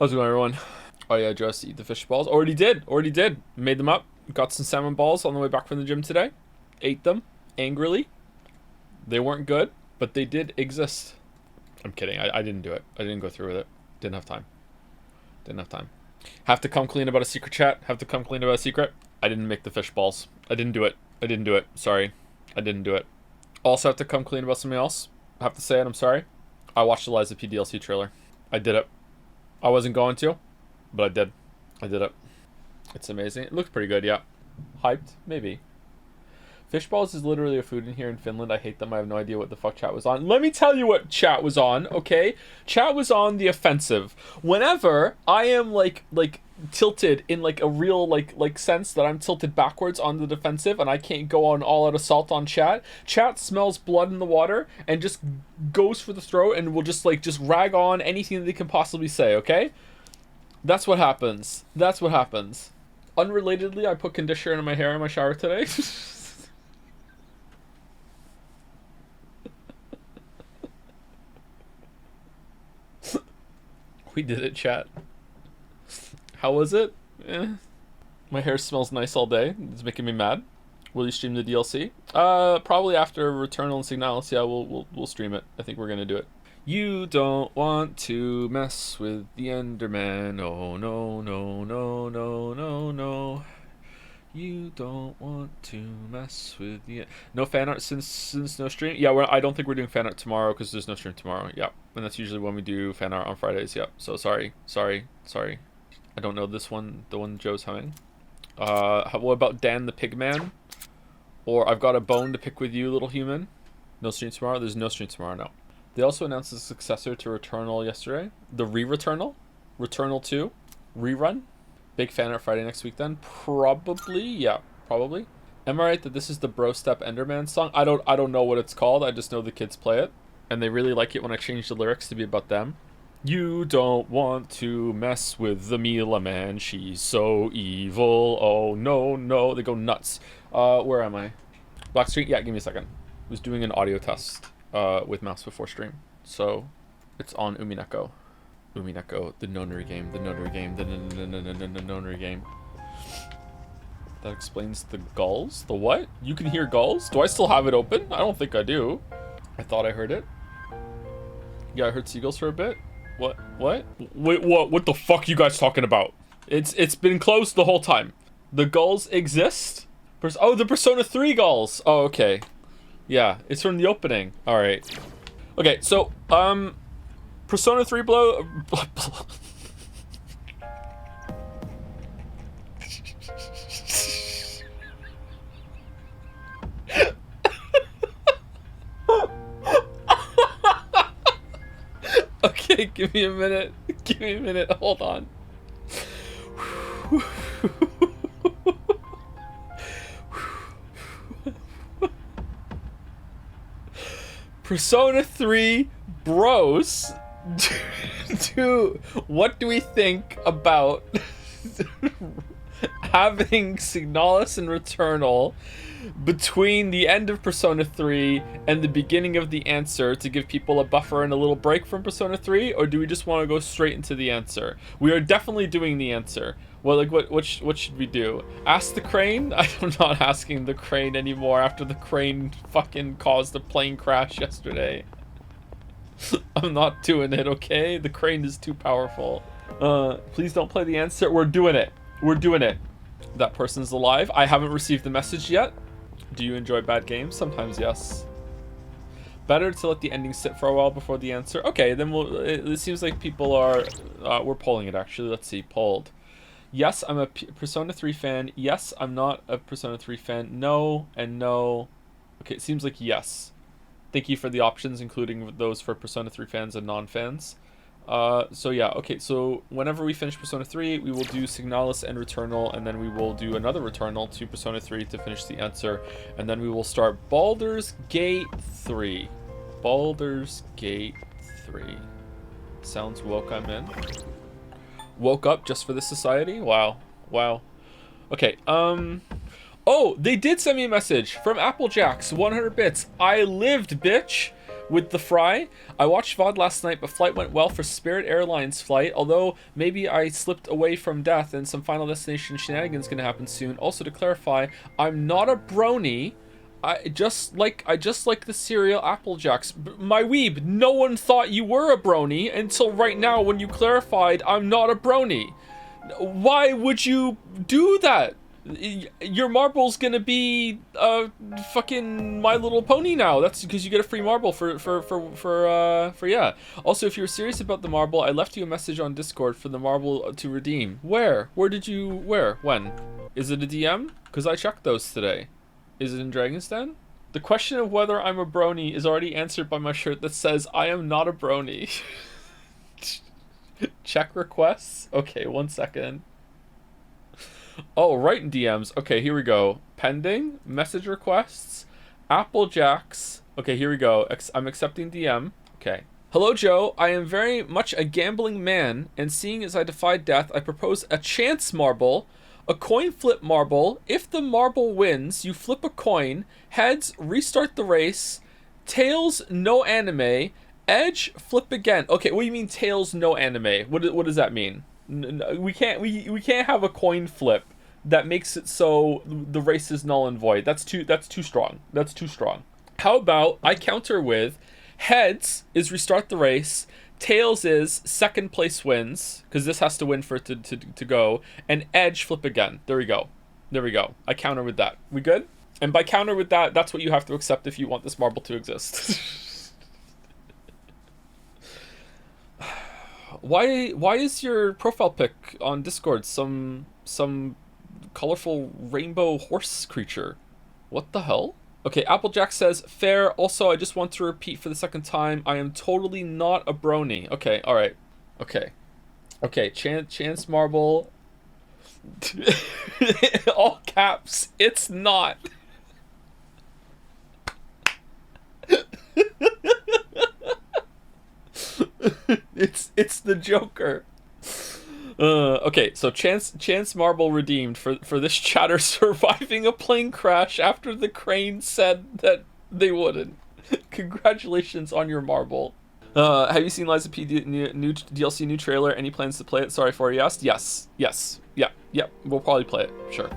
How's it going, everyone? Oh yeah, just eat the fish balls. Already did. Made them up. Got some salmon balls on the way back from the gym today. Ate them angrily. They weren't good, but they did exist. I'm kidding. I didn't do it. I didn't go through with it. Didn't have time. Have to come clean about a secret, chat. Have to come clean about a secret. I didn't make the fish balls. I didn't do it. Sorry. I didn't do it. Also have to come clean about something else. I have to say it. I'm sorry. I watched the Liza P DLC trailer. I did it. I wasn't going to, but I did. I did it. It's amazing. It looks pretty good, yeah. Hyped? Maybe. Fish balls is literally a food in here in Finland. I hate them. I have no idea what the fuck chat was on. Let me tell you what chat was on, okay? Chat was on the offensive. Whenever I am like tilted in like a real like sense that I'm tilted backwards on the defensive and I can't go on all out assault on chat smells blood in the water and just goes for the throat and will just rag on anything that they can possibly say, okay? That's what happens. Unrelatedly, I put conditioner in my hair in my shower today. We did it, chat. How was it? My hair smells nice all day. It's making me mad. Will you stream the DLC? Probably after Returnal and Signalis. Yeah, we'll stream it. I think we're gonna do it. You don't want to mess with the Enderman. Oh no. You don't want to mess with the... No fan art since no stream? Yeah, I don't think we're doing fan art tomorrow because there's no stream tomorrow. Yeah, and that's usually when we do fan art on Fridays. Yeah, so sorry. I don't know this one, the one Joe's humming. What about Dan the Pigman? Or I've got a bone to pick with you, little human. No stream tomorrow? There's no stream tomorrow, no. They also announced the successor to Returnal yesterday. The Returnal? Returnal 2? Rerun? Big fan art Friday next week then? Probably, yeah, probably. Am I right that this is the Bro Step Enderman song? I don't know what it's called, I just know the kids play it. And they really like it when I change the lyrics to be about them. You don't want to mess with the Mila Man, she's so evil. Oh no, they go nuts. Where am I? Black Street? Yeah, give me a second. I was doing an audio test with Mouse before stream. So, it's on Umineko. Umineko, the nonary game, the nonary game. That explains the gulls? The what? You can hear gulls? Do I still have it open? I don't think I do. I thought I heard it. Yeah, I heard seagulls for a bit. What? Wait, what the fuck are you guys talking about? It's been closed the whole time. The gulls exist? Oh, the Persona 3 gulls. Oh, okay. Yeah, it's from the opening. Alright. Okay, so, Persona 3 blow... Okay, give me a minute, hold on. Persona 3 bros, what do we think about having Signalis and Returnal between the end of Persona 3 and the beginning of the answer to give people a buffer and a little break from Persona 3, or do we just want to go straight into the answer? We are definitely doing the answer. Well, like, what should we do? Ask the crane? I'm not asking the crane anymore after the crane fucking caused a plane crash yesterday. I'm not doing it, okay? The crane is too powerful. Please don't play the answer. We're doing it. That person's alive. I haven't received the message yet. Do you enjoy bad games? Sometimes, yes. Better to let the ending sit for a while before the answer. Okay, then it seems like people are... we're polling it, actually. Let's see. Polled. Yes, I'm a Persona 3 fan. Yes, I'm not a Persona 3 fan. No, and no. Okay, it seems like yes. Thank you for the options, including those for Persona 3 fans and non-fans. So yeah, okay, so whenever we finish Persona 3, we will do Signalis and Returnal, and then we will do another Returnal to Persona 3 to finish the answer, and then we will start Baldur's Gate 3. Baldur's Gate 3. Sounds woke, I'm in. Woke up just for this society? Wow. Okay, oh, they did send me a message from Applejacks, 100 bits. I lived, bitch. with the fry. I watched VOD last night, but flight went well for Spirit Airlines flight, although maybe I slipped away from death and some Final Destination shenanigans gonna happen soon. Also, to clarify, I'm not a brony. I just like the cereal Apple Jacks. My weeb, no one thought you were a brony until right now when you clarified I'm not a brony. Why would you do that? Your marble's gonna be fucking My Little Pony now. That's because you get a free marble for yeah. Also, if you were serious about the marble, I left you a message on Discord for the marble to redeem. Where when? Is it a DM? Because I checked those today. Is it in Dragon's Den? The question of whether I'm a brony is already answered by my shirt that says I am not a brony. Check requests. Okay, 1 second. Oh, right in DMs. Okay, here we go. Pending, message requests, Apple Jacks. Okay, here we go. I'm accepting DM. Okay. Hello, Joe. I am very much a gambling man, and seeing as I defied death, I propose a chance marble, a coin flip marble. If the marble wins, you flip a coin. Heads, restart the race. Tails, no anime. Edge, flip again. Okay, what do you mean tails, no anime? What does that mean? We can't have a coin flip that makes it so the race is null and void. That's too strong. That's too strong. How about I counter with heads is restart the race, tails is second place wins, because this has to win for it to go, and edge flip again. There we go. I counter with that. We good? And by counter with that, that's what you have to accept if you want this marble to exist. Why is your profile pic on Discord some colorful rainbow horse creature? What the hell? Okay, Applejack says, fair. Also, I just want to repeat for the second time, I am totally not a brony. Okay, alright. Okay, Chance Marble. All caps, it's not. It's the Joker. Okay, so Chance Marble redeemed for this chatter surviving a plane crash after the crane said that they wouldn't. Congratulations on your marble. Have you seen Liza P new DLC new trailer? Any plans to play it? Sorry for you asked. Yes. Yeah. We'll probably play it. Sure.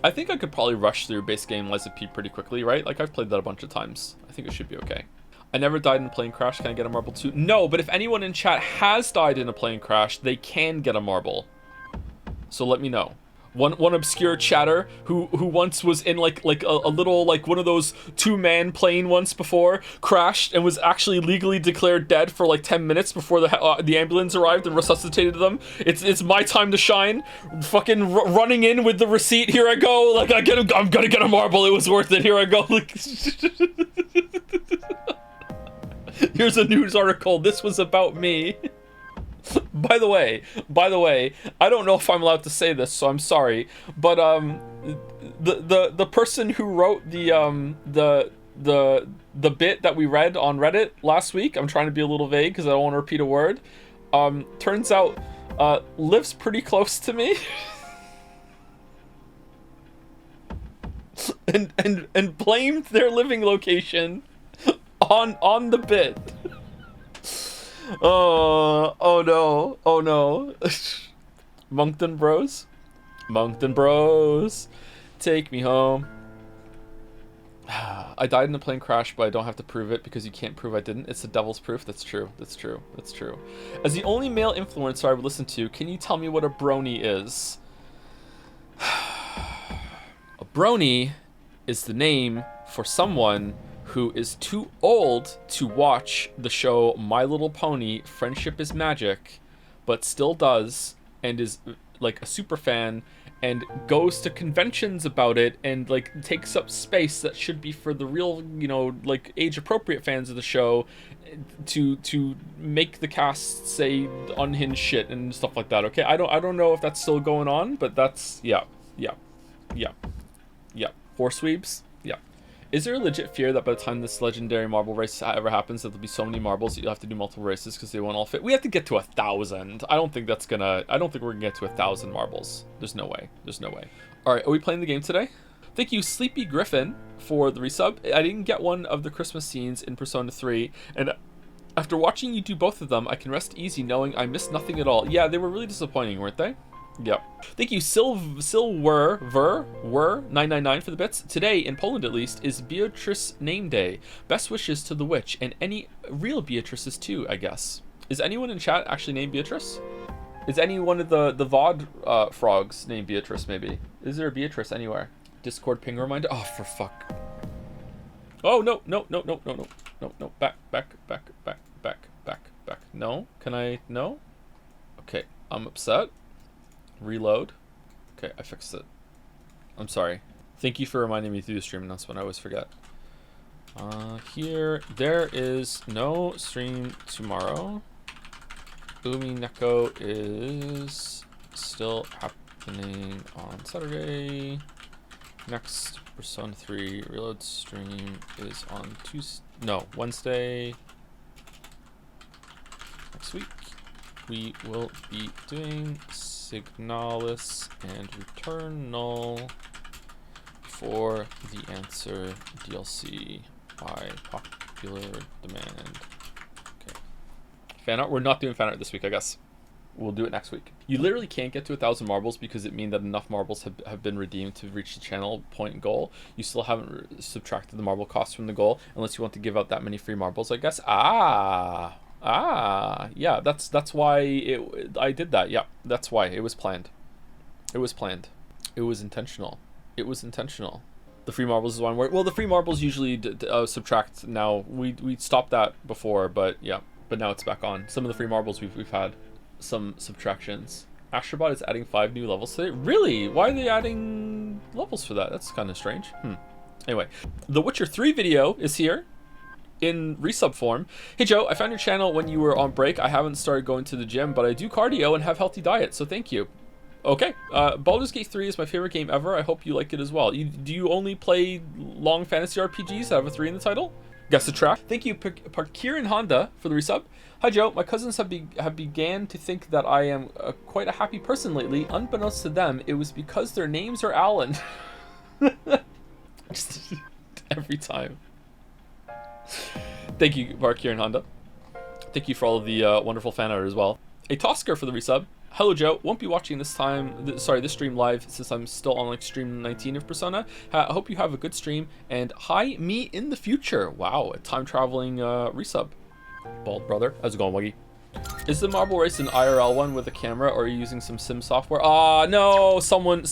I think I could probably rush through base game Liza P pretty quickly, right? Like I've played that a bunch of times. I think it should be okay. I never died in a plane crash. Can I get a marble too? No, but if anyone in chat has died in a plane crash, they can get a marble. So let me know. One obscure chatter who once was in like a little like one of those 2-man plane once before, crashed and was actually legally declared dead for like 10 minutes before the ambulance arrived and resuscitated them. It's my time to shine. Fucking running in with the receipt. Here I go. Like I'm gonna get a marble. It was worth it. Here I go. Like. Here's a news article. This was about me. By the way, I don't know if I'm allowed to say this, so I'm sorry. But the person who wrote the bit that we read on Reddit last week, I'm trying to be a little vague because I don't want to repeat a word. Turns out lives pretty close to me. and blamed their living location on the bit. Oh no. Moncton Bros, take me home. I died in a plane crash, but I don't have to prove it because you can't prove I didn't. It's the devil's proof. That's true. As the only male influencer I would listen to, can you tell me what a brony is? A brony is the name for someone who is too old to watch the show My Little Pony Friendship is Magic, but still does, and is like a super fan, and goes to conventions about it, and like takes up space that should be for the real, like age appropriate fans of the show, to make the cast say unhinged shit and stuff like that. Okay, I don't know if that's still going on, but that's yeah. Horse weebs. Is there a legit fear that by the time this legendary marble race ever happens, that there'll be so many marbles that you'll have to do multiple races because they won't all fit? We have to get to 1,000. I don't think we're gonna get to 1,000 marbles. There's no way. All right, are we playing the game today? Thank you, Sleepy Griffin, for the resub. I didn't get one of the Christmas scenes in Persona 3, and after watching you do both of them, I can rest easy knowing I missed nothing at all. Yeah, they were really disappointing, weren't they? Yep. Thank you, Silver999 for the bits. Today, in Poland at least, is Beatrice name day. Best wishes to the witch, and any real Beatrices too, I guess. Is anyone in chat actually named Beatrice? Is any one of the VOD frogs named Beatrice, maybe? Is there a Beatrice anywhere? Discord ping reminder? Oh, for fuck. Oh, no. Back. No? Can I? No? Okay, I'm upset. Reload. Okay, I fixed it. I'm sorry. Thank you for reminding me through the stream announcement. I always forget. Here, there is no stream tomorrow. Umineko is still happening on Saturday. Next Persona 3 Reload stream is on Wednesday. Next week, we will be doing Signalis and Returnal for the Answer DLC by popular demand. Okay. Fan art? We're not doing fan art this week, I guess. We'll do it next week. You literally can't get to 1,000 marbles because it means that enough marbles have been redeemed to reach the channel point goal. You still haven't subtracted the marble cost from the goal unless you want to give out that many free marbles, I guess. Yeah, that's why I did that. Yeah, that's why. It was planned. It was intentional. The free marbles is one word. Well, the free marbles usually subtract now. We stopped that before, but yeah, but now it's back on. Some of the free marbles we've had some subtractions. Astrobot is adding 5 new levels today. Really? Why are they adding levels for that? That's kind of strange. Anyway, the Witcher 3 video is here in resub form. Hey Joe, I found your channel when you were on break. I haven't started going to the gym, but I do cardio and have healthy diet, so thank you. Okay, Baldur's Gate 3 is my favorite game ever. I hope you like it as well. Do you only play long fantasy RPGs that have a 3 in the title? Guess the track. Thank you, Parkirin Honda, for the resub. Hi Joe, my cousins have began to think that I am quite a happy person lately. Unbeknownst to them, it was because their names are Alan. Just every time. Thank you, Parkirin Honda. Thank you for all of the wonderful fan art as well. A Tosker for the resub. Hello Joe, won't be watching this stream live since I'm still on like stream 19 of Persona. I hope you have a good stream, and hi me in the future. Wow, a time traveling resub. Bald brother, how's it going, Wuggy? Is the marble race an IRL one with a camera, or are you using some sim software? No, someone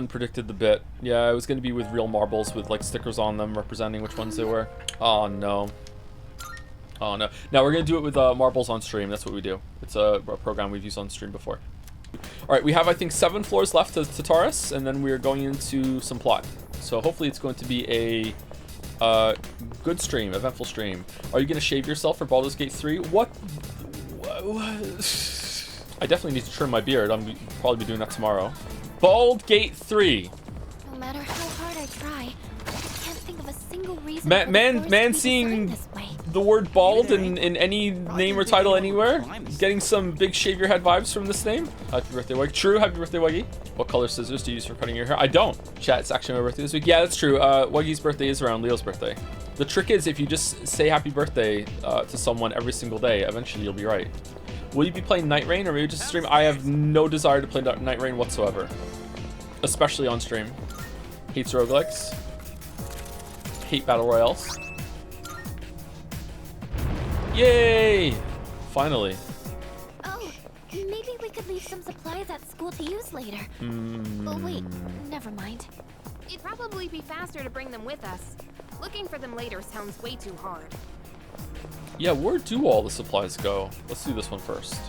predicted the bit. Yeah, it was going to be with real marbles with like stickers on them representing which ones they were. Oh no. Now we're going to do it with marbles on stream. That's what we do. It's a program we've used on stream before. Alright, we have I think 7 floors left to Taurus, and then we're going into some plot. So hopefully it's going to be a good stream, eventful stream. Are you going to shave yourself for Baldur's Gate 3? What? I definitely need to trim my beard. I'm probably be doing that tomorrow. Bald Gate 3. No matter how hard I try, I can't think of a single reason. Man seeing the word bald in any name or title anywhere. Getting some big shave your head vibes from this name. Happy birthday, Wuggy. True, happy birthday, Wuggy. What color scissors do you use for cutting your hair? I don't. Chat, it's actually my birthday this week. Yeah, that's true. Wuggy's birthday is around Leo's birthday. The trick is if you just say happy birthday to someone every single day, eventually you'll be right. Will you be playing Night Rain or maybe just stream? I have no desire to play Night Rain whatsoever. Especially on stream. Hates roguelikes. Hate battle royales. Yay! Finally. Oh, maybe we could leave some supplies at school to use later. Oh wait, never mind. It'd probably be faster to bring them with us. Looking for them later sounds way too hard. Yeah, where do all the supplies go? Let's do this one first.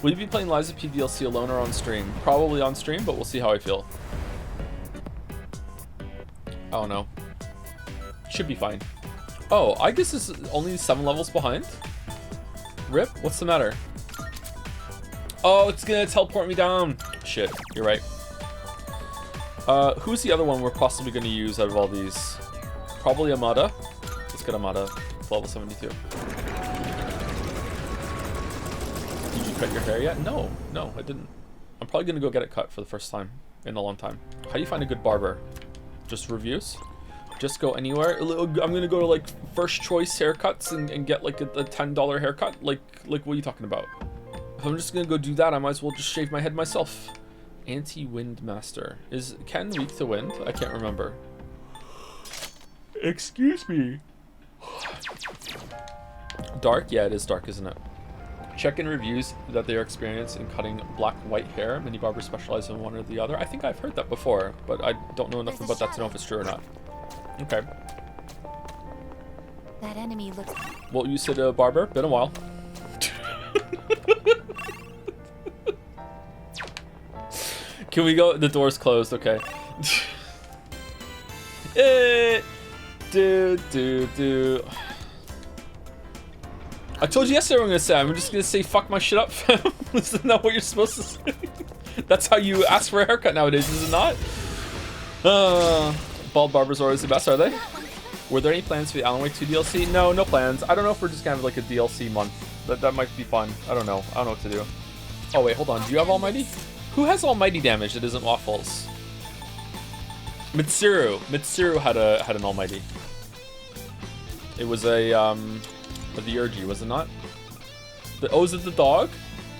Will you be playing Lies of P DLC alone or on stream? Probably on stream, but we'll see how I feel. Oh no. Should be fine. Oh, I guess this is only 7 levels behind? Rip? What's the matter? Oh, it's gonna teleport me down. Shit, you're right. Who's the other one we're possibly gonna use out of all these? Probably Amada. Let's get Amada. It's level 72. Did you cut your hair yet? No, I didn't. I'm probably gonna go get it cut for the first time. in a long time. How do you find a good barber? Just reviews? Just go anywhere? I'm gonna go to like First Choice Haircuts and get like a $10 haircut. Like what are you talking about? If I'm just gonna go do that, I might as well just shave my head myself. Anti-wind master. Is Ken weak to wind? I can't remember. Excuse me. Dark? Yeah, it is dark, isn't it? Check in reviews that they are experienced in cutting black-white hair. Many barbers specialize in one or the other. I think I've heard that before, but I don't know enough about that to know if it's true or not. Okay. That enemy looks. Well, you said a barber? Been a while. Can we go? The door's closed. Okay. Do. I told you yesterday what I'm gonna say. I'm just gonna say fuck my shit up, fam. Isn't that what you're supposed to say? That's how you ask for a haircut nowadays, is it not? Bald barbers are always the best, are they? Were there any plans for the Alan Wake 2 DLC? No, no plans. I don't know if we're just gonna have like a DLC month. That might be fun. I don't know. I don't know what to do. Oh wait, hold on. Do you have Almighty? Who has Almighty damage that isn't Waffles? Mitsuru. Mitsuru had an Almighty. It was a the Urgi, was it not? Is it the dog?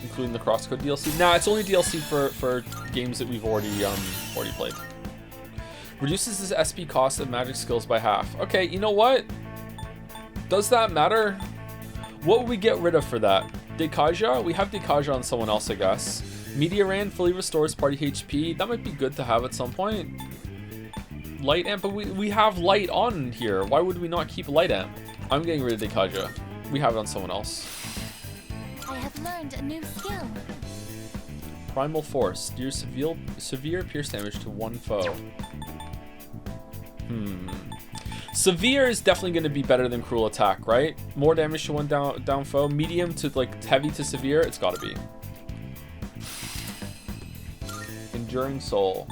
Including the Crosscode DLC? Nah, it's only DLC for games that we've already played. Reduces this SP cost of magic skills by half. Okay, you know what? Does that matter? What would we get rid of for that? Dekaja? We have Dekaja on someone else, I guess. Media Ran fully restores party HP. That might be good to have at some point. Light Amp, but we have Light on here. Why would we not keep Light Amp? I'm getting rid of Dekaja. We have it on someone else. I have learned a new skill. Primal Force. Deals severe pierce damage to one foe. Severe is definitely going to be better than Cruel Attack, right? More damage to one down foe. Medium to like heavy to severe. It's got to be. Enduring Soul.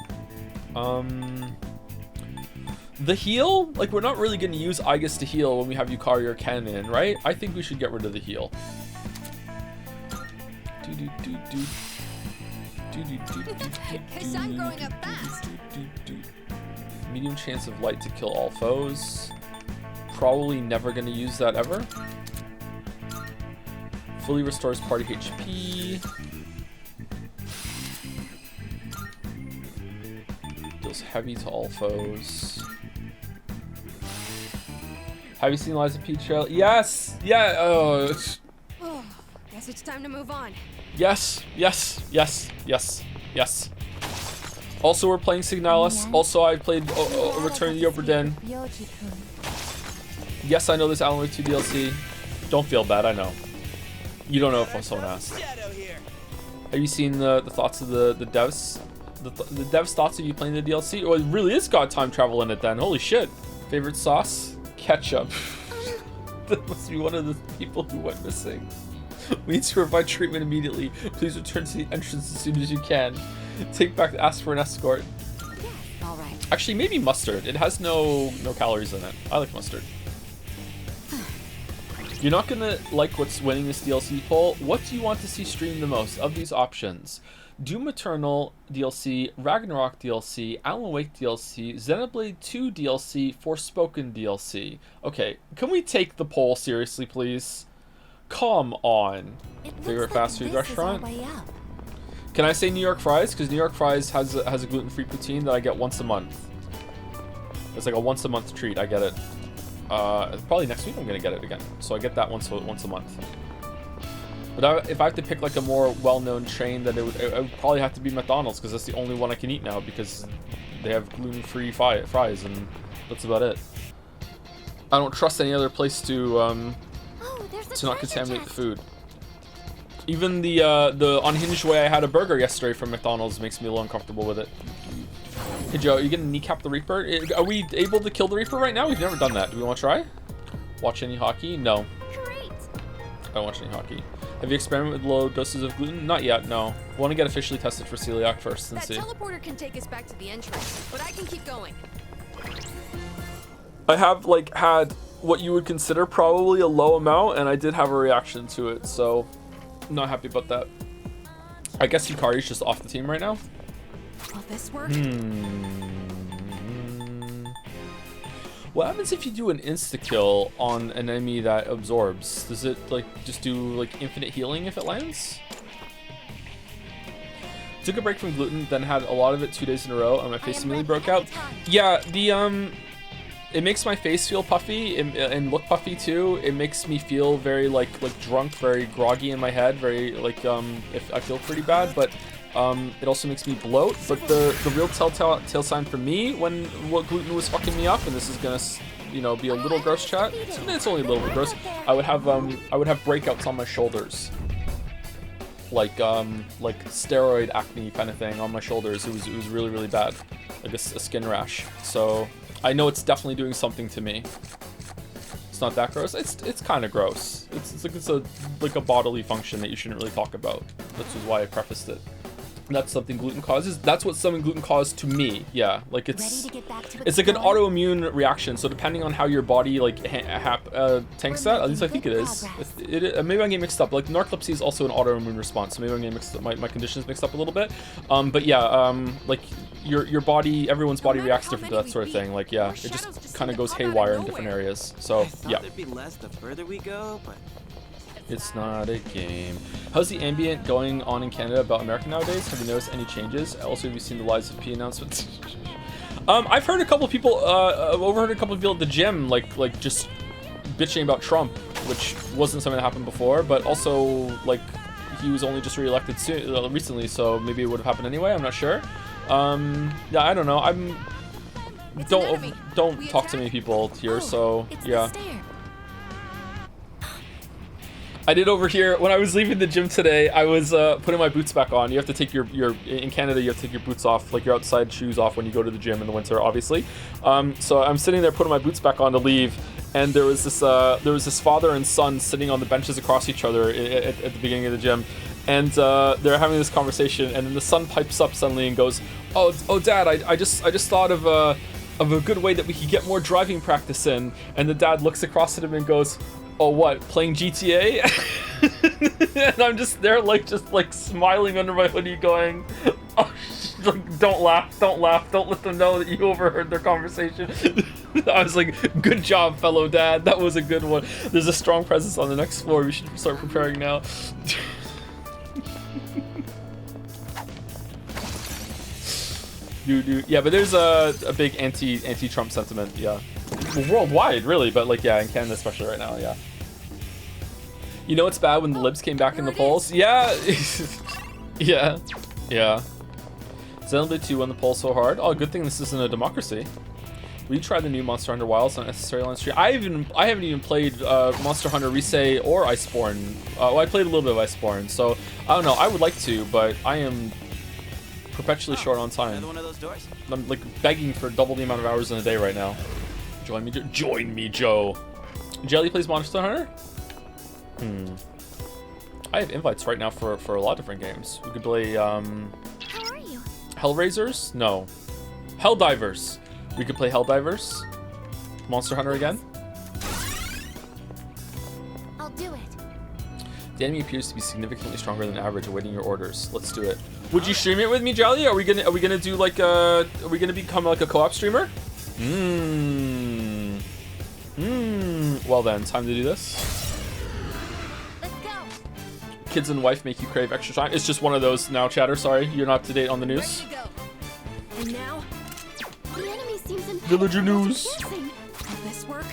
The heal? Like, we're not really going to use Aegis to heal when we have Yukari or Ken in, right? I think we should get rid of the heal. Cause I'm growing up fast. Medium chance of light to kill all foes. Probably never going to use that ever. Fully restores party HP. Deals heavy to all foes. Have you seen Liza P trail? Yes! Yeah, oh. Guess it's time to move on. Yes. Also, we're playing Signalis. Also, I played Return to the Obra Dinn. Yes, I know this Alan Wake 2 DLC. Don't feel bad, I know. You don't know if someone asked. Have you seen the thoughts of the devs? The devs' thoughts of you playing the DLC? Oh, it really is got time travel in it then. Holy shit. Favorite sauce? Ketchup. That must be one of the people who went missing. We need to provide treatment immediately. Please return to the entrance as soon as you can. Take back, ask for an escort. Yeah, all right. Actually, maybe mustard. It has no calories in it. I like mustard. You're not gonna like what's winning this DLC poll. What do you want to see streamed the most of these options? Doom Eternal DLC, Ragnarok DLC, Alan Wake DLC, Xenoblade 2 DLC, Forspoken DLC. Okay, can we take the poll seriously, please? Come on. Favorite fast food restaurant? Can I say New York Fries? Because New York Fries has a gluten-free poutine that I get once a month. It's like a once a month treat. I get it. Probably next week I'm gonna get it again. So I get that once a month. But if I have to pick like a more well-known chain, then it would probably have to be McDonald's, because that's the only one I can eat now, because they have gluten-free fries, and that's about it. I don't trust any other place to not contaminate the food. Even the unhinged way I had a burger yesterday from McDonald's makes me a little uncomfortable with it. Hey Joe, are you gonna kneecap the Reaper? Are we able to kill the Reaper right now? We've never done that. Do we want to try? Watch any hockey? No. Great. I don't watch any hockey. Have you experimented with low doses of gluten? Not yet, no. We want to get officially tested for celiac first and see. That teleporter can take us back to the entrance, but I can keep going. I have like had what you would consider probably a low amount, and I did have a reaction to it, so I'm not happy about that. I guess Yukari's just off the team right now. Will this work? What happens if you do an insta-kill on an enemy that absorbs? Does it like just do like infinite healing if it lands? Took a break from gluten, then had a lot of it 2 days in a row, and my face immediately broke out. Yeah, the it makes my face feel puffy and look puffy too. It makes me feel very like drunk, very groggy in my head, very like if I feel pretty bad, but it also makes me bloat. But the real telltale sign for me when what gluten was fucking me up, and this is gonna, you know, be a little gross chat. It's only a little bit gross. I would have breakouts on my shoulders, like steroid acne kind of thing on my shoulders. It was really, really bad, like a skin rash. So I know it's definitely doing something to me. It's not that gross. It's kind of gross. It's like a bodily function that you shouldn't really talk about. That's why I prefaced it. That's something gluten causes. That's what something gluten caused to me. Yeah, like it's like an autoimmune reaction. So depending on how your body like tanks that, at least I think it is. Maybe I'm getting mixed up. Like narcolepsy is also an autoimmune response. So maybe I'm getting mixed up. My conditions mixed up a little bit. But yeah, like your body, everyone's body reacts different to that sort of thing. Like yeah, it just kind of goes haywire in different areas. So yeah. There'd be less the further we go, but It's not a game. How's the ambient going on in Canada about America nowadays? Have you noticed any changes? Also, have you seen the Lies of P announcements? I've heard a couple of people, overheard a couple of people at the gym, like just bitching about Trump, which wasn't something that happened before, but also, like, he was only just re-elected recently, so maybe it would have happened anyway, I'm not sure. Yeah, I don't know, don't talk to many people here, so, yeah. I did overhear, when I was leaving the gym today, I was putting my boots back on. You have to take your in Canada, you have to take your boots off, like your outside shoes off when you go to the gym in the winter, obviously. So I'm sitting there putting my boots back on to leave, and there was this father and son sitting on the benches across each other at the beginning of the gym, and they're having this conversation, and then the son pipes up suddenly and goes, "Oh, Dad, I just thought of a good way that we could get more driving practice in," and the dad looks across at him and goes, "Oh, what, playing GTA?" And I'm just there, just smiling under my hoodie going, "Oh, don't laugh, don't let them know that you overheard their conversation." I was like, "Good job, fellow dad, that was a good one. There's a strong presence on the next floor, we should start preparing now." Yeah, but there's a big anti-Trump sentiment, yeah. Worldwide, really, but yeah, in Canada especially right now, yeah. You know it's bad when the libs came back in the polls? Yeah. Yeah. Xenoblade 2 won the polls so hard. Oh, good thing this isn't a democracy. Will you try the new Monster Hunter Wilds on necessarily on stream? I haven't even played Monster Hunter Risei or Iceborne. Well, I played a little bit of Iceborne, so I don't know. I would like to, but I am perpetually short on time. another one of those doors? I'm begging for double the amount of hours in a day right now. Join me, Joe. Jelly plays Monster Hunter? I have invites right now for a lot of different games. We could play How are you? Hellraisers? No. Helldivers. We could play Helldivers. Monster Hunter again. I'll do it. The enemy appears to be significantly stronger than average, awaiting your orders. Let's do it. Would you stream it with me, Jelly? Are we gonna do like are we gonna become like a co-op streamer? Well then, time to do this. Let's go. Kids and wife make you crave extra time. It's just one of those now, chatter. Sorry, you're not up to date on the news. Ready to go. And now, The enemy seems Villager news. piercing. will this work?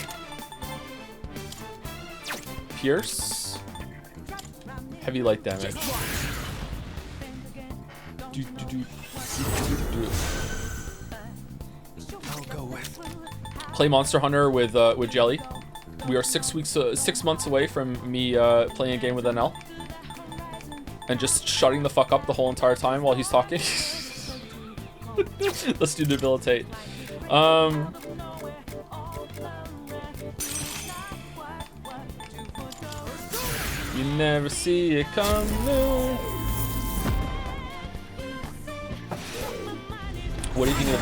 Pierce. Heavy light damage. I'll go with. Play Monster Hunter with Jelly. We are 6 months away from me playing a game with NL. And just shutting the fuck up the whole entire time while he's talking. Let's do debilitate. You never see it coming. What do you think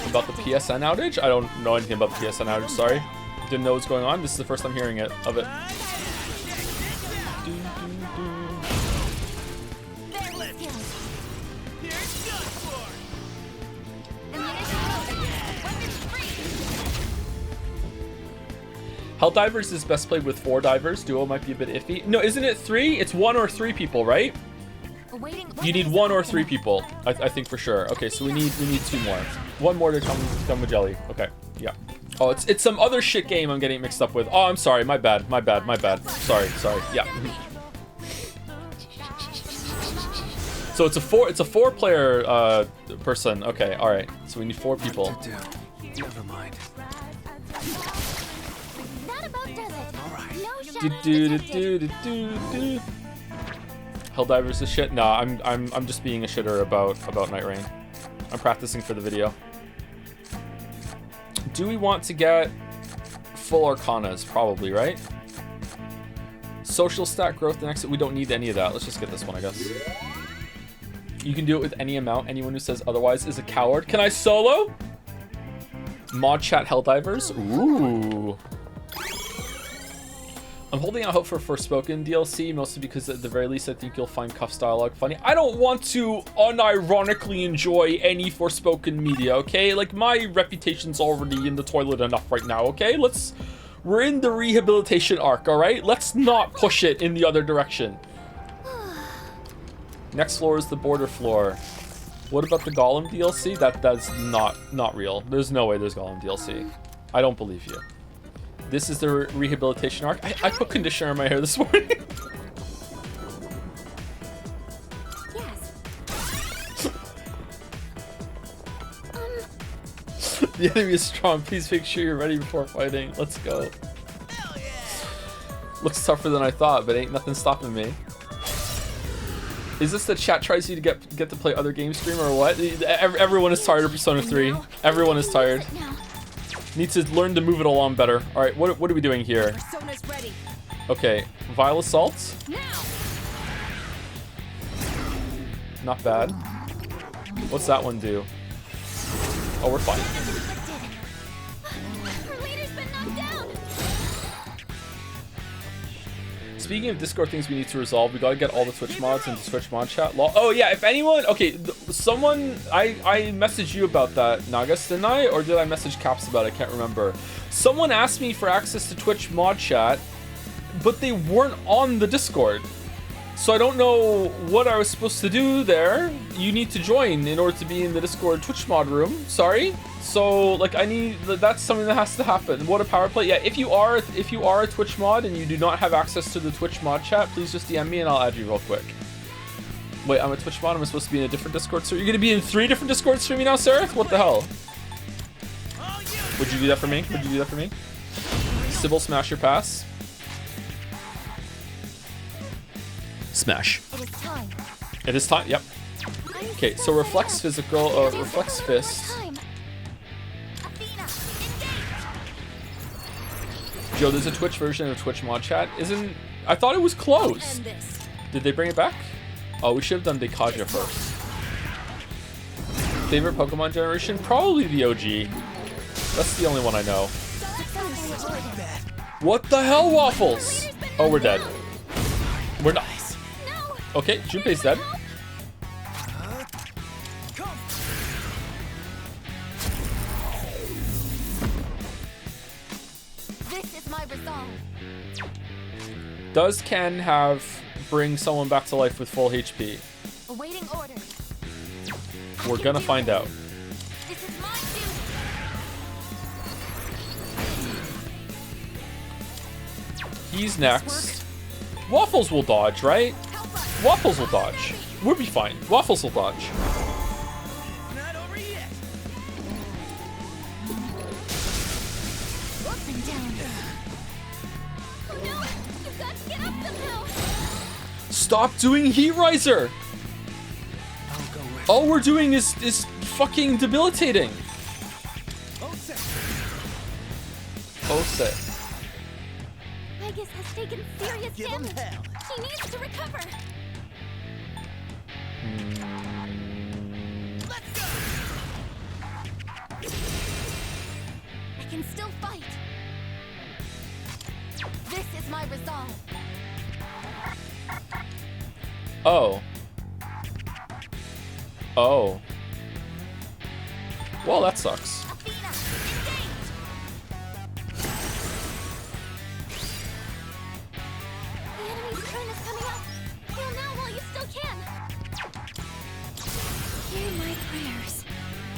about the PSN outage? I don't know anything about the PSN outage, sorry. Didn't know what's going on. This is the first time hearing of it. Helldivers is best played with 4 divers. Duo might be a bit iffy. No, isn't it 3? It's 1 or 3 people, right? You need 1 or 3 people, I think for sure. Okay, so we need 2 more. 1 more to come with jelly. Okay, yeah. Oh, it's some other shit game I'm getting mixed up with. Oh, I'm sorry. My bad. Sorry. Yeah. So it's a 4 player person. Okay, all right. So we need 4 people. Never mind. That about does it. All right. No shadows. Helldivers is shit. No, I'm just being a shitter about Night Rain. I'm practicing for the video. Do we want to get full arcanas? Probably, right? Social stat growth and exit. We don't need any of that. Let's just get this one, I guess. You can do it with any amount. Anyone who says otherwise is a coward. Can I solo? Mod chat Helldivers. Ooh. I'm holding out hope for Forspoken DLC, mostly because at the very least I think you'll find Cuff's dialogue funny. I don't want to unironically enjoy any Forspoken media, okay? Like, my reputation's already in the toilet enough right now, okay? We're in the rehabilitation arc, alright? Let's not push it in the other direction. Next floor is the border floor. What about the Golem DLC? That's not real. There's no way there's Golem DLC. I don't believe you. This is the rehabilitation arc. I put conditioner in my hair this morning. Yes. The enemy is strong. Please make sure you're ready before fighting. Let's go. Looks tougher than I thought, but ain't nothing stopping me. Is this the chat tries you to get to play other game stream or what? Everyone is tired of Persona 3. Everyone is tired. Need to learn to move it along better. All right, what are we doing here? Persona's ready. Okay, Vile Assault. Now. Not bad. What's that one do? Oh, we're fine. Our leader's been knocked down. Speaking of Discord things we need to resolve, we gotta get all the Twitch mods into Twitch mod chat. Oh yeah, if anyone, okay, someone, I messaged you about that, Nagas, didn't I? Or did I message Caps about it? I can't remember. Someone asked me for access to Twitch mod chat, but they weren't on the Discord. So I don't know what I was supposed to do there. You need to join in order to be in the Discord Twitch mod room. Sorry. So like that's something that has to happen. What a power play. Yeah, if you are a Twitch mod and you do not have access to the Twitch mod chat, please just DM me and I'll add you real quick. Wait, I'm a Twitch mod. I'm supposed to be in a different Discord. So you're gonna be in 3 different Discords for me now, Seraph? What the hell? Would you do that for me? Would you do that for me? Sybil, smash your pass. Smash. It is time. It is time. Yep. Okay, so reflex physical, reflex fist. Joe, there's a Twitch version of Twitch mod chat. I thought it was closed. Did they bring it back? Oh, we should have done Dekaja first. Favorite Pokemon generation? Probably the OG. That's the only one I know. What the hell, Waffles? Oh, we're dead. We're not. Okay, Junpei's dead. This is my resolve. Does Ken bring someone back to life with full HP? Awaiting orders. We're gonna find out. This is my duty. He's next. Waffles will dodge, right? Waffles will dodge. We'll be fine. Waffles will dodge. Not over yet. Up and down. Oh no! You've got to get up somehow. Stop doing Heat Riser! I'll go with. All we're doing is fucking debilitating. Ose. Vegas has taken serious Give him damage. hell. He needs to recover. Let's go. I can still fight. This is my resolve. Oh. Oh. Well, that sucks. Athena,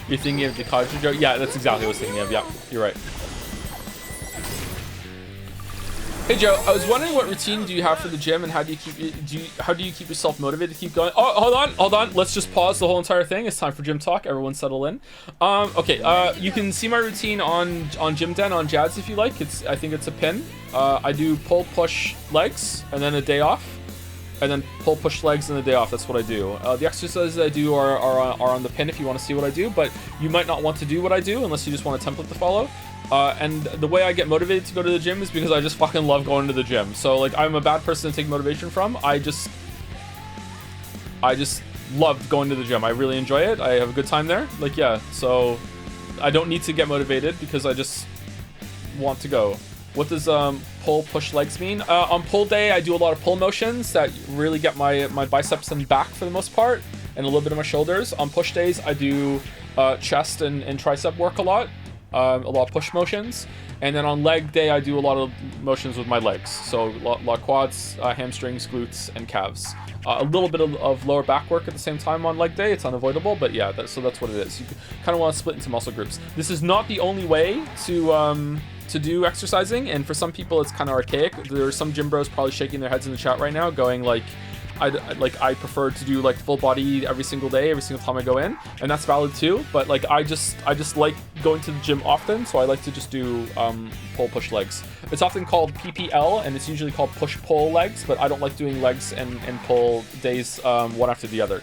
You're thinking of the college joke? Yeah, that's exactly what I was thinking of. Yeah, you're right. Hey Joe, I was wondering what routine do you have for the gym, and how do you keep yourself motivated to keep going? Oh, hold on. Let's just pause the whole entire thing. It's time for gym talk. Everyone settle in. Okay. You can see my routine on Gym Den on Jazz if you like. I think it's a pin. I do pull, push, legs, and then a day off, and then pull, push, legs, and a day off. That's what I do. The exercises I do are on the pin if you want to see what I do, but you might not want to do what I do unless you just want a template to follow. And the way I get motivated to go to the gym is because I just fucking love going to the gym. So like, I'm a bad person to take motivation from. I just love going to the gym. I really enjoy it. I have a good time there. Like, yeah, so I don't need to get motivated because I just want to go. What does pull, push, legs mean? On pull day, I do a lot of pull motions that really get my biceps and back for the most part, and a little bit of my shoulders. On push days, I do chest and tricep work a lot of push motions. And then on leg day, I do a lot of motions with my legs. So a lot of quads, hamstrings, glutes, and calves. A little bit of lower back work at the same time on leg day. It's unavoidable, but yeah, that's what it is. You kind of want to split into muscle groups. This is not the only way to do exercising, and for some people it's kind of archaic. There are some gym bros probably shaking their heads in the chat right now going like, I prefer to do like full body every single day, every single time I go in, and that's valid too. But like, I just like going to the gym often, so I like to just do pull, push, legs. It's often called PPL, and it's usually called push, pull, legs, but I don't like doing legs and pull days one after the other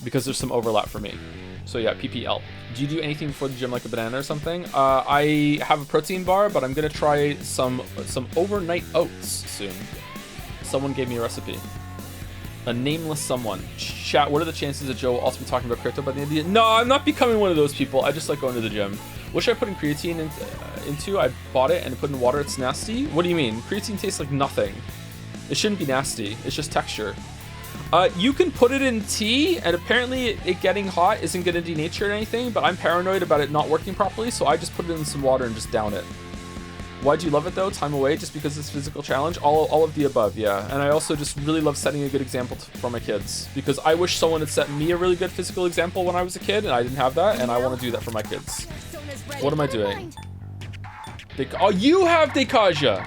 because there's some overlap for me. So yeah, PPL. Do you do anything before the gym, like a banana or something? I have a protein bar, but I'm gonna try some overnight oats soon. Someone gave me a recipe. A nameless someone. Chat, what are the chances that Joe will also be talking about crypto by the end of the year? No, I'm not becoming one of those people. I just like going to the gym. What should I put in creatine into? I bought it and put in water. It's nasty. What do you mean? Creatine tastes like nothing. It shouldn't be nasty. It's just texture. You can put it in tea, and apparently it getting hot isn't going to denature anything, but I'm paranoid about it not working properly, so I just put it in some water and just down it. Why'd you love it though? Time away, just because it's physical challenge? All of the above, yeah. And I also just really love setting a good example for my kids, because I wish someone had set me a really good physical example when I was a kid, and I didn't have that, and I want to do that for my kids. What am I doing? Oh, you have Dekaja!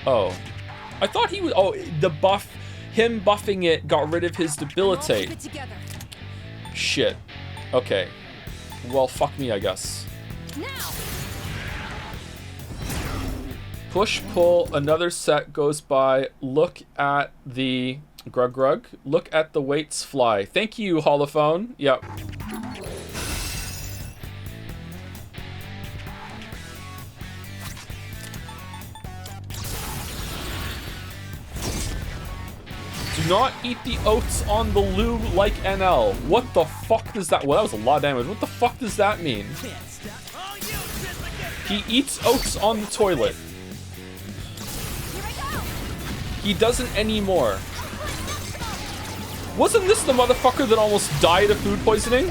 Oh. I thought he was... Oh, the buff... Him buffing it got rid of his debilitate. Shit. Okay. Well, fuck me, I guess. Push, pull, another set goes by. Look at the... Grug. Look at the weights fly. Thank you, holophone. Yep. Do not eat the oats on the loo like NL. What the fuck does that... Well, that was a lot of damage. What the fuck does that mean? He eats oats on the toilet. He doesn't anymore. Wasn't this the motherfucker that almost died of food poisoning?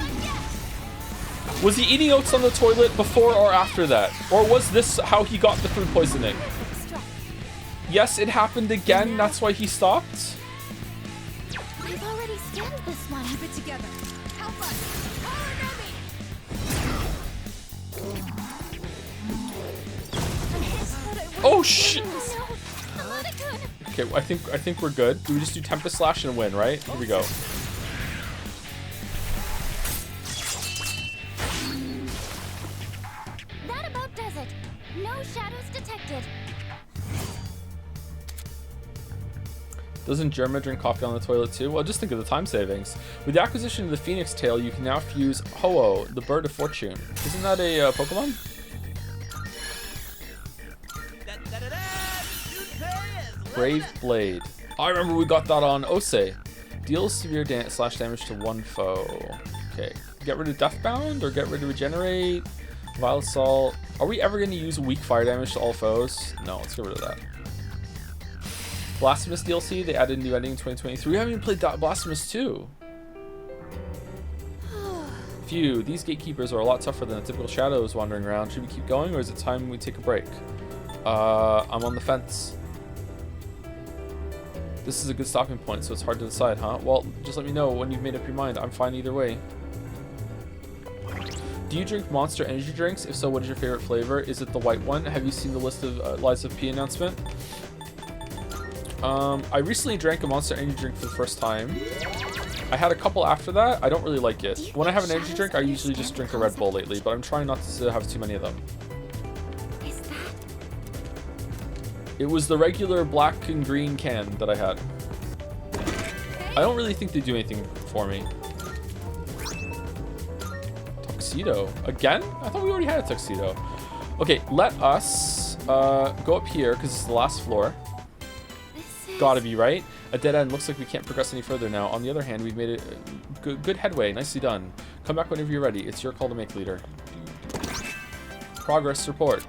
Was he eating oats on the toilet before or after that? Or was this how he got the food poisoning? Yes, it happened again. That's why he stopped. I've already scanned this one. Keep it together. Help us. Oh shit! No, not good. Okay, well, I think we're good. Do we just do Tempest Slash and win, right? Here we go. That about does it. No shadows detected. Doesn't Germa drink coffee on the toilet too? Well, just think of the time savings. With the acquisition of the Phoenix Tail, you can now fuse Ho-Oh, the Bird of Fortune. Isn't that a Pokemon? Brave Blade. I remember we got that on Ose. Deals severe slash damage to one foe. Okay. Get rid of Deathbound or get rid of Regenerate? Vile Assault. Are we ever going to use weak fire damage to all foes? No, let's get rid of that. Blasphemous DLC, they added a new ending in 2023. We haven't even played Blasphemous 2. Phew, these gatekeepers are a lot tougher than the typical shadows wandering around. Should we keep going or is it time we take a break? I'm on the fence. This is a good stopping point, so it's hard to decide, huh? Well, just let me know when you've made up your mind. I'm fine either way. Do you drink Monster energy drinks? If so, what is your favorite flavor? Is it the white one? Have you seen the list of Lies of P announcement? I recently drank a Monster energy drink for the first time. I had a couple after that. I don't really like it. When I have an energy drink, I usually just drink a Red Bull lately, but I'm trying not to have too many of them. Is that? It was the regular black and green can that I had. I don't really think they do anything for me. Tuxedo. Again? I thought we already had a tuxedo. Okay, let us go up here because it's the last floor. Gotta be right. A dead end. Looks like we can't progress any further now. On the other hand, we've made it good headway. Nicely done. Come back whenever you're ready. It's your call to make, leader. Progress report.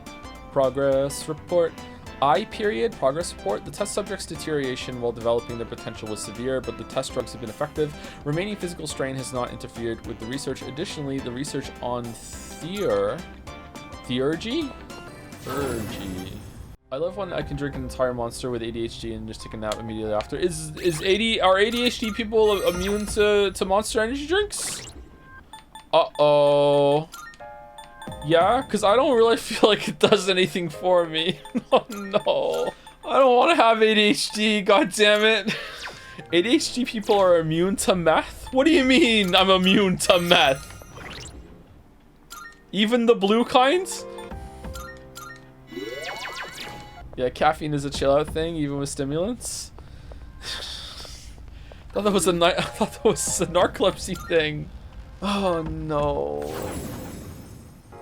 Progress report. I period. Progress report. The test subject's deterioration while developing their potential was severe, but the test drugs have been effective. Remaining physical strain has not interfered with the research. Additionally, the research on theurgy? I love when I can drink an entire Monster with ADHD and just take a nap immediately after. Are ADHD people immune to Monster energy drinks? Uh-oh. Yeah, because I don't really feel like it does anything for me. Oh no. I don't want to have ADHD, god damn it. ADHD people are immune to meth? What do you mean I'm immune to meth? Even the blue kinds? Yeah, caffeine is a chill out thing, even with stimulants. I thought that was a narcolepsy thing. Oh no.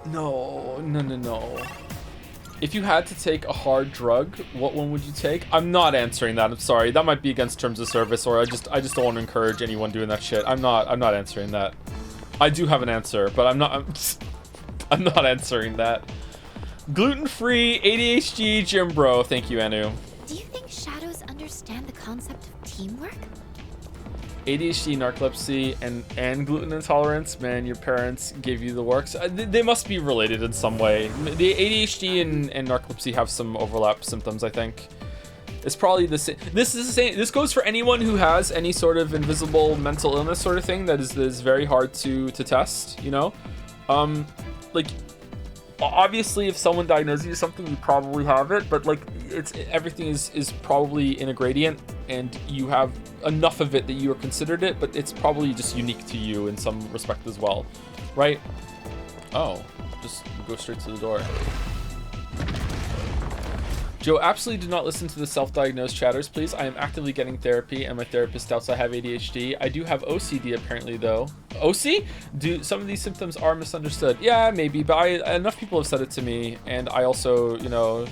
No. If you had to take a hard drug, what one would you take? I'm not answering that. I'm sorry. That might be against terms of service, or I just don't want to encourage anyone doing that shit. I'm not answering that. I do have an answer, but I'm not answering that. Gluten-free ADHD gym bro. Thank you, Anu. Do you think shadows understand the concept of teamwork? ADHD, narcolepsy, and gluten intolerance. Man, your parents gave you the works. They must be related in some way. The ADHD and narcolepsy have some overlap symptoms, I think. It's probably the same. This is the same. This goes for anyone who has any sort of invisible mental illness sort of thing that is very hard to test, you know? Like, obviously if someone diagnoses you with something, you probably have it, but like everything is probably in a gradient and you have enough of it that you are considered it, but it's probably just unique to you in some respect as well, right? Oh, just go straight to the door. Joe, absolutely do not listen to the self-diagnosed chatters, please. I am actively getting therapy, and my therapist doubts I have ADHD. I do have OCD, apparently, though. OC? Some of these symptoms are misunderstood? Yeah, maybe, but enough people have said it to me, and I also, you know,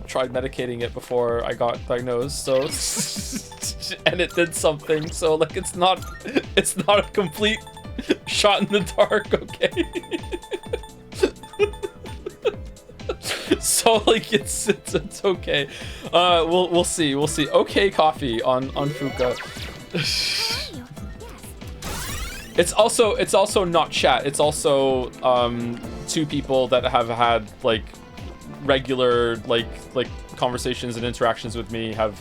tried medicating it before I got diagnosed, so... and it did something, so, like, it's not a complete shot in the dark, okay? So like it's okay. We'll see. Okay, coffee on Fuka. It's also not chat. It's also two people that have had like regular like conversations and interactions with me have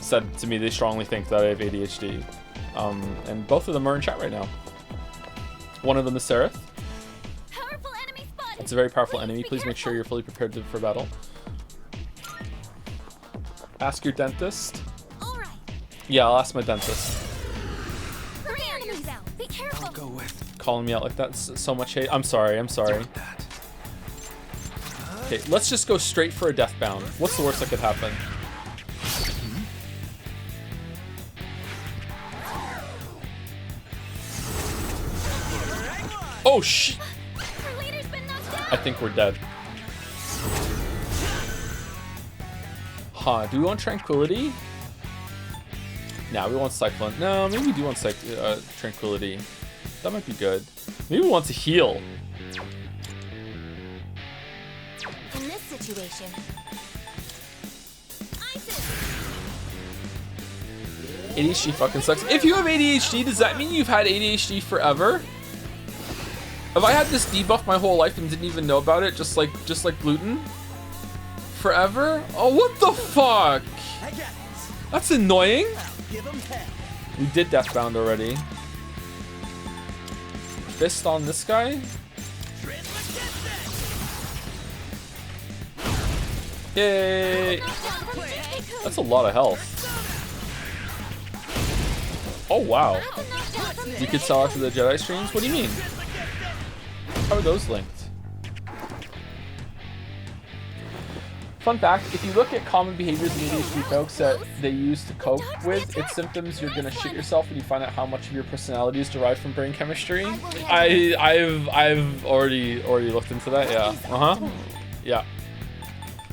said to me they strongly think that I have ADHD. And both of them are in chat right now. One of them is Seraph. It's a very powerful enemy. Please make sure you're fully prepared for battle. Ask your dentist. All right. Yeah, I'll ask my dentist. Be careful. I'll go with. Calling me out like that, so much hate. I'm sorry. That. Okay, let's just go straight for a deathbound. What's the worst that could happen? Oh shit! I think we're dead. Huh, do we want Tranquility? Nah, we want Cyclone. No, maybe we do want Tranquility. That might be good. Maybe we want to heal. In this situation, ADHD fucking sucks. If you have ADHD, does that mean you've had ADHD forever? Have I had this debuff my whole life and didn't even know about it, just like gluten? Forever? Oh, what the fuck? That's annoying. We did Deathbound already. fist on this guy. Yay! That's a lot of health. Oh wow. You could sell after the Jedi streams? What do you mean? How are those linked? Fun fact, if you look at common behaviors in ADHD folks that they use to cope with its symptoms, you're gonna shit yourself when you find out how much of your personality is derived from brain chemistry. I've already looked into that, yeah. Yeah.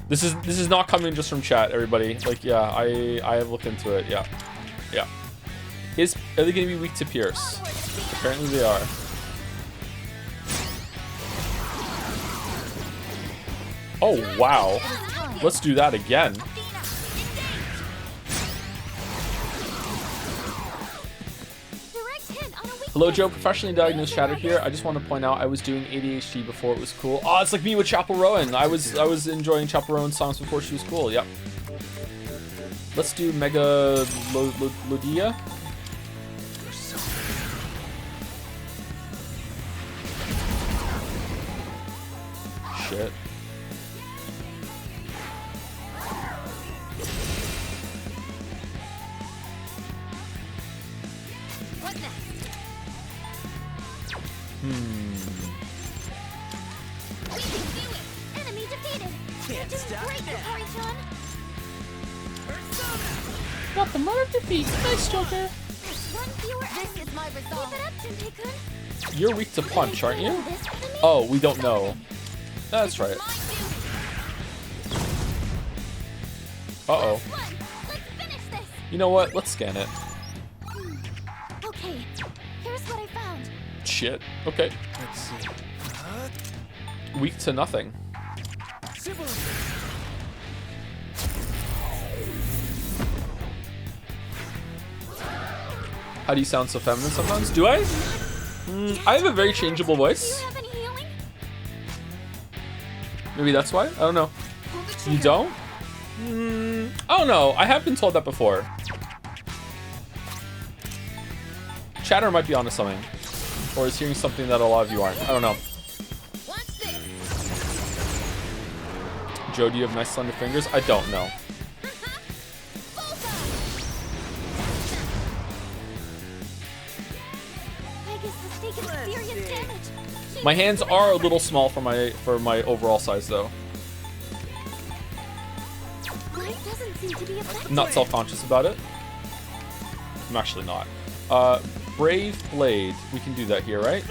This is not coming just from chat, everybody. Like, yeah, I have looked into it, yeah. Yeah. Are they gonna be weak to Pierce? Apparently they are. Oh wow. Let's do that again. Hello Joe, professionally diagnosed chatter here. I just want to point out I was doing ADHD before it was cool. Oh, it's like me with Chapel Rowan. I was enjoying Chapel Rowan's songs before she was cool. Yep. Let's do Mega Lodia. Shit. Enemy defeated. Can't stop Great, now. Hikari-chan. Got the mother defeat. Nice, Joker. One fewer enemy. This is my resolve. Keep it up, Junpei-kun. You're weak to punch, aren't you? This for me? Oh, we don't know. That's right. Uh-oh. Let's finish this. You know what? Let's scan it. Okay, here's what I found. Shit. Okay. Let's see. Weak to nothing. How do you sound so feminine sometimes? Do I? I have a very changeable Do you voice. have any healing? Maybe that's why? I don't know. You don't? I don't know. I have been told that before. Chatter might be onto something. Or is hearing something that a lot of you aren't. I don't know. Joe, do you have nice slender fingers? I don't know. My hands are a little small for my overall size though. I'm not self-conscious about it. I'm actually not. Brave Blade. We can do that here, right?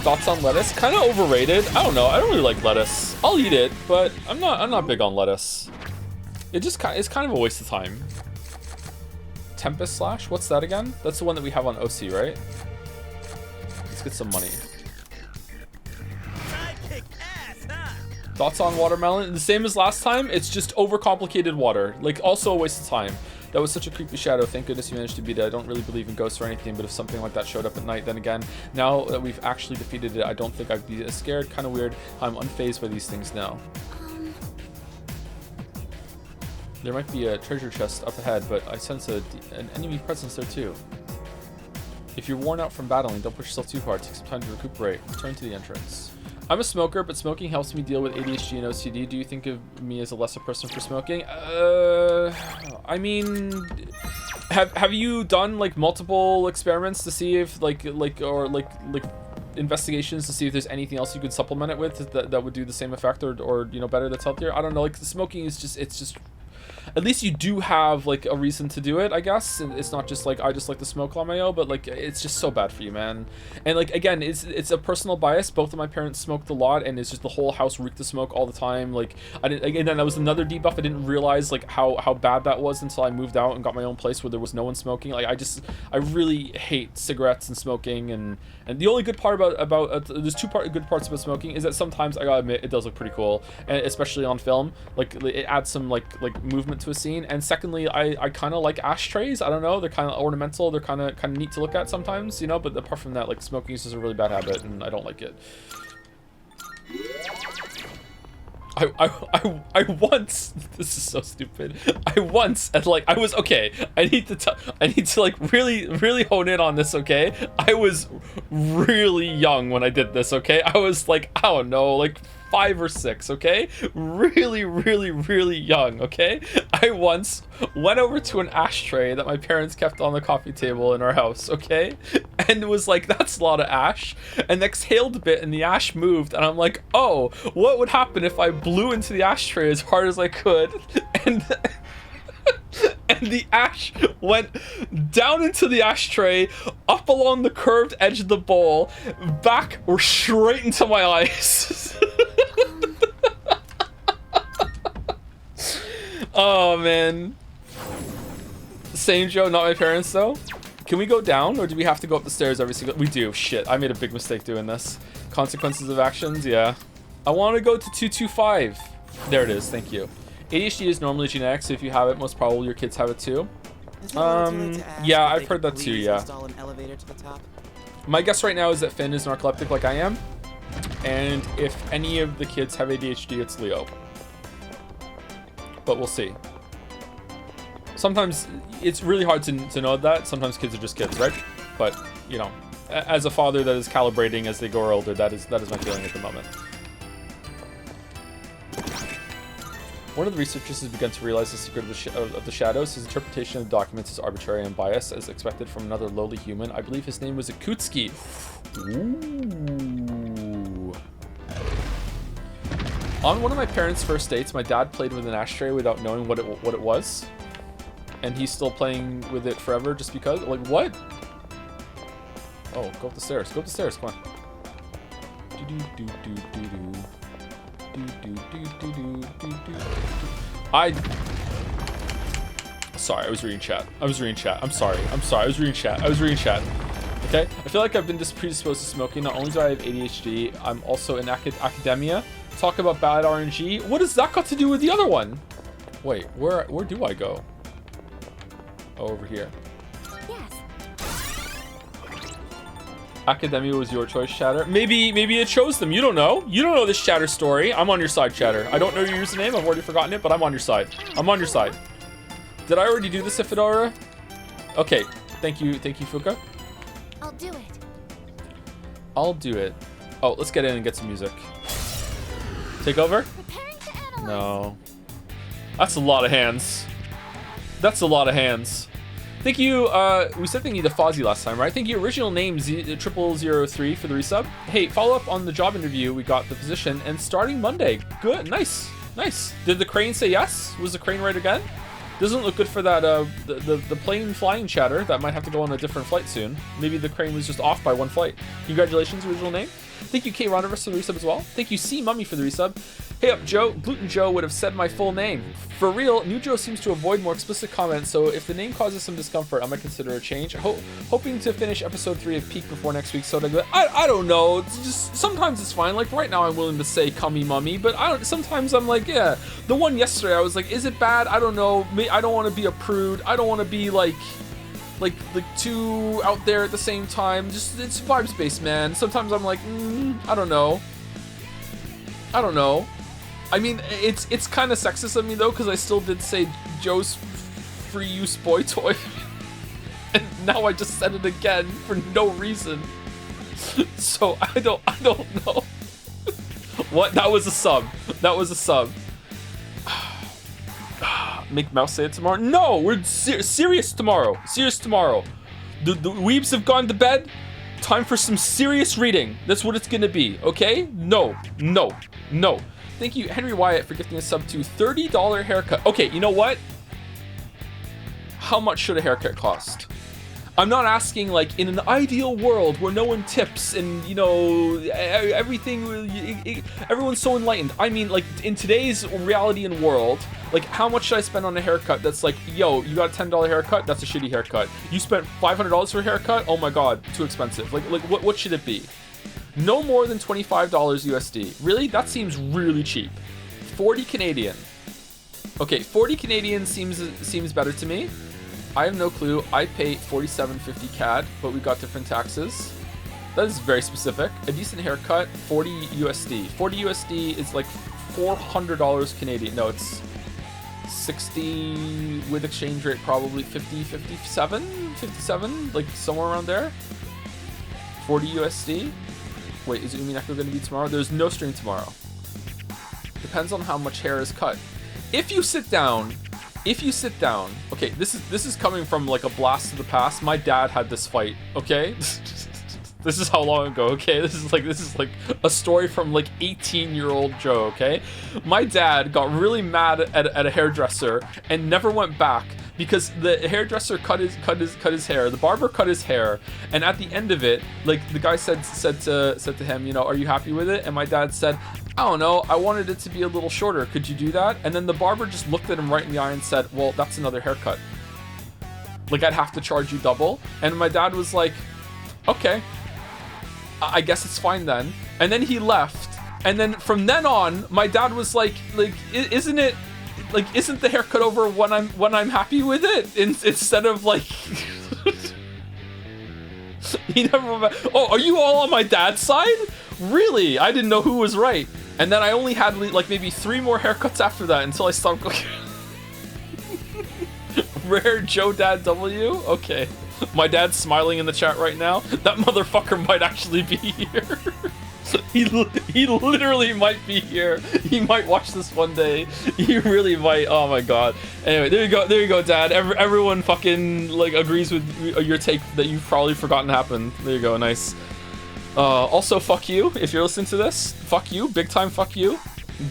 Thoughts on lettuce? Kind of overrated. I don't know. I don't really like lettuce. I'll eat it, but I'm not big on lettuce. It's kind of a waste of time. Tempest Slash? What's that again? That's the one that we have on OC, right? Let's get some money. Thoughts on watermelon? The same as last time. It's just overcomplicated water. Like, also a waste of time. That was such a creepy shadow. Thank goodness you managed to beat it. I don't really believe in ghosts or anything, but if something like that showed up at night, then again, now that we've actually defeated it, I don't think I'd be as scared. Kind of weird. I'm unfazed by these things now. There might be a treasure chest up ahead, but I sense an enemy presence there too. If you're worn out from battling, don't push yourself too hard. Take some time to recuperate. Return to the entrance. I'm a smoker, but smoking helps me deal with ADHD and OCD. Do you think of me as a lesser person for smoking? I mean, have you done like multiple experiments to see if like investigations to see if there's anything else you could supplement it with that would do the same effect or you know better that's healthier? I don't know. Like the smoking is just at least you do have like a reason to do it, I guess. It's not just like I just like to smoke on my own, but like it's just so bad for you, man. And like again, it's a personal bias. Both of my parents smoked a lot, and it's just the whole house reeked of smoke all the time. Like I didn't. Again, that was another debuff. I didn't realize like how bad that was until I moved out and got my own place where there was no one smoking. Like I really hate cigarettes and smoking. And the only good part about there's good parts about smoking is that sometimes I gotta admit it does look pretty cool, and especially on film. Like it adds some like movement to a scene. And secondly, I kind of like ashtrays. I don't know, they're kind of ornamental, they're kind of neat to look at sometimes, you know, but apart from that, like smoking is just a really bad habit and I don't like it. I once, this is so stupid. I once, and like, I was, okay, I need to like really hone in on this, okay? I was really young when I did this, okay? I was like, I don't know, like 5 or 6, okay? Really young, okay? I once went over to an ashtray that my parents kept on the coffee table in our house, okay? And was like, that's a lot of ash, and exhaled a bit and the ash moved, and I'm like, oh, what would happen if I blew into the ashtray as hard as I could? And and the ash went down into the ashtray, up along the curved edge of the bowl, back or straight into my eyes. Oh man. Same Joe, not my parents though. Can we go down, or do we have to go up the stairs every single? We do. Shit, I made a big mistake doing this. Consequences of actions, yeah. I want to go to 225. There it is. Thank you. ADHD is normally genetic, so if you have it, most probably your kids have it too. Yeah, I've heard that too. Yeah. Install an elevator to the top? My guess right now is that Finn is narcoleptic like I am, and if any of the kids have ADHD, it's Leo. But we'll see. Sometimes it's really hard to know that. Sometimes kids are just kids, right? But you know, as a father that is calibrating as they grow older, that is my feeling at the moment. One of the researchers has begun to realize the secret of the shadows. His interpretation of documents is arbitrary and biased, as expected from another lowly human. I believe his name was Akutski. Ooh. On one of my parents' first dates, my dad played with an ashtray without knowing what it was, and he's still playing with it forever just because. Like what? Oh, go up the stairs. Go up the stairs. Come on. Sorry, I was reading chat. I'm sorry. I was reading chat. Okay? I feel like I've been predisposed to smoking. Not only do I have ADHD, I'm also in academia. Talk about bad RNG. What has that got to do with the other one? Wait, where do I go? Oh, over here. Yes. Academia was your choice, Chatter. Maybe it chose them. You don't know. You don't know this Chatter story. I'm on your side, Chatter. I don't know your username. I've already forgotten it, but I'm on your side. Did I already do this, Ifidora? Okay. Thank you, Fuka. I'll do it. Oh, let's get in and get some music. Take over? Preparing to analyze. No. That's a lot of hands. Thank you, we said thank you to Fozzie last time, right? Thank you, original name 0003 for the resub. Hey, follow up on the job interview, we got the position, and starting Monday. Good, nice. Did the crane say yes? Was the crane right again? Doesn't look good for that, the plane flying Chatter. That might have to go on a different flight soon. Maybe the crane was just off by one flight. Congratulations, original name. Thank you, K. Ronderverse, for the resub as well. Thank you, C. Mummy, for the resub. Hey up, Joe. Gluten Joe would have said my full name. For real, New Joe seems to avoid more explicit comments, so if the name causes some discomfort, I might consider a change. Hoping to finish episode 3 of Peak before next week, so I don't know. It's just, sometimes it's fine. Like, right now I'm willing to say Cummy Mummy, but sometimes I'm like, yeah. The one yesterday, I was like, is it bad? I don't know. I don't want to be a prude. I don't want to be like two out there at the same time. Just, it's vibes based, man. Sometimes I'm like, I don't know. I mean, it's kind of sexist of me though, because I still did say Joe's free use boy toy, and now I just said it again for no reason. So I don't know. What? That was a sub. Make Mouse say it tomorrow? No, we're serious tomorrow. The weebs have gone to bed. Time for some serious reading. That's what it's gonna be, okay? No. Thank you, Henry Wyatt, for gifting a sub to $30 haircut. Okay, you know what? How much should a haircut cost? I'm not asking like in an ideal world where no one tips and you know everyone's so enlightened. I mean like in today's reality and world, like how much should I spend on a haircut that's like, yo, you got a $10 haircut, that's a shitty haircut. You spent $500 for a haircut, oh my god, too expensive. Like what should it be? No more than $25 USD. Really? That seems really cheap. 40 Canadian. Okay, 40 Canadian seems better to me. I have no clue. I pay 47.50 CAD, but we got different taxes. That is very specific. A decent haircut, 40 USD. 40 USD is like $400 Canadian. No, it's 60 with exchange rate, probably 57, like somewhere around there. 40 USD. Wait, is Umineko going to be tomorrow? There's no stream tomorrow. Depends on how much hair is cut. If you sit down, okay, this is coming from like a blast to the past. My dad had this fight, okay? This is how long ago, okay? This is like a story from like 18-year-old Joe, okay? My dad got really mad at a hairdresser and never went back because the hairdresser cut his hair, the barber cut his hair, and at the end of it, like the guy said to him, you know, are you happy with it? And my dad said, I don't know, I wanted it to be a little shorter. Could you do that? And then the barber just looked at him right in the eye and said, well, that's another haircut. Like, I'd have to charge you double. And my dad was like, okay, I guess it's fine then. And then he left. And then from then on, my dad was like, isn't the haircut over when I'm happy with it? Instead of like, he never. Oh, are you all on my dad's side? Really? I didn't know who was right. And then I only had like maybe 3 more haircuts after that until I stopped going. Rare Joe Dad W? Okay. My dad's smiling in the chat right now. That motherfucker might actually be here. He literally might be here. He might watch this one day. He really might. Oh my god. Anyway, there you go, Dad. Everyone fucking like agrees with your take that you've probably forgotten happened. There you go, nice. Also, fuck you if you're listening to this. Fuck you, big time. Fuck you.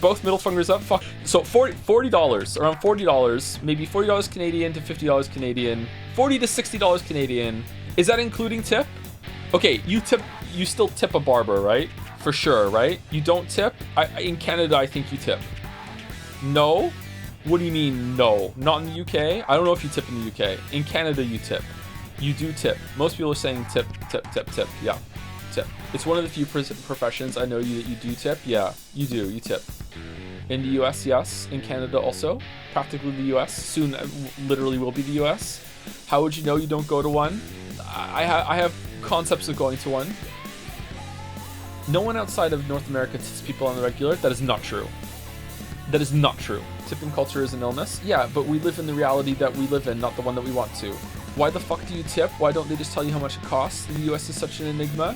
Both middle fingers up. Fuck. So $40, around $40, maybe $40 Canadian to $50 Canadian, $40 to $60 Canadian. Is that including tip? Okay, you still tip a barber, right? For sure, right? You don't tip? In Canada, I think you tip. No? What do you mean no? Not in the UK? I don't know if you tip in the UK. In Canada, you tip. You do tip. Most people are saying tip. Yeah. Tip. It's one of the few professions I know that you do tip. Yeah, you do. You tip. In the US, yes. In Canada also. Practically the US. Soon, literally will be the US. How would you know you don't go to one? I have concepts of going to one. No one outside of North America tips people on the regular. That is not true. That is not true. Tipping culture is an illness. Yeah, but we live in the reality that we live in, not the one that we want to. Why the fuck do you tip? Why don't they just tell you how much it costs? The US is such an enigma.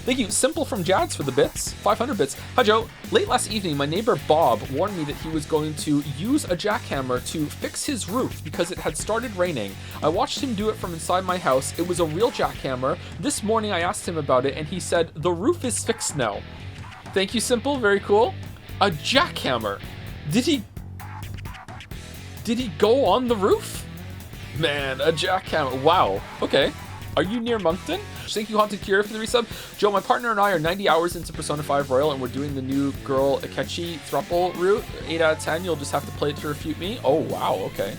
Thank you, Simple from Jads for the bits. 500 bits. Hi, Joe. Late last evening, my neighbor Bob warned me that he was going to use a jackhammer to fix his roof because it had started raining. I watched him do it from inside my house. It was a real jackhammer. This morning, I asked him about it, and he said, the roof is fixed now. Thank you, Simple. Very cool. A jackhammer. Did he go on the roof? Man, a jackhammer. Wow. Okay. Are you near Moncton? Thank you, Haunted Cure, for the resub. Joe, my partner and I are 90 hours into Persona 5 Royal, and we're doing the new Girl Akechi thruple route. 8 out of 10. You'll just have to play it to refute me. Oh, wow. Okay.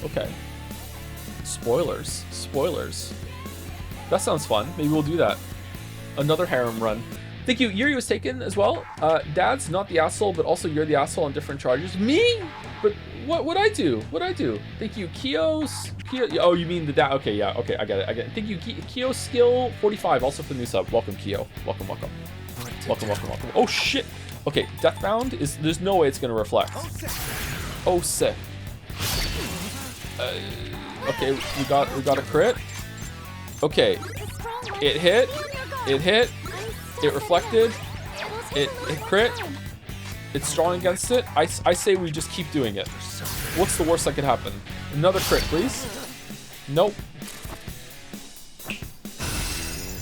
Okay. Spoilers. That sounds fun. Maybe we'll do that. Another harem run. Thank you. Yuri was taken as well. Dad's not the asshole, but also you're the asshole on different charges. Me? But what I do? Thank you. Kyo. Oh, you mean the dad? Okay, yeah. Okay, I get it. Thank you. Kyo Skill 45, also for the new sub. Welcome, Kyo. Welcome. Welcome. Oh shit. Okay, Deathbound is. There's no way it's gonna reflect. Oh sick. Okay, we got a crit. Okay, it hit. It reflected. It crit. It's strong against it. I say we just keep doing it. What's the worst that could happen? Another crit, please. Nope.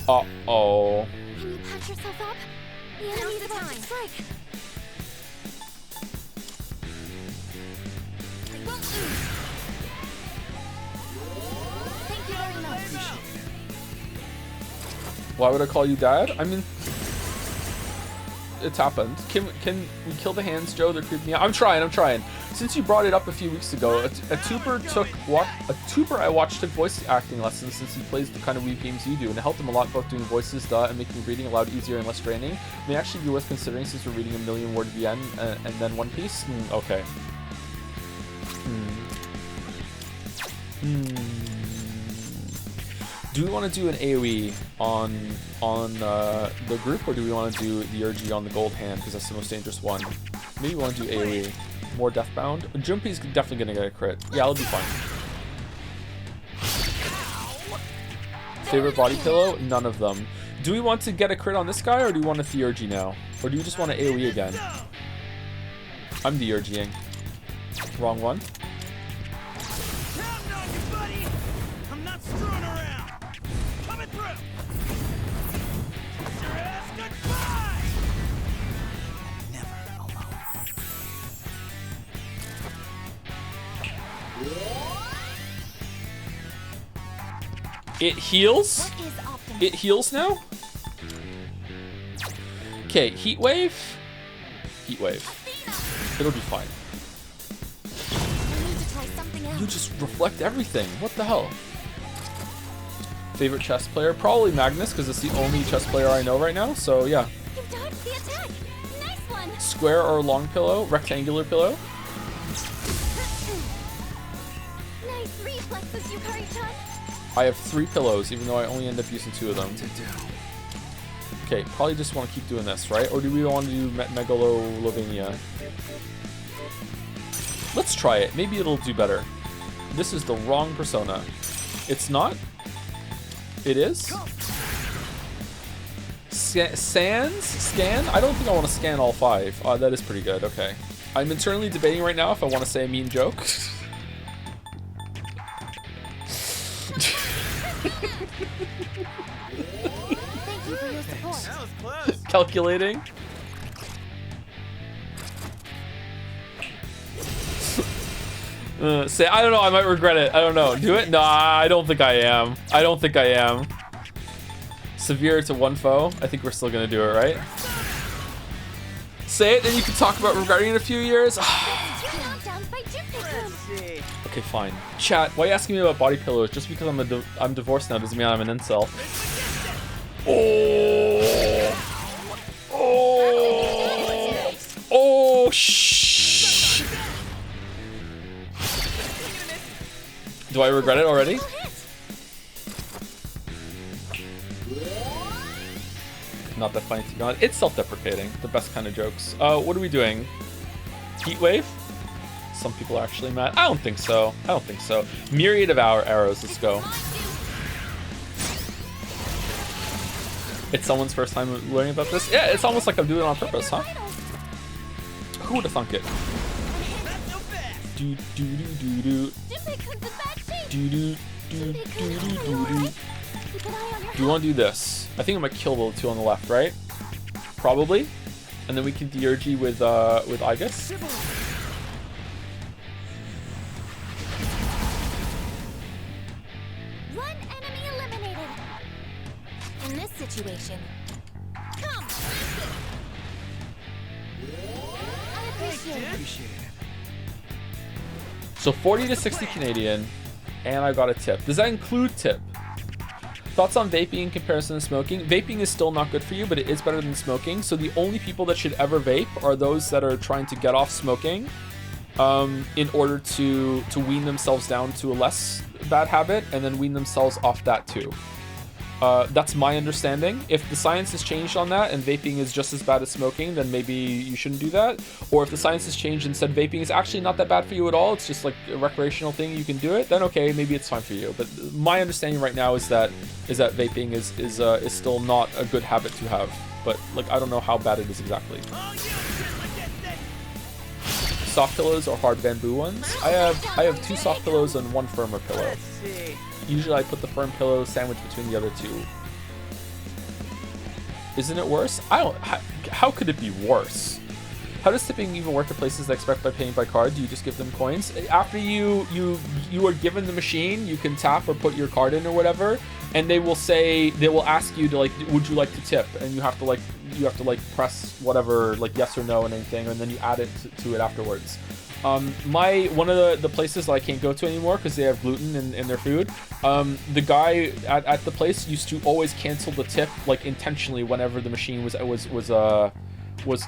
Uh-oh. Can you patch yourself up? The enemy's about to strike. Thank you very much. Why would I call you dad? I mean, it's happened. Can we kill the hands, Joe? They're creeping me out. I'm trying. Since you brought it up a few weeks ago, a tuber I watched took voice acting lessons since he plays the kind of weeb games you do, and it helped him a lot both doing voices, and making reading aloud easier and less draining. May actually be worth considering since we're reading a million word VN and then One Piece. Okay. Do we want to do an AoE on the group, or do we want to do the Urgy on the gold hand because that's the most dangerous one? Maybe we want to do AoE. More Deathbound. Jumpy's definitely gonna get a crit. Yeah, it'll be fine. Favorite body pillow? None of them. Do we want to get a crit on this guy, or do we want a Theurgy now? Or do you just want to AoE again? I'm Theurgying. Wrong one. Counting on you, buddy. I'm not screwing around. Coming through. Kiss your ass goodbye. Never alone. It heals? What is optimal? It heals now? Okay, Heat Wave. Heat Wave. It'll be fine. I need to try something else. You just reflect everything. What the hell? Favorite chess player? Probably Magnus, because it's the only chess player I know right now. So yeah. You dodged the attack. Nice one. Square or long pillow? Rectangular pillow? Nice reflexes, Yukari-chan. I have 3 pillows, even though I only end up using 2 of them. Okay, probably just want to keep doing this, right? Or do we want to do Megalolovania? Let's try it. Maybe it'll do better. This is the wrong persona. It's not? It is? Scan? I don't think I want to scan all 5. That is pretty good. Okay. I'm internally debating right now if I want to say a mean joke. Thank you for your support. That was close. Calculating. Say, I don't know, I might regret it. I don't know. Do it? Nah, I don't think I am. I don't think I am. Severe to 1 foe. I think we're still gonna do it, right? Say it, then you can talk about regretting it in a few years. 2 knockdowns by Junpei-kun. Let's see. Okay, fine. Chat, why are you asking me about body pillows? Just because I'm divorced now doesn't mean I'm an incel. Oh! Oh! Oh, shh! Do I regret it already? Not that funny to be honest. It's self-deprecating. The best kind of jokes. What are we doing? Heat wave? Some people are actually mad. I don't think so. I don't think so. Myriad of our arrows. Let's go. It's someone's first time learning about this. Yeah, it's almost like I'm doing it on purpose, huh? Who would have thunk it? Do do do do do. Junpei-kun's in bad shape. Do do do do Junpei-kun, do are you do. alright? Keep an eye on your Do you want to do this? I think I might kill the 2 on the left, right? Probably. And then we can Deurgy with Igus. One enemy eliminated. In this situation, come. I appreciate it. Appreciate it. So 40 to 60 Canadian, and I got a tip. Does that include tip? Thoughts on vaping in comparison to smoking? Vaping is still not good for you, but it is better than smoking. So the only people that should ever vape are those that are trying to get off smoking in order to wean themselves down to a less bad habit and then wean themselves off that too. That's my understanding. If the science has changed on that and vaping is just as bad as smoking, then maybe you shouldn't do that. Or if the science has changed and said vaping is actually not that bad for you at all, it's just like a recreational thing, you can do it, then okay, maybe it's fine for you. But my understanding right now is that vaping is still not a good habit to have. But like I don't know how bad it is exactly. Soft pillows or hard bamboo ones? I have 2 soft pillows and 1 firmer pillow. Let's see. Usually I put the firm pillow sandwiched between the other 2. Isn't it worse? How could it be worse? How does tipping even work at places that expect by paying by card? Do you just give them coins? After you are given the machine, you can tap or put your card in or whatever, and they will ask you to like, would you like to tip? And you have to press whatever, like yes or no and anything, and then you add it to it afterwards. One of the places that I can't go to anymore because they have gluten in their food, the guy at the place used to always cancel the tip like intentionally whenever the machine was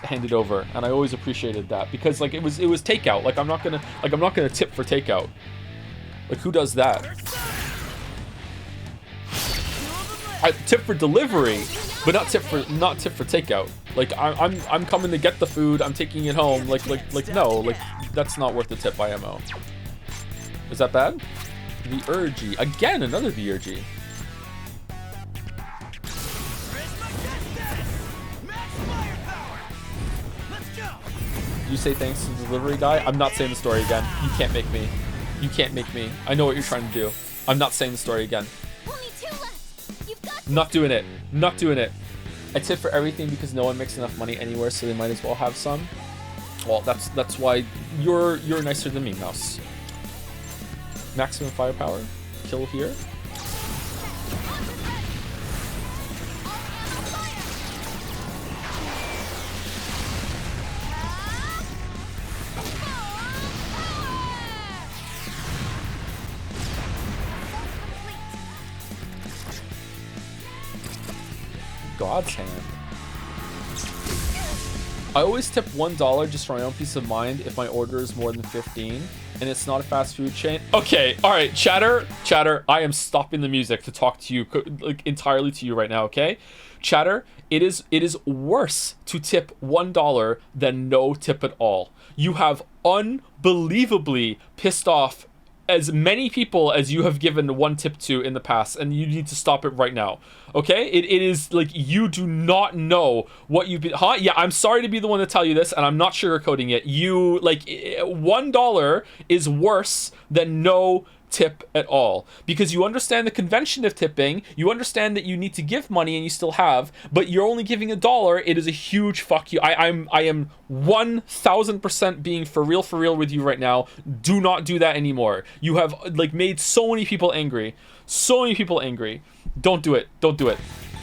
handed over, and I always appreciated that because like it was takeout. Like I'm not gonna tip for takeout. Like who does that? I tip for delivery, but not tip for takeout. Like I'm coming to get the food, I'm taking it home. Like no, like that's not worth the tip, IMO. Is that bad? The Urgy. Again, another the Urgy. You say thanks to the delivery guy? I'm not saying the story again. You can't make me. You can't make me. I know what you're trying to do. I'm not saying the story again. Only 2 left. You've got Not doing it. Not doing it. I tip for everything because no one makes enough money anywhere, so they might as well have some. Well, that's why you're nicer than me, Mouse. Maximum firepower. Kill here. God's hand. I always tip $1 just for my own peace of mind if my order is more than 15 and it's not a fast food chain. Okay, all right, chatter, I am stopping the music to talk to you, like entirely to you right now, okay? Chatter, it is worse to tip $1 than no tip at all. You have unbelievably pissed off as many people as you have given one tip to in the past, and you need to stop it right now. Okay? It is like you do not know what you've been. Huh? Yeah, I'm sorry to be the one to tell you this, and I'm not sugarcoating it. You like $1 is worse than no tip at all, because you understand the convention of tipping, you understand that you need to give money and you still have, but you're only giving $1. It is a huge fuck you. I am 1000% being for real with you right now. Do not do that anymore. You have like made so many people angry. Don't do it.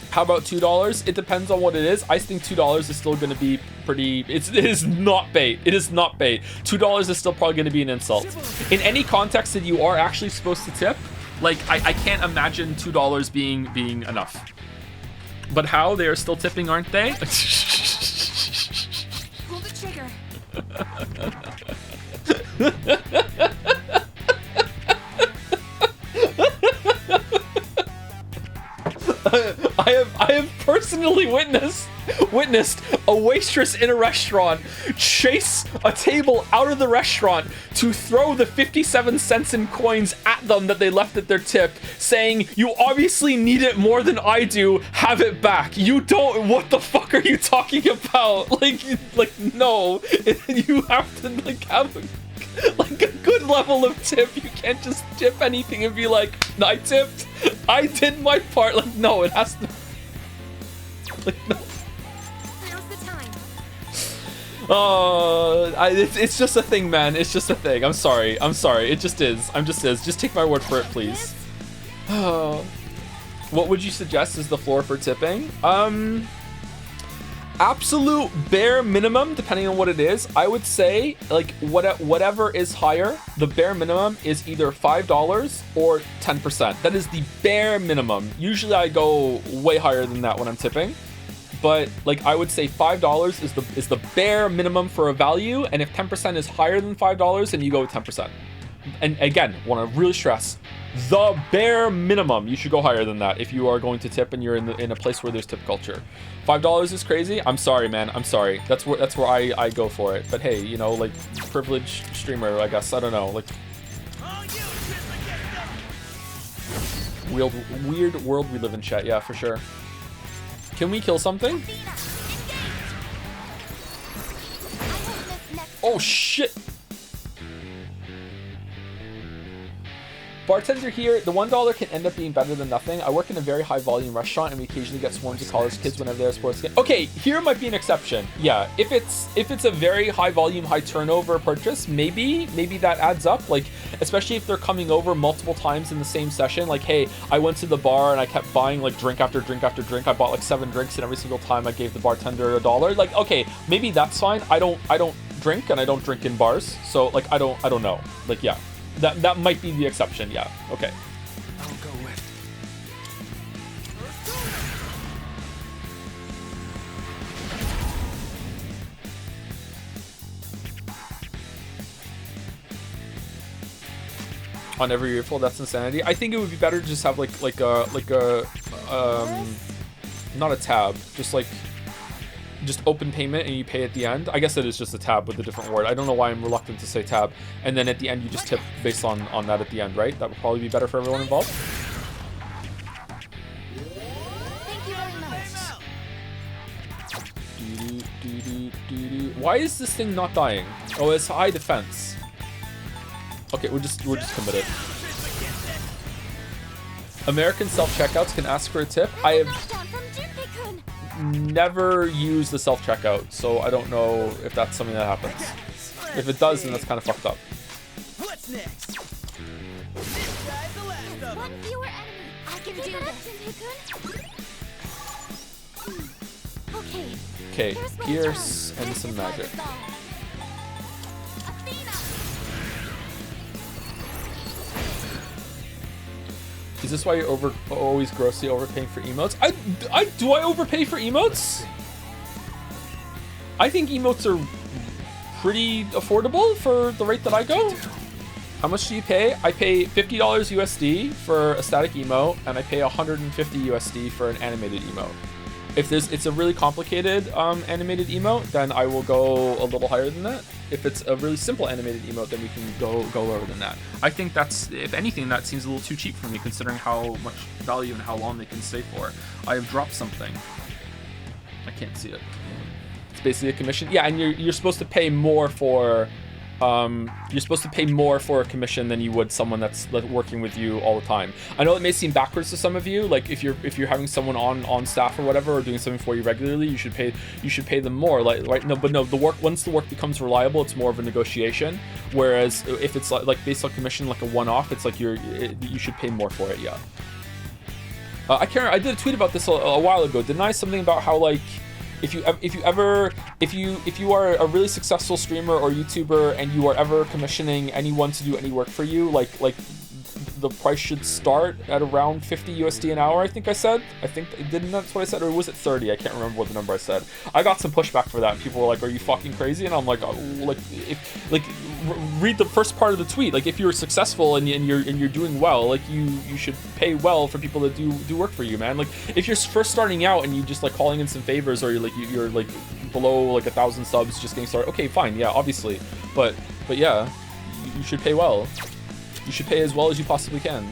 How about $2? It depends on what it is. I think $2 is still going to be pretty. It is not bait. $2 is still probably going to be an insult. In any context that you are actually supposed to tip, like I can't imagine $2 being enough. But how? They are still tipping, aren't they? Pull the trigger. I have personally witnessed a waitress in a restaurant chase a table out of the restaurant to throw the 57 cents in coins at them that they left at their tip, saying, "You obviously need it more than I do, have it back." You don't. What the fuck are you talking about? Like no, you have to like have like a good level of tip. You can't just tip anything and be like, "I tipped, I did my part." Like no, it has to. Like no. Now's the time. It's just a thing, man. It's just a thing. I'm sorry. It just is. Just take my word for it, please. What would you suggest is the floor for tipping? Absolute bare minimum, depending on what it is, I would say like whatever is higher, the bare minimum is either $5 or 10%. That is the bare minimum. Usually I go way higher than that when I'm tipping, but like I would say $5 is the bare minimum for a value, and if 10% is higher than $5, then you go with 10%. And again, want to really stress, the bare minimum. You should go higher than that if you are going to tip and you're in a place where there's tip culture. $5 is crazy. I'm sorry, man. I'm sorry. That's where I go for it. But hey, you know, like privileged streamer, I guess. I don't know. Like weird world we live in, chat. Yeah, for sure. Can we kill something? Oh shit. Bartender here, the $1 can end up being better than nothing. I work in a very high volume restaurant and we occasionally get swarms of college kids whenever there are sports games. Okay, here might be an exception. Yeah, if it's a very high volume, high turnover purchase, maybe that adds up. Like, especially if they're coming over multiple times in the same session. Like, hey, I went to the bar and I kept buying like drink after drink after drink. I bought like 7 drinks and every single time I gave the bartender $1. Like, okay, maybe that's fine. I don't drink and I don't drink in bars. So like I don't know. Like, yeah. That might be the exception, yeah. Okay. I'll go with. on every earful. That's insanity. I think it would be better to just have like a not a tab, just open payment and you pay at the end. I guess it is just a tab with a different word. I don't know why I'm reluctant to say tab. And then at the end you just tip based on that at the end, right? That would probably be better for everyone involved. Thank you very much. Why is this thing not dying? Oh, it's high defense. Okay, we're just committed. American self-checkouts can ask for a tip. I have never used the self-checkout, so I don't know if that's something that happens. If it does, then that's kind of fucked up. What's next? This guy's the last of them. One fewer enemy. I can do this. Okay. Okay, Pierce and some magic. Is this why you're always grossly overpaying for emotes? Do I overpay for emotes? I think emotes are pretty affordable for the rate that I go. How much do you pay? I pay $50 USD for a static emote, and I pay 150 USD for an animated emote. If it's a really complicated animated emote, then I will go a little higher than that. If it's a really simple animated emote, then we can go lower than that. I think that's, if anything, that seems a little too cheap for me, considering how much value and how long they can stay for. I have dropped something. I can't see it. It's basically a commission. Yeah, and you're supposed to pay more for a commission than you would someone that's working with you all the time. I know it may seem backwards to some of you, like if you're having someone on staff or whatever, or doing something for you regularly, you should pay them more, like, right? No, but no, once the work becomes reliable, it's more of a negotiation. Whereas if it's like based on commission, like a one-off, it's like you should pay more for it. Yeah. I can't remember, I did a tweet about this a while ago, didn't I? Something about how, like, if you are a really successful streamer or YouTuber and you are ever commissioning anyone to do any work for you, like the price should start at around 50 USD an hour, I think I said. Didn't that's what I said, or was it 30? I can't remember what the number I said. I got some pushback for that. People were like, "Are you fucking crazy?" And I'm like, read the first part of the tweet. Like, if you're successful and you're doing well, like you should pay well for people that do work for you, man. Like, if you're first starting out and you just like calling in some favors, or you're like below like 1,000 subs just getting started, okay, fine, yeah, obviously, but yeah, you should pay well. You should pay as well as you possibly can.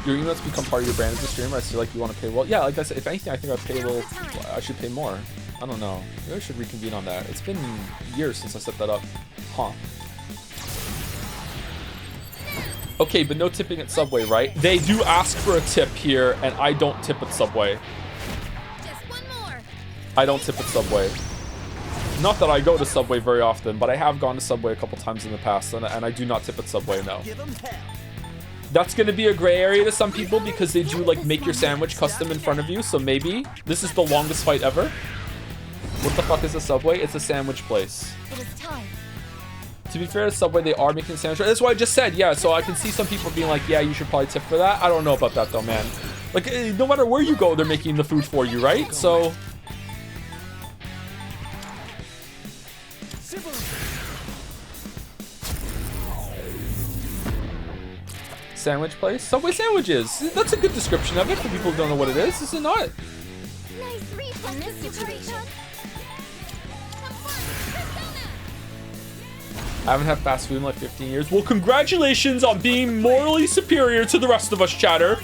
Your emotes become part of your brand as a streamer. I feel like you want to pay well. Yeah, like I said, if anything, I think I should pay more. I don't know. Maybe I should reconvene on that. It's been years since I set that up. Huh. Okay, but no tipping at Subway, right? They do ask for a tip here, and I don't tip at Subway. I don't tip at Subway. Not that I go to Subway very often, but I have gone to Subway a couple times in the past, and I do not tip at Subway, no. That's gonna be a gray area to some people because they do like make your sandwich custom in front of you, so maybe. This is the longest fight ever. What the fuck is a Subway? It's a sandwich place. It is time. To be fair to Subway, they are making sandwich. That's what I just said, yeah, so I can see some people being like, yeah, you should probably tip for that. I don't know about that though, man. Like, no matter where you go, they're making the food for you, right? So... Sandwich place? Subway sandwiches! That's a good description of it for people who don't know what it is it not? Nice reflex in this situation. I haven't had fast food in like 15 years. Well, congratulations on being morally superior to the rest of us, chatter.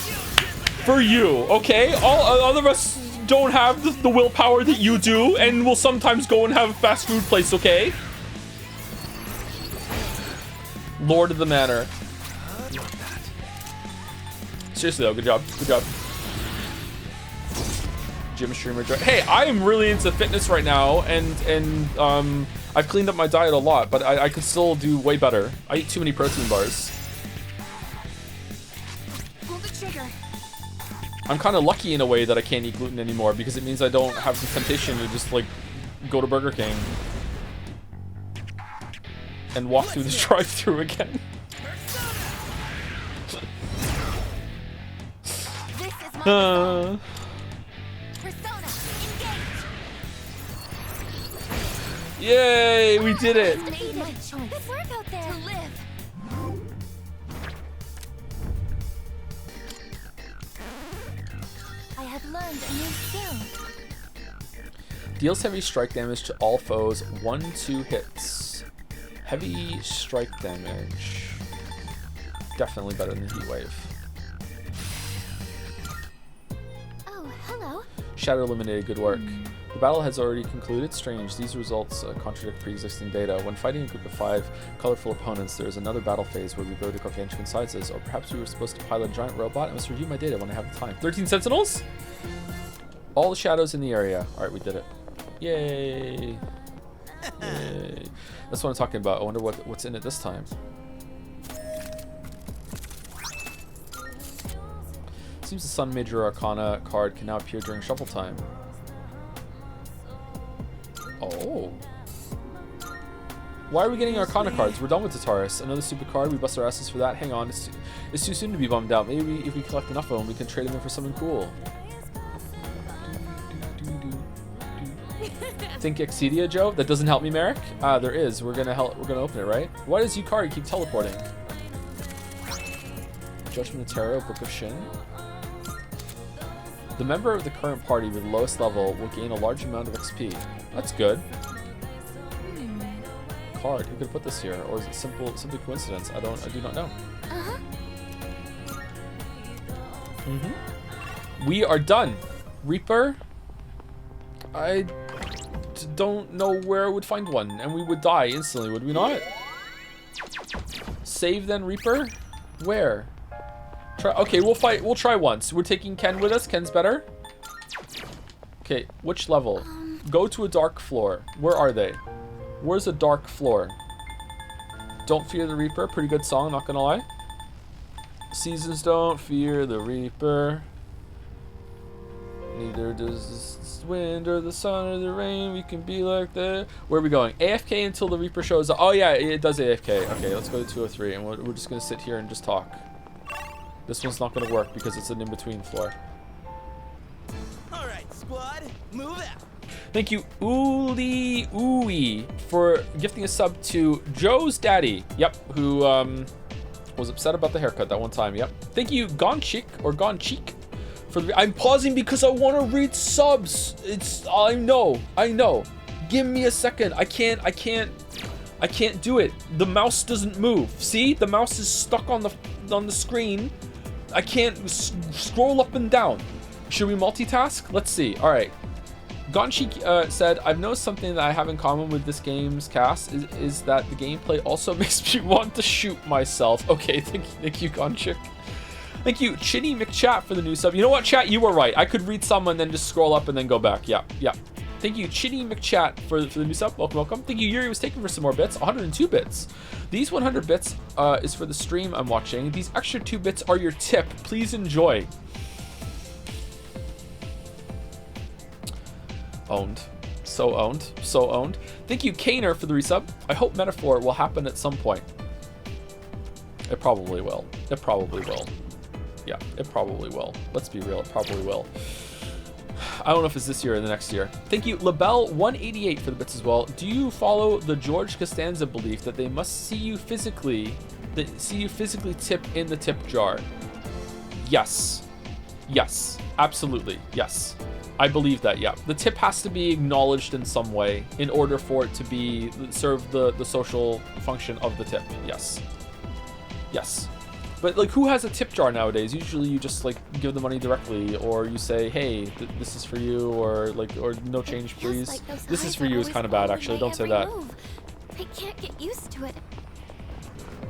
For you, okay? All other of us don't have the willpower that you do, and will sometimes go and have a fast food place, okay? Lord of the Manor. Seriously though, good job. Good job. Gym streamer. Hey, I am really into fitness right now, and I've cleaned up my diet a lot, but I could still do way better. I eat too many protein bars. Pull the trigger. I'm kind of lucky in a way that I can't eat gluten anymore, because it means I don't have the temptation to just like go to Burger King and walk through the drive-thru again. This is my persona. Yay, we did it. Made my choice. Good work out there. To live. I have learned a new skill. Deals heavy strike damage to all foes, 1-2 hits. Heavy strike damage. Definitely better than Heat Wave. Oh, hello. Shadow eliminated, good work. The battle has already concluded. Strange, these results contradict pre-existing data. When fighting a group of 5 colorful opponents, there is another battle phase where we grow to gargantuan sizes. Or perhaps we were supposed to pilot a giant robot. I must review my data when I have the time. 13 Sentinels? All the shadows in the area. Alright, we did it. Yay. Yay. That's what I'm talking about. I wonder what's in it this time. Seems the Sun Major Arcana card can now appear during shuffle time. Oh. Why are we getting Arcana cards? We're done with the Taurus. Another stupid card. We bust our asses for that. Hang on. It's too soon to be bummed out. Maybe if we collect enough of them, we can trade them in for something cool. Think Excedia, Joe? That doesn't help me, Merrick? Ah, there is. We're gonna open it, right? Why does Yukari keep teleporting? Judgment of Tarot, Book of Shin. The member of the current party with the lowest level will gain a large amount of XP. That's good. Card. Who could put this here? Or is it simply coincidence? I do not know. We are done. Reaper. I don't know where I would find one, and we would die instantly, would we not? Save then, Reaper. Where? Okay, we'll try once. We're taking Ken with us. Ken's better. Okay, which level? Go to a dark floor. Where are they? Where's a dark floor? Don't Fear the Reaper. Pretty good song, not gonna lie. Seasons don't fear the Reaper. Neither does the wind or the sun or the rain. We can be like that. Where are we going? AFK until the Reaper shows up. Oh yeah, it does AFK. Okay, let's go to 203, and we're just gonna sit here and just talk. This one's not gonna work because it's an in-between floor. All right, squad, move out. Thank you, Uli Ooey, for gifting a sub to Joe's daddy. Yep, who was upset about the haircut that one time. Yep. Thank you, Gonchik or Goncheek. I'm pausing because I want to read subs. I know. Give me a second. I can't do it. The mouse doesn't move. See? The mouse is stuck on the screen. I can't scroll up and down. Should we multitask? Let's see. All right. Gonchi said, I've noticed something that I have in common with this game's cast is that the gameplay also makes me want to shoot myself. Okay, thank you, Gonchik. Thank you, Chinny McChat, for the new sub. You know what, chat? You were right. I could read some and then just scroll up and then go back. Yeah. Thank you, Chinny McChat, for the new sub. Welcome. Thank you, Yuri was taking for some more bits. 102 bits. These 100 bits is for the stream I'm watching. These extra 2 bits are your tip. Please enjoy. Owned. So owned. Thank you, Kaner, for the resub. I hope Metaphor will happen at some point. It probably will. Yeah, it probably will. Let's be real, it probably will. I don't know if it's this year or the next year. Thank you, Labelle188, for the bits as well. Do you follow the George Costanza belief that they must see you physically tip in the tip jar? Yes, absolutely, yes. I believe that, yeah. The tip has to be acknowledged in some way in order for it to serve the social function of the tip. Yes. But like, who has a tip jar nowadays? Usually you just like give the money directly, or you say, hey, this is for you, or no change please. Like this is for you is kind of bad, actually. Don't say that. I can't get used to it.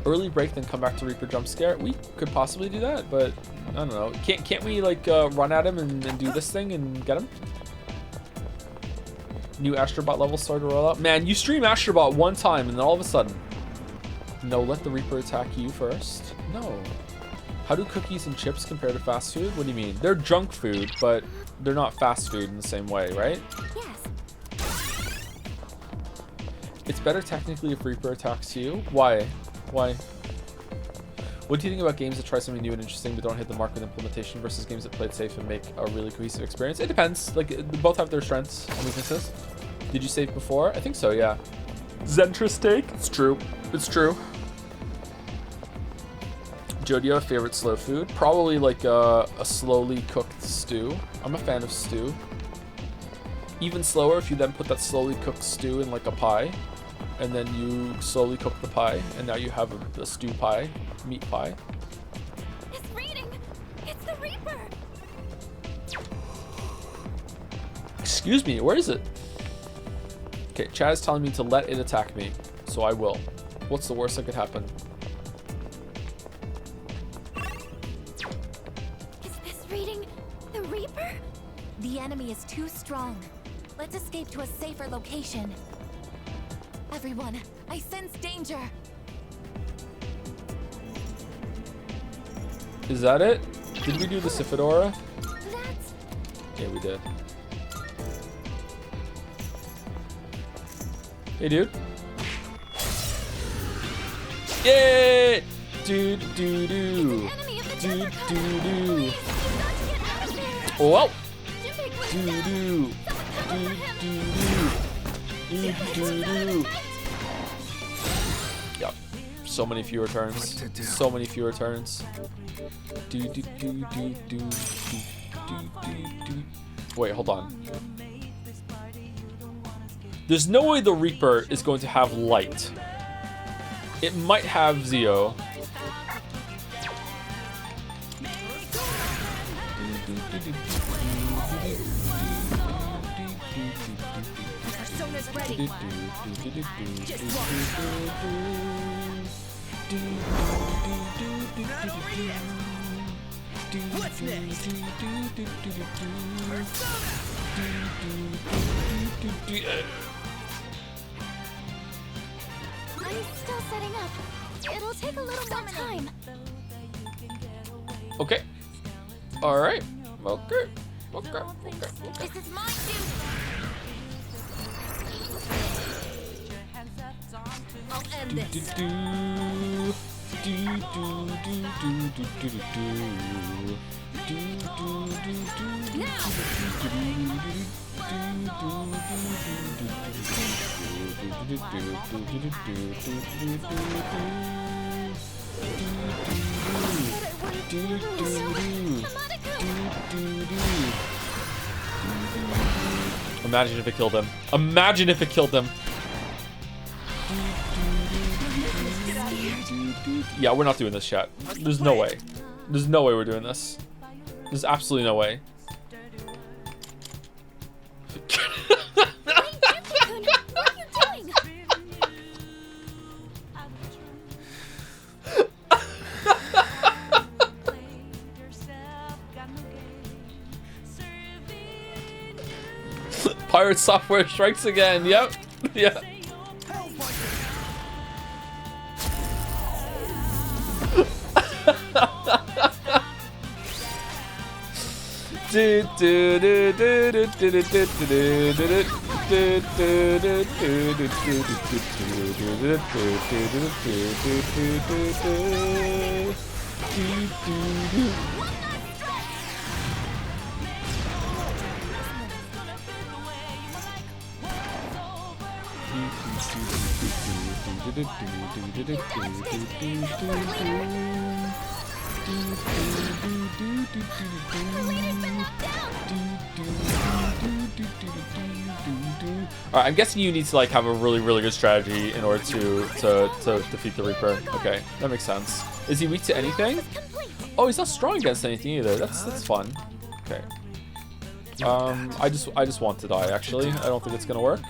Early break, then come back to Reaper jump scare. We could possibly do that, but I don't know. Can't we like run at him and do this thing and get him? New Astrobot level started to roll out. Man, you stream Astrobot one time and then all of a sudden, no, let the Reaper attack you first. No. How do cookies and chips compare to fast food? What do you mean? They're junk food, but they're not fast food in the same way, right? Yes. It's better technically if Reaper attacks you. Why? What do you think about games that try something new and interesting but don't hit the mark with implementation versus games that play it safe and make a really cohesive experience? It depends. Like, both have their strengths and weaknesses. Did you save before? I think so, yeah. Zentra steak? It's true. It's true. Joe, do you have a favorite slow food? Probably like a slowly cooked stew. I'm a fan of stew. Even slower if you then put that slowly cooked stew in like a pie. And then you slowly cook the pie. And now you have a stew pie. Meat pie. It's raining. It's the Reaper. Excuse me, where is it? Okay, Chad is telling me to let it attack me. So I will. What's the worst that could happen? Is this reading the Reaper? The enemy is too strong. Let's escape to a safer location. Everyone, I sense danger. Is that it? Did we do the Sifidora? That's... Yeah, we did. Hey, dude. Yay! Do do do. enemy of the Do treasure cup. do do. Please, you've got to get out of there. Whoa! Jinbei, quick, Do down. do. Someone cover Do for him. do do. Do do do. Yep. So many fewer turns. So many fewer turns. Do do do do do do do do. Wait, hold on. There's no way the Reaper is going to have light. It might have Zeo. Persona's ready. What's next? I'm still setting up. It'll take a little more time. Okay. All right. Okay. Okay. Okay. This is my duty. I'll end Do this. do do do do do do do do do. Do do do do do Imagine if it killed him. Imagine if it killed him. Yeah, we're not doing this, chat. There's no way. There's no way we're doing this. There's absolutely no way. What are you doing? Pirate software strikes again. Yep. Yeah. Alright, I'm guessing you need to like have a really good strategy in order to defeat the Reaper. Okay, that makes sense. Is he weak to anything? Oh, he's not strong against anything either. That's fun. Okay. I just want to die actually. I don't think it's gonna work.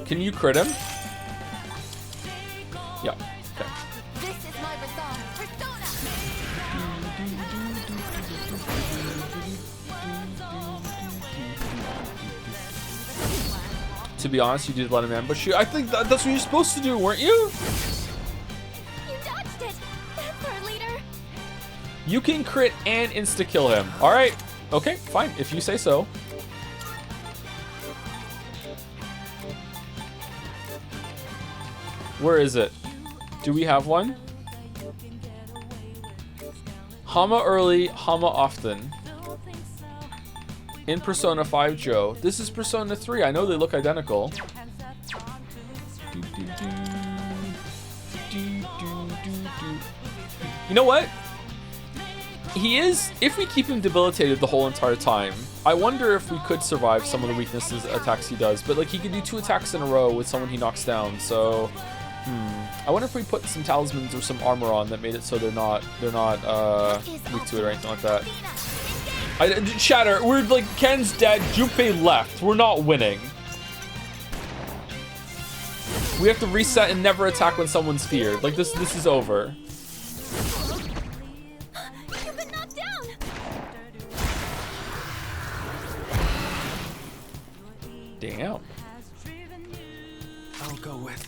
Can you crit him? Yeah. Okay. This is my resolve. Persona. To be honest, you did let him ambush you. I think that's what you're supposed to do, weren't you? You dodged it. That's our leader. You can crit and insta-kill him. All right. Okay, fine. If you say so. Where is it? Do we have one? Hama early, Hama often. In Persona 5 Joe. This is Persona 3. I know they look identical. You know what? He is, if we keep him debilitated the whole entire time, I wonder if we could survive some of the weaknesses attacks he does. But like, he could do 2 attacks in a row with someone he knocks down. So, I wonder if we put some talismans or some armor on that made it so they're not weak to it or anything like that. Shatter, we're like, Ken's dead, Junpei left. We're not winning. We have to reset and never attack when someone's feared. Like, this is over. You've been knocked down. Damn. I'll go with.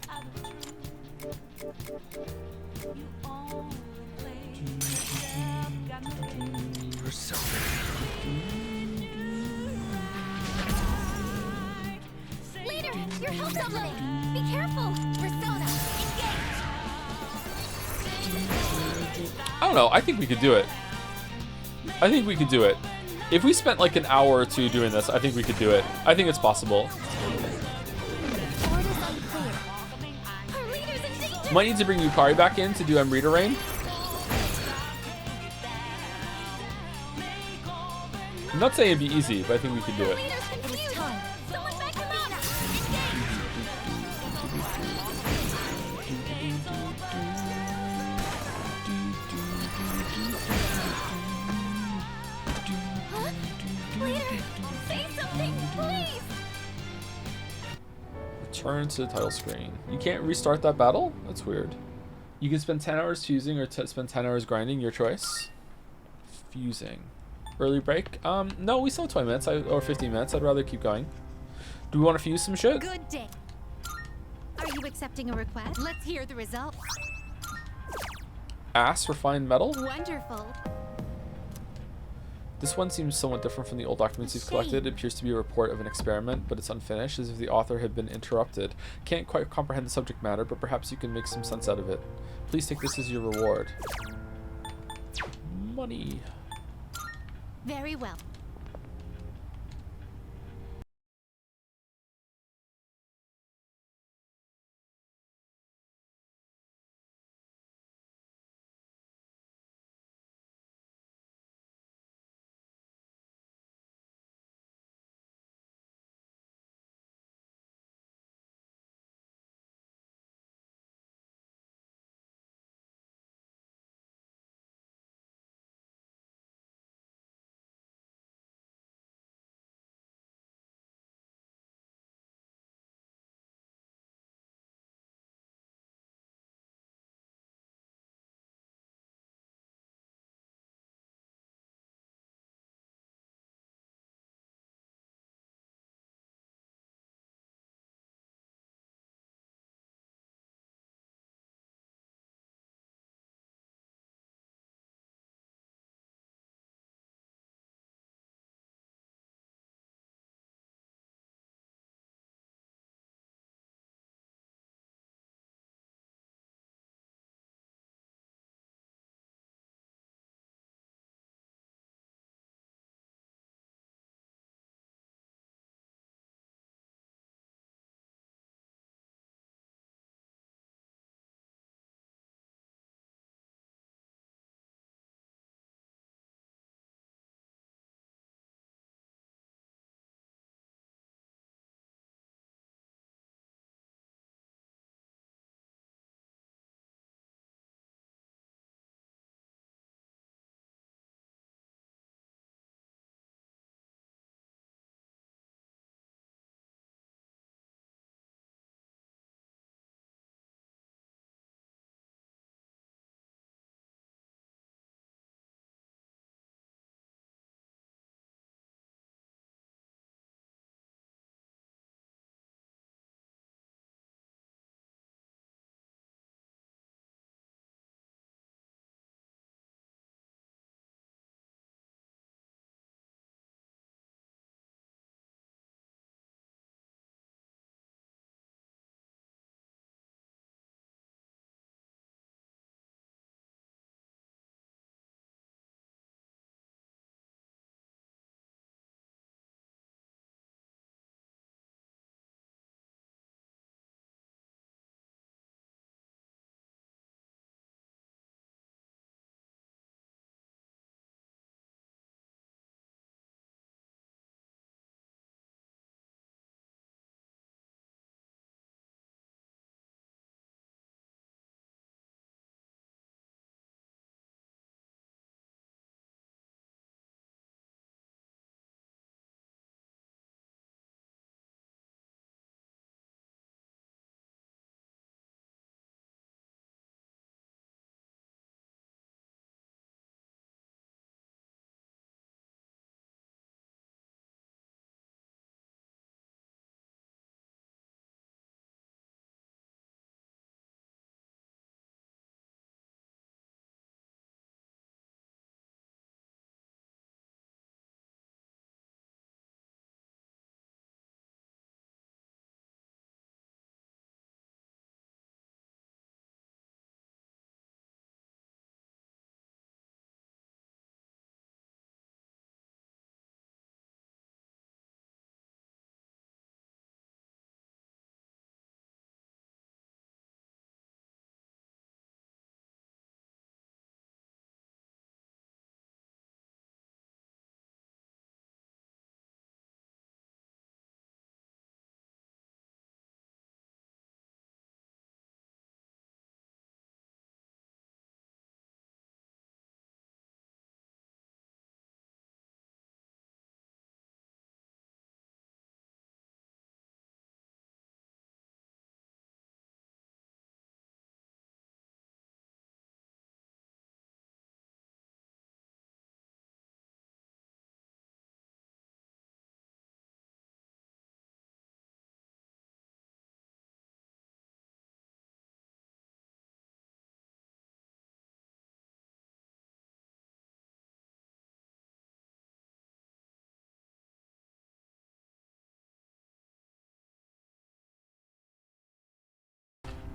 Leader, your health doubling. Be careful. Persona, engage. I don't know. I think we could do it. I think we could do it. If we spent like an hour or 2 doing this, I think we could do it. I think it's possible. Board is unclear. Our leader's in danger. Might need to bring Yukari back in to do Amrita Rain. I'm not saying it'd be easy, but I think we could do it. Leader's confused. Someone back him up. Huh? Leader, say something, please. Return to the title screen. You can't restart that battle? That's weird. You can spend 10 hours fusing or spend 10 hours grinding, your choice. Fusing. Early break? No, we still have 20 minutes or 15 minutes. I'd rather keep going. Do we want to fuse some shit? Good day. Are you accepting a request? Let's hear the results. Ass refined metal? Wonderful. This one seems somewhat different from the old documents you've collected. It appears to be a report of an experiment, but it's unfinished, as if the author had been interrupted. Can't quite comprehend the subject matter, but perhaps you can make some sense out of it. Please take this as your reward. Money. Very well.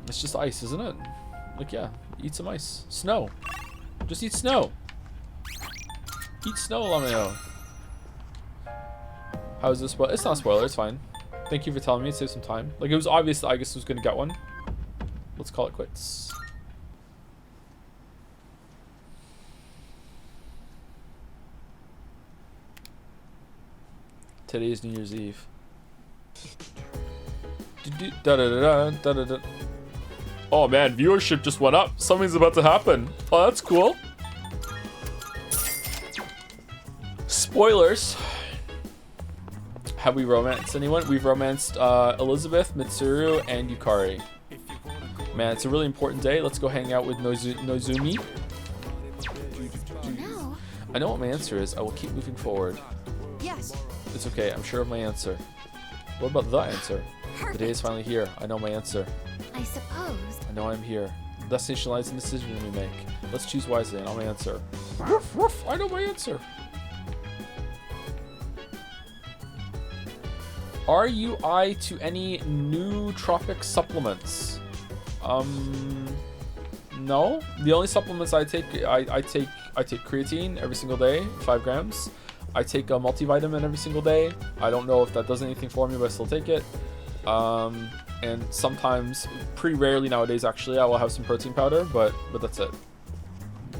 It's just ice, isn't it? Like, yeah, eat some ice. Snow. Just eat snow. Eat snow, Lameo. How is this? Well, it's not a spoiler. It's fine. Thank you for telling me. It saved some time. Like, it was obvious that Igus was going to get one. Let's call it quits. Today is New Year's Eve. Oh man, viewership just went up. Something's about to happen. Oh, that's cool. Spoilers. Have we romanced anyone? We've romanced Elizabeth, Mitsuru, and Yukari. Man, it's a really important day. Let's go hang out with Nozumi. No. I know what my answer is. I will keep moving forward. Yes. It's okay. I'm sure of my answer. What about the answer? The day is finally here. I know my answer. I suppose. I know I'm here. The destination lies in the decision we make. Let's choose wisely. I know my answer. Woof, woof. I know my answer. Are you eye to any nootropic supplements? No. The only supplements I take, I take creatine every single day, 5 grams. I take a multivitamin every single day. I don't know if that does anything for me, but I still take it. And sometimes, pretty rarely nowadays, actually, I will have some protein powder, but that's it.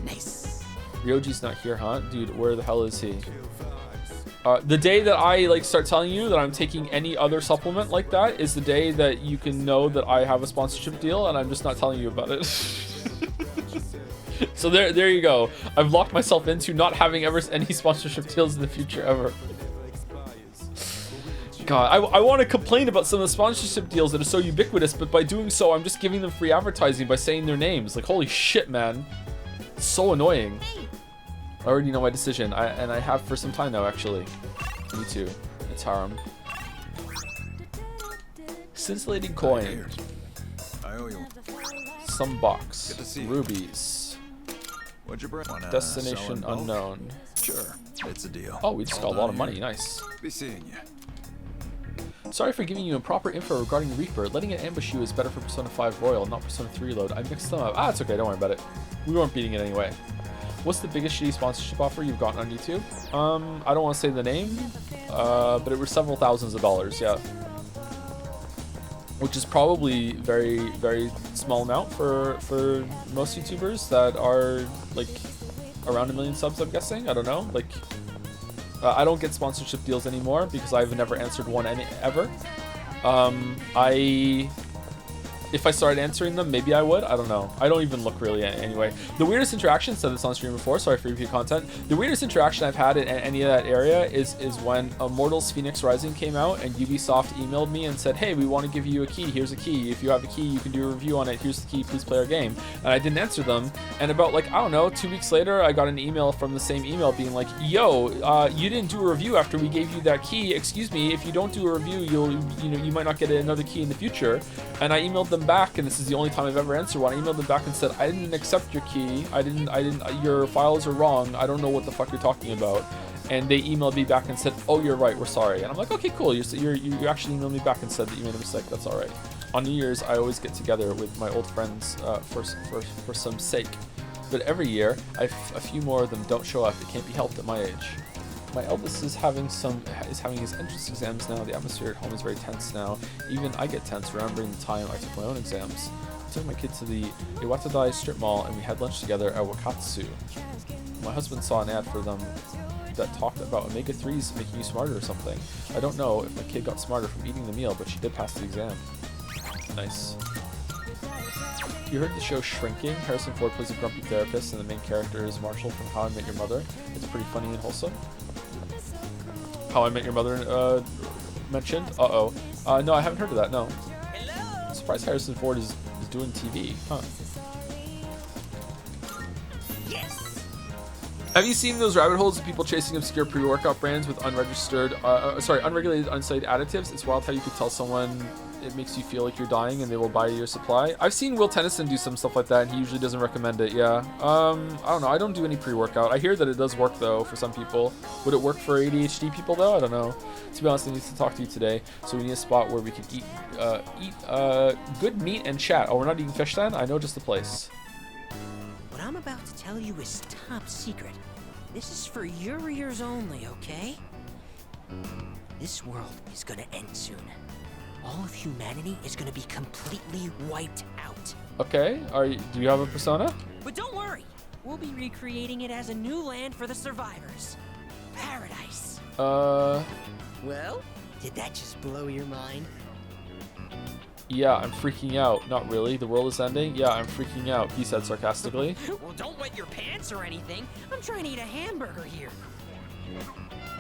Nice. Ryoji's not here, huh? Dude, where the hell is he? The day that I like start telling you that I'm taking any other supplement like that is the day that you can know that I have a sponsorship deal, and I'm just not telling you about it. So there you go. I've locked myself into not having ever any sponsorship deals in the future ever. God, I want to complain about some of the sponsorship deals that are so ubiquitous, but by doing so, I'm just giving them free advertising by saying their names. Like, holy shit, man. It's so annoying. I already know my decision, and I have for some time now, actually. Me too. It's Haram. Scintillating coin. I owe you. Some box. Good to see you. Rubies. What'd you bring? Wanna Destination sell in bulk? unknown. Sure, it's a deal. Oh, we just got All a lot done of money. here. Nice. Be seeing you. Sorry for giving you improper info regarding Reaper. Letting it ambush you is better for Persona 5 Royal, not Persona 3 Reload. I mixed them up. Ah, it's okay. Don't worry about it. We weren't beating it anyway. What's the biggest shitty sponsorship offer you've gotten on YouTube? I don't want to say the name, but it was several thousands of dollars, yeah. Which is probably very, very small amount for most YouTubers that are like around 1 million subs, I'm guessing. I don't know. Like, I don't get sponsorship deals anymore because I've never answered one ever. If I started answering them, maybe I would. I don't know. I don't even look really anyway. The weirdest interaction, said this on stream before, sorry for repeat content. The weirdest interaction I've had in any of that area is when Immortals Phoenix Rising came out and Ubisoft emailed me and said, hey, we want to give you a key. Here's a key. If you have a key, you can do a review on it. Here's the key. Please play our game. And I didn't answer them. And about, like, I don't know, 2 weeks later, I got an email from the same email being like, yo, you didn't do a review after we gave you that key. Excuse me, if you don't do a review, you might not get another key in the future. And I emailed them back, and this is the only time I've ever answered one. I emailed them back and said, I didn't accept your key. I didn't, your files are wrong. I don't know what the fuck you're talking about. And they emailed me back and said, oh, you're right, we're sorry. And I'm like, okay, cool. You actually emailed me back and said that you made a mistake. That's all right. On New Year's, I always get together with my old friends for some sake. But every year, a few more of them don't show up. It can't be helped at my age. My eldest is having his entrance exams now. The atmosphere at home is very tense now. Even I get tense remembering the time I took my own exams. I took my kid to the Iwatadai strip mall and we had lunch together at Wakatsu. My husband saw an ad for them that talked about omega-3s making you smarter or something. I don't know if my kid got smarter from eating the meal, but she did pass the exam. Nice. You heard the show Shrinking? Harrison Ford plays a grumpy therapist and the main character is Marshall from How I Met Your Mother. It's pretty funny and wholesome. How I Met Your Mother mentioned? Uh-oh. No, I haven't heard of that, no. I'm surprised Harrison Ford is doing TV, huh? Yes. Have you seen those rabbit holes of people chasing obscure pre-workout brands with unregulated unstudied additives? It's wild how you could tell someone it makes you feel like you're dying and they will buy you your supply. I've seen Will Tennyson do some stuff like that and he usually doesn't recommend it. Yeah. I don't know. I don't do any pre-workout. I hear that it does work though for some people. Would it work for ADHD people though? I don't know. To be honest, I need to talk to you today. So we need a spot where we can eat good meat and chat. Oh, we're not eating fish then? I know just the place. What I'm about to tell you is top secret. This is for your ears only, okay? This world is gonna end soon. All of humanity is gonna be completely wiped out. Okay. Do you have a persona? But don't worry, we'll be recreating it as a new land for the survivors. Paradise. Well, did that just blow your mind? Yeah, I'm freaking out. Not really. The world is ending? Yeah, I'm freaking out, he said sarcastically. Well, don't wet your pants or anything. I'm trying to eat a hamburger here.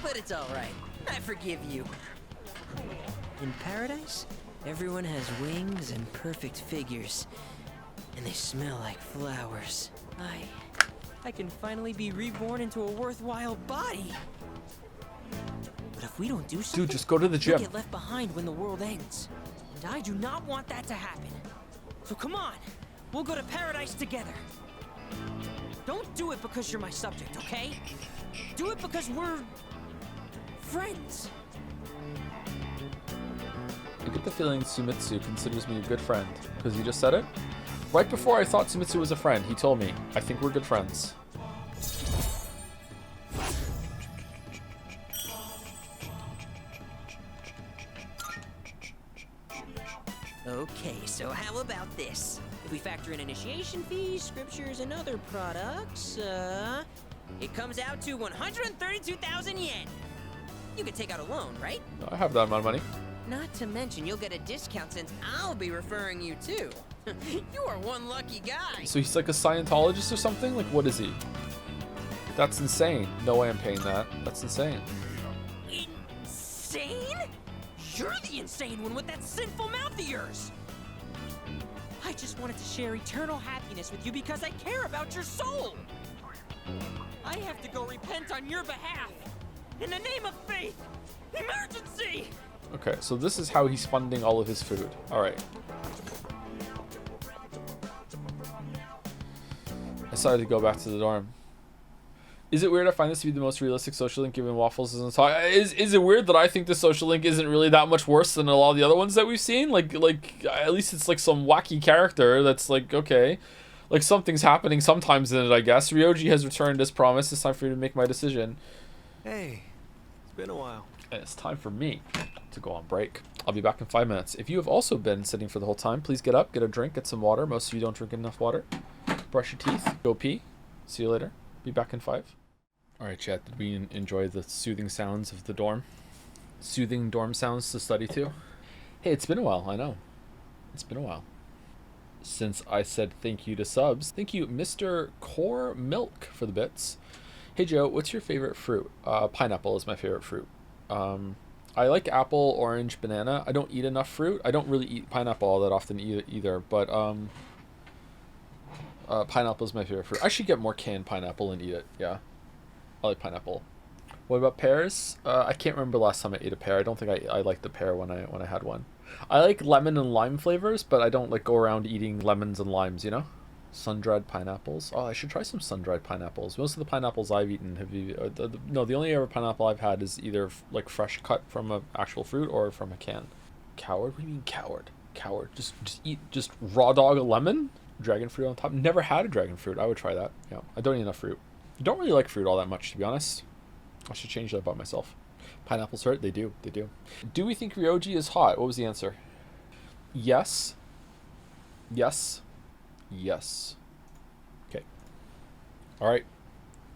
But it's all right. I forgive you. In paradise, everyone has wings and perfect figures. And they smell like flowers. I can finally be reborn into a worthwhile body. But if we don't do something, Dude, just go to the gym. we'll get left behind when the world ends. And I do not want that to happen. So come on, we'll go to paradise together. Don't do it because you're my subject, okay? Do it because we're friends. I get the feeling Sumitsu considers me a good friend. Because he just said it? Right before I thought Sumitsu was a friend, he told me, I think we're good friends. Okay, so how about this? If we factor in initiation fees, scriptures, and other products, it comes out to 132,000 yen. You can take out a loan, right? I have that amount of money. Not to mention, you'll get a discount since I'll be referring you too. You are one lucky guy. So he's like a Scientologist or something? Like, what is he? That's insane. No way I'm paying that. That's insane. Insane? You're the insane one with that sinful mouth of yours. I just wanted to share eternal happiness with you because I care about your soul. I have to go repent on your behalf. In the name of faith. Emergency! Okay, so this is how he's funding all of his food. Alright. I decided to go back to the dorm. Is it weird I find this to be the most realistic social link given Waffles isn't talk? Is it weird that I think the social link isn't really that much worse than a lot of the other ones that we've seen? Like at least it's like some wacky character that's like, okay. Like something's happening sometimes in it, I guess. Ryoji has returned as promised. It's time for you to make my decision. Hey, it's been a while. And it's time for me to go on break. I'll be back in 5 minutes. If you have also been sitting for the whole time, please get up, get a drink, get some water. Most of you don't drink enough water. Brush your teeth, go pee. See you later. Be back in 5. Alright, chat, did we enjoy the soothing sounds of the dorm? Soothing dorm sounds to study to? Hey, it's been a while, I know. It's been a while. Since I said thank you to subs. Thank you, Mr. Core Milk, for the bits. Hey Joe, what's your favorite fruit? Pineapple is my favorite fruit. I like apple, orange, banana. I don't eat enough fruit. I don't really eat pineapple all that often either, but pineapple is my favorite fruit. I should get more canned pineapple and eat it, yeah. I like pineapple. What about pears? I can't remember the last time I ate a pear. I don't think I liked the pear when I had one. I like lemon and lime flavors, but I don't like go around eating lemons and limes, you know? Sun-dried pineapples. Oh, I should try some sun-dried pineapples. Most of the pineapples I've eaten have you... no, the only ever pineapple I've had is either like fresh cut from an actual fruit or from a can. Coward? What do you mean coward? Coward. Just eat raw dog a lemon? Dragon fruit on top? Never had a dragon fruit. I would try that. Yeah, I don't eat enough fruit. I don't really like fruit all that much, to be honest. I should change that about myself. Pineapples hurt? They do. They do. Do we think Ryoji is hot? What was the answer? Yes. Yes. Yes. Okay. Alright.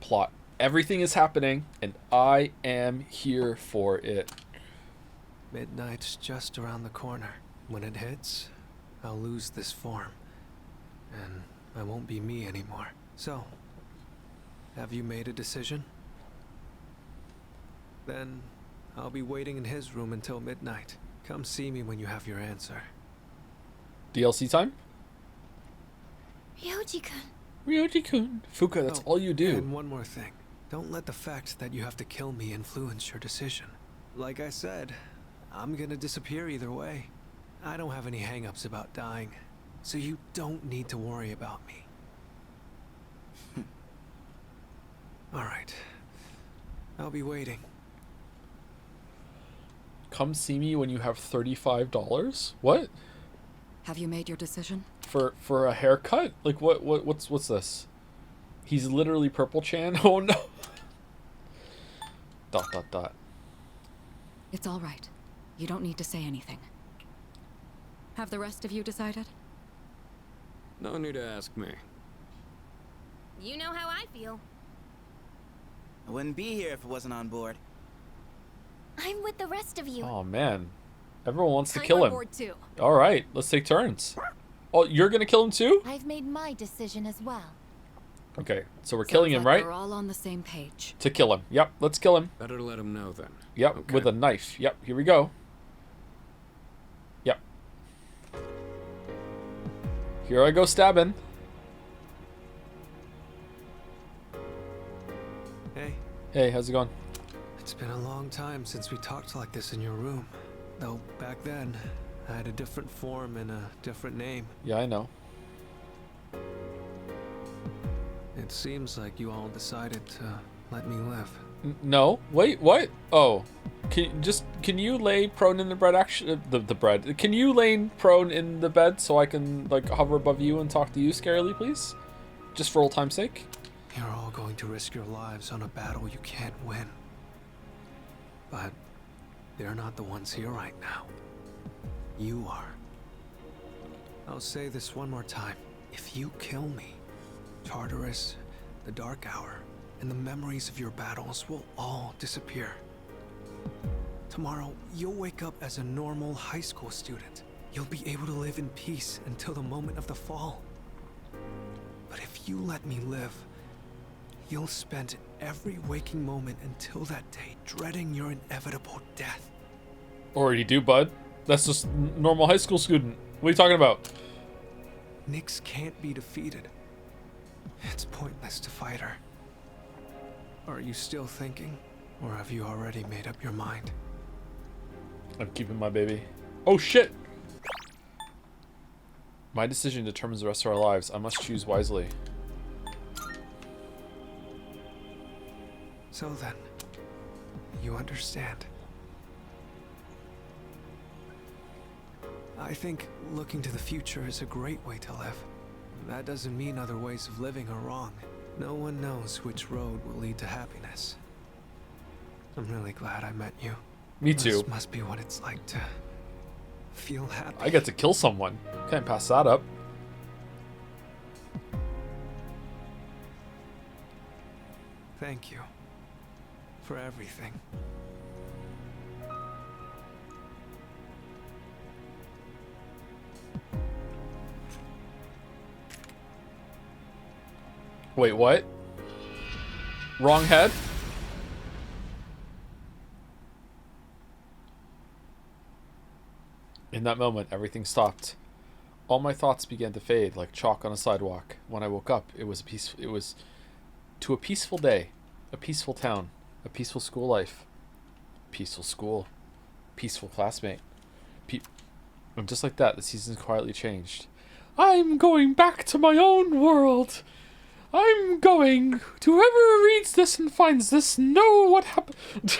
Plot. Everything is happening, and I am here for it. Midnight's just around the corner. When it hits, I'll lose this form. And I won't be me anymore. So, have you made a decision? Then, I'll be waiting in his room until midnight. Come see me when you have your answer. DLC time? Ryoji-kun. Ryoji-kun. Fuka, that's all you do. And one more thing. Don't let the fact that you have to kill me influence your decision. Like I said, I'm gonna disappear either way. I don't have any hang-ups about dying, so you don't need to worry about me. Alright. I'll be waiting. Come see me when you have $35. What? Have you made your decision? For a haircut? Like what's this? He's literally Purple Chan. Oh no. ... It's all right. You don't need to say anything. Have the rest of you decided? No need to ask me. You know how I feel. I wouldn't be here if it wasn't on board. I'm with the rest of you. Oh man. Everyone wants to I'm kill on him. board too. All right, let's take turns. Oh, you're gonna kill him too? I've made my decision as well. Okay, so we're killing him, Sounds like right? We're all on the same page. To kill him. Yep, let's kill him. Better let him know then. Yep, Okay. with a knife. Yep, here we go. Yep. Here I go stabbing. Hey, Hey, how's it going? it's been a long time since we talked like this in your room. Though back then, I had a different form and a different name. Yeah, I know. It seems like you all decided to let me live. No, wait, what? Oh, can you lay prone in the bread? Actually, the bread. Can you lay prone in the bed so I can like hover above you and talk to you scarily, please? Just for old time's sake. You're all going to risk your lives on a battle you can't win. But they're not the ones here right now. You are. I'll say this one more time. If you kill me, Tartarus, the Dark Hour, and the memories of your battles will all disappear. Tomorrow, you'll wake up as a normal high school student. You'll be able to live in peace until the moment of the fall. But if you let me live, you'll spend every waking moment until that day dreading your inevitable death. Already do, bud. That's just normal high school student. What are you talking about? Nyx can't be defeated. It's pointless to fight her. Are you still thinking, or have you already made up your mind? I'm keeping my baby. Oh shit! My decision determines the rest of our lives. I must choose wisely. So then, you understand. I think looking to the future is a great way to live. That doesn't mean other ways of living are wrong. No one knows which road will lead to happiness. I'm really glad I met you. Me too. This must be what it's like to feel happy. I get to kill someone. Can't pass that up. Thank you for everything. Wait, what? Wrong head? In that moment, everything stopped. All my thoughts began to fade like chalk on a sidewalk. When I woke up, it was to a peaceful day, a peaceful town, a peaceful school life, peaceful school, peaceful classmate. And just like that, the seasons quietly changed. I'm going back to my own world. I'm going to whoever reads this and finds this know what happened.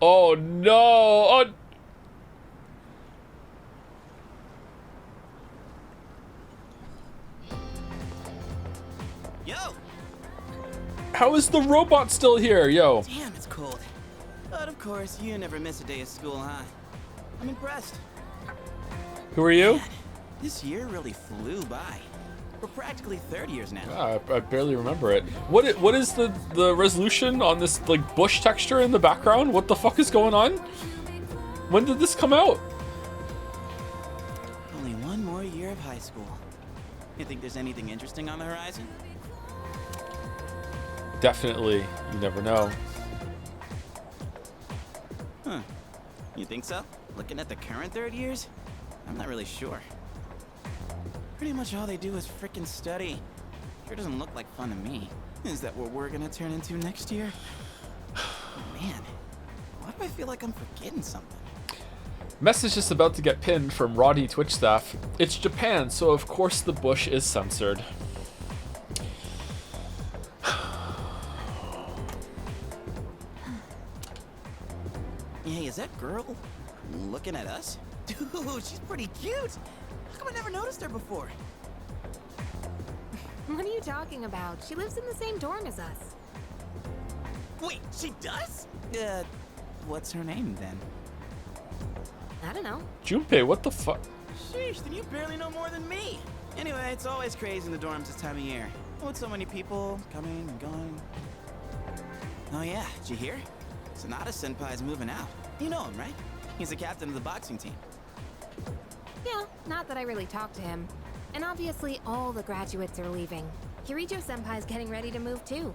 Oh no! Oh. Yo! How is the robot still here, yo? Damn, it's cold. But of course, you never miss a day of school, huh? I'm impressed. Who are you? Man, this year really flew by. We're practically third years now. Ah, I barely remember it. What is the resolution on this like bush texture in the background? What the fuck is going on? When did this come out? Only one more year of high school. You think there's anything interesting on the horizon? Definitely. You never know. Huh. You think so? Looking at the current third years? I'm not really sure. Pretty much all they do is frickin' study. Sure doesn't look like fun to me. Is that what we're gonna turn into next year? Man, why do I feel like I'm forgetting something? Message is about to get pinned from Roddy Twitch staff. It's Japan, so of course the bush is censored. Hey, is that girl looking at us? Dude, she's pretty cute. How come I never noticed her before? What are you talking about? She lives in the same dorm as us. Wait, she does? What's her name then? I don't know. Junpei, what the fuck? Sheesh, then you barely know more than me. Anyway, it's always crazy in the dorms this time of year. With so many people coming and going. Oh yeah, did you hear? Sonata Senpai's moving out. You know him, right? He's the captain of the boxing team. Yeah, not that I really talked to him. And obviously all the graduates are leaving. Kirijo Senpai's getting ready to move too.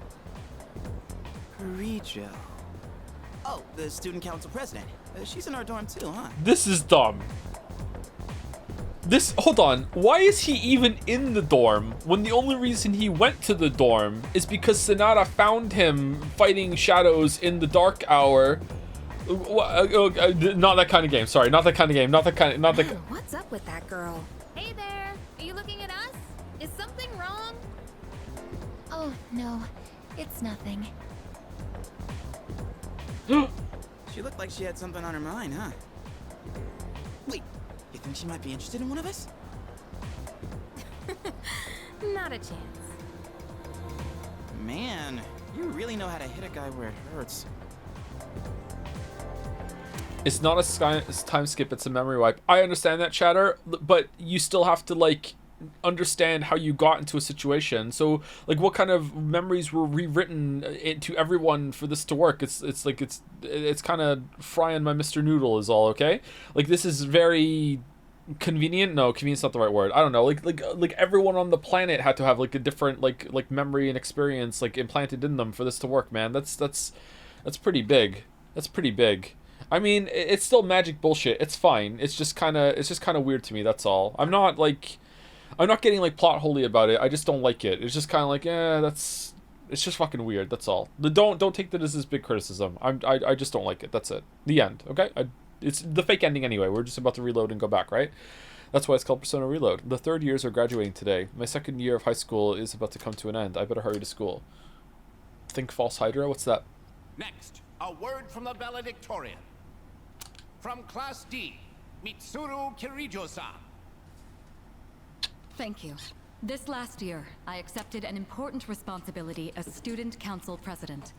Kirijo. Oh, the student council president. She's in our dorm too, huh? This is dumb. Hold on. Why is he even in the dorm when the only reason he went to the dorm is because Sonata found him fighting shadows in the dark hour? Not that kind of game. Sorry, not that kind of game. Not the. What's up with that girl? Hey there, are you looking at us? Is something wrong? Oh, no. It's nothing. She looked like she had something on her mind, huh? Wait, you think she might be interested in one of us? Not a chance. Man, you really know how to hit a guy where it hurts. It's not a time skip, it's a memory wipe. I understand that, chatter, but you still have to, like, understand how you got into a situation. So, like, what kind of memories were rewritten to everyone for this to work? It's kind of frying my Mr. Noodle is all, okay? Like, this is very convenient. No, convenient's not the right word. I don't know. Like everyone on the planet had to have, like, a different, like memory and experience, like, implanted in them for this to work, man. That's pretty big. That's pretty big. I mean, it's still magic bullshit. It's fine. It's just kind of weird to me. That's all. I'm not getting, like, plot holy about it. I just don't like it. It's just kind of like, it's just fucking weird. That's all. Don't take that as this big criticism. I just don't like it. That's it. The end. Okay. It's the fake ending anyway. We're just about to reload and go back, right? That's why it's called Persona Reload. The third years are graduating today. My second year of high school is about to come to an end. I better hurry to school. Think False Hydra? What's that? Next, a word from the valedictorian. From Class D, Mitsuru Kirijo-san. Thank you. This last year, I accepted an important responsibility as student council president.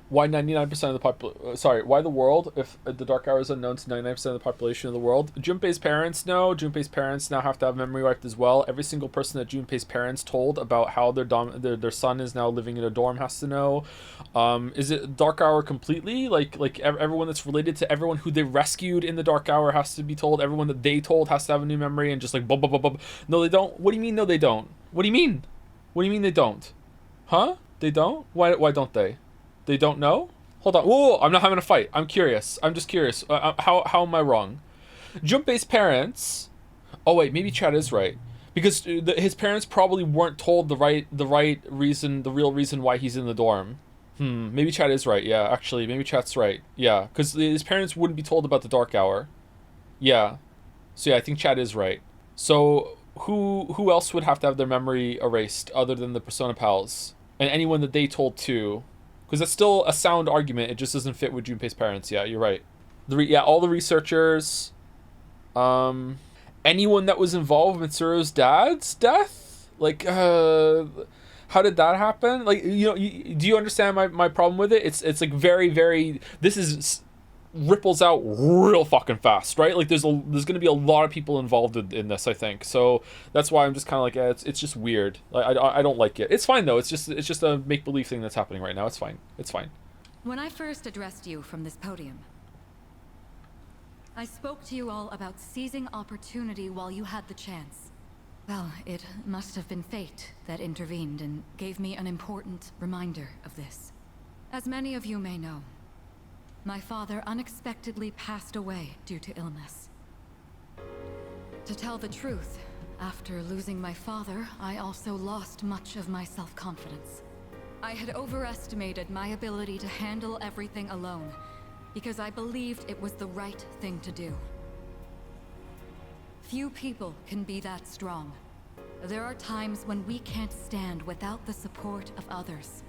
Why 99% of the why the world if the dark hour is unknown to 99% of the population of the world? Junpei's parents know. Junpei's parents now have to have memory wiped as well. Every single person that Junpei's parents told about how their son is now living in a dorm has to know. Is it dark hour completely? Like everyone that's related to everyone who they rescued in the dark hour has to be told. Everyone that they told has to have a new memory and just like blah blah blah blah. No, they don't. What do you mean? No, they don't. What do you mean? What do you mean they don't? Huh? They don't? Why don't they? They don't know? Hold on. Whoa, I'm not having a fight. I'm curious. I'm just curious. How am I wrong? Junpei's parents... Oh, wait. Maybe Chad is right. Because his parents probably weren't told the right reason, the real reason why he's in the dorm. Maybe Chad is right. Yeah, actually. Maybe Chad's right. Yeah, because his parents wouldn't be told about the dark hour. Yeah. So, yeah, I think Chad is right. So, who else would have to have their memory erased other than the Persona pals? And anyone that they told too? Because that's still a sound argument. It just doesn't fit with Junpei's parents. Yeah, you're right. All the researchers. Anyone that was involved with Mitsuru's dad's death? Like, how did that happen? Like, do you understand my problem with it? It's like very, very... This is... ripples out real fucking fast, right? Like there's gonna be a lot of people involved in this, I think. So that's why I'm just kind of like, it's just weird. Like I don't like it. It's fine though. It's just a make believe thing that's happening right now. It's fine. It's fine. When I first addressed you from this podium, I spoke to you all about seizing opportunity while you had the chance. Well, it must have been fate that intervened and gave me an important reminder of this. As many of you may know, my father unexpectedly passed away due to illness. To tell the truth, after losing my father, I also lost much of my self-confidence. I had overestimated my ability to handle everything alone, because I believed it was the right thing to do. Few people can be that strong. There are times when we can't stand without the support of others.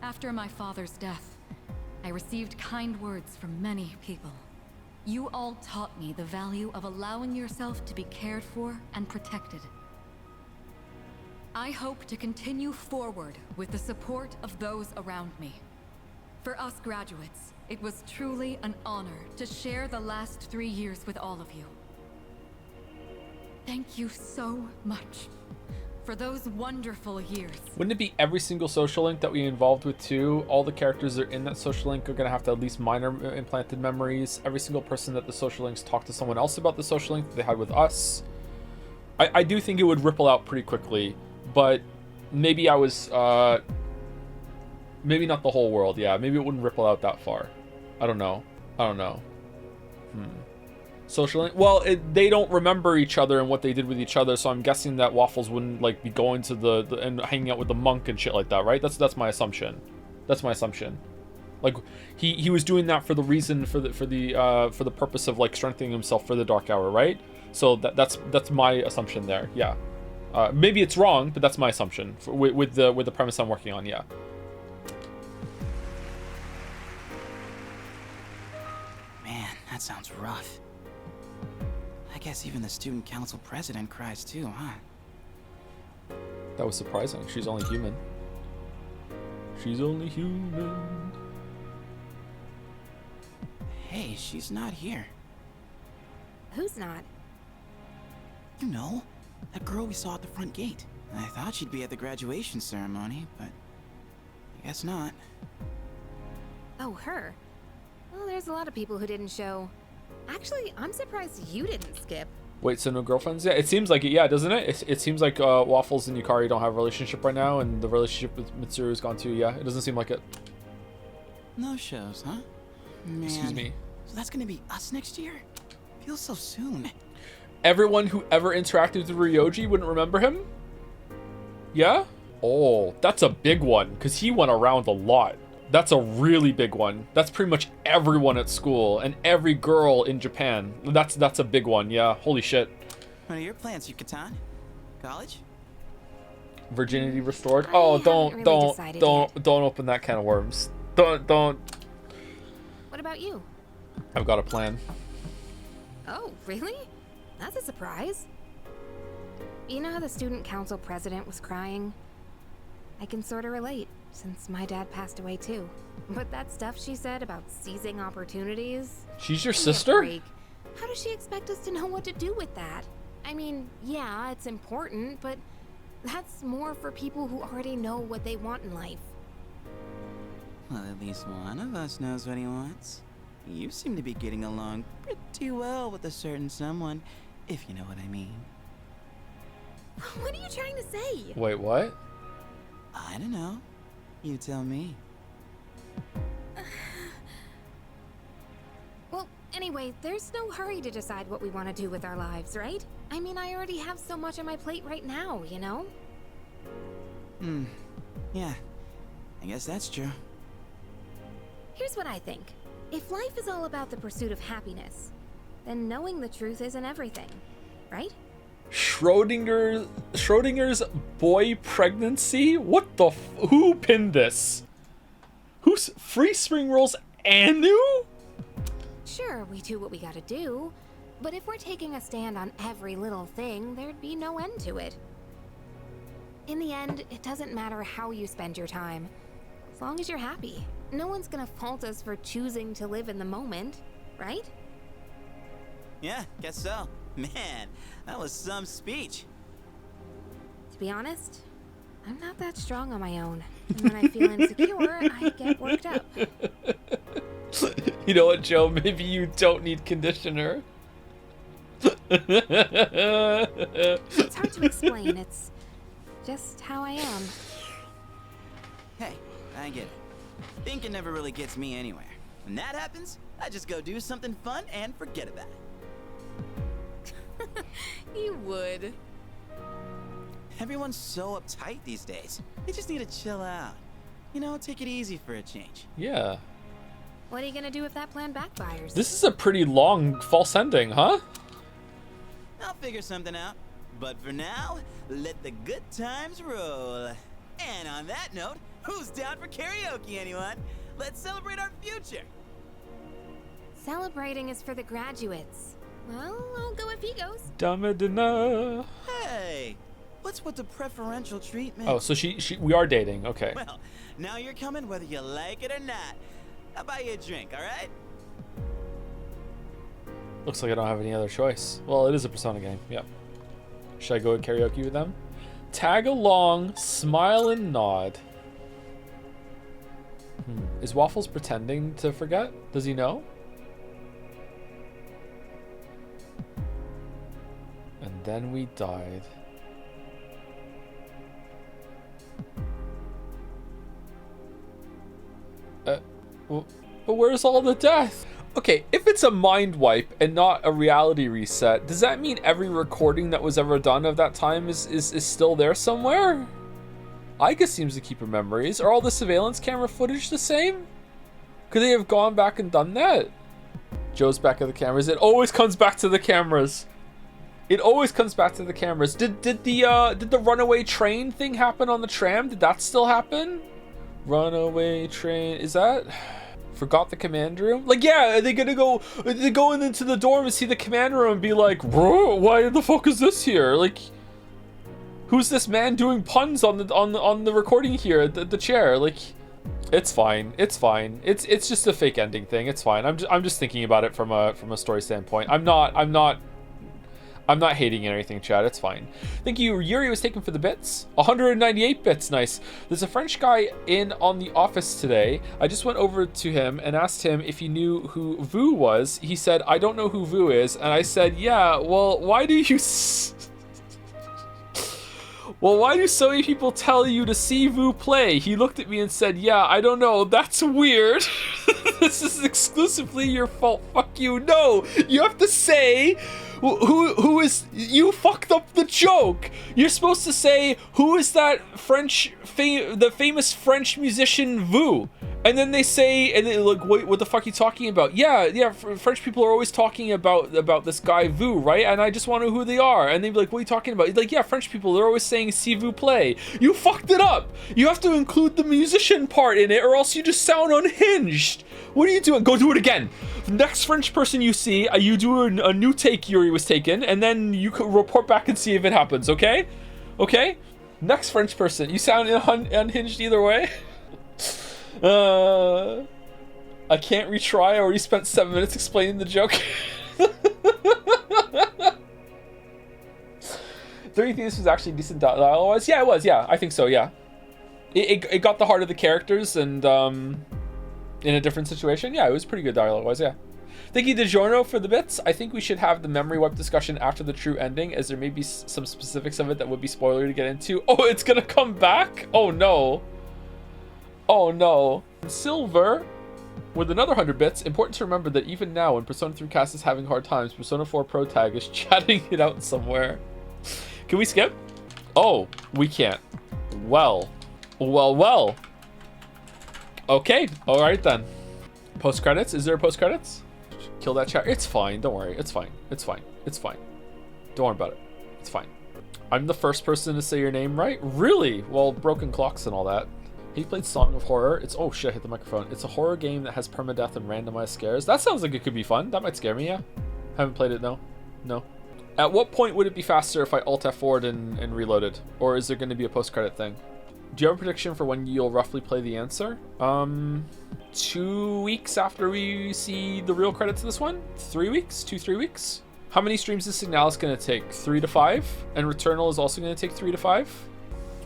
After my father's death, I received kind words from many people. You all taught me the value of allowing yourself to be cared for and protected. I hope to continue forward with the support of those around me. For us graduates, it was truly an honor to share the last 3 years with all of you. Thank you so much for those wonderful years. Wouldn't it be every single social link that we involved with too? All the characters that are in that social link are going to have to at least minor implanted memories. Every single person that the social links talked to someone else about the social link that they had with us. I do think it would ripple out pretty quickly, but maybe I was, maybe not the whole world. Yeah, maybe it wouldn't ripple out that far. I don't know. Social link. Well, they don't remember each other and what they did with each other, so I'm guessing that Waffles wouldn't like be going to the and hanging out with the monk and shit like that, right? That's my assumption. That's my assumption. Like he was doing that for the reason for the purpose of like strengthening himself for the Dark Hour, right? So that's my assumption there. Yeah. Maybe it's wrong, but that's my assumption with the premise I'm working on. Yeah. Man, that sounds rough. I guess even the student council president cries too, huh? That was surprising. She's only human. She's only human. Hey, she's not here. Who's not? You know, that girl we saw at the front gate. I thought she'd be at the graduation ceremony, but I guess not. Oh, her. Well, there's a lot of people who didn't show. Actually, I'm surprised you didn't skip. Wait, so no girlfriends? Yeah, it seems like it. Yeah, doesn't it? It seems like Waffles and Yukari don't have a relationship right now, and the relationship with Mitsuru is gone too. Yeah, it doesn't seem like it. No shows, huh? Man. Excuse me. So that's gonna be us next year? Feels so soon. Everyone who ever interacted with Ryoji wouldn't remember him? Yeah? Oh, that's a big one, because he went around a lot. That's a really big one. That's pretty much everyone at school and every girl in Japan. That's a big one. Yeah, holy shit. What are your plans, Yucatan? College? Virginity restored. I Oh, haven't really decided don't open that can of worms. Don't. What about you? I've got a plan. Oh, really? That's a surprise. You know how the student council president was crying? I can sort of relate, since my dad passed away too. But that stuff she said about seizing opportunities... She's your give me a sister? break. How does she expect us to know what to do with that? I mean, yeah, it's important, but that's more for people who already know what they want in life. Well, at least one of us knows what he wants. You seem to be getting along pretty well with a certain someone, if you know what I mean. What are you trying to say? Wait, what? I don't know. You tell me. Well, anyway, there's no hurry to decide what we want to do with our lives, right? I mean, I already have so much on my plate right now, you know? Yeah. I guess that's true. Here's what I think. If life is all about the pursuit of happiness, then knowing the truth isn't everything, right? Schrodinger's boy pregnancy? What the who pinned this? Who's free spring rolls Anu? Sure, we do what we gotta do, but if we're taking a stand on every little thing, there'd be no end to it. In the end, it doesn't matter how you spend your time, as long as you're happy. No one's gonna fault us for choosing to live in the moment, right? Yeah, guess so. Man, that was some speech. To be honest, I'm not that strong on my own. And when I feel insecure, I get worked up. You know what, Joe? Maybe you don't need conditioner. It's hard to explain. It's just how I am. Hey, I get it. Thinking never really gets me anywhere. When that happens, I just go do something fun and forget about it. You would. Everyone's so uptight these days. They just need to chill out. You know, take it easy for a change. Yeah. What are you gonna do if that plan backfires? This is a pretty long false ending, huh? I'll figure something out. But for now, let the good times roll. And on that note, who's down for karaoke, anyone? Let's celebrate our future. Celebrating is for the graduates. Well, I'll go if he goes. Damadina. Hey, what's with the preferential treatment? Oh, so we are dating. Okay. Well, now you're coming whether you like it or not. I'll buy you a drink, all right? Looks like I don't have any other choice. Well, it is a Persona game. Yep. Should I go and karaoke with them? Tag along, smile and nod. Is Waffles pretending to forget? Does he know? And then we died. But where's all the death? Okay, if it's a mind wipe and not a reality reset, does that mean every recording that was ever done of that time is still there somewhere? Iga seems to keep her memories. Are all the surveillance camera footage the same? Could they have gone back and done that? Joe's back at the cameras. It always comes back to the cameras. It always comes back to the cameras. Did the runaway train thing happen on the tram? Did that still happen? Runaway train, is that? Forgot the command room? Like, yeah, are they gonna go into the dorm and see the command room and be like, bro, why the fuck is this here? Like, who's this man doing puns on the recording here at the chair? Like, it's fine. It's fine. It's just a fake ending thing. It's fine. I'm just thinking about it from a story standpoint. I'm not hating anything, Chad. It's fine. Thank you. Yuri was taken for the bits. 198 bits. Nice. There's a French guy in on the office today. I just went over to him and asked him if he knew who Vu was. He said, I don't know who Vu is. And I said, yeah, well, why do you... Well, why do so many people tell you to see Vu play? He looked at me and said, yeah, I don't know. That's weird. This is exclusively your fault. Fuck you. No, you have to say... Who is, you fucked up the joke. You're supposed to say, who is that the famous French musician Vu? And then they say, and they're like, wait, what the fuck are you talking about? Yeah, French people are always talking about this guy Vu, right? And I just want to know who they are. And they'd be like, what are you talking about? He's like, yeah, French people, they're always saying see Vu play. You fucked it up. You have to include the musician part in it or else you just sound unhinged. What are you doing? Go do it again. Next French person you see, you do a new take Yuri was taken, and then you can report back and see if it happens, okay? Okay? Next French person. You sound unhinged either way. I can't retry. I already spent 7 minutes explaining the joke. Do you think this was actually decent dialogue-wise? Yeah, it was. Yeah, I think so, yeah. It got the heart of the characters and, in a different situation. Yeah, it was pretty good dialogue-wise, yeah. Thank you, DiGiorno, for the bits. I think we should have the memory wipe discussion after the true ending, as there may be some specifics of it that would be spoiler to get into. Oh, it's gonna come back? Oh, no. Oh, no. Silver, with another 100 bits. Important to remember that even now, when Persona 3 cast is having hard times, Persona 4 Pro Tag is chatting it out somewhere. Can we skip? Oh, we can't. Well. Okay, alright then. Post credits? Is there a post credits? Kill that chat. It's fine, don't worry. It's fine. It's fine. It's fine. Don't worry about it. It's fine. I'm the first person to say your name right? Really? Well, broken clocks and all that. He played Song of Horror. It's, oh shit, I hit the microphone. It's a horror game that has permadeath and randomized scares. That sounds like it could be fun. That might scare me, yeah. Haven't played it, no. No. At what point would it be faster if I Alt F4'd and reloaded? Or is there going to be a post-credit thing? Do you have a prediction for when you'll roughly play the answer? 2 weeks after we see the real credits of this one? 3 weeks? 2-3 weeks? How many streams is Signalis going to take? 3 to 5? And Returnal is also going to take 3 to 5?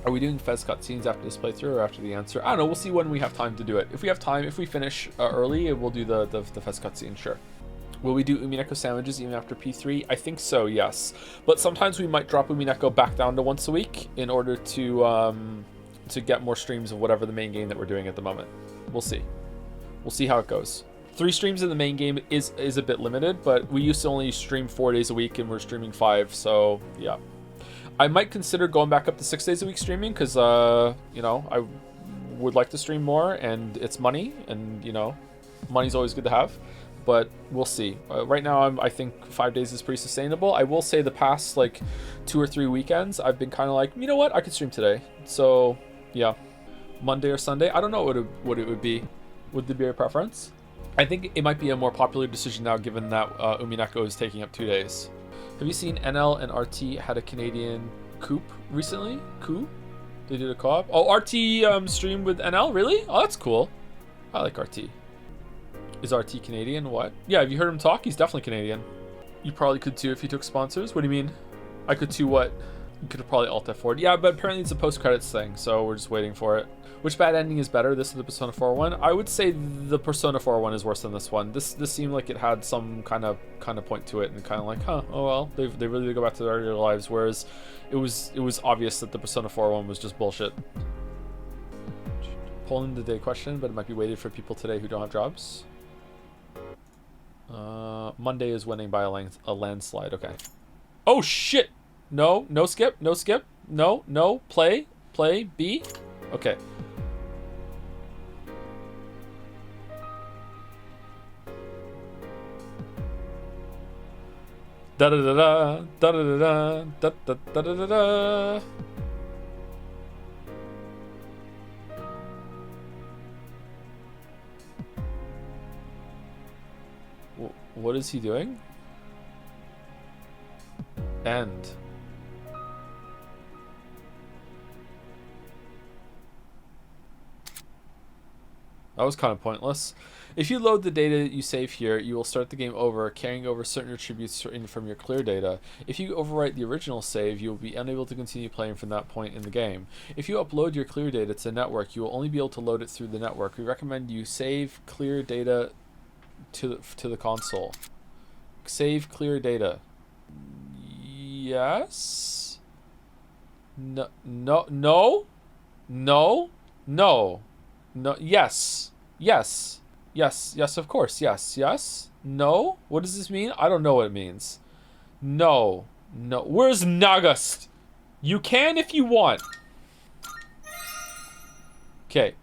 Are we doing Fez cutscenes after this playthrough or after the answer? I don't know. We'll see when we have time to do it. If we have time, if we finish early, we'll do the Fez cutscene, sure. Will we do Umineko sandwiches even after P3? I think so, yes. But sometimes we might drop Umineko back down to once a week in order to get more streams of whatever the main game that we're doing at the moment. We'll see. We'll see how it goes. 3 streams in the main game is a bit limited, but we used to only stream 4 days a week and we're streaming 5, so yeah. I might consider going back up to 6 days a week streaming because, you know, I would like to stream more, and it's money, and, you know, money's always good to have. But we'll see. Right now, I think 5 days is pretty sustainable. I will say the past, like, 2 or 3 weekends, I've been kind of like, you know what, I could stream today. So, yeah. Monday or Sunday, I don't know what it would be. Would there be a preference? I think it might be a more popular decision now, given that Umineko is taking up 2 days. Have you seen NL and RT had a Canadian coup recently? Coup? They did a co-op? Oh, RT streamed with NL? Really? Oh, that's cool. I like RT. Is RT Canadian? What? Yeah, have you heard him talk? He's definitely Canadian. You probably could too if he took sponsors. What do you mean? I could too what? You could have probably alt F4'd. Yeah, but apparently it's a post-credits thing, so we're just waiting for it. Which bad ending is better, this or the Persona 4 one? I would say the Persona 4 one is worse than this one. This seemed like it had some kind of point to it, and kind of like, huh, oh well, they really did go back to their earlier lives. Whereas it was obvious that the Persona 4 one was just bullshit. Polling the day question, but it might be weighted for people today who don't have jobs. Monday is winning by a landslide. Okay. Oh shit! No skip, no skip, no play B. Okay. Da da da da da da da da da da da da. What is he doing? End. That was kind of pointless. If you load the data you save here, you will start the game over, carrying over certain attributes in from your clear data. If you overwrite the original save, you will be unable to continue playing from that point in the game. If you upload your clear data to the network, you will only be able to load it through the network. We recommend you save clear data to the console. Save clear data. Yes? No, yes, of course, yes, no, what does this mean? I don't know what it means. No, where's Nagast? You can if you want. Okay.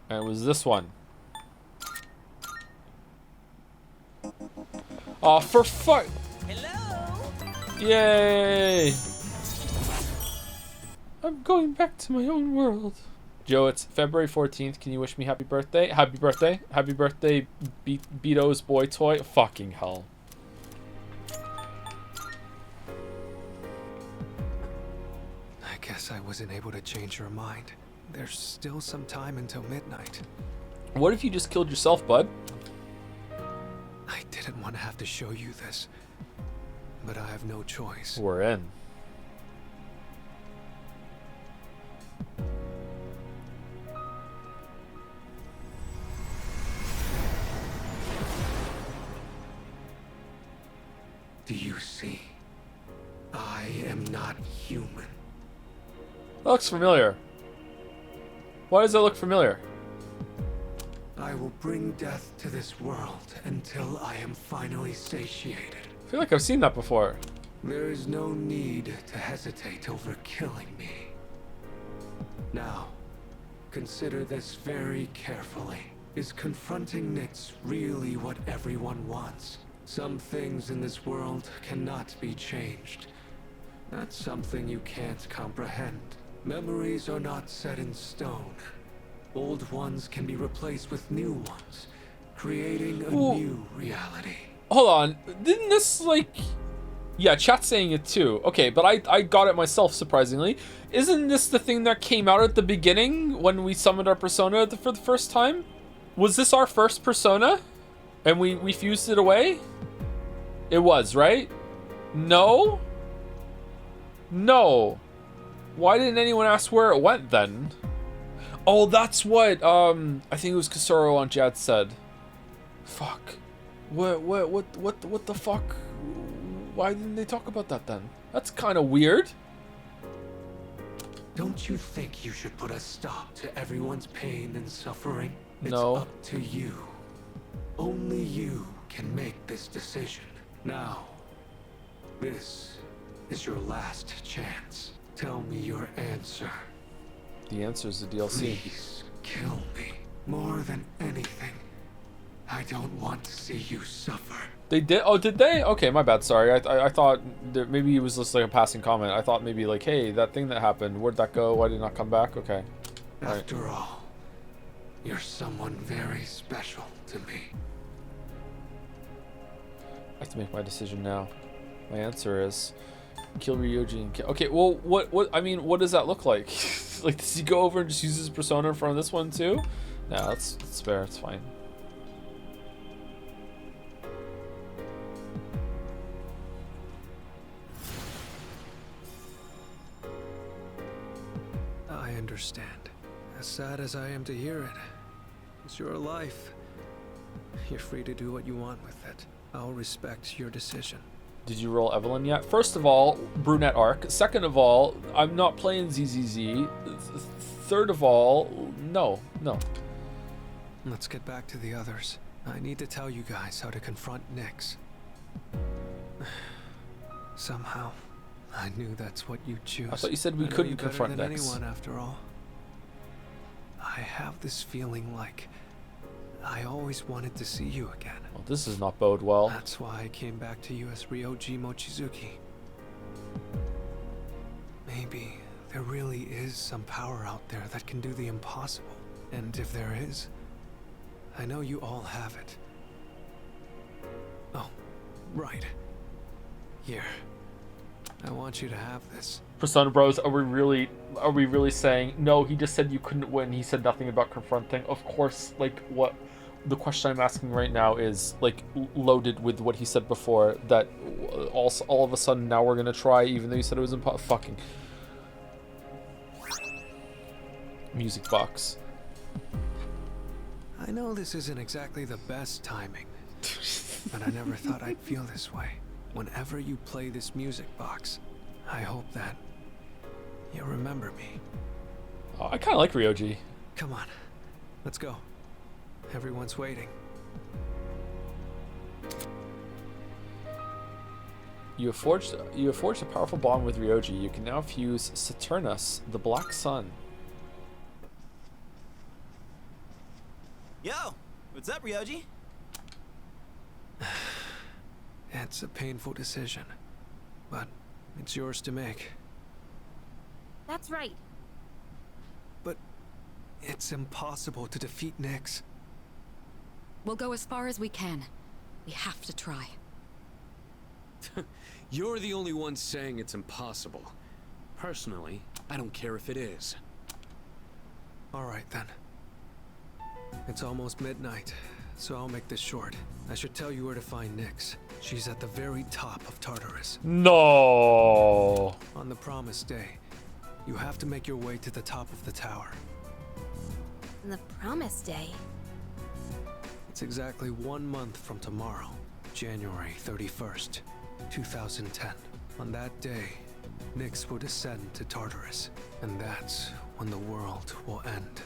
And it was this one. Oh, for fuck. Hello? Yay. I'm going back to my own world. Joe, it's February 14th. Can you wish me happy birthday? Happy birthday. Happy birthday, Beato's boy toy. Fucking hell. I guess I wasn't able to change her mind. There's still some time until midnight. What if you just killed yourself, bud? I didn't want to have to show you this, but I have no choice. We're in. Do you see? I am not human. That looks familiar. Why does that look familiar? I will bring death to this world until I am finally satiated. I feel like I've seen that before. There is no need to hesitate over killing me. Now, consider this very carefully. Is confronting Nyx really what everyone wants? Some things in this world cannot be changed. That's something you can't comprehend. Memories are not set in stone. Old ones can be replaced with new ones, creating a new reality. Hold on. Didn't this, like... Yeah, chat's saying it too. Okay, but I got it myself, surprisingly. Isn't this the thing that came out at the beginning when we summoned our persona for the first time? Was this our first persona? And we fused it away? It was, right? No? No. Why didn't anyone ask where it went then? Oh, that's what I think it was Kasoro on Jad said. Fuck. What the fuck? Why didn't they talk about that then? That's kind of weird. Don't you think you should put a stop to everyone's pain and suffering? It's No. up to you. Only you can make this decision. Now, this is your last chance. Tell me your answer. The answer is the DLC. Please kill me. More than anything, I don't want to see you suffer. They did? Oh, did they? Okay, my bad. Sorry. I thought that maybe it was just like a passing comment. I thought maybe like, hey, that thing that happened, where'd that go? Why did it not come back? Okay. After all, you're someone very special to me. I have to make my decision now. My answer is kill Ryoji and kill. Okay, well, what? I mean, what does that look like? Like, does he go over and just use his persona in front of this one too? No, that's fair. It's fine. I understand. As sad as I am to hear it, it's your life. You're free to do what you want with it. I'll respect your decision. Did you roll Evelyn yet? First of all, brunette arc. Second of all, I'm not playing ZZZ. Third of all, no. Let's get back to the others. I need to tell you guys how to confront Nyx. Somehow, I knew that's what you'd choose. I thought you said we couldn't confront than Nyx. anyone, after all. I have this feeling like I always wanted to see you again. Well, this does not bode well. That's why I came back to you as Ryoji Mochizuki. Maybe there really is some power out there that can do the impossible. And if there is, I know you all have it. Oh, right. Here. I want you to have this. Persona Bros, are we really saying no? He just said you couldn't win. He said nothing about confronting. Of course, like what? The question I'm asking right now is like loaded with what he said before. That all of a sudden now we're gonna try, even though you said it was impossible. Fucking music box. I know this isn't exactly the best timing, but I never thought I'd feel this way. Whenever you play this music box, I hope that you remember me. Oh, I kind of like Ryoji. Come on, let's go. Everyone's waiting. You have forged a powerful bond with Ryoji. You can now fuse Saturnus, the Black Sun. Yo, what's up, Ryoji? It's a painful decision, but it's yours to make. That's right. But it's impossible to defeat Nyx. We'll go as far as we can. We have to try. You're the only one saying it's impossible. Personally, I don't care if it is. All right then. It's almost midnight, so I'll make this short. I should tell you where to find Nyx. She's at the very top of Tartarus. No. On the promised day, you have to make your way to the top of the tower. The promised day. It's exactly 1 month from tomorrow, January 31st, 2010. On that day, Nyx will descend to Tartarus, and that's when the world will end.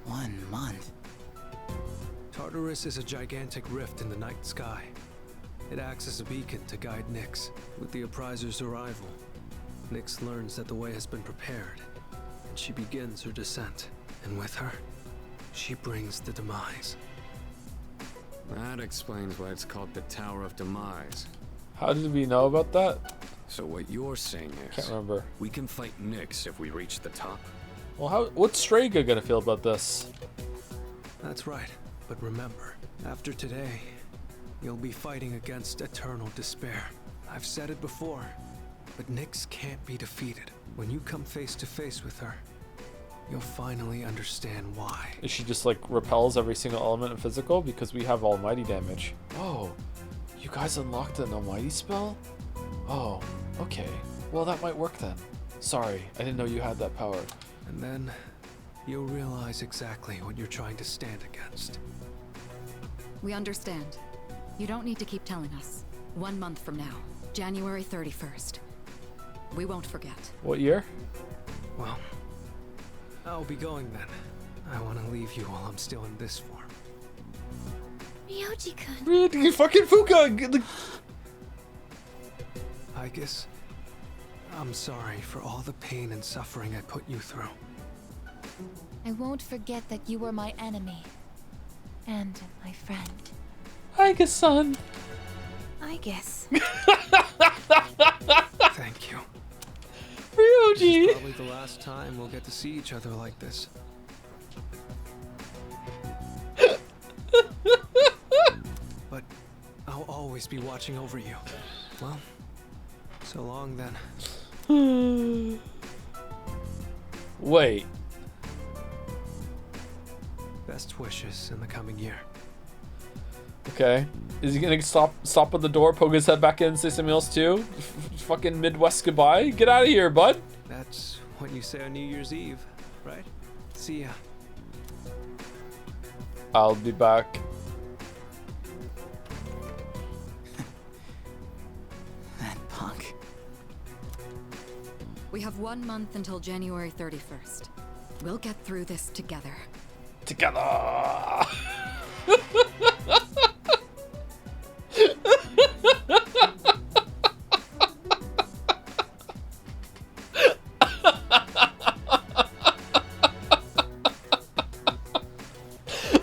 1 month. Tartarus is a gigantic rift in the night sky. It acts as a beacon to guide Nyx. With the Appriser's arrival, Nyx learns that the way has been prepared, and she begins her descent. And with her, she brings the demise. That explains why it's called the Tower of Demise. How did we know about that? So what you're saying is, Can't remember. we can fight Nyx if we reach the top? Well, what's Strega gonna feel about this? That's right. But remember, after today, you'll be fighting against eternal despair. I've said it before, but Nyx can't be defeated. When you come face to face with her, you'll finally understand why. Is she just like repels every single element of physical? Because we have almighty damage. Oh, you guys unlocked an almighty spell? Oh, okay. Well, that might work then. Sorry, I didn't know you had that power. And then, you'll realize exactly what you're trying to stand against. We understand. You don't need to keep telling us. 1 month from now, January 31st. We won't forget. What year? Well, I'll be going then. I want to leave you while I'm still in this form. Ryoji-kun. Fucking Fuka! I guess I'm sorry for all the pain and suffering I put you through. I won't forget that you were my enemy. And my friend. I guess, son. I guess. Thank you. Ryoji! It's probably the last time we'll get to see each other like this. But I'll always be watching over you. Well, so long then. Wait. Best wishes in the coming year. Okay. Is he gonna stop at the door, poke his head back in, and say something else too? Fucking Midwest goodbye? Get out of here, bud. That's what you say on New Year's Eve, right? See ya. I'll be back. That punk. We have 1 month until January 31st. We'll get through this together. Together!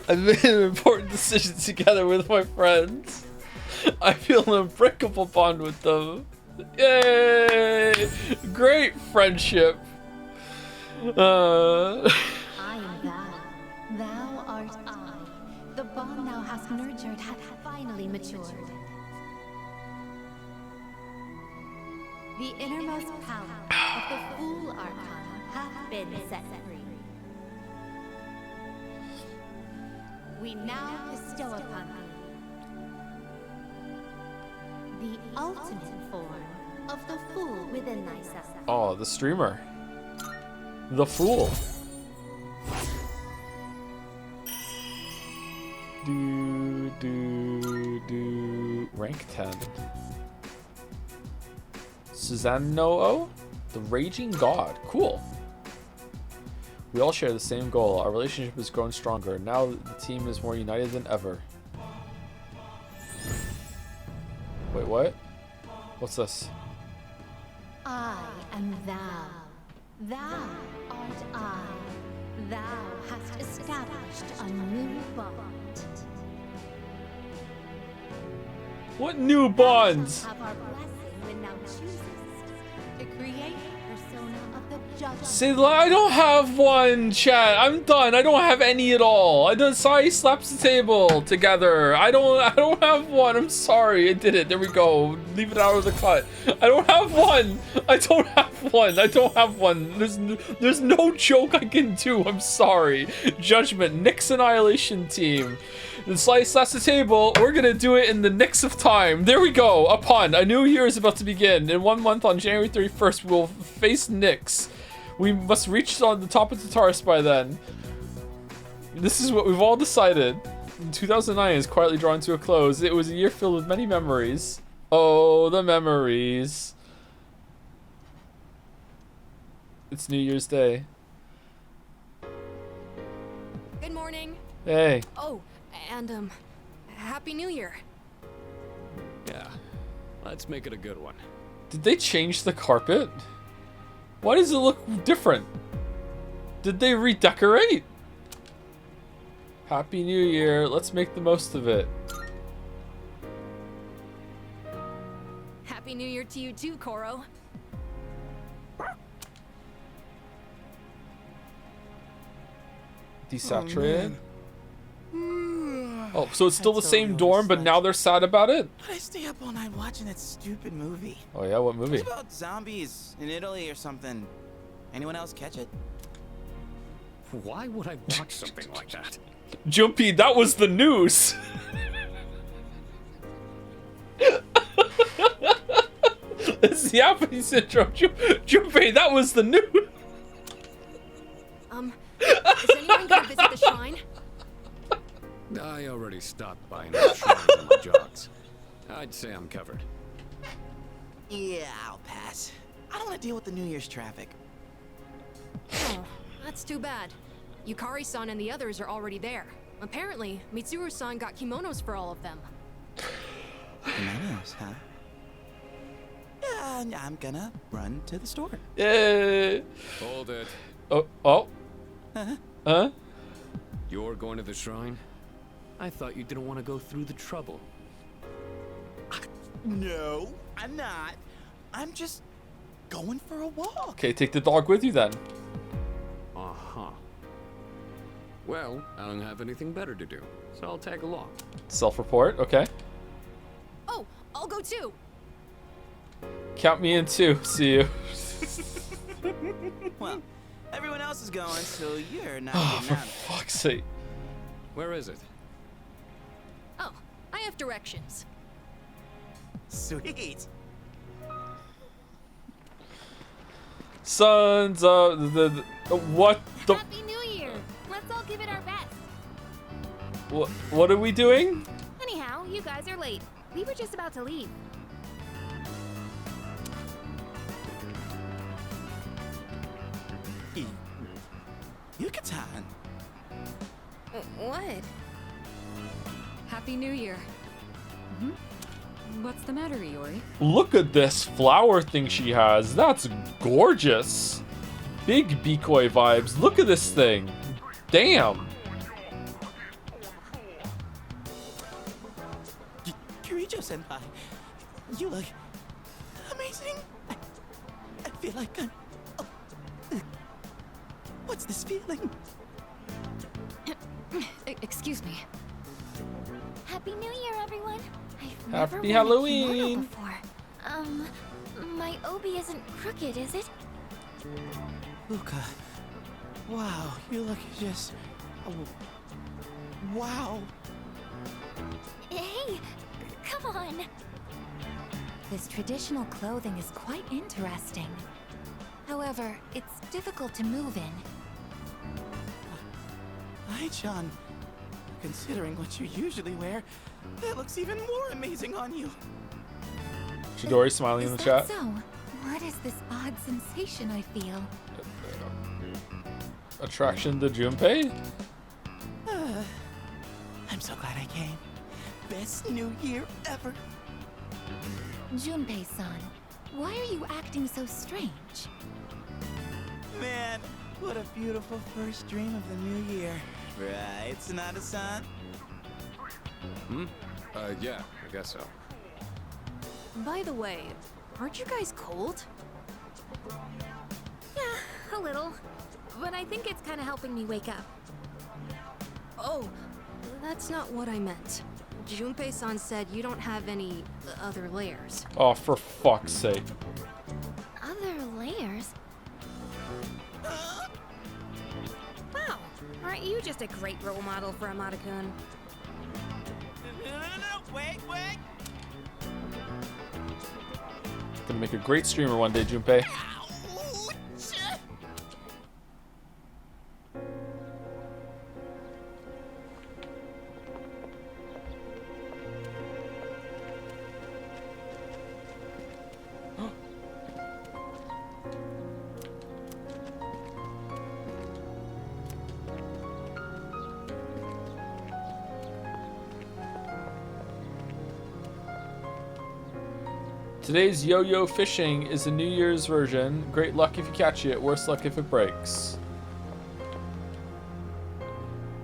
I made an important decision together with my friends. I feel an unbreakable bond with them. Yay! Great friendship. I am thou. Thou art I. The bond thou hast nurtured hath finally matured. The innermost power of the Fool Archon hath been set free. We now bestow upon thee the ultimate form of the Fool within thyself. Oh, the streamer. The Fool. Rank 10. Susanoo? The Raging God. Cool. We all share the same goal. Our relationship has grown stronger. Now the team is more united than ever. Wait, what? What's this? I am thou. Thou art I. Thou hast established a new bond. What new bonds? Have our blessing when thou choosest to create the persona of the judge. Say, I don't have one, chat. I'm done. I don't have any at all. I don't. Sai slaps the table together. I don't have one. I'm sorry. I did it. There we go. Leave it out of the cut. I don't have one. I don't have one. I don't have one. There's no joke I can do. I'm sorry. Judgment. Nyx Annihilation Team. The Slice slaps the table. We're gonna do it in the Nyx of time. There we go. A pun. A new year is about to begin. In 1 month on January 31st, we'll face Nyx. We must reach on the top of the Taurus by then. This is what we've all decided. 2009 is quietly drawing to a close. It was a year filled with many memories. Oh, the memories. It's New Year's Day. Good morning. Hey. Oh, and Happy New Year. Yeah, let's make it a good one. Did they change the carpet? Why does it look different? Did they redecorate? Happy New Year. Let's make the most of it. Happy New Year to you too, Koro. Desaturated? Oh, so it's still the same dorm, but now they're sad about it? Why'd I stay up all night watching that stupid movie? Oh yeah, what It movie? was about zombies in Italy or something. Anyone else catch it? Why would I watch something like that? Jumpy, that was the news! It's the Japanese syndrome. Jumpy, that was the news! Is anyone gonna visit the shrine? I already stopped by enough shrines on my jogs. I'd say I'm covered. Yeah, I'll pass. I don't want to deal with the New Year's traffic. Oh, that's too bad. Yukari-san and the others are already there. Apparently, Mitsuru-san got kimonos for all of them. Kimonos, huh? Yeah, I'm gonna run to the store. Yay! Hold it. Oh. Huh? Huh? You're going to the shrine? I thought you didn't want to go through the trouble. No, I'm not. I'm just going for a walk. Okay, take the dog with you then. Uh-huh. Well, I don't have anything better to do, so I'll tag along. Self-report, okay. Oh, I'll go too. Count me in too. See you. Well, everyone else is going, so you're not Oh, getting for out of it. fuck's sake. Where is it? Oh, I have directions. Sweet. Sons of what the Happy New Year! Let's all give it our best. what are we doing? Anyhow, you guys are late. We were just about to leave. Yucatan. What? Happy New Year. What's the matter, Iori? Look at this flower thing she has. That's gorgeous. Big Bikoi vibes. Look at this thing. Damn. Kirijo-senpai, you look amazing. I feel like I'm... What's this feeling? Excuse me. Happy New Year, everyone. I've never Happy worn a Halloween. kimono before. My obi isn't crooked, is it? Luca, wow, you look just... Oh, wow. Hey, come on. This traditional clothing is quite interesting. However, it's difficult to move in. Ai-chan, considering what you usually wear, that looks even more amazing on you. Chidori smiling in Is the that chat. so? What is this odd sensation I feel? Attraction to Junpei? I'm so glad I came. Best New Year ever. Junpei-san, why are you acting so strange? Man, what a beautiful first dream of the new year. Right, Sonata-san? Yeah, I guess so. By the way, aren't you guys cold? Yeah, a little. But I think it's kind of helping me wake up. Oh, that's not what I meant. Junpei-san said you don't have any other layers. Oh, for fuck's sake. Other layers? Wow, aren't you just a great role model for Amada-kun? No, wait. Gonna make a great streamer one day, Junpei. Today's yo-yo fishing is a New Year's version. Great luck if you catch it, worse luck if it breaks.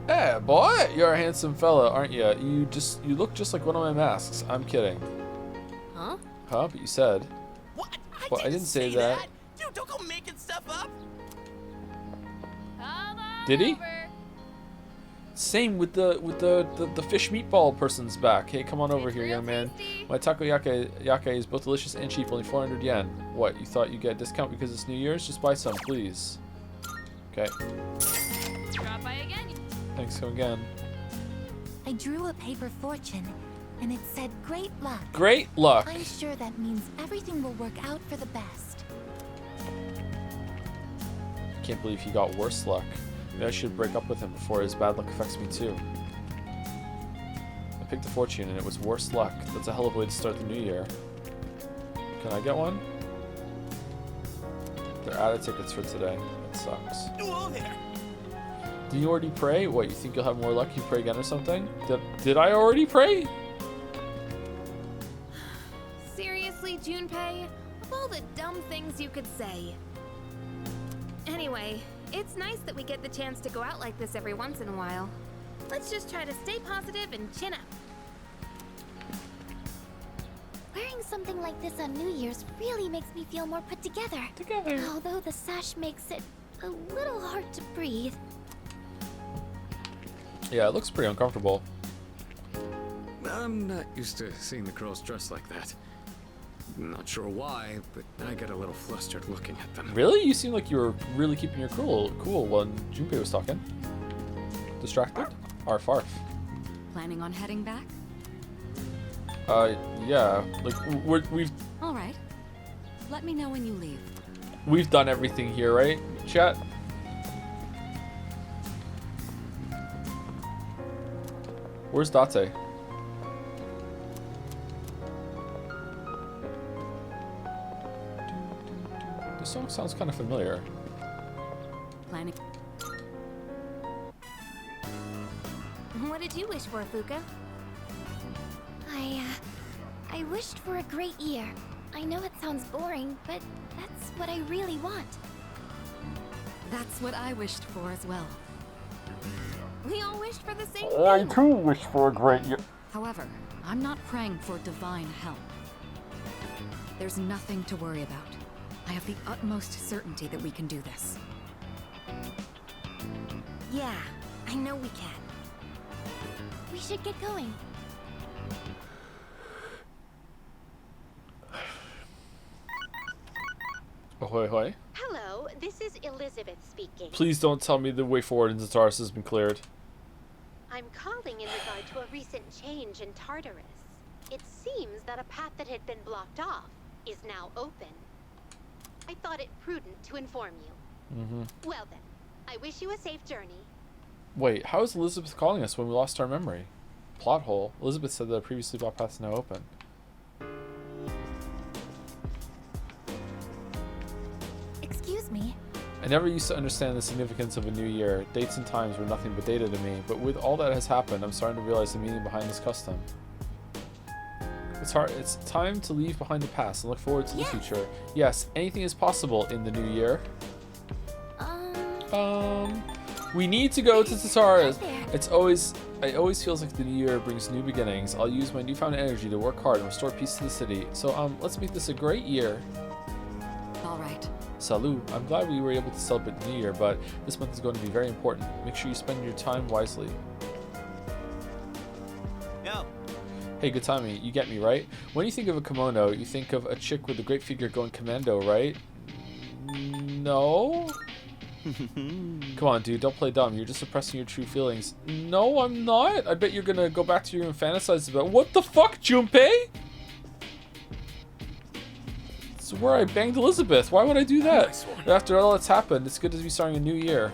Hey, boy, you're a handsome fella, aren't you? You look just like one of my masks. I'm kidding. Huh? Huh? But you said. What? Well, I didn't say that. Dude, don't go making stuff up. Did he? Same with the fish meatball person's back. Hey, come on over here, young man. My takoyaki is both delicious and cheap, only 400 yen. What, you thought you'd get a discount because it's New Year's? Just buy some, please. Okay. Drop by again. Thanks, come again. I drew a paper fortune, and it said great luck. Great luck! I'm sure that means everything will work out for the best. Can't believe he got worse luck. Maybe I should break up with him before his bad luck affects me too. I picked the fortune and it was worse luck. That's a hell of a way to start the new year. Can I get one? They're out of tickets for today. That sucks. Whoa there. Did you already pray? What, you think you'll have more luck? You pray again or something? Did I already pray? Seriously, Junpei? Of all the dumb things you could say. Anyway, it's nice that we get the chance to go out like this every once in a while. Let's just try to stay positive and chin up. Wearing something like this on New Year's really makes me feel more put together. Although the sash makes it a little hard to breathe. Yeah, it looks pretty uncomfortable. I'm not used to seeing the girls dressed like that. Not sure why, but I get a little flustered looking at them. Really? You seem like you were really keeping your cool when Junpei was talking. Distracted? Arf arf. Planning on heading back? Yeah. Like, we've... Alright. Let me know when you leave. We've done everything here, right, chat? Where's Date? This song sounds kind of familiar. Planning. What did you wish for, Fuka? I wished for a great year. I know it sounds boring, but that's what I really want. That's what I wished for as well. We all wished for the same I thing. too wish for a great year. However, I'm not praying for divine help. There's nothing to worry about. I have the utmost certainty that we can do this. Yeah, I know we can. We should get going. Ahoy, hoy. Hello, this is Elizabeth speaking. Please don't tell me the way forward in Zataris has been cleared. I'm calling in regard to a recent change in Tartarus. It seems that a path that had been blocked off is now open. I thought it prudent to inform you. Well then, I wish you a safe journey. Wait, how is Elizabeth calling us when we lost our memory? Plot hole. Elizabeth said that a previously blocked path is now open. Excuse me. I never used to understand the significance of a new year. Dates and times were nothing but data to me, but with all that has happened, I'm starting to realize the meaning behind this custom. It's time to leave behind the past and look forward to the future. Yes, anything is possible in the new year. We need to go to Zataris. It always feels like the new year brings new beginnings. I'll use my newfound energy to work hard and restore peace to the city. So let's make this a great year. All right. Salut. I'm glad we were able to celebrate the new year, but this month is going to be very important. Make sure you spend your time wisely. Yo. Hey, Gutami, you get me, right? When you think of a kimono, you think of a chick with a great figure going commando, right? No? Come on, dude, don't play dumb. You're just suppressing your true feelings. No, I'm not. I bet you're gonna go back to your room and fantasize about... What the fuck, Junpei? It's where I banged Elizabeth. Why would I do that? Nice one. After all that's happened, it's good to be starting a new year.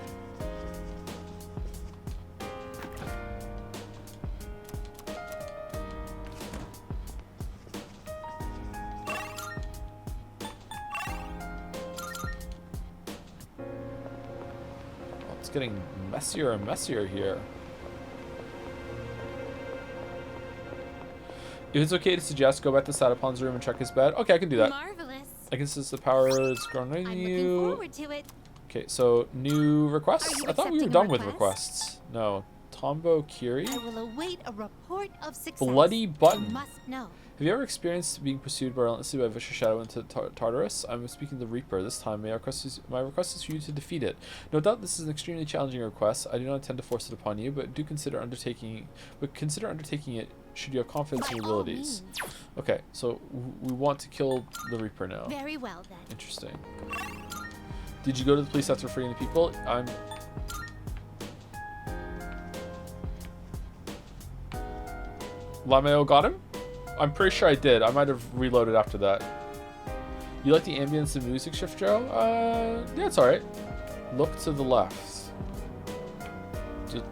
Getting messier and messier here. If it's okay to suggest, go back to Sadapon's room and check his bed. Okay, I can do that. Marvelous. I guess it's the power is grown in I'm you. looking forward to it. Okay, so new requests? Are you I thought we were accepting done a with request? requests. No. Tombo Kiri? I will await a report of success. Bloody button. You must know. Have you ever experienced being pursued relentlessly by a vicious shadow into Tartarus? I'm speaking to the Reaper. This time, my request is for you to defeat it. No doubt this is an extremely challenging request. I do not intend to force it upon you, but consider undertaking it should you have confidence in your abilities. Okay, so we want to kill the Reaper now. Very well then. Interesting. Did you go to the police after freeing the people? Lameo got him? I'm pretty sure I did. I might have reloaded after that. You like the ambience and music shift, Joe? Yeah, it's alright. Look to the left.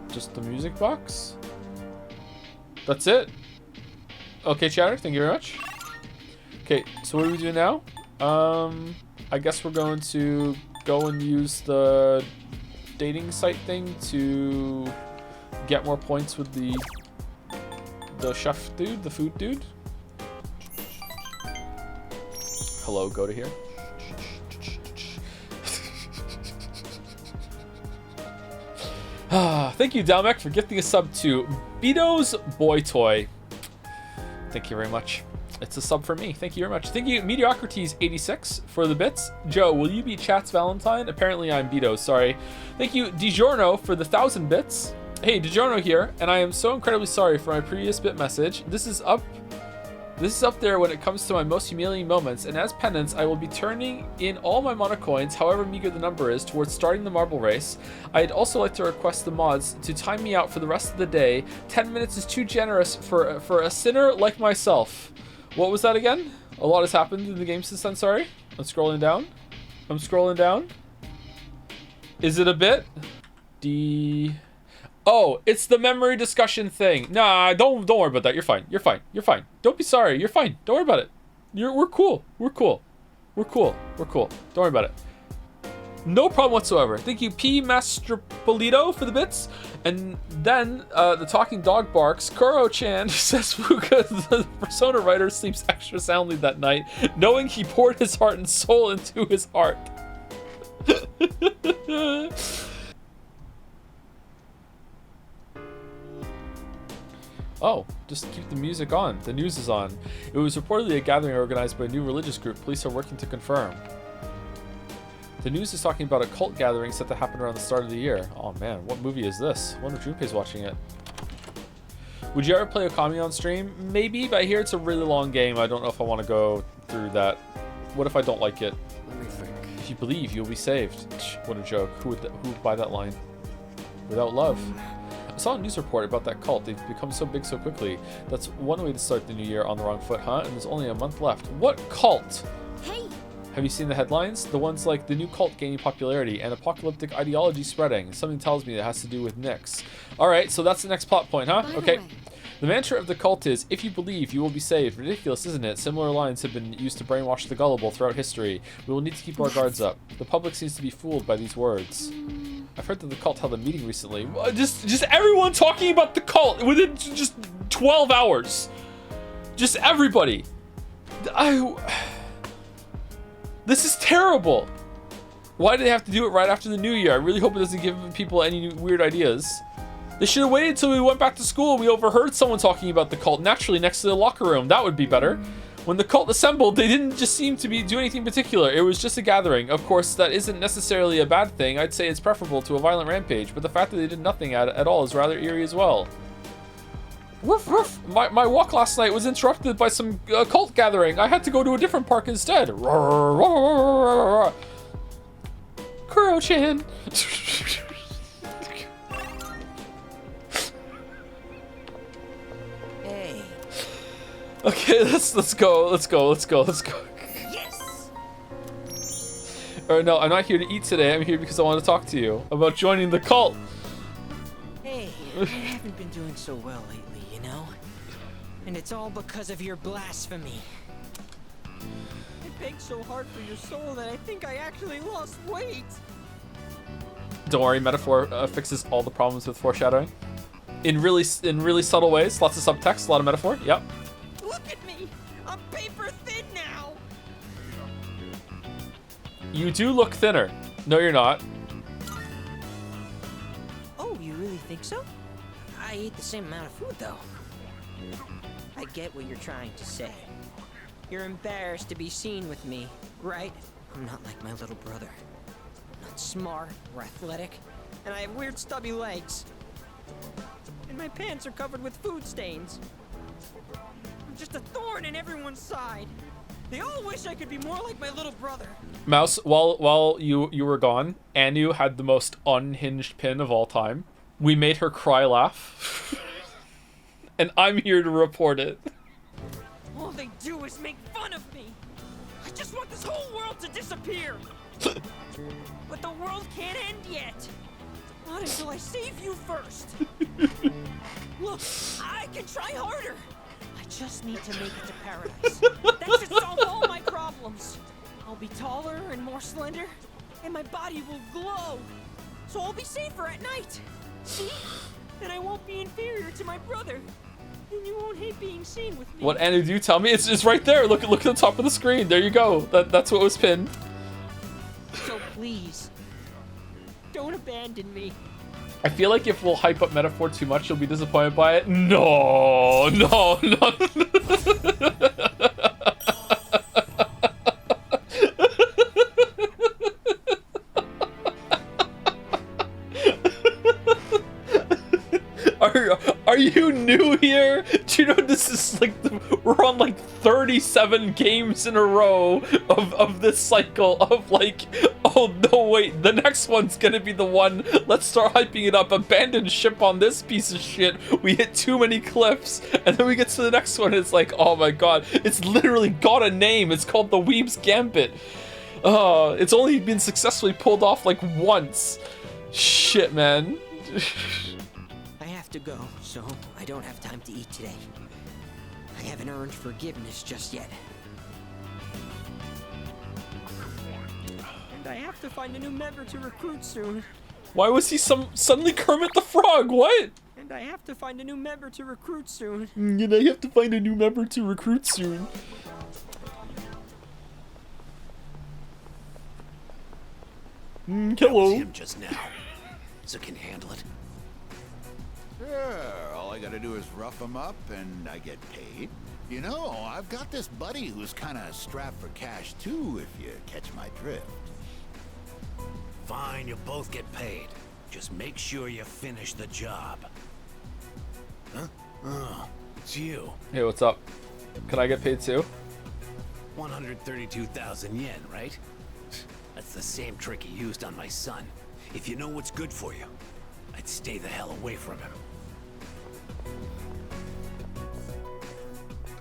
Just the music box? That's it? Okay, chatter, thank you very much. Okay, so what do we do now? I guess we're going to go and use the dating site thing to get more points with the chef dude, the food dude. Hello, go to here. Thank you, Dalmek, for gifting a sub to Beato's Boy Toy. Thank you very much. It's a sub for me. Thank you very much. Thank you, Mediocrities86, for the bits. Joe, will you be Chat's Valentine? Apparently I'm Beto, sorry. Thank you, DiGiorno, for the 1,000 bits. Hey, DiGiorno here, and I am so incredibly sorry for my previous bit message. This is up there when it comes to my most humiliating moments, and as penance, I will be turning in all my mana coins, however meager the number is, towards starting the marble race. I'd also like to request the mods to time me out for the rest of the day. 10 minutes is too generous for a sinner like myself. What was that again? A lot has happened in the game since then, sorry. I'm scrolling down. Is it a bit? Oh, it's the memory discussion thing. Nah, don't worry about that. You're fine. Don't be sorry. You're fine. Don't worry about it. We're cool. Don't worry about it. No problem whatsoever. Thank you, P. Mastropolito, for the bits. And then the talking dog barks. Kuro-chan says Fuka, the Persona writer, sleeps extra soundly that night, knowing he poured his heart and soul into his art. Oh, just keep the music on. The news is on. It was reportedly a gathering organized by a new religious group. Police are working to confirm. The news is talking about a cult gathering set to happen around the start of the year. Oh man, what movie is this? I wonder if Junpei's watching it. Would you ever play Okami on stream? Maybe, but I hear it's a really long game. I don't know if I want to go through that. What if I don't like it? Let me think. If you believe, you'll be saved. What a joke. Who would buy that line? Without love. I saw a news report about that cult. They've become so big so quickly. That's one way to start the new year on the wrong foot, huh? And there's only a month left. What cult? Hey! Have you seen the headlines? The ones like the new cult gaining popularity and apocalyptic ideology spreading. Something tells me it has to do with Nyx. Alright, so that's the next plot point, huh? Okay. The mantra of the cult is, if you believe, you will be saved. Ridiculous, isn't it? Similar lines have been used to brainwash the gullible throughout history. We will need to keep our guards up. The public seems to be fooled by these words. I've heard that the cult held a meeting recently. Just everyone talking about the cult within just 12 hours. Just everybody. This is terrible. Why do they have to do it right after the new year? I really hope it doesn't give people any weird ideas. They should have waited until we went back to school and we overheard someone talking about the cult naturally next to the locker room. That would be better. When the cult assembled, they didn't just seem to do anything particular. It was just a gathering. Of course, that isn't necessarily a bad thing. I'd say it's preferable to a violent rampage, but the fact that they did nothing at all is rather eerie as well. Woof woof. My walk last night was interrupted by some cult gathering. I had to go to a different park instead. Kuro-chan. Hey. Okay, let's go. Yes. Or no, I'm not here to eat today. I'm here because I want to talk to you about joining the cult. Hey, I haven't been doing so well lately, you know? And it's all because of your blasphemy. I begged so hard for your soul that I think I actually lost weight. Don't worry, metaphor fixes all the problems with foreshadowing. In really subtle ways, lots of subtext, a lot of metaphor. Yep. Look at me! I'm paper thin now! You do look thinner. No, you're not. Oh, you really think so? I eat the same amount of food, though. I get what you're trying to say. You're embarrassed to be seen with me, right? I'm not like my little brother. I'm not smart or athletic, and I have weird stubby legs. And my pants are covered with food stains. I'm just a thorn in everyone's side. They all wish I could be more like my little brother. Mouse, while you were gone, Anu had the most unhinged pin of all time. We made her cry laugh. And I'm here to report it. All they do is make fun of me. I just want this whole world to disappear. But the world can't end yet. Not until I save you first. Look, I can try harder. I just need to make it to paradise. That should solve all my problems. I'll be taller and more slender, and my body will glow. so I'll be safer at night. See? And I won't be inferior to my brother. And you won't hate being seen with me. What Anu do you tell me? It's right there. Look at the top of the screen. There you go. That's what was pinned. So please, don't abandon me. I feel like if we'll hype up Metaphor too much, you'll be disappointed by it. No. Are you new here? Do you know this is like we're on like 37 games in a row of this cycle of like, oh no wait, the next one's gonna be the one. Let's start hyping it up. Abandon ship on this piece of shit. We hit too many cliffs, and then we get to the next one. It's like, oh my god, it's literally got a name. It's called the Weeb's Gambit. It's only been successfully pulled off like once. Shit, man. I have to go, so I don't have time to eat today. I haven't earned forgiveness just yet. And I have to find a new member to recruit soon. Why was he suddenly Kermit the Frog? What? And I have to find a new member to recruit soon. And I have to find a new member to recruit soon. Hello. Him just now, so can handle it. Sure, all I gotta do is rough him up and I get paid. You know, I've got this buddy who's kinda strapped for cash too, if you catch my drift. Fine, you'll both get paid. Just make sure you finish the job. Huh? Oh, it's you. Hey, what's up? Can I get paid too? 132,000 yen, right? That's the same trick he used on my son. If you know what's good for you, I'd stay the hell away from him.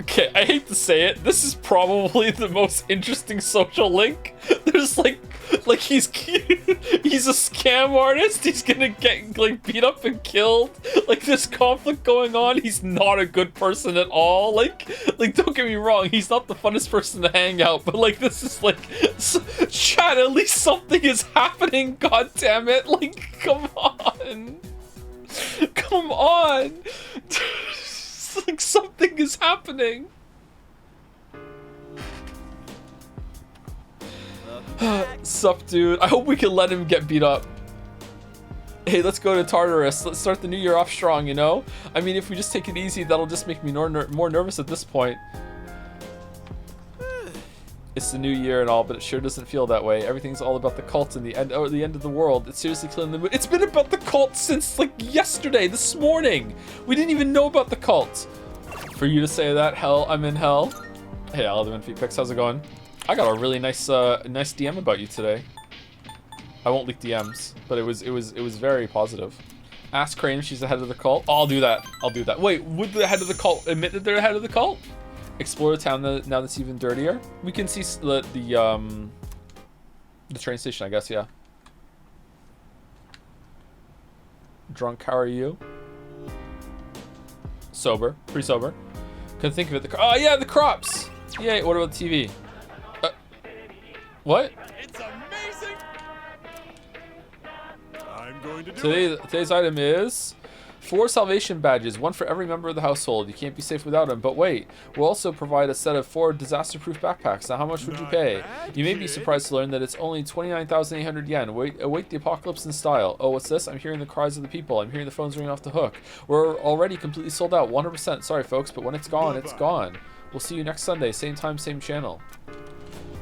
Okay, I hate to say it, this is probably the most interesting social link. There's like he's he's a scam artist, he's gonna get like beat up and killed. Like there's conflict going on, he's not a good person at all. Like don't get me wrong, he's not the funnest person to hang out, but like this is like, chat, at least something is happening, god damn it. Like, come on. Come on. Like something is happening. Sup, dude? I hope we can let him get beat up. Hey, let's go to Tartarus. Let's start the new year off strong, you know? I mean, if we just take it easy, that'll just make me more nervous at this point. It's the new year and all, but it sure doesn't feel that way. Everything's all about the cult and the end of the world. It's seriously killing the mood. It's been about the cult since like yesterday, this morning. We didn't even know about the cult. For you to say that, hell, I'm in hell. Hey, Alderman Feet Picks, how's it going? I got a really nice DM about you today. I won't leak DMs, but it was very positive. Ask Crane if she's the head of the cult. Oh, I'll do that. I'll do that. Wait, would the head of the cult admit that they're the head of the cult? Explore the town now that's even dirtier. We can see the train station, I guess. Yeah. Drunk? How are you? Sober. Pretty sober. Couldn't think of it. Oh yeah, the crops. Yay. What about the TV? What? It's amazing. I'm going to do Today's item is 4 salvation badges, 1 for every member of the household. You can't be safe without them. But wait, we'll also provide a set of 4 disaster-proof backpacks. Now, how much would you pay? You may be surprised to learn that it's only 29,800 yen. Await the apocalypse in style. Oh, what's this? I'm hearing the cries of the people. I'm hearing the phones ringing off the hook. We're already completely sold out, 100%. Sorry, folks, but when it's gone, it's gone. We'll see you next Sunday, same time, same channel.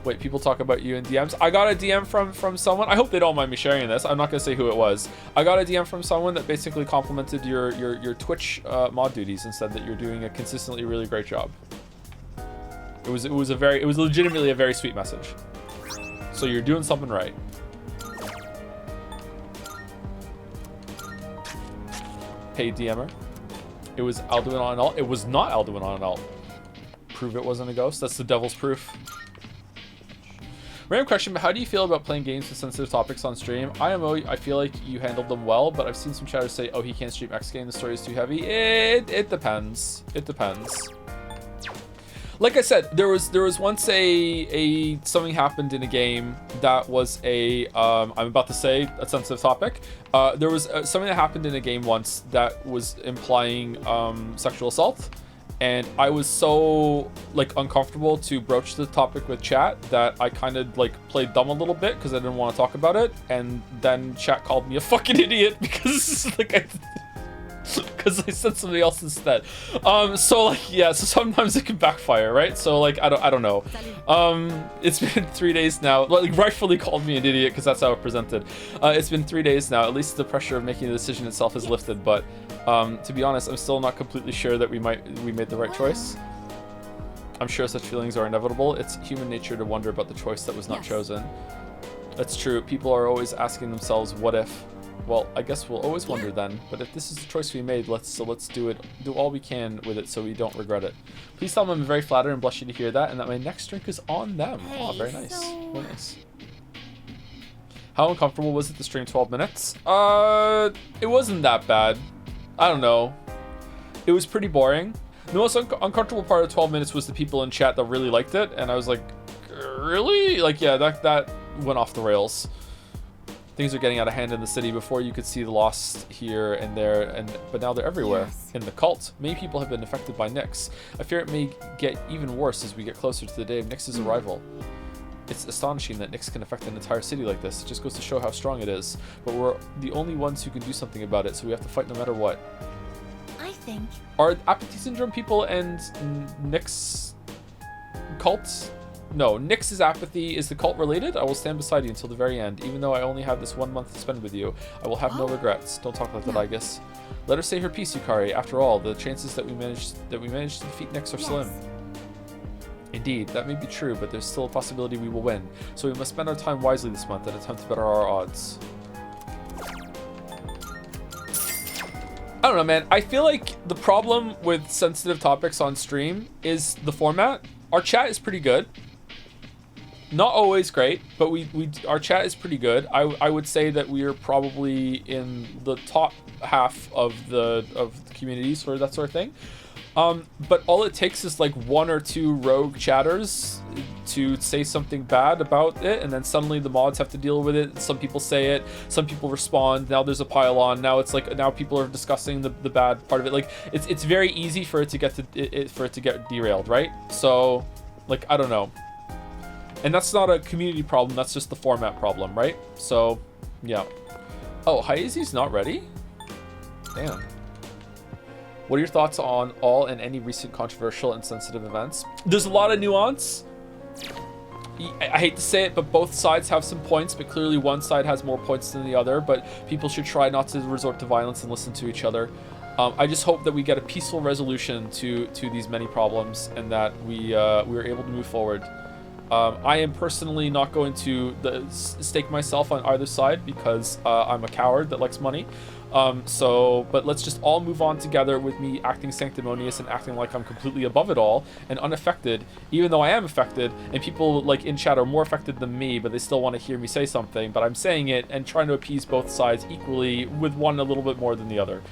Wait, people talk about you in DMs. I got a DM from someone. I hope they don't mind me sharing this. I'm not gonna say who it was. I got a DM from someone that basically complimented your Twitch mod duties and said that you're doing a consistently really great job. It was legitimately a very sweet message. So you're doing something right. Hey DMer. It was Alduin on an alt. It was not Alduin on an alt. Prove it wasn't a ghost. That's the devil's proof. Random question, but how do you feel about playing games with sensitive topics on stream? IMO, I feel like you handled them well, but I've seen some chatters say, oh, he can't stream X game, the story is too heavy. It depends. It depends. like I said, there was once a something happened in a game that was I'm about to say a sensitive topic. There was something that happened in a game once that was implying sexual assault, and I was so like uncomfortable to broach the topic with chat that I kind of like played dumb a little bit because I didn't want to talk about it, and then chat called me a fucking idiot because like because I said something else instead. So like, yeah, so sometimes it can backfire, right? So like, I don't know. It's been 3 days now. Like, rightfully called me an idiot because that's how it presented. It's been 3 days now. At least the pressure of making the decision itself is lifted. But to be honest, I'm still not completely sure that we made the right choice. I'm sure such feelings are inevitable. It's human nature to wonder about the choice that was not chosen. That's true. People are always asking themselves, what if? Well, I guess we'll always wonder then, but if this is the choice we made, let's do all we can with it so we don't regret it. Please tell them I'm very flattered and blushy to hear that, and that my next drink is on them. Oh, very nice. Very nice. How uncomfortable was it to stream 12 minutes? It wasn't that bad. I don't know. It was pretty boring. The most uncomfortable part of 12 minutes was the people in chat that really liked it, and I was like, really? Like, yeah, that went off the rails. Things are getting out of hand in the city. Before you could see the lost here and there, but now they're everywhere. In the cult, many people have been affected by Nyx. I fear it may get even worse as we get closer to the day of Nyx's arrival. It's astonishing that Nyx can affect an entire city like this. It just goes to show how strong it is. But we're the only ones who can do something about it, so we have to fight no matter what. I think... Are apathy syndrome people and Nyx cults? No, Nyx's apathy. Is the cult related? I will stand beside you until the very end. Even though I only have this 1 month to spend with you, I will have no regrets. Don't talk like that, I guess. Let her say her piece, Yukari. After all, the chances that we managed to defeat Nyx are slim. Indeed, that may be true, but there's still a possibility we will win. So we must spend our time wisely this month and attempt to better our odds. I don't know, man. I feel like the problem with sensitive topics on stream is the format. Our chat is pretty good. Not always great, but our chat is pretty good. I would say that we are probably in the top half of the communities for that sort of thing. But all it takes is like 1 or 2 rogue chatters to say something bad about it, and then suddenly the mods have to deal with it. Some people say it, some people respond. Now there's a pile on. Now it's like now people are discussing the bad part of it. Like it's very easy for it to get derailed, right? So like I don't know. And that's not a community problem, that's just the format problem, right? So, yeah. Oh, Hayazi's not ready? Damn. What are your thoughts on all and any recent controversial and sensitive events? There's a lot of nuance. I hate to say it, but both sides have some points, but clearly one side has more points than the other, but people should try not to resort to violence and listen to each other. I just hope that we get a peaceful resolution to these many problems and that we are able to move forward. I am personally not going to stake myself on either side because I'm a coward that likes money. But let's just all move on together with me acting sanctimonious and acting like I'm completely above it all and unaffected, even though I am affected, and people like in chat are more affected than me, but they still want to hear me say something, but I'm saying it and trying to appease both sides equally, with one a little bit more than the other.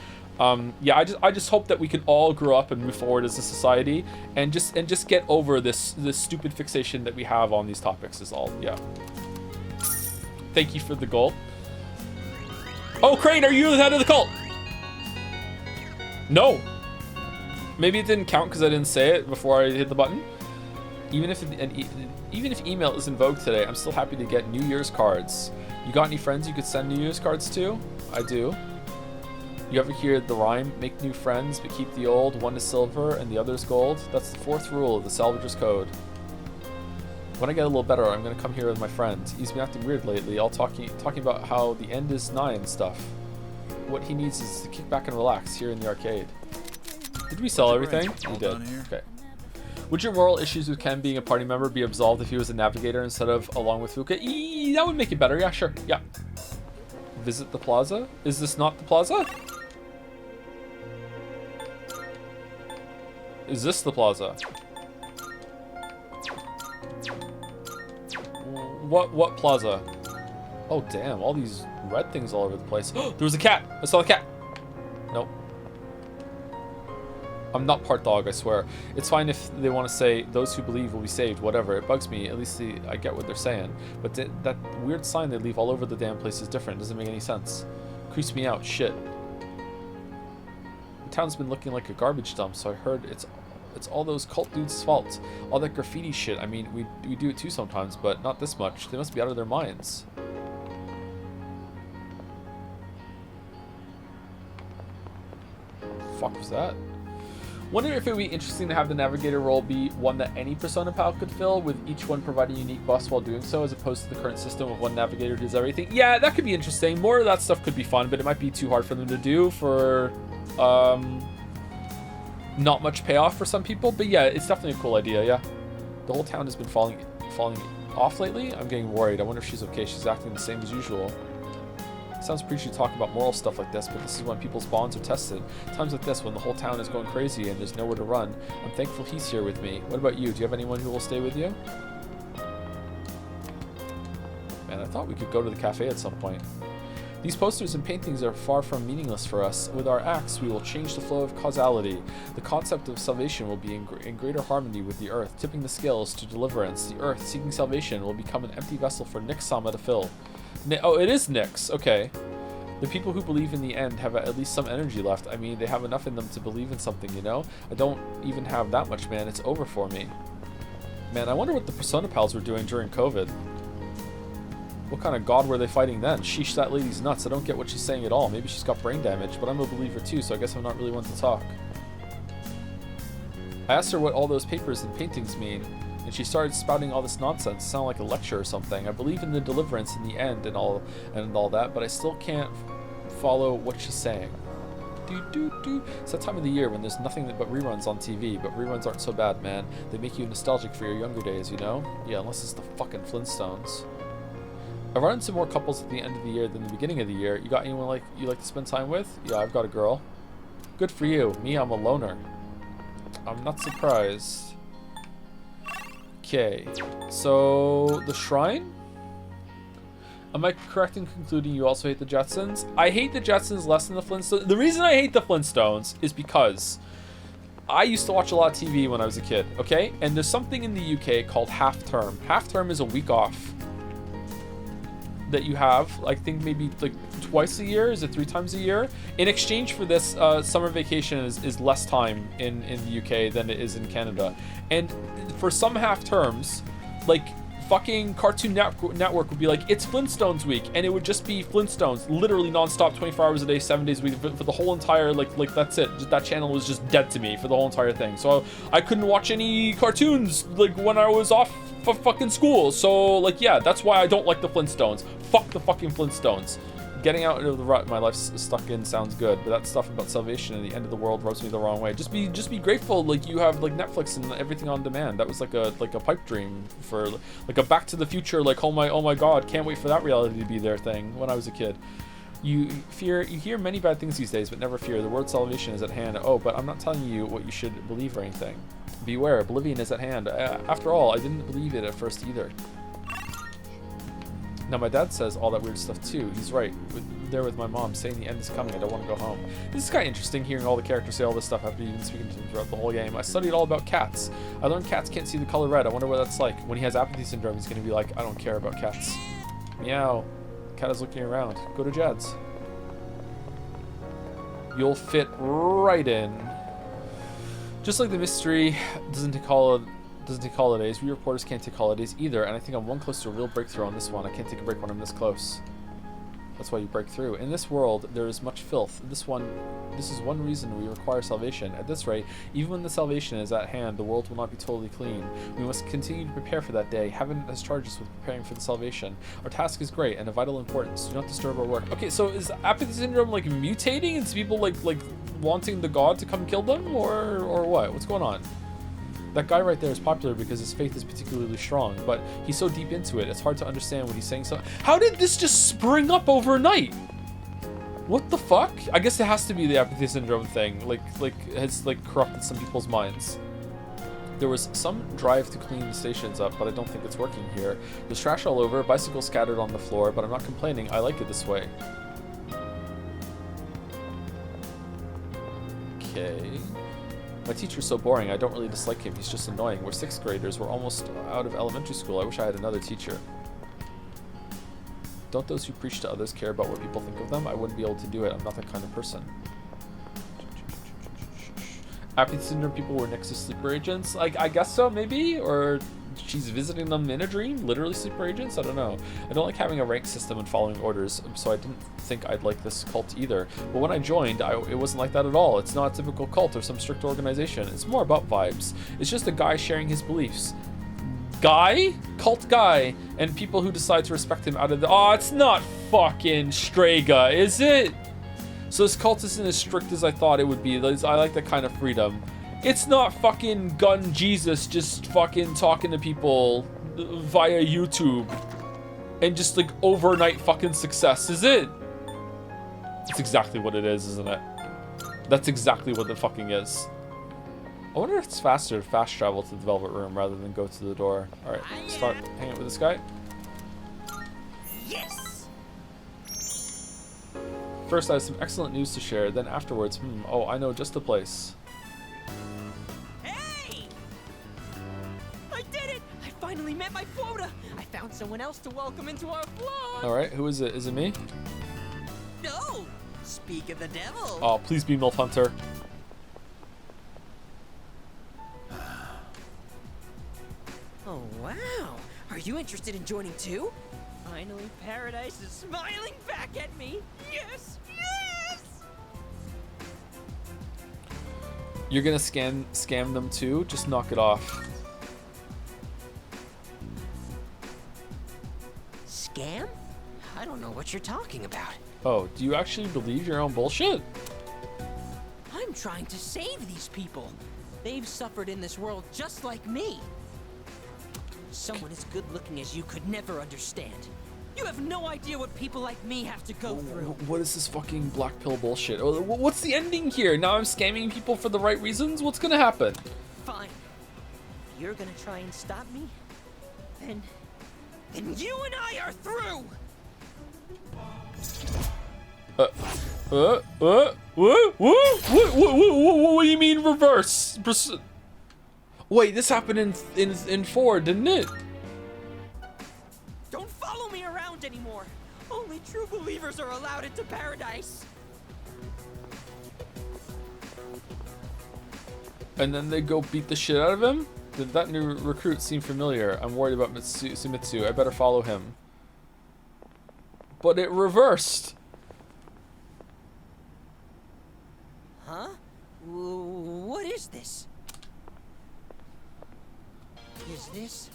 Yeah, I just hope that we can all grow up and move forward as a society and just get over this stupid fixation that we have on these topics is all. Yeah. Thank you for the goal. Oh, Crane, are you the head of the cult? No. Maybe it didn't count because I didn't say it before I hit the button. Even if email is in vogue today, I'm still happy to get New Year's cards. You got any friends you could send New Year's cards to? I do. You ever hear the rhyme, make new friends, but keep the old, one is silver and the other is gold? That's the 4th rule of the Salvager's Code. When I get a little better, I'm gonna come here with my friend. He's been acting weird lately, all talking about how the end is nigh and stuff. What he needs is to kick back and relax here in the arcade. Did we sell everything? We did. Okay. Would your moral issues with Ken being a party member be absolved if he was a navigator instead of along with Fuka? That would make it better, yeah, sure, yeah. Visit the plaza? Is this not the plaza? Is this the plaza? What plaza? Oh damn, all these red things all over the place. There was a cat! I saw the cat! Nope. I'm not part dog, I swear. It's fine if they want to say, those who believe will be saved, whatever. It bugs me. At least I get what they're saying. But that weird sign they leave all over the damn place is different. Doesn't make any sense. Creeps me out. Shit. The town's been looking like a garbage dump, so I heard it's all those cult dudes' fault. All that graffiti shit. I mean, we do it too sometimes, but not this much. They must be out of their minds. Fuck was that? Wonder if it would be interesting to have the navigator role be one that any Persona pal could fill, with each one providing a unique boss while doing so, as opposed to the current system of one navigator does everything. Yeah, that could be interesting. More of that stuff could be fun, but it might be too hard for them to do for not much payoff for some people. But yeah, it's definitely a cool idea. Yeah, the whole town has been falling off lately. I'm getting worried. I wonder if she's okay. She's acting the same as usual. Sounds preachy to talk about moral stuff like this, but this is when people's bonds are tested. Times like this, when the whole town is going crazy and there's nowhere to run. I'm thankful he's here with me. What about you? Do you have anyone who will stay with you? Man, I thought we could go to the cafe at some point. These posters and paintings are far from meaningless for us. With our acts, we will change the flow of causality. The concept of salvation will be in greater harmony with the earth, tipping the scales to deliverance. The earth, seeking salvation, will become an empty vessel for Nick-sama to fill. Oh, it is Nyx. Okay. The people who believe in the end have at least some energy left. I mean, they have enough in them to believe in something, you know? I don't even have that much, man. It's over for me. Man, I wonder what the Persona pals were doing during COVID. What kind of god were they fighting then? Sheesh, that lady's nuts. I don't get what she's saying at all. Maybe she's got brain damage, but I'm a believer too, so I guess I'm not really one to talk. I asked her what all those papers and paintings mean, and she started spouting all this nonsense. It sounded like a lecture or something. I believe in the deliverance in the end and all that, but I still can't follow what she's saying. It's that time of the year when there's nothing but reruns on TV, but reruns aren't so bad, man. They make you nostalgic for your younger days, you know? Yeah, unless it's the fucking Flintstones. I've run into more couples at the end of the year than the beginning of the year. You got anyone you like to spend time with? Yeah, I've got a girl. Good for you. Me, I'm a loner. I'm not surprised. Okay, so the shrine? Am I correct in concluding you also hate the Jetsons? I hate the Jetsons less than the Flintstones. The reason I hate the Flintstones is because I used to watch a lot of TV when I was a kid, okay? And there's something in the UK called half term. Half term is a week off that you have, I think maybe like twice a year. Is it 3 times a year? In exchange for this, summer vacation is less time in the UK than it is in Canada. And for some half terms, like fucking Cartoon Network would be like, it's Flintstones week, and it would just be Flintstones literally nonstop, 24 hours a day, 7 days a week for the whole entire, like that's it. That channel was just dead to me for the whole entire thing. So I couldn't watch any cartoons like when I was off for fucking school. So like, yeah, that's why I don't like the Flintstones. Fuck the fucking Flintstones. Getting out of the rut my life's stuck in sounds good, but that stuff about salvation and the end of the world rubs me the wrong way. Just be grateful, like you have like Netflix and everything on demand. That was like a pipe dream for like a Back to the Future, like oh my god, can't wait for that reality to be there thing when I was a kid. You hear many bad things these days, but never fear. The word salvation is at hand. Oh, but I'm not telling you what you should believe or anything. Beware, oblivion is at hand. After all, I didn't believe it at first either. Now my dad says all that weird stuff too. He's right. There with my mom saying the end is coming. I don't want to go home. This is kind of interesting hearing all the characters say all this stuff after you've been speaking to them throughout the whole game. I studied all about cats. I learned cats can't see the color red. I wonder what that's like. When he has apathy syndrome, he's going to be like, I don't care about cats. Meow. Cat is looking around. Go to Jed's. You'll fit right in. Just like the mystery doesn't take holidays, we reporters can't take holidays either, and I think I'm one close to a real breakthrough on this one. I can't take a break when I'm this close. That's why you break through. In this world, there is much filth. This is one reason we require salvation. At this rate, even when the salvation is at hand, the world will not be totally clean. We must continue to prepare for that day. Heaven has charged us with preparing for the salvation. Our task is great and of vital importance. Do not disturb our work. Okay, so is apathy syndrome like mutating into people like wanting the god to come kill them, or what? What's going on? That guy right there is popular because his faith is particularly strong, but he's so deep into it, it's hard to understand what he's saying. So how did this just spring up overnight? What the fuck? I guess it has to be the apathy syndrome thing, has corrupted some people's minds. There was some drive to clean the stations up, but I don't think it's working here. There's trash all over, bicycles scattered on the floor, but I'm not complaining. I like it this way. Okay. My teacher's so boring. I don't really dislike him. He's just annoying. We're 6th graders. We're almost out of elementary school. I wish I had another teacher. Don't those who preach to others care about what people think of them? I wouldn't be able to do it. I'm not that kind of person. Apathy syndrome people were Nexus sleeper agents? Like, I guess so, maybe? Or she's visiting them in a dream? Literally sleeper agents? I don't know. I don't like having a rank system and following orders, so I didn't think I'd like this cult either. But when I joined, it wasn't like that at all. It's not a typical cult or some strict organization. It's more about vibes. It's just a guy sharing his beliefs. Guy? Cult guy. And people who decide to respect him out of the... Oh, it's not fucking Strega, is it? So this cult isn't as strict as I thought it would be. I like that kind of freedom. It's not fucking Gun Jesus just fucking talking to people via YouTube and just like overnight fucking success, is it? That's exactly what it is, isn't it? That's exactly what the fucking is. I wonder if it's faster to fast travel to the Velvet Room rather than go to the door. Alright, start hanging out with this guy. Yes! First, I have some excellent news to share. Then afterwards, oh, I know just the place. Hey! I did it! I finally met my quota! I found someone else to welcome into our flock! Alright, who is it? Is it me? No! Speak of the devil! Oh, please be MILF Hunter. Oh, wow! Are you interested in joining too? Finally, paradise is smiling back at me! Yes! Yes! You're gonna scam them too? Just knock it off. Scam? I don't know what you're talking about. Oh, do you actually believe your own bullshit? I'm trying to save these people. They've suffered in this world just like me. Someone as good looking as you could never understand. You have no idea what people like me have to go through. What is this fucking black pill bullshit? What's the ending here? Now I'm scamming people for the right reasons? What's gonna happen? Fine. If you're gonna try and stop me, then you and I are through! What do you mean reverse? Wait, this happened in 4, didn't it? Don't follow me around anymore. Only true believers are allowed into paradise. And then they go beat the shit out of him? Did that new recruit seem familiar? I'm worried about Sumitsu. I better follow him. But it reversed. Huh? What is this? Is this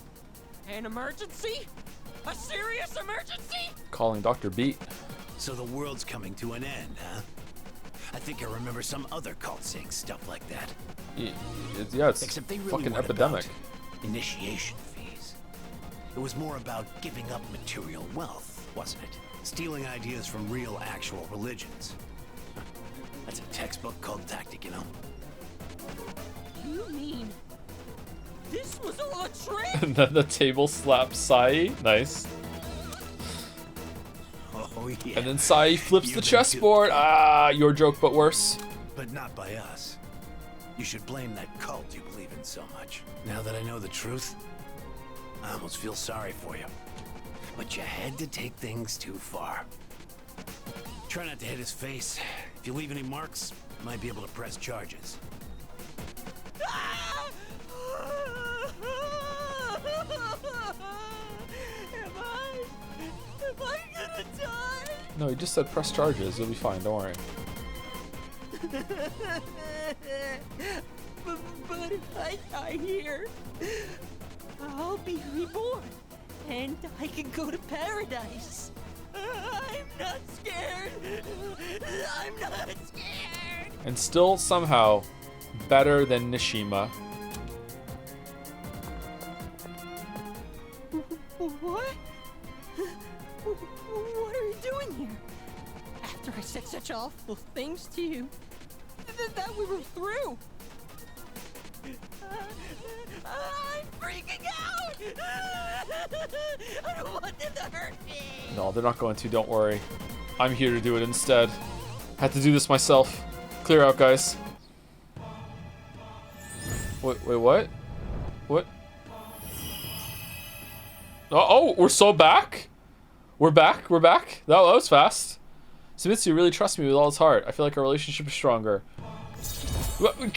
an emergency? A serious emergency? Calling Dr. Beat. So the world's coming to an end, huh? I think I remember some other cult saying stuff like that. Yeah, it's except they really fucking weren't epidemic. about initiation fees. It was more about giving up material wealth, wasn't it? Stealing ideas from real, actual religions. That's a textbook cult tactic, you know? You mean this was all a trick? And then the table slaps Sai. Nice. Oh, yeah. And then Sai flips You've the been chessboard. Ah, your joke, but worse. But not by us. You should blame that cult you believe in so much. Now that I know the truth, I almost feel sorry for you. But you had to take things too far. Try not to hit his face. If you leave any marks, you might be able to press charges. Am I gonna die? No, he just said press charges. You'll be fine. Don't worry. But if I die here, I'll be reborn, and I can go to paradise. I'm not scared. I'm not scared. And still somehow better than Nishima. What? What are you doing here? After I said such awful things to you, that we were through. I'm freaking out! I don't want them to hurt me! No, they're not going to. Don't worry. I'm here to do it instead. Had to do this myself. Clear out, guys. Wait, what? What? Oh, we're so back? We're back? That was fast. Sumitsu really trusts me with all his heart. I feel like our relationship is stronger. I'm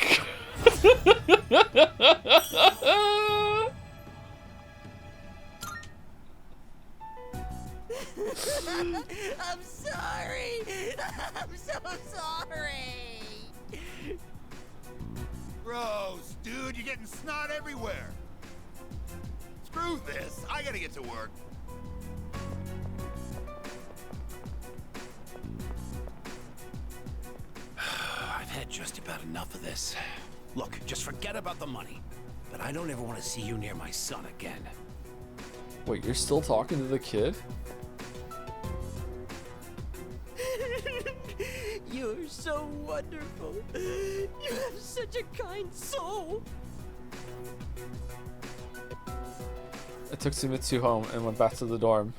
sorry. I'm so sorry. Gross, dude, you're getting snot everywhere. Screw this. I gotta get to work. I've had just about enough of this. Look, just forget about the money. But I don't ever want to see you near my son again. Wait, you're still talking to the kid? You're so wonderful. You have such a kind soul. I took Sumitsu home and went back to the dorm.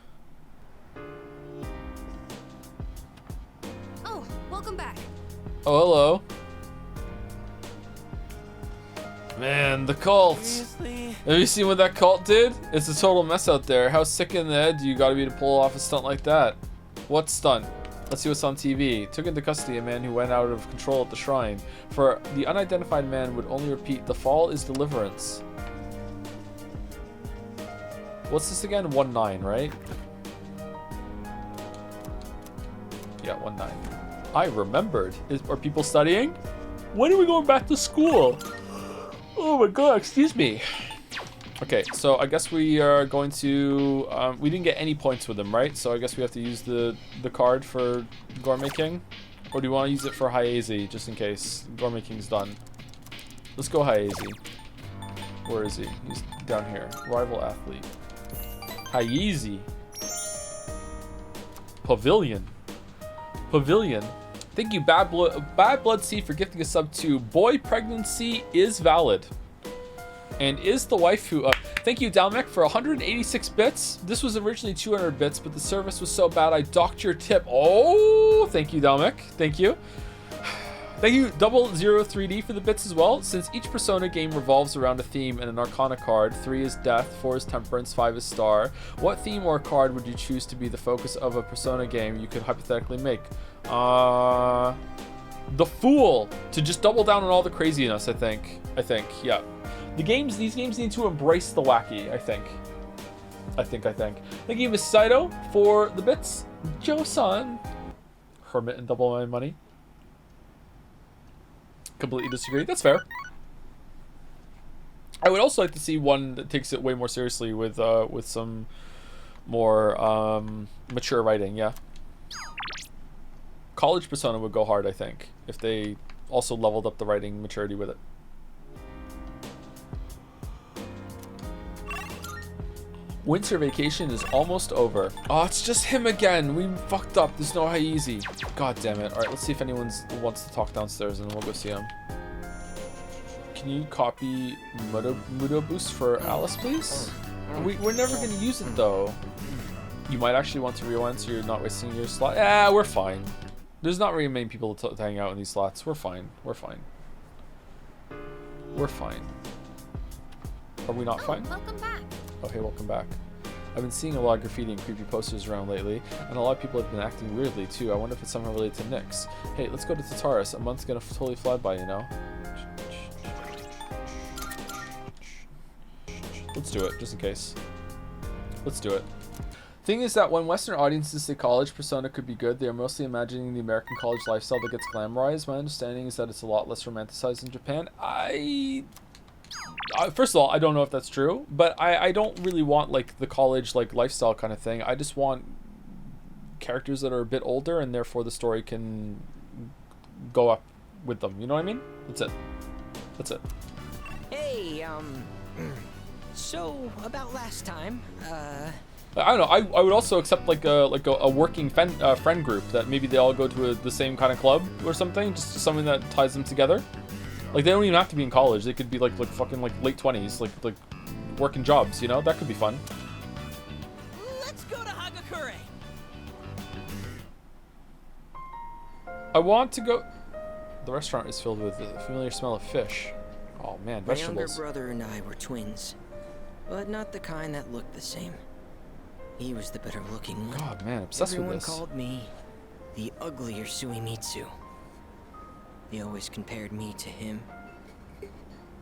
Oh, welcome back. Oh, hello. Man, the cult. Seriously? Have you seen what that cult did? It's a total mess out there. How sick in the head do you gotta be to pull off a stunt like that? What stunt? Let's see what's on TV. Took into custody a man who went out of control at the shrine. For the unidentified man would only repeat, the fall is deliverance. What's this again? 1-9, right? Yeah, 1-9. I remembered. Are people studying? When are we going back to school? Oh my god, excuse me. Okay, so I guess we are going to... we didn't get any points with them, right? So I guess we have to use the card for Gourmet King? Or do you want to use it for Hayezi, just in case Gourmet King's done? Let's go Hayezi. Where is he? He's down here. Rival athlete. Hayezi. Pavilion. Thank you, Bad Blood C, for gifting a sub to Boy Pregnancy is valid. And is the waifu up? Thank you, Dalmec, for 186 bits. This was originally 200 bits, but the service was so bad I docked your tip. Oh, thank you, Dalmec. Thank you. Thank you, 003D, for the bits as well. Since each Persona game revolves around a theme and an Arcana card, 3 is Death, 4 is Temperance, 5 is Star. What theme or card would you choose to be the focus of a Persona game you could hypothetically make? The Fool, to just double down on all the craziness, I think, yeah. These games need to embrace the wacky, I think. Thank you, Miss Saito, for the bits. Joe-san. Hermit and double my money. Completely disagree. That's fair. I would also like to see one that takes it way more seriously with some more mature writing, yeah. College Persona would go hard, I think, if they also leveled up the writing maturity with it. Winter vacation is almost over. Oh, it's just him again. We fucked up. There's no Hayezi. God damn it. All right, let's see if anyone wants to talk downstairs, and we'll go see him. Can you copy Mudo Boost for Alice, please? We're never going to use it, though. You might actually want to rewind so you're not wasting your slot. Yeah, we're fine. There's not very many people to hang out in these slots. We're fine. Are we not fine? Welcome back. Oh, hey, welcome back. I've been seeing a lot of graffiti and creepy posters around lately, and a lot of people have been acting weirdly, too. I wonder if it's somehow related to Nyx. Hey, let's go to Tataris. A month's gonna totally fly by, you know? Let's do it, just in case. Let's do it. Thing is that when Western audiences say college Persona could be good, they are mostly imagining the American college lifestyle that gets glamorized. My understanding is that it's a lot less romanticized in Japan. First of all, I don't know if that's true, but I don't really want like the college like lifestyle kind of thing. I just want characters that are a bit older, and therefore the story can go up with them. You know what I mean? That's it. Hey, so about last time, I don't know. I would also accept like a working friend group that maybe they all go to the same kind of club or something, just something that ties them together. Like they don't even have to be in college. They could be like fucking like late 20s, like working jobs. You know, that could be fun. let's go to Hagakure. I want to go. The restaurant is filled with the familiar smell of fish. Oh man, My younger vegetables. brother and I were twins, but not the kind that looked the same. He was the better looking one. God, man, obsessed with Everyone this. called me the uglier Suimitsu. They always compared me to him,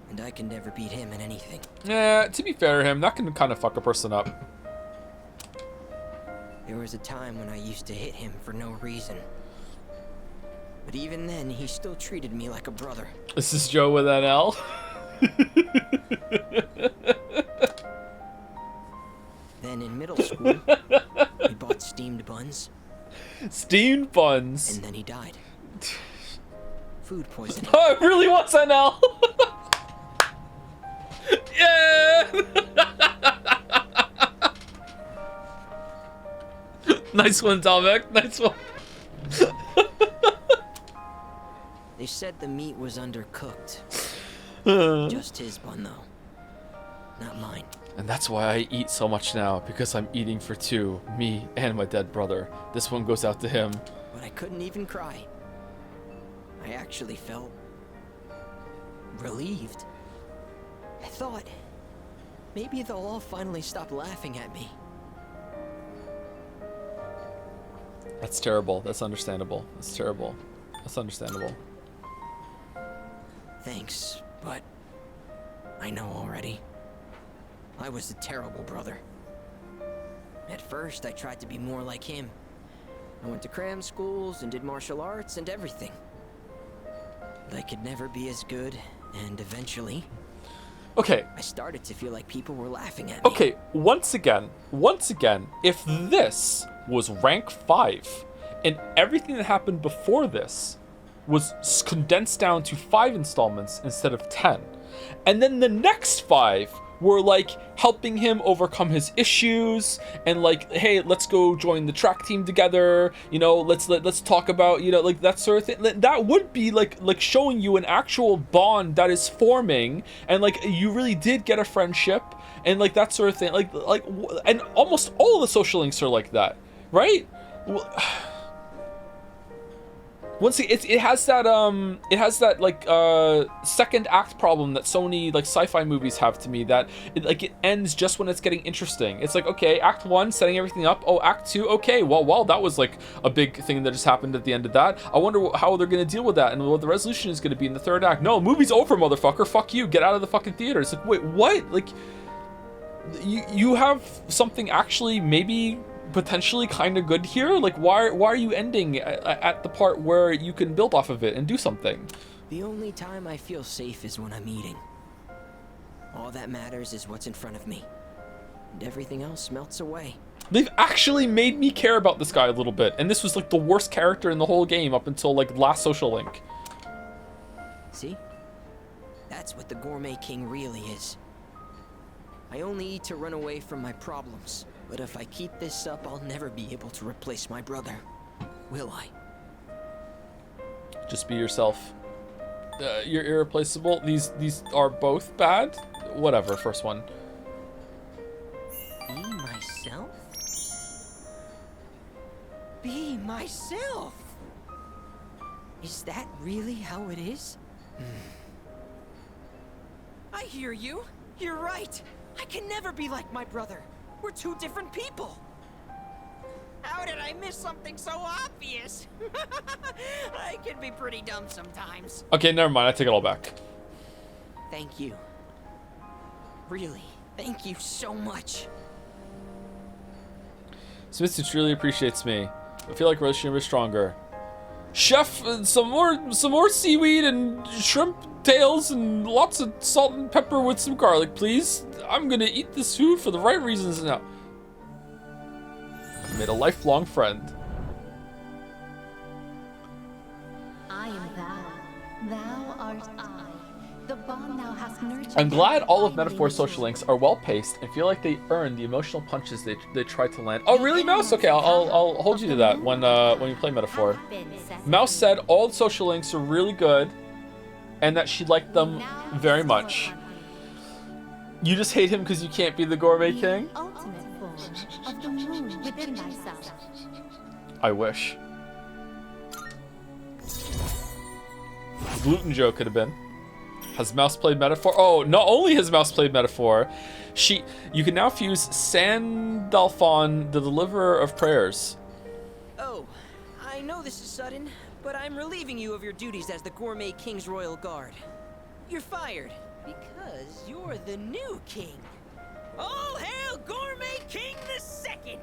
and I can never beat him in anything. Yeah, to be fair to him, that can kind of fuck a person up. There was a time when I used to hit him for no reason. But even then, he still treated me like a brother. This is Joe with an L. Then in middle school, we bought steamed buns. Steamed buns. And then he died. Food poisoning. Oh, it really was an L. Yeah. Nice one, Dominic. Nice one. They said the meat was undercooked. Just his bun, though. Not mine. And that's why I eat so much now, because I'm eating for two, me and my dead brother. This one goes out to him. But I couldn't even cry. I actually felt relieved. I thought maybe they'll all finally stop laughing at me. That's terrible. That's understandable. That's terrible. That's understandable. Thanks, but I know already. I was a terrible brother. At first, I tried to be more like him. I went to cram schools and did martial arts and everything. But I could never be as good, and eventually... Okay. I started to feel like people were laughing at me. Okay, once again, if this was rank 5, and everything that happened before this was condensed down to 5 installments instead of 10, and then the next 5 were like helping him overcome his issues and like, hey, let's go join the track team together, you know, let's talk about, you know, like that sort of thing, that would be like showing you an actual bond that is forming, and like you really did get a friendship and like that sort of thing, like and almost all of the social links are like that, right? Once it has that like second act problem that so many like sci-fi movies have to me, that it ends just when it's getting interesting. It's like, okay, act 1 setting everything up, oh, act 2, okay, well that was like a big thing that just happened at the end of that. I wonder how they're gonna deal with that and what the resolution is gonna be in the third act. No, movie's over, motherfucker, fuck you, get out of the fucking theater. It's like, wait, what? Like you have something actually maybe potentially kind of good here? Like, why are you ending at the part where you can build off of it and do something? The only time I feel safe is when I'm eating. All that matters is what's in front of me, and everything else melts away. They've actually made me care about this guy a little bit, and this was like the worst character in the whole game up until like last social link. See? That's what the Gourmet King really is. I only eat to run away from my problems. But if I keep this up, I'll never be able to replace my brother. Will I? Just be yourself. You're irreplaceable. These are both bad. Whatever, first one. Be myself? Be myself! Is that really how it is? I hear you. You're right. I can never be like my brother. We're two different people. How did I miss something so obvious? I can be pretty dumb sometimes. Okay, never mind. I take it all back. Thank you. Really, thank you so much. Smith truly appreciates me. I feel like relationship is stronger. Chef, some more seaweed and shrimp tails and lots of salt and pepper with some garlic, please. I'm gonna eat this food for the right reasons now. I made a lifelong friend. I am thou. Thou art I. The bond thou hast nurtured. I'm glad all of Metaphor's social links are well paced and feel like they earn the emotional punches they try to land. Oh, really, Mouse? Okay, I'll hold you to that when you play Metaphor. Mouse said all the social links are really good, and that she liked them very much. You just hate him because you can't be the Gourmet King? Ultimate form of the moon within thyself. I wish. Gluten Joe could have been. Has Mouse played Metaphor? Oh, not only has Mouse played Metaphor, you can now fuse Sandalphon, the deliverer of prayers. Oh, I know this is sudden, but I'm relieving you of your duties as the Gourmet King's Royal Guard. You're fired, because you're the new king. All hail Gourmet King the Second!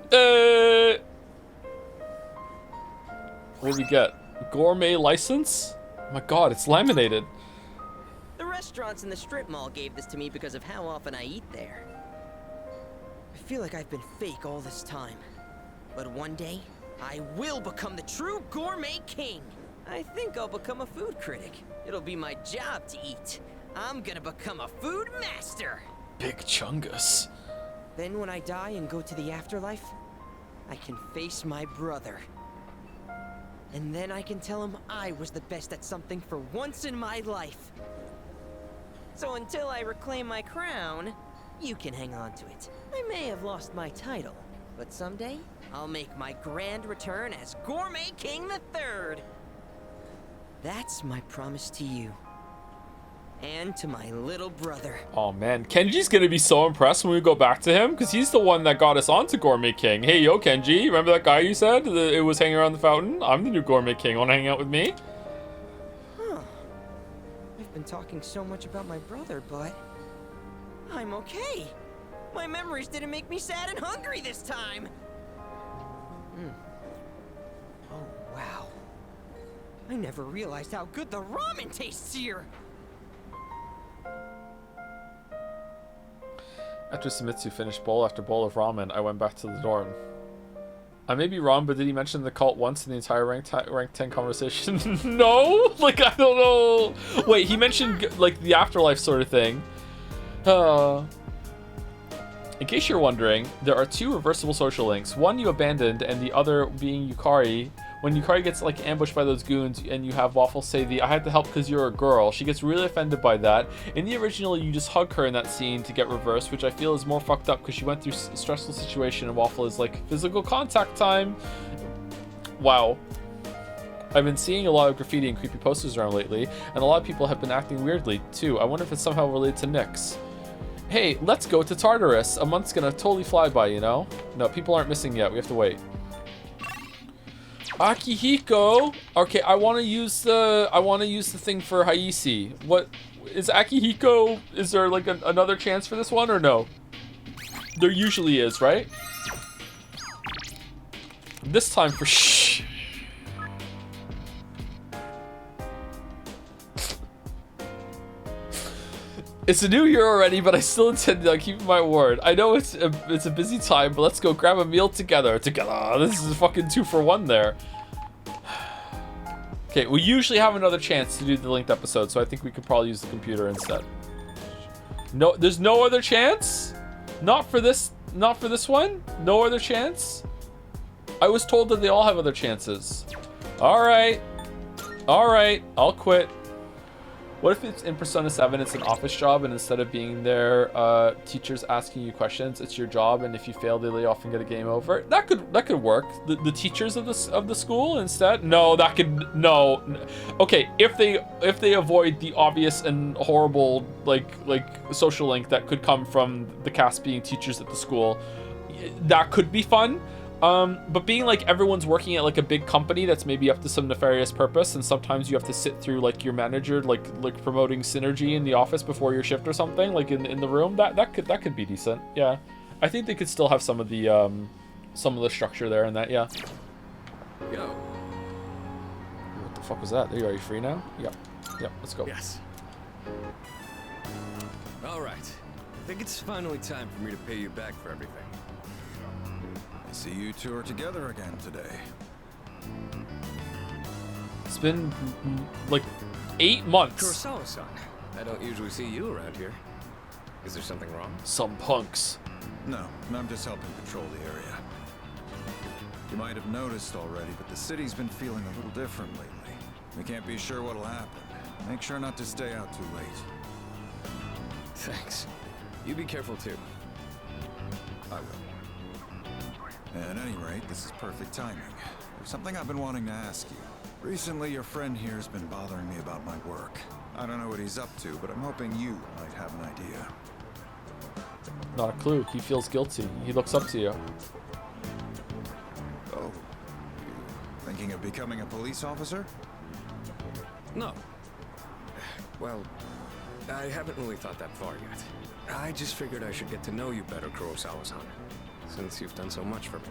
What do we get? Gourmet license? Oh my god, it's laminated. The restaurants in the strip mall gave this to me because of how often I eat there. I feel like I've been fake all this time. But one day, I will become the true Gourmet King. I think I'll become a food critic. It'll be my job to eat. I'm gonna become a food master. Big Chungus. Then when I die and go to the afterlife, I can face my brother. And then I can tell him I was the best at something for once in my life. So until I reclaim my crown, you can hang on to it. I may have lost my title, but someday I'll make my grand return as Gourmet King III. That's my promise to you. And to my little brother. Oh man, Kenji's gonna be so impressed when we go back to him, because he's the one that got us onto Gourmet King. Hey yo, Kenji, remember that guy you said that it was hanging around the fountain? I'm the new Gourmet King. Wanna hang out with me? Huh. I've been talking so much about my brother, but I'm okay. My memories didn't make me sad and hungry this time. Oh, wow. I never realized how good the ramen tastes here. After Sumitsu finished bowl after bowl of ramen, I went back to the dorm. I may be wrong, but did he mention the cult once in the entire rank 10 conversation? No? Like, I don't know. Wait, he mentioned, like, the afterlife sort of thing. In case you're wondering, there are two reversible social links. One you abandoned, and the other being Yukari. When Yukari gets like ambushed by those goons and you have Waffle say I had to help because you're a girl, she gets really offended by that. In the original, you just hug her in that scene to get reversed, which I feel is more fucked up because she went through a stressful situation and Waffle is like, physical contact time. Wow. I've been seeing a lot of graffiti and creepy posters around lately, and a lot of people have been acting weirdly too. I wonder if it's somehow related to Nyx. Hey, let's go to Tartarus. A month's gonna totally fly by, you know? No, people aren't missing yet. We have to wait. Akihiko. Okay, I want to use the thing for Haisi. What is Akihiko? Is there like another chance for this one or no? There usually is, right? This time for shh. It's a new year already, but I still intend to keep my word. I know it's a busy time, but let's go grab a meal together. This is a fucking 2-for-1 there. Okay, we usually have another chance to do the linked episode, so I think we could probably use the computer instead. No, there's no other chance? Not for this one? No other chance? I was told that they all have other chances. Alright, I'll quit. What if it's in Persona 7, it's an office job, and instead of being there, teachers asking you questions, it's your job, and if you fail, they lay off and get a game over? That could work. The teachers of the school instead? No, no. Okay, if they avoid the obvious and horrible like social link that could come from the cast being teachers at the school, that could be fun. But being like everyone's working at like a big company that's maybe up to some nefarious purpose, and sometimes you have to sit through like your manager like promoting synergy in the office before your shift or something, like in the room, that could be decent. Yeah, I think they could still have some of the structure there and that. Yeah. Yo. What the fuck was that? There you are. You free now? Yep. Let's go. Yes. All right. I think it's finally time for me to pay you back for everything. I see you two are together again today. It's been like 8 months. Kurosawa-san, I don't usually see you around here. Is there something wrong? Some punks. No, I'm just helping patrol the area. You might have noticed already, but the city's been feeling a little different lately. We can't be sure what'll happen. Make sure not to stay out too late. Thanks. You be careful too. I will. At any rate, this is perfect timing. There's something I've been wanting to ask you. Recently, your friend here's been bothering me about my work. I don't know what he's up to, but I'm hoping you might have an idea. Not a clue. He feels guilty. He looks up to you. Oh, you thinking of becoming a police officer? No. Well, I haven't really thought that far yet. I just figured I should get to know you better, Kurosawa-san, since you've done so much for me.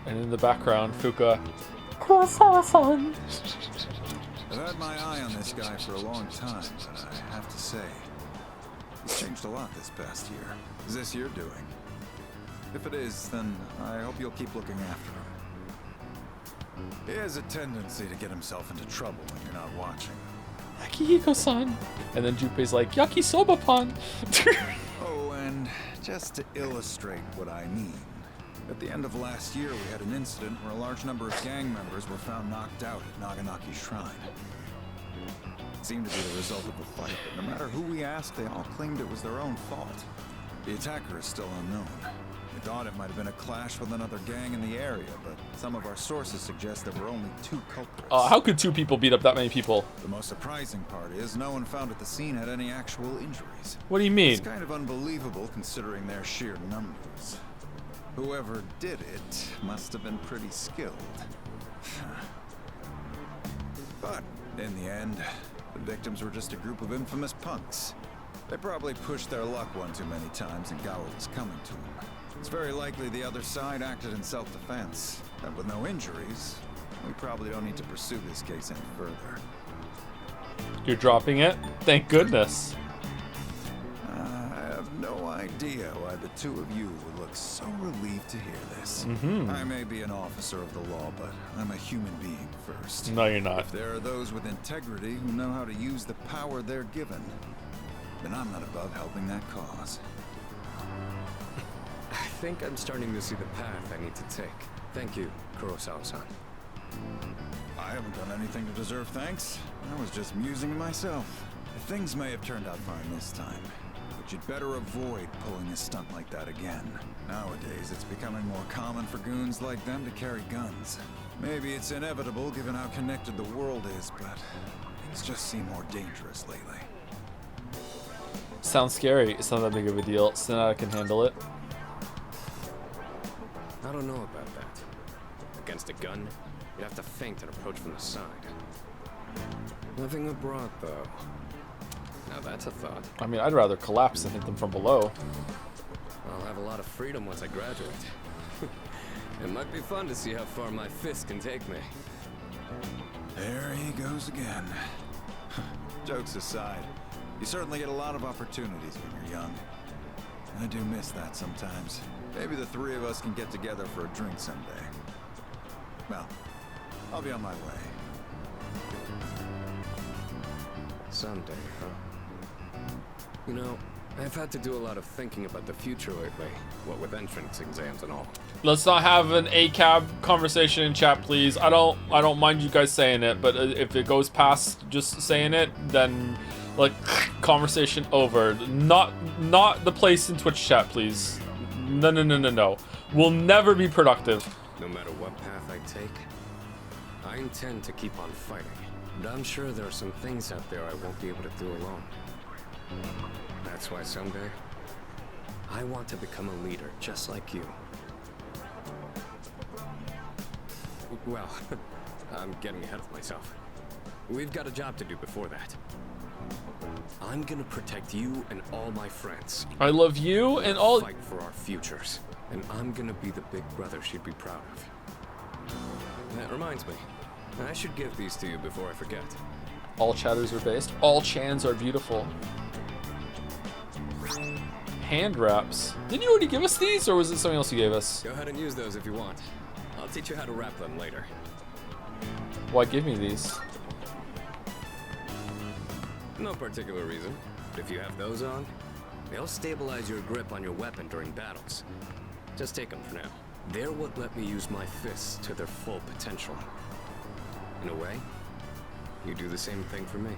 And in the background, Fuka. Kurosawa-san. I've had my eye on this guy for a long time, but I have to say, he's changed a lot this past year. Is this your doing? If it is, then I hope you'll keep looking after him. He has a tendency to get himself into trouble when you're not watching. Akihiko-san. And then Junpei's like, Yakisoba-pan. Oh, and just to illustrate what I mean, at the end of last year, we had an incident where a large number of gang members were found knocked out at Naganaki Shrine. It seemed to be the result of a fight, but no matter who we asked, they all claimed it was their own fault. The attacker is still unknown. We thought it might have been a clash with another gang in the area, but some of our sources suggest there were only 2 culprits. How could 2 people beat up that many people? The most surprising part is no one found at the scene had any actual injuries. What do you mean? It's kind of unbelievable considering their sheer numbers. Whoever did it must have been pretty skilled. But in the end, the victims were just a group of infamous punks. They probably pushed their luck one too many times and got what was coming to them. It's very likely the other side acted in self-defense. And with no injuries, we probably don't need to pursue this case any further. You're dropping it? Thank goodness. I have no idea why the 2 of you would look so relieved to hear this. Mm-hmm. I may be an officer of the law, but I'm a human being first. No, you're not. If there are those with integrity who know how to use the power they're given, then I'm not above helping that cause. I think I'm starting to see the path I need to take. Thank you, Kurosawa-san. I haven't done anything to deserve thanks. I was just musing to myself. Things may have turned out fine this time, but you'd better avoid pulling a stunt like that again. Nowadays, it's becoming more common for goons like them to carry guns. Maybe it's inevitable given how connected the world is, but things just seem more dangerous lately. Sounds scary. It's not that big of a deal. Sonata can handle it. I don't know about that. Against a gun, you'd have to feint and approach from the side. Living abroad, though. Now that's a thought. I mean, I'd rather collapse than hit them from below. I'll have a lot of freedom once I graduate. It might be fun to see how far my fist can take me. There he goes again. Jokes aside, you certainly get a lot of opportunities when you're young. I do miss that sometimes. Maybe the 3 of us can get together for a drink someday. Well, I'll be on my way. Someday, huh? You know, I've had to do a lot of thinking about the future lately, what with entrance exams and all. Let's not have an ACAB conversation in chat, please. I don't mind you guys saying it, but if it goes past just saying it, then like conversation over. Not the place in Twitch chat, please. No. We'll never be productive. No matter what path I take, I intend to keep on fighting. But I'm sure there are some things out there I won't be able to do alone. That's why someday, I want to become a leader just like you. Well, I'm getting ahead of myself. We've got a job to do before that. I'm gonna protect you and all my friends. I love you and all. Fight for our futures. And I'm gonna be the big brother she'd be proud of. That reminds me, I should give these to you before I forget. All chatters are based. All chans are beautiful. Hand wraps. Didn't you already give us these, or was it something else you gave us? Go ahead and use those if you want. I'll teach you how to wrap them later. Why give me these? No particular reason. But if you have those on, they'll stabilize your grip on your weapon during battles. Just take them for now. They're what let me use my fists to their full potential. In a way, you do the same thing for me.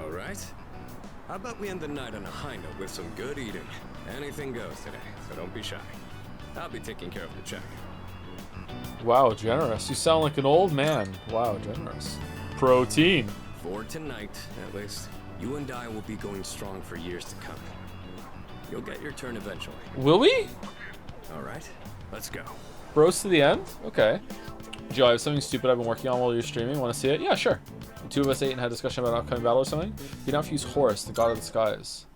All right? How about we end the night on a high note with some good eating? Anything goes today, so don't be shy. I'll be taking care of the check. Wow, generous. You sound like an old man. Wow, generous. Protein. For tonight, at least, you and I will be going strong for years to come. You'll get your turn eventually. Will we? All right, let's go. Bros to the end? Okay. Joe, I have something stupid I've been working on while you're streaming. Want to see it? Yeah, sure. The two of us ate and had a discussion about an upcoming battle or something. You now use Horus, the god of the skies.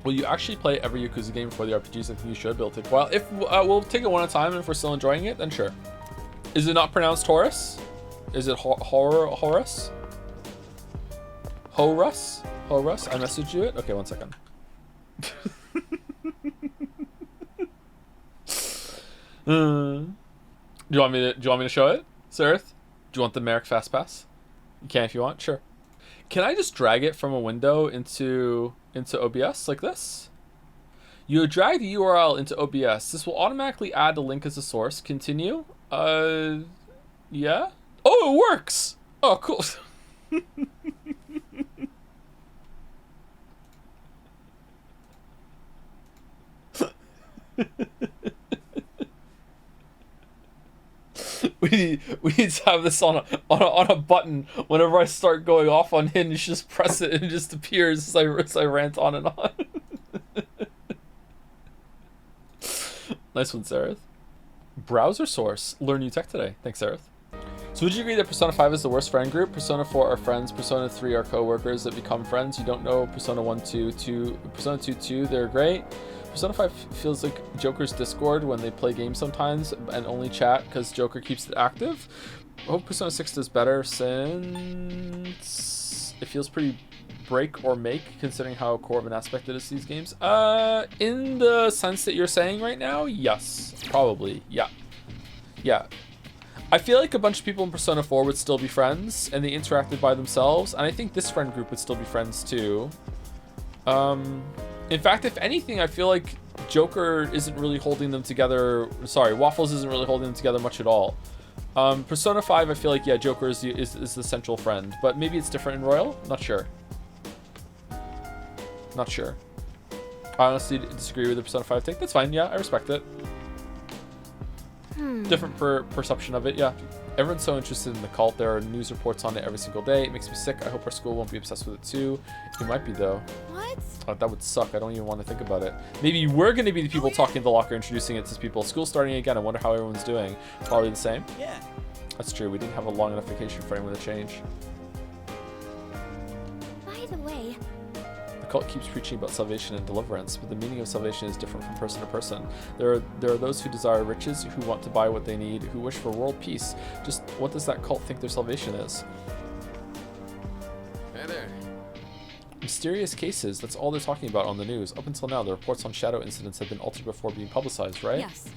Will you actually play every Yakuza game before the RPGs? I think you should. It'll take a while. If we'll take it one at a time, and if we're still enjoying it, then sure. Is it not pronounced Horus? Is it Horus? Horus? Horus? I messaged you it? Okay, 1 second. Do you want me to show it, Sereth? Do you want the Merrick Fast Pass? You can if you want, sure. Can I just drag it from a window into OBS like this? You drag the URL into OBS. This will automatically add a link as a source. Continue. Yeah. Oh, it works. Oh, cool. we need to have this on a button whenever I start going off on Hinge. Just press it and it just appears as I rant on and on. Nice one, Sareth. Browser source. Learn new tech today. Thanks, Sareth. So would you agree that Persona 5 is the worst friend group? Persona 4 are friends. Persona 3 are co-workers that become friends. You don't know Persona 1, 2, 2. Persona 2, 2, they're great. Persona 5 feels like Joker's Discord when they play games sometimes and only chat because Joker keeps it active. I hope Persona 6 does better since it feels pretty break or make considering how core of an aspect it is to these games. In the sense that you're saying right now, yes. Probably, yeah. Yeah. I feel like a bunch of people in Persona 4 would still be friends and they interacted by themselves, and I think this friend group would still be friends too. In fact, if anything, I feel like Joker isn't really holding them together. Sorry, Waffles isn't really holding them together much at all. Persona 5, I feel like, yeah, Joker is the central friend, but maybe it's different in Royal? Not sure. Not sure. I honestly disagree with the Persona 5 take. That's fine, yeah, I respect it. Different perception of it, yeah. Everyone's so interested in the cult. There are news reports on it every single day. It makes me sick. I hope our school won't be obsessed with it too. It might be though. What? That would suck. I don't even want to think about it. Maybe we're going to be the people talking to the locker, introducing it to people. School's starting again. I wonder how everyone's doing. Probably the same. Yeah. That's true. We didn't have a long enough vacation for anyone to change. By the way, the cult keeps preaching about salvation and deliverance, but the meaning of salvation is different from person to person. There are those who desire riches, who want to buy what they need, who wish for world peace. Just what does that cult think their salvation is? Hey there. Mysterious cases, that's all they're talking about on the news. Up until now, the reports on shadow incidents have been altered before being publicized, right? Yes.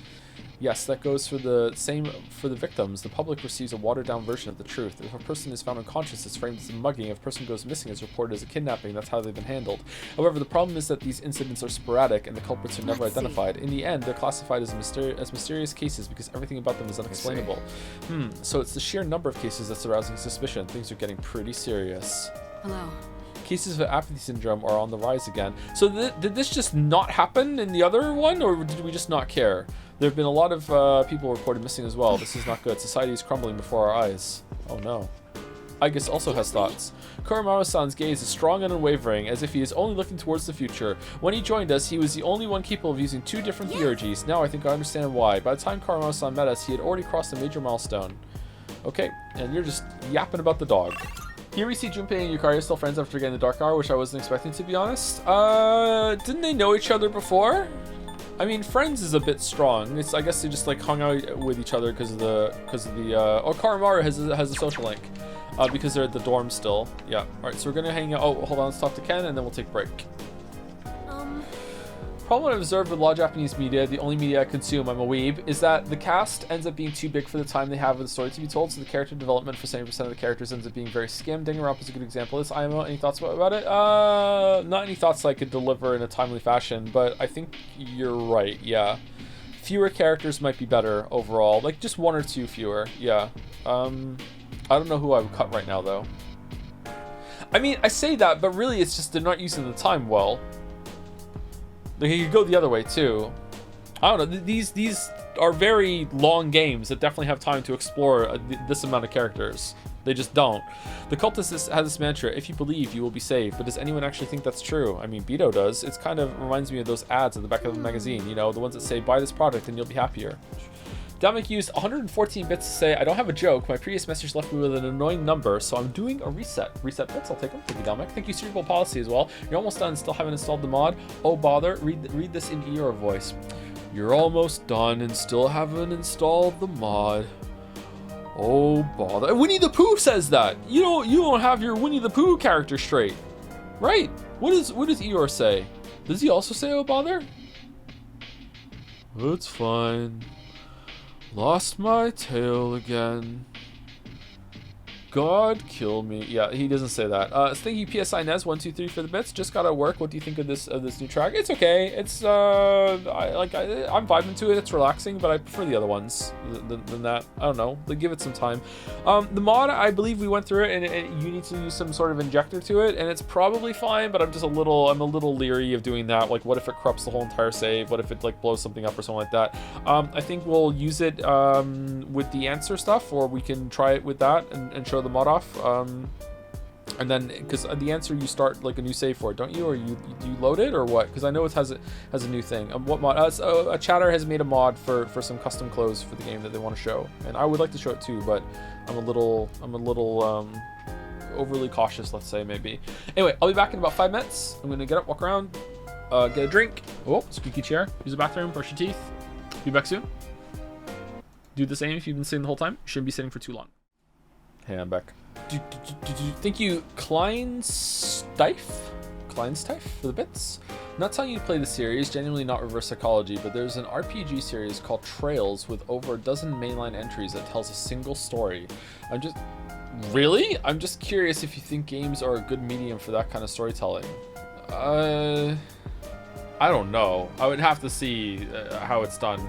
Yes, that goes for the same for the victims. The public receives a watered-down version of the truth. If a person is found unconscious, it's framed as a mugging. If a person goes missing, it's reported as a kidnapping. That's how they've been handled. However, the problem is that these incidents are sporadic and the culprits are never identified. In the end, they're classified as mysterious cases because everything about them is unexplainable. So it's the sheer number of cases that's arousing suspicion. Things are getting pretty serious. Hello. Cases of apathy syndrome are on the rise again. So did this just not happen in the other one, or did we just not care? There have been a lot of people reported missing as well. This is not good. Society is crumbling before our eyes. Oh no. Aigis also has thoughts. Koromaru-san's gaze is strong and unwavering, as if he is only looking towards the future. When he joined us, he was the only one capable of using 2 different theurgies. Now I think I understand why. By the time Koromaru-san met us, he had already crossed a major milestone. Okay, and you're just yapping about the dog. Here we see Junpei and Yukari still friends after getting the Dark Hour, which I wasn't expecting, to be honest. Didn't they know each other before? I mean, friends is a bit strong. I guess they just like hung out with each other because of the oh, Koromaru has a social link because they're at the dorm still. Yeah. All right, so we're gonna hang out. Oh, hold on, let's talk to Ken and then we'll take a break. Problem I've observed with a lot of Japanese media, the only media I consume, I'm a weeb, is that the cast ends up being too big for the time they have with the story to be told, so the character development for 70% of the characters ends up being very skimmed. Danganronpa is a good example of this. IMO, any thoughts about it? Not any thoughts I could deliver in a timely fashion, but I think you're right, yeah. Fewer characters might be better overall, like just 1 or 2 fewer, yeah. I don't know who I would cut right now, though. I mean, I say that, but really it's just they're not using the time well. Like, you could go the other way too. I don't know. These are very long games that definitely have time to explore this amount of characters. They just don't. The cultist has this mantra: if you believe, you will be saved. But does anyone actually think that's true? I mean, Beto does. It's kind of reminds me of those ads at the back of the magazine, you know, the ones that say buy this product and you'll be happier. Dominic used 114 bits to say, I don't have a joke. My previous message left me with an annoying number, so I'm doing a reset. Reset bits, I'll take them. Thank you, Dominic. Thank you, Cerebral Policy, as well. You're almost done, still haven't installed the mod. Oh, bother. Read this in Eeyore voice. You're almost done and still haven't installed the mod. Oh, bother. Winnie the Pooh says that. You don't have your Winnie the Pooh character straight. Right. What does Eeyore say? Does he also say, oh, bother? It's fine. Lost my tail again. God kill me. Yeah, he doesn't say that. Thank you, PSI Nez 123 for the bits. Just got to work. What do you think of this new track? It's okay. It's I'm vibing to it. It's relaxing, but I prefer the other ones than that. I don't know. They give it some time. The mod, I believe we went through it, and you need to use some sort of injector to it, and it's probably fine. But I'm a little leery of doing that. Like, what if it corrupts the whole entire save? What if it like blows something up or something like that? I think we'll use it with the answer stuff, or we can try it with that and show the mod off, and then because the answer you start like a new save for it, don't you, or you load it, or what? Because I know it has a new thing. What mod? A chatter has made a mod for some custom clothes for the game that they want to show, and I would like to show it too, but I'm a little overly cautious, let's say, maybe. Anyway, I'll be back in about 5 minutes. I'm gonna get up, walk around, get a drink. Oh, squeaky chair. Use the bathroom, brush your teeth. Be back soon. Do the same if you've been sitting the whole time. You shouldn't be sitting for too long. Hey, I'm back. Thank you, Kleinstife for the bits. Not telling you to play the series, genuinely not reverse psychology, but there's an RPG series called Trails with over a dozen mainline entries that tells a single story. I'm just curious if you think games are a good medium for that kind of storytelling. I don't know. I would have to see how it's done.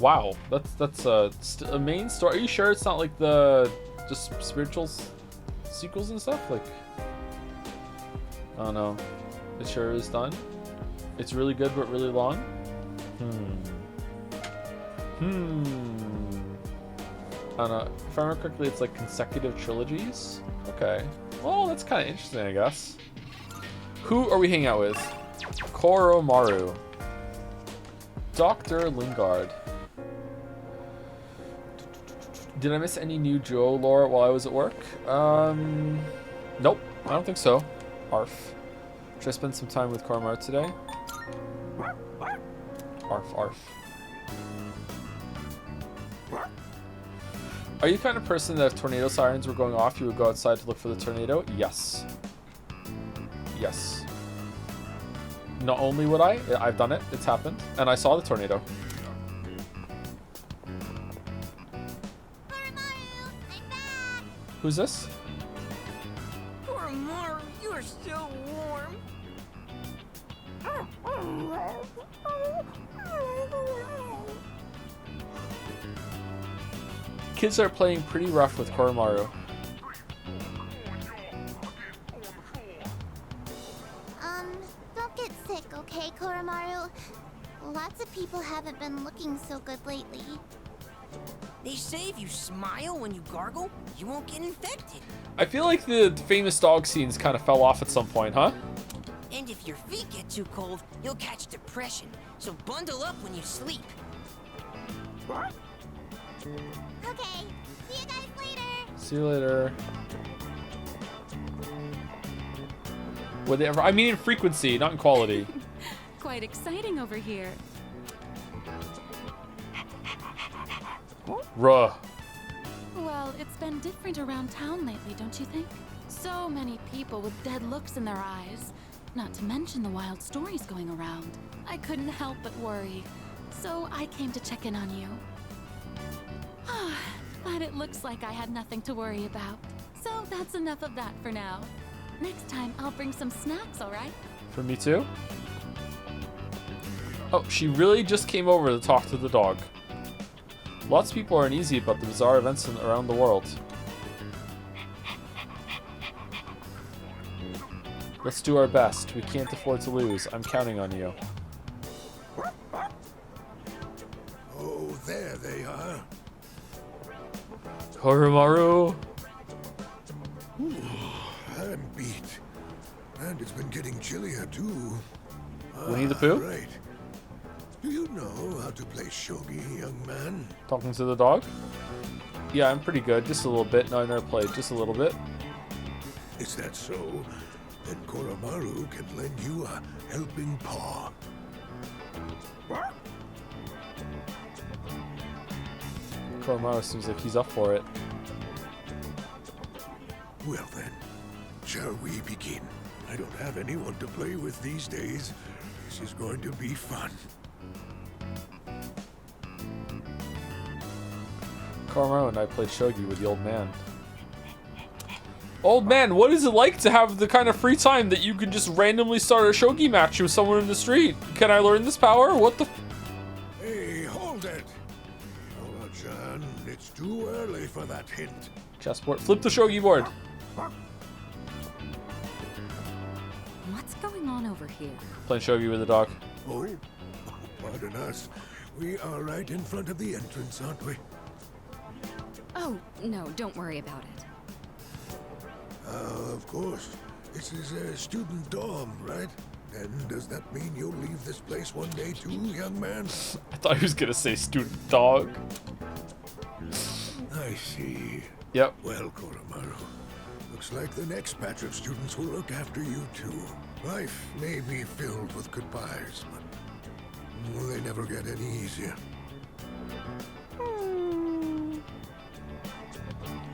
Wow, that's a main story. Are you sure it's not like the just spiritual sequels and stuff? Like, I don't know. It sure is done. It's really good, but really long. I don't know. If I remember correctly, it's like consecutive trilogies. Okay. Well, that's kind of interesting, I guess. Who are we hanging out with? Koromaru. Dr. Lingard. Did I miss any new Joe lore while I was at work? Nope, I don't think so. Arf. Should I spend some time with Koromaru today? Arf, arf. Are you the kind of person that if tornado sirens were going off, you would go outside to look for the tornado? Yes. Yes. Not only would I've done it, it's happened, and I saw the tornado. Who's this? Koromaru, you are so warm. Kids are playing pretty rough with Koromaru. Don't get sick, okay, Koromaru? Lots of people haven't been looking so good lately. They say if you smile when you gargle, you won't get infected. I feel like the famous dog scenes kind of fell off at some point, huh? And if your feet get too cold, you'll catch depression. So bundle up when you sleep. Okay, see you guys later. See you later. Would they ever? I mean in frequency, not in quality. Quite exciting over here. Ruh. Well, it's been different around town lately, don't you think? So many people with dead looks in their eyes. Not to mention the wild stories going around. I couldn't help but worry. So I came to check in on you. But it looks like I had nothing to worry about. So that's enough of that for now. Next time, I'll bring some snacks, alright? For me too? Oh, she really just came over to talk to the dog. Lots of people are uneasy about the bizarre events around the world. Let's do our best. We can't afford to lose. I'm counting on you. There they are. Koromaru. Ooh, I'm beat. And it's been getting chillier, too. Winnie the Pooh? Right. Do you know how to play shogi, young man? Talking to the dog? Yeah, I'm pretty good. Just a little bit. No, I never played. Just a little bit. Is that so? Then Koromaru can lend you a helping paw. Koromaru seems like he's up for it. Well then, shall we begin? I don't have anyone to play with these days. This is going to be fun. Koromaru and I played shogi with the old man. Old man, what is it like to have the kind of free time that you can just randomly start a shogi match with someone in the street? Can I learn this power? What the? Hey, hold it! Nora-chan, it's too early for that hint. Chessboard. Flip the shogi board. What's going on over here? Playing shogi with the dog. Oh, pardon us. We are right in front of the entrance, aren't we? Oh, no, don't worry about it. Of course. This is a student dorm, right? And does that mean you'll leave this place one day too, young man? I thought he was gonna say student dog. I see. Yep. Well, Koromaru, looks like the next batch of students will look after you too. Life may be filled with goodbyes, but they never get any easier.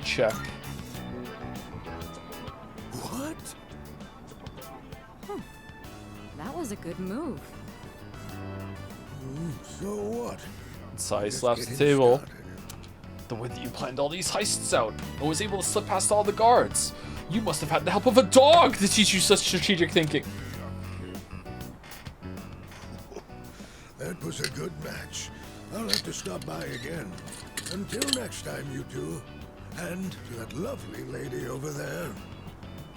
Check. What? That was a good move. So what? Sai Just slaps the getting table. started. The way that you planned all these heists out and was able to slip past all the guards. You must have had the help of a dog to teach you such strategic thinking. That was a good match. I'll have to stop by again. Until next time, you two. And to that lovely lady over there.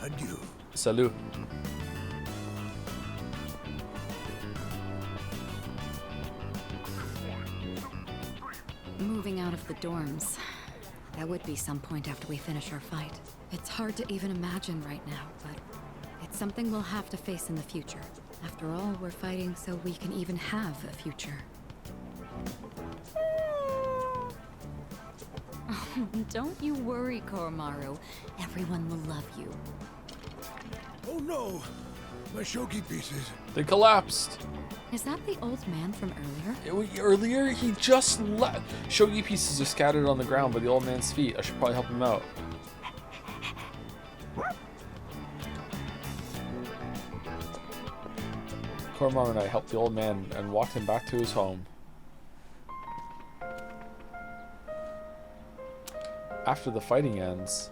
Adieu. Salut. Moving out of the dorms. That would be some point after we finish our fight. It's hard to even imagine right now, but it's something we'll have to face in the future. After all, we're fighting so we can even have a future. Don't you worry, Koromaru. Everyone will love you. Oh no! My shogi pieces. They collapsed. Is that the old man from earlier? Earlier, he just left. Shogi pieces are scattered on the ground by the old man's feet. I should probably help him out. Koromaru and I helped the old man and walked him back to his home. After the fighting ends,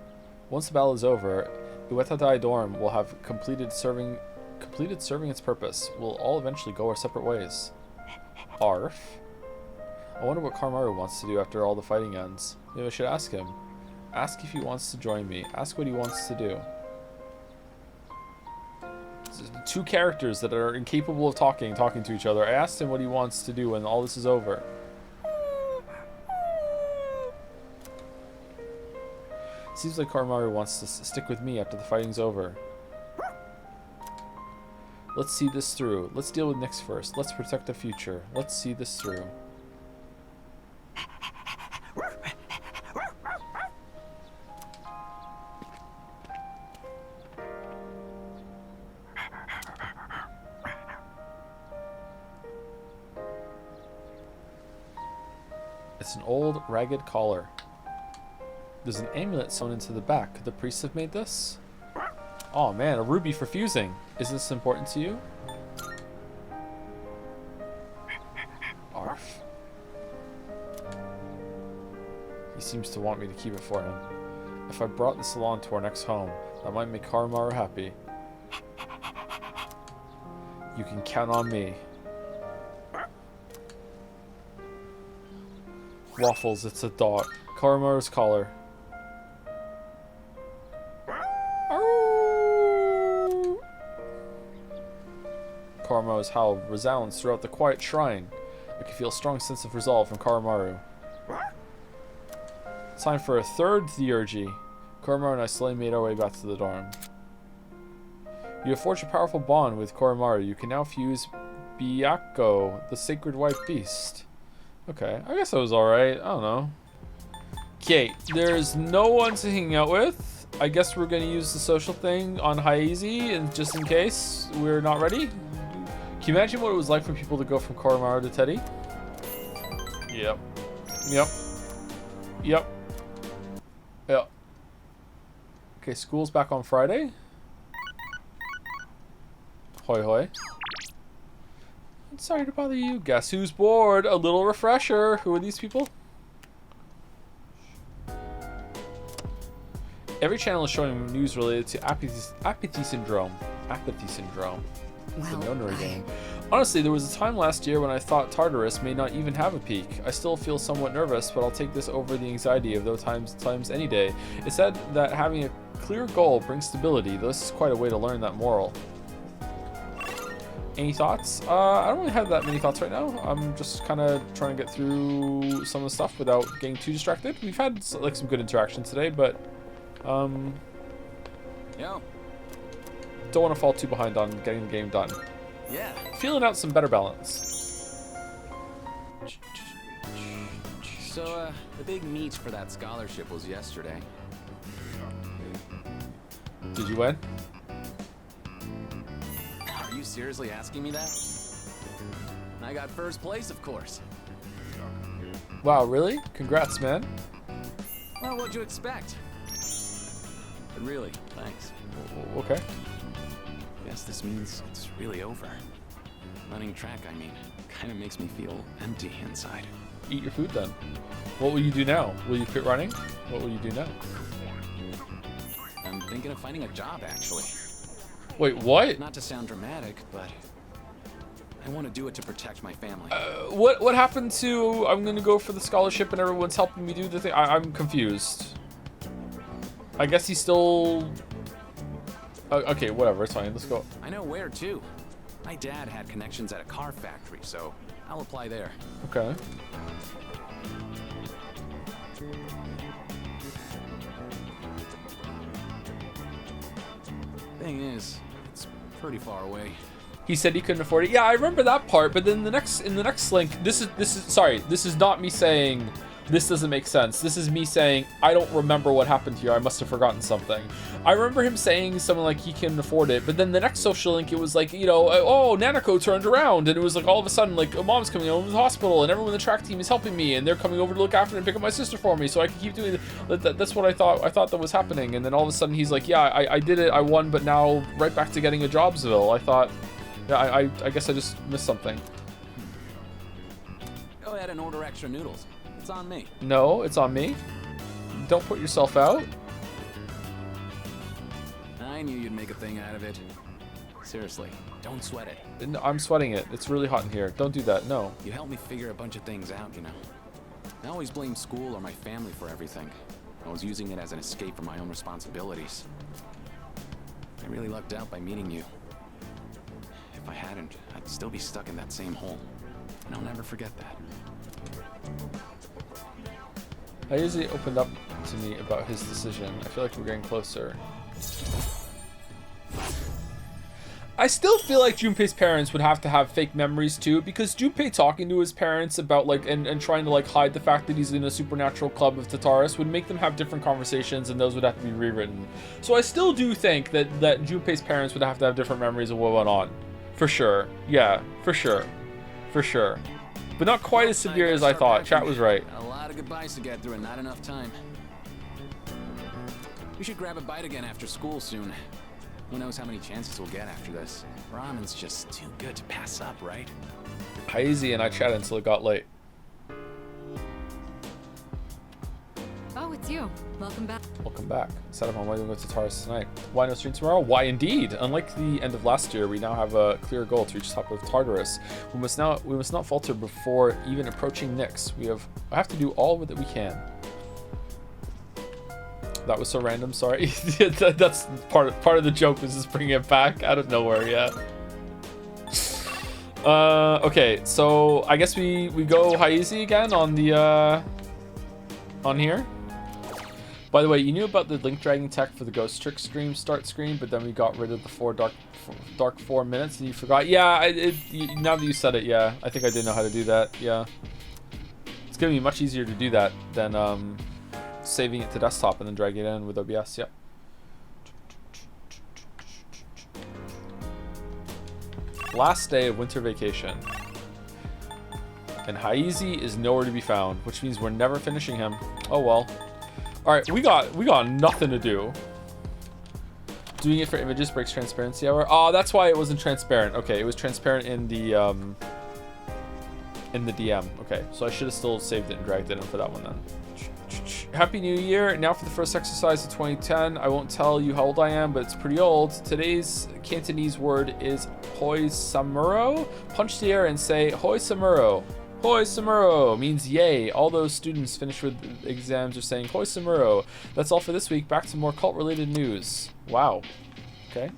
once the battle is over, Uetadai dorm will have completed serving its purpose. We'll all eventually go our separate ways. Arf. I wonder what Koromaru wants to do after all the fighting ends. Maybe I should ask him. Ask if he wants to join me. Ask what he wants to do. Two characters that are incapable of talking to each other. I asked him what he wants to do when all this is over. Seems like Koromaru wants to stick with me after the fighting's over. Let's see this through. Let's deal with Nyx first. Let's protect the future. Let's see this through. It's an old, ragged collar. There's an amulet sewn into the back. Could the priests have made this? Oh man, a ruby for fusing. Is this important to you? Arf. He seems to want me to keep it for him. If I brought this along to our next home, that might make Koromaru happy. You can count on me. Waffles, it's a dog. Koromaru's collar. Koromaru's howl resounds throughout the quiet shrine. I can feel a strong sense of resolve from Koromaru. It's time for a third theurgy. Koromaru and I slowly made our way back to the dorm. You have forged a powerful bond with Koromaru. You can now fuse Byakko, the sacred white beast. Okay, I guess that was alright. I don't know. Okay, there's no one to hang out with. I guess we're gonna use the social thing on Haizi, and just in case we're not ready. Can you imagine what it was like for people to go from Koromaru to Teddy? Yep. Yep. Yep. Yep. Okay, school's back on Friday. Hoi hoi. I'm sorry to bother you. Guess who's bored? A little refresher. Who are these people? Every channel is showing news related to apathy syndrome. Apathy syndrome. It's a no-no game. Honestly, there was a time last year when I thought Tartarus may not even have a peak. I still feel somewhat nervous, but I'll take this over the anxiety of those times any day. It said that having a clear goal brings stability, though this is quite a way to learn that moral. Any thoughts? I don't really have that many thoughts right now. I'm just kind of trying to get through some of the stuff without getting too distracted. We've had like some good interaction today, but Yo. don't want to fall too behind on getting the game done. Yeah. Feeling out some better balance. So, the big meet for that scholarship was yesterday. Did you win? Are you seriously asking me that? I got first place, of course. Wow, really? Congrats, man. Well, what'd you expect? But really, thanks. Okay. Guess this means it's really over. Running track, I mean, kind of makes me feel empty inside. Eat your food then. What will you do now? Will you quit running? What will you do now? I'm thinking of finding a job, actually. Wait, what? Not to sound dramatic, but I want to do it to protect my family. What happened to I'm gonna go for the scholarship and everyone's helping me do the thing? I'm confused. I guess he's still... okay, whatever, it's fine, let's go. I know where, too. My dad had connections at a car factory, so I'll apply there. Okay. Thing is, it's pretty far away. He said he couldn't afford it. Yeah, I remember that part, but then in the next link, this is not me saying this doesn't make sense. This is me saying I don't remember what happened here. I must have forgotten something. I remember him saying something like he can afford it, but then the next social link, it was like, you know, oh, Nanako turned around, and it was like all of a sudden like mom's coming over to the hospital, and everyone in the track team is helping me, and they're coming over to look after and pick up my sister for me, so I can keep doing it. That's what I thought. I thought that was happening, and then all of a sudden he's like, yeah, I did it, I won, but now right back to getting a Jobsville. I thought, yeah, I guess I just missed something. Go ahead and order extra noodles. It's on me. No, it's on me. Don't put yourself out. I knew you'd make a thing out of it. Seriously, don't sweat it. No, I'm sweating it. It's really hot in here. Don't do that. No. You helped me figure a bunch of things out, you know. I always blame school or my family for everything. I was using it as an escape from my own responsibilities. I really lucked out by meeting you. If I hadn't, I'd still be stuck in that same hole. And I'll never forget that. Hayase opened up to me about his decision. I feel like we're getting closer. I still feel like Junpei's parents would have to have fake memories too, because Junpei talking to his parents about like and trying to like hide the fact that he's in a supernatural club of Tartarus would make them have different conversations, and those would have to be rewritten. So I still do think that Junpei's parents would have to have different memories of what went on. For sure. Yeah, for sure. For sure. But not quite as severe as I thought. Chat was right. A lot of goodbyes to get through and not enough time. We should grab a bite again after school soon. Who knows how many chances we'll get after this. Ramen's just too good to pass up, right? Hayase and I chatted until it got late. Oh, it's you. Welcome back. Welcome back. Set up on why we go to Tartarus tonight. Why no stream tomorrow? Why indeed? Unlike the end of last year, we now have a clear goal to reach the top of Tartarus. We must not falter before even approaching Nyx. I have to do all that we can. That was so random, sorry. That's part of the joke, was just bringing it back out of nowhere, yeah. Okay, so I guess we go high easy again on the on here. By the way, you knew about the link dragging tech for the ghost trick stream start screen, but then we got rid of the dark 4 minutes and you forgot. Yeah, now that you said it, yeah, I think I did know how to do that. Yeah, it's gonna be much easier to do that than saving it to desktop and then dragging it in with OBS. Yep. Last day of winter vacation. And Haizi is nowhere to be found, which means we're never finishing him. Oh well. Alright, we got nothing to do. Doing it for images breaks transparency hour. Oh, that's why it wasn't transparent. Okay, it was transparent in the DM. Okay, so I should have still saved it and dragged it in for that one then. Happy New Year. Now for the first exercise of 2010. I won't tell you how old I am, but it's pretty old. Today's Cantonese word is hoi samuro. Punch the air and say hoi samuro. Hoi samuro means yay. All those students finished with exams are saying hoi samuro. That's all for this week. Back to more cult related news. Wow. Okay.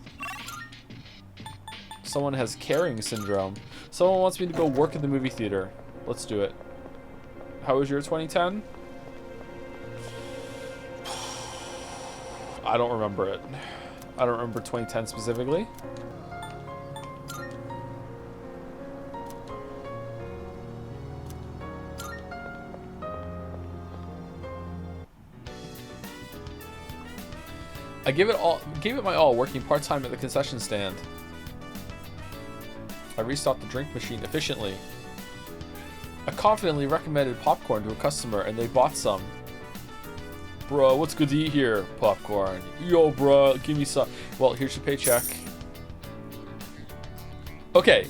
Someone has carrying syndrome. Someone wants me to go work in the movie theater. Let's do it. How was your 2010? I don't remember it. I don't remember 2010 specifically. I gave it my all working part-time at the concession stand. I restocked the drink machine efficiently. I confidently recommended popcorn to a customer and they bought some. Bro, what's good to eat here? Popcorn. Yo, bro, give me some. Well, here's your paycheck. Okay.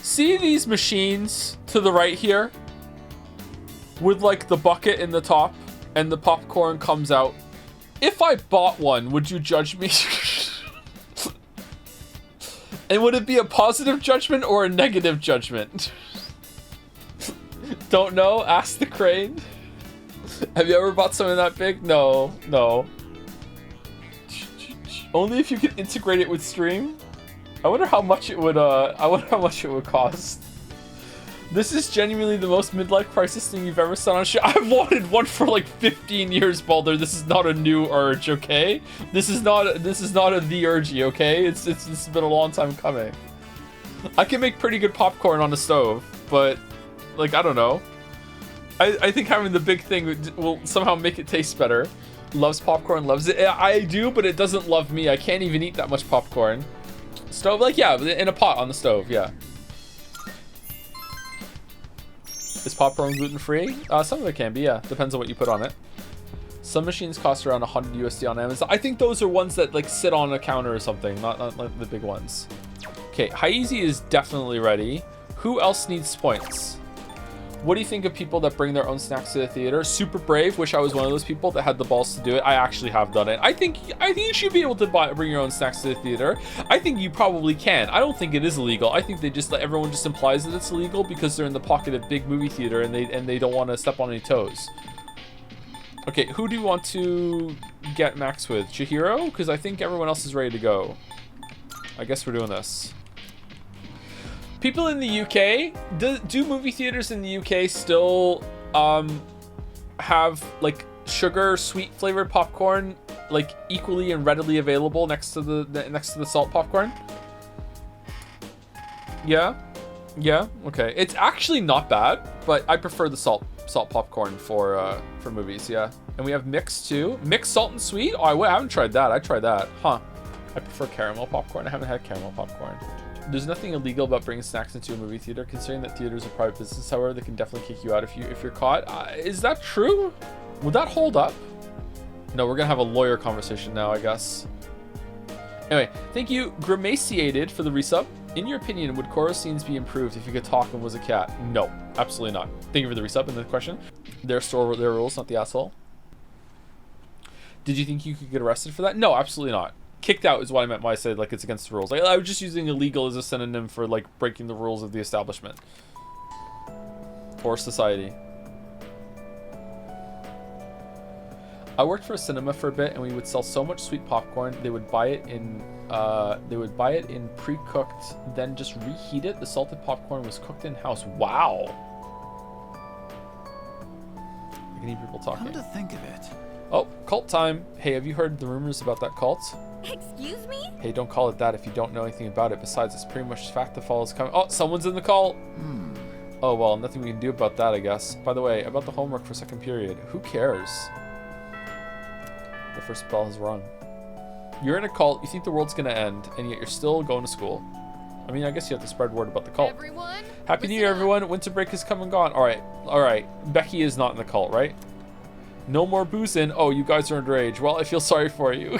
See these machines to the right here? With like the bucket in the top and the popcorn comes out. If I bought one, would you judge me? And would it be a positive judgment or a negative judgment? Don't know? Ask the crane. Have you ever bought something that big? No, no. Only if you could integrate it with stream. I wonder how much it would cost. This is genuinely the most midlife crisis thing you've ever said on show. I've wanted one for like 15 years, Baldur. This is not a new urge, okay? This is not a the urgy, okay? It's been a long time coming. I can make pretty good popcorn on the stove, but like I don't know. I think having the big thing will somehow make it taste better. Loves popcorn, loves it. I do, but it doesn't love me. I can't even eat that much popcorn. Stove, like, yeah, in a pot on the stove, yeah. Is popcorn gluten-free? Some of it can be, yeah. Depends on what you put on it. Some machines cost around 100 USD on Amazon. I think those are ones that, like, sit on a counter or something, not like the big ones. Okay, Haizi is definitely ready. Who else needs points? What do you think of people that bring their own snacks to the theater? Super brave. Wish I was one of those people that had the balls to do it. I actually have done it. I think you should be able to bring your own snacks to the theater. I think you probably can. I don't think it is illegal. I think everyone just implies that it's illegal because they're in the pocket of big movie theater and they don't want to step on any toes. Okay, who do you want to get Max with? Chihiro? Because I think everyone else is ready to go. I guess we're doing this. People in the UK, do movie theaters in the UK still have like sugar sweet flavored popcorn like equally and readily available next to the salt popcorn? Yeah, okay. It's actually not bad, but I prefer the salt popcorn for movies. Yeah, and we have mixed too. Mixed salt and sweet. Oh, I haven't tried that. I tried that. Huh. I prefer caramel popcorn. I haven't had caramel popcorn. There's nothing illegal about bringing snacks into a movie theater, considering that theaters are private business. However, they can definitely kick you out if you're caught. Is that true? Would that hold up? No, we're gonna have a lawyer conversation now, I guess. Anyway, thank you, Grimaciated, for the resub. In your opinion, would Koro scenes be improved if you could talk and was a cat? No, absolutely not. Thank you for the resub and the question. Their rules, not the asshole. Did you think you could get arrested for that? No, absolutely not. Kicked out is what I meant when I said like it's against the rules. Like, I was just using illegal as a synonym for like breaking the rules of the establishment or society. I worked for a cinema for a bit, and we would sell so much sweet popcorn. They would buy it in pre-cooked, then just reheat it. The salted popcorn was cooked in-house. Wow. I can hear people talking. Come to think of it. Oh, cult time. Hey, have you heard the rumors about that cult? Excuse me? Hey, don't call it that if you don't know anything about it. Besides, it's pretty much fact the fall is coming. Oh, someone's in the cult. Oh, well, nothing we can do about that, I guess. By the way, about the homework for second period. Who cares? The first bell has rung. You're in a cult, you think the world's gonna end, and yet you're still going to school. I mean, I guess you have to spread word about the cult. Everyone, Happy New Year, everyone. Winter break has come and gone. Alright. Becky is not in the cult, right? No more boozing. Oh, you guys are underage. Well, I feel sorry for you.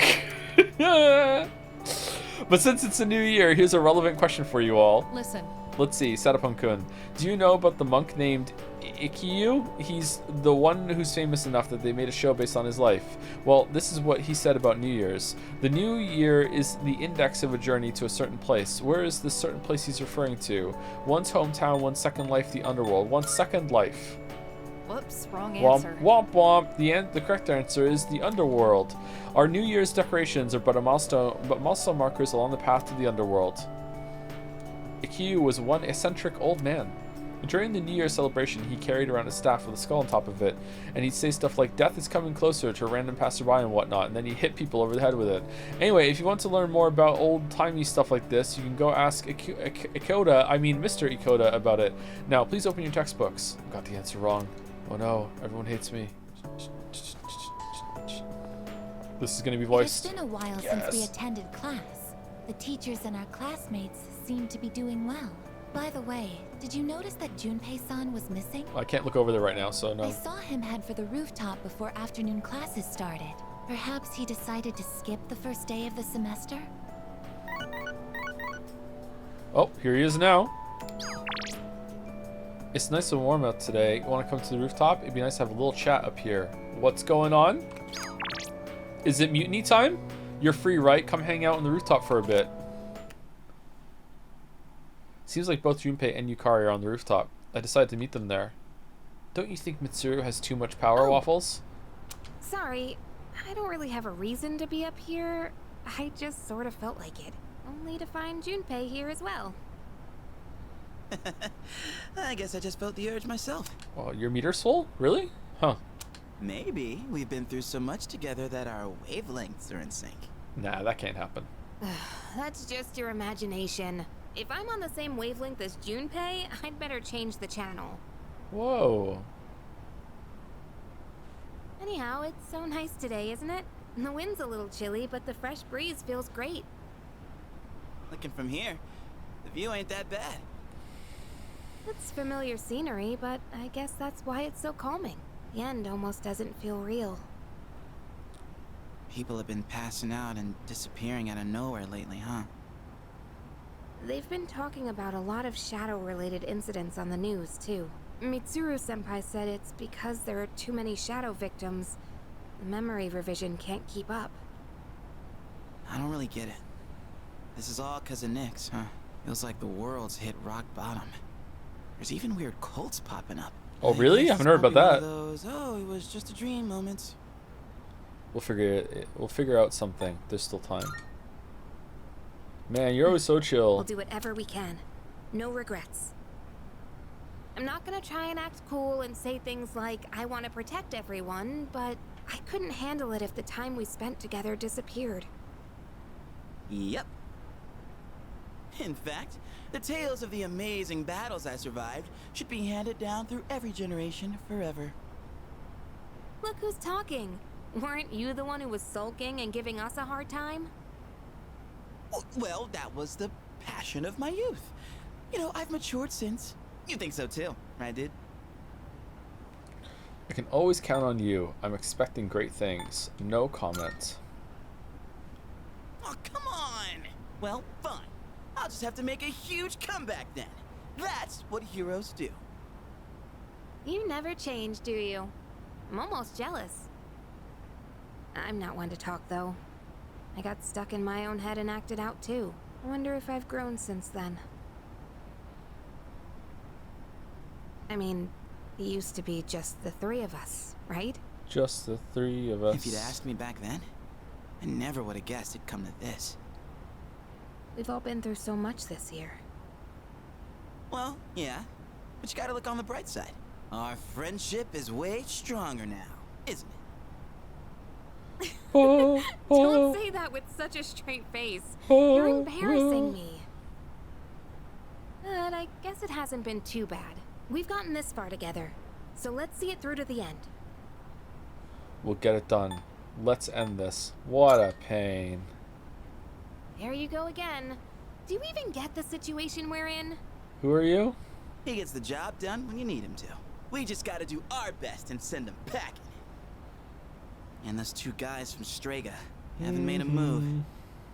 But since it's a new year, here's a relevant question for you all. listen. Let's see, Satapon-kun. Do you know about the monk named Ikkyu? He's the one who's famous enough that they made a show based on his life. Well, this is what he said about New Year's. The new year is the index of a journey to a certain place. Where is this certain place he's referring to? One's hometown, one's second life, the underworld. One's second life. Whoops, wrong Womp, answer. womp, womp. The correct answer is the underworld. Our New Year's decorations are but milestone markers along the path to the underworld. Ikkyu was one eccentric old man. During the New Year celebration, he carried around a staff with a skull on top of it, and he'd say stuff like, "Death is coming closer," to a random passerby and whatnot, and then he'd hit people over the head with it. Anyway, if you want to learn more about old-timey stuff like this, you can go ask Mr. Ikoda about it. Now, please open your textbooks. Got the answer wrong. Oh no, everyone hates me. This is going to be voiced. It's been a while since we attended class. The teachers and our classmates seem to be doing well. By the way, did you notice that Junpei-san was missing? I can't look over there right now, so no. I saw him head for the rooftop before afternoon classes started. Perhaps he decided to skip the first day of the semester? Oh, here he is now. It's nice and warm out today. You want to come to the rooftop? It'd be nice to have a little chat up here. What's going on? Is it mutiny time? You're free, right? Come hang out on the rooftop for a bit. Seems like both Junpei and Yukari are on the rooftop. I decided to meet them there. Don't you think Mitsuru has too much power, Waffles? Sorry, I don't really have a reason to be up here. I just sort of felt like it. Only to find Junpei here as well. I guess I just felt the urge myself. Well, your meter's full? Really? Huh. Maybe we've been through so much together that our wavelengths are in sync. Nah, that can't happen. That's just your imagination. If I'm on the same wavelength as Junpei, I'd better change the channel. Whoa. Anyhow, it's so nice today, isn't it? The wind's a little chilly, but the fresh breeze feels great. Looking from here, the view ain't that bad. It's familiar scenery, but I guess that's why it's so calming. The end almost doesn't feel real. People have been passing out and disappearing out of nowhere lately, huh? They've been talking about a lot of shadow-related incidents on the news, too. Mitsuru-senpai said it's because there are too many shadow victims. The memory revision can't keep up. I don't really get it. This is all 'cause of Nyx, huh? Feels like the world's hit rock bottom. There's even weird cults popping up. Oh, really? I haven't heard about that. Those, oh, it was just a dream moments. We'll figure out something. There's still time. Man, you're always so chill. We'll do whatever we can. No regrets. I'm not gonna try and act cool and say things like, I want to protect everyone, but I couldn't handle it if the time we spent together disappeared. Yep. In fact, the tales of the amazing battles I survived should be handed down through every generation forever. Look who's talking. Weren't you the one who was sulking and giving us a hard time? Well, that was the passion of my youth. You know, I've matured since. You think so too, right, dude? I can always count on you. I'm expecting great things. No comment. Oh, come on! Well, fine. I'll just have to make a huge comeback then. That's what heroes do. You never change, do you? I'm almost jealous. I'm not one to talk, though. I got stuck in my own head and acted out, too. I wonder if I've grown since then. I mean, it used to be just the three of us, right? Just the three of us. If you'd asked me back then, I never would have guessed it'd come to this. We've all been through so much this year. Well, yeah, but you gotta look on the bright side. Our friendship is way stronger now, isn't it? Don't say that with such a straight face. You're embarrassing me. But I guess it hasn't been too bad. We've gotten this far together, so let's see it through to the end. We'll get it done. Let's end this. What a pain. There you go again. Do you even get the situation we're in? Who are you? He gets the job done when you need him to. We just gotta do our best and send him packing. And those two guys from Strega haven't made a move.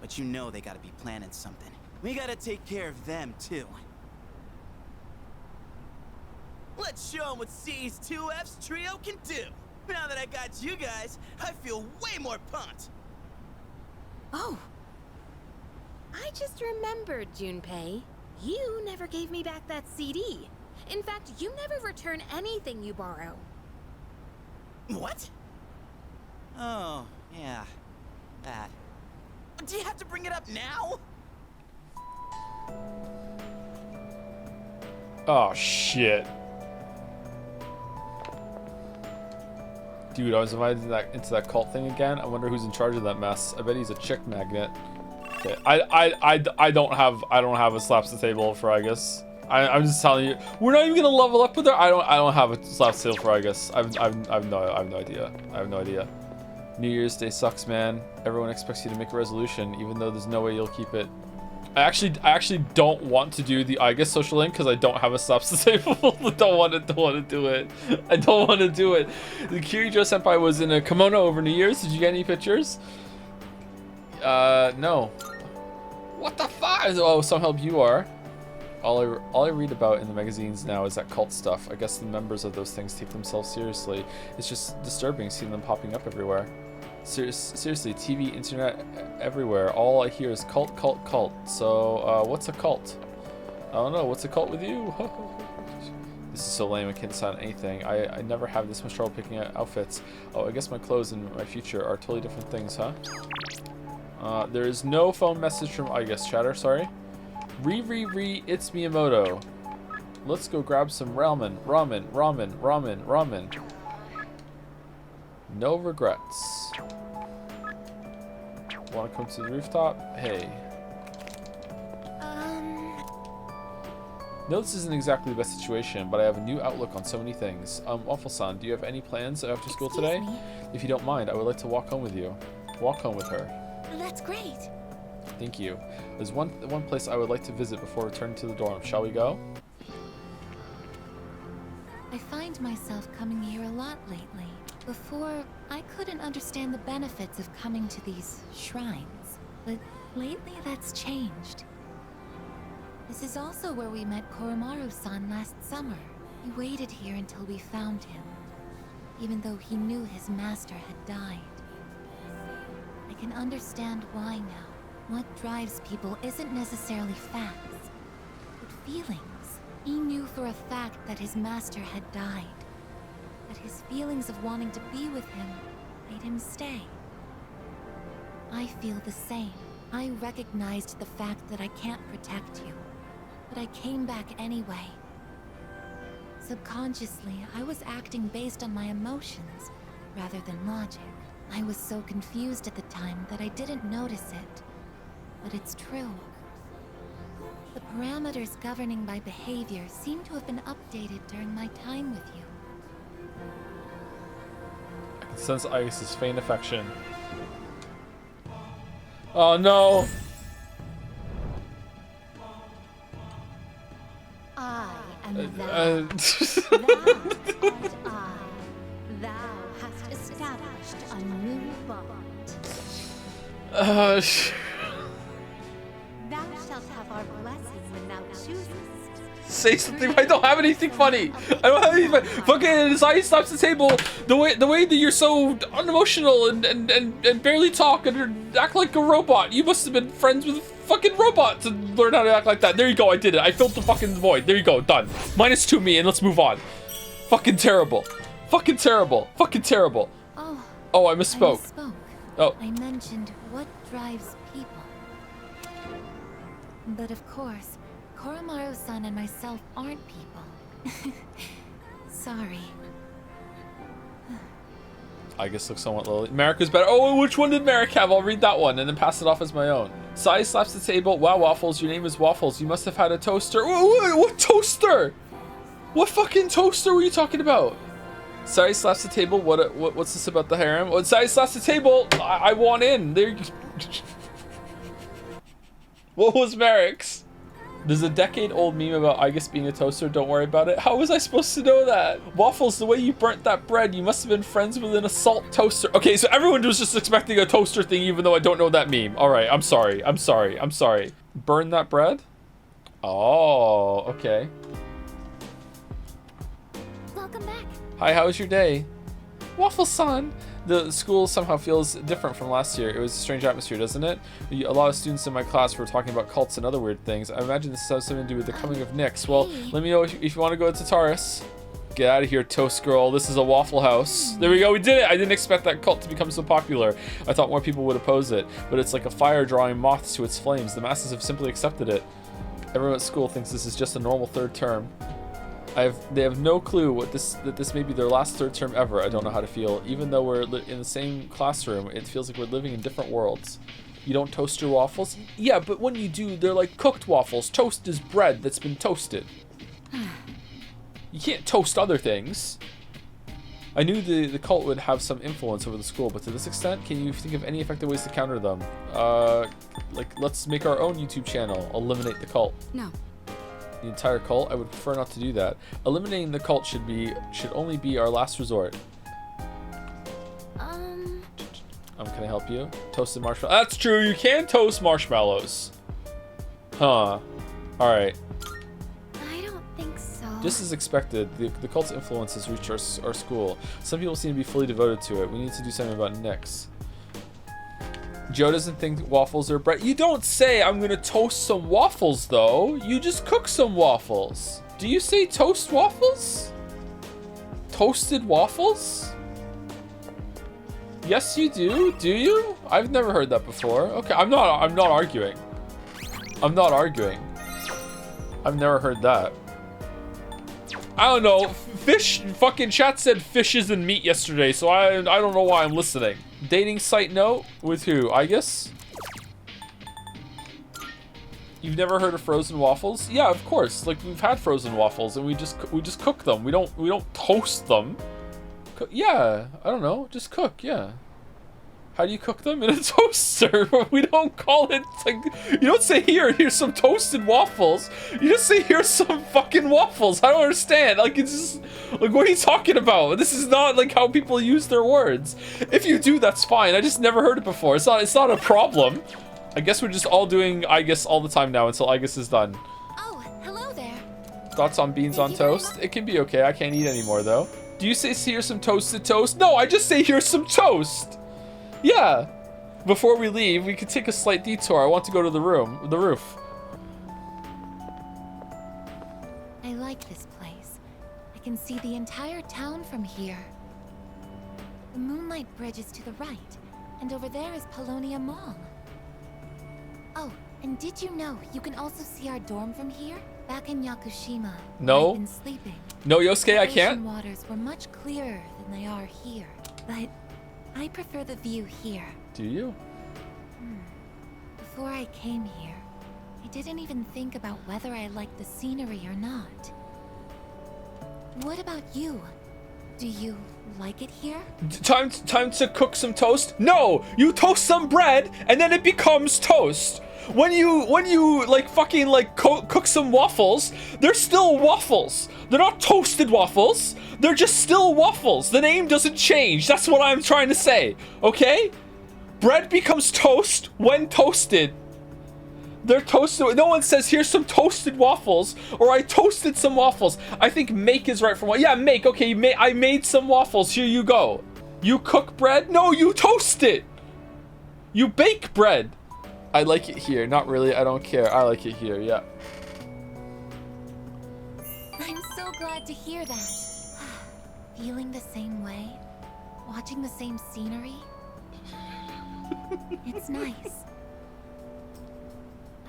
But you know they gotta be planning something. We gotta take care of them, too. Let's show them what C's 2F's trio can do. Now that I got you guys, I feel way more pumped. Oh. I just remembered, Junpei. You never gave me back that CD. In fact, you never return anything you borrow. What? Oh, yeah. That. Do you have to bring it up now? Oh, shit. Dude, I was invited into that cult thing again. I wonder who's in charge of that mess. I bet he's a chick magnet. Okay. I don't have a slaps the table for Igus. I'm just telling you, we're not even gonna level up with her. I don't have a slaps the table for Igus. I've no idea. I have no idea. New Year's Day sucks, man. Everyone expects you to make a resolution, even though there's no way you'll keep it. I actually don't want to do the Igus social link because I don't have a slaps the table. I don't want to do it. I don't want to do it. The Kirijo senpai was in a kimono over New Year's. Did you get any pictures? No. What the fuck? Oh, some help you are. All I read about in the magazines now is that cult stuff. I guess the members of those things take themselves seriously. It's just disturbing seeing them popping up everywhere. Seriously, TV, internet, everywhere. All I hear is cult, cult, cult. So, what's a cult? I don't know. What's a cult with you? This is so lame. I can't decide on anything. I never have this much trouble picking out outfits. Oh, I guess my clothes and my future are totally different things, huh? There is no phone message from Igus chatter. Sorry. It's Miyamoto. Let's go grab some ramen. No regrets. Want to come to the rooftop? Hey. No, this isn't exactly the best situation, but I have a new outlook on so many things. Waffle-san, do you have any plans after school today? If you don't mind, I would like to walk home with you. Walk home with her. That's great. Thank you. There's one place I would like to visit before returning to the dorm. Shall we go? I find myself coming here a lot lately. Before, I couldn't understand the benefits of coming to these shrines, but lately that's changed. This is also where we met Koromaru-san last summer. We waited here until we found him, even though he knew his master had died. I can understand why now. What drives people isn't necessarily facts, but feelings. He knew for a fact that his master had died, that his feelings of wanting to be with him made him stay. I feel the same. I recognized the fact that I can't protect you, but I came back anyway. Subconsciously, I was acting based on my emotions rather than logic. I was so confused at the time that I didn't notice it. But it's true. The parameters governing my behavior seem to have been updated during my time with you. I can sense Igus's faint affection. Oh no! I am thou. Thou art I. Thou hast established a new bond. Thou shalt have our blessing when thou choosest. Say something. I don't have anything funny. I don't have anything funny. Fucking Zai stops the table. The way that you're so unemotional and barely talk and act like a robot. You must have been friends with a fucking robot to learn how to act like that. There you go. I did it. I filled the fucking void. There you go. Done. -2 me and let's move on. Fucking terrible. Fucking terrible. Fucking terrible. Oh, I misspoke. Oh. I mentioned what drives people. But of course, Koromaru-san and myself aren't people. Sorry. I guess looks somewhat lowly. Merrick is better. Oh, which one did Merrick have? I'll read that one and then pass it off as my own. Sai slaps the table. Wow, Waffles, your name is Waffles. You must have had a toaster. What toaster? What fucking toaster were you talking about? Sai slaps the table. What's this about the harem? Oh, Sai slaps the table. I want in. There. What was Merrick's? There's a decade-old meme about I guess being a toaster. Don't worry about it. How was I supposed to know that? Waffles, the way you burnt that bread, you must have been friends with an assault toaster. Okay, so everyone was just expecting a toaster thing, even though I don't know that meme. All right, I'm sorry. I'm sorry. I'm sorry. Burn that bread? Oh, okay. Welcome back. Hi, how was your day? Waffle-san. The school somehow feels different from last year. It was a strange atmosphere, doesn't it? A lot of students in my class were talking about cults and other weird things. I imagine this has something to do with the coming of Nyx. Well, let me know if you want to go to Taurus. Get out of here, Toast Girl. This is a Waffle House. There we go. We did it. I didn't expect that cult to become so popular. I thought more people would oppose it. But it's like a fire drawing moths to its flames. The masses have simply accepted it. Everyone at school thinks this is just a normal third term. They have no clue that this may be their last third term ever. I don't know how to feel. Even though we're in the same classroom, it feels like we're living in different worlds. You don't toast your waffles? Yeah, but when you do, they're like cooked waffles. Toast is bread that's been toasted. You can't toast other things. I knew the cult would have some influence over the school, but to this extent, can you think of any effective ways to counter them? Like, let's make our own YouTube channel. Eliminate the cult. No. The entire cult? I would prefer not to do that. Eliminating the cult should only be our last resort. Can I help you? Toasted marshmallows. That's true, you can toast marshmallows. Huh. Alright. I don't think so. Just as expected, the cult's influence has reached our school. Some people seem to be fully devoted to it. We need to do something about Nyx. Joe doesn't think waffles are bread. You don't say I'm gonna toast some waffles though. You just cook some waffles. Do you say toast waffles? Toasted waffles? Yes, you do. Do you? I've never heard that before. Okay, I'm not arguing. I'm not arguing. I've never heard that. I don't know. Fish. Fucking chat said fish isn't meat yesterday, so I don't know why I'm listening. Dating site note with who? I guess. You've never heard of frozen waffles? Yeah, of course. Like we've had frozen waffles, and we just cook them. We don't toast them. Yeah, I don't know. Just cook. Yeah. How do you cook them? In a toaster. We don't call it like, you don't say here's some toasted waffles. You just say here's some fucking waffles. I don't understand. Like it's just like, what are you talking about? This is not like how people use their words. If you do, that's fine. I just never heard it before. It's not a problem. I guess we're just all doing I guess all the time now until I guess is done. Oh, hello there. Thoughts on beans on toast? It can be okay. I can't eat anymore though. Do you say here's some toasted toast? No, I just say here's some toast. Yeah. Before we leave, we could take a slight detour. I want to go to the roof. I like this place. I can see the entire town from here. The Moonlight Bridge is to the right, and over there is Polonia Mall. Oh, and did you know you can also see our dorm from here? Back in Yakushima, no. I've been sleeping. No, Yosuke, I can't. The waters were much clearer than they are here, but I prefer the view here. Do you? Before I came here, I didn't even think about whether I liked the scenery or not. What about you? Do you like it here? Time to cook some toast? No! You toast some bread and then it becomes toast. When you like fucking like cook some waffles, they're still waffles. They're not toasted waffles. They're just still waffles. The name doesn't change. That's what I'm trying to say. Okay? Bread becomes toast when toasted. They're toasted. No one says here's some toasted waffles or I toasted some waffles. I think make is right for one. Yeah, make. Okay, I made some waffles. Here you go. You cook bread? No, you toast it. You bake bread. I like it here. Not really. I don't care. I like it here. Yeah. I'm so glad to hear that. Feeling the same way? watching the same scenery. It's nice.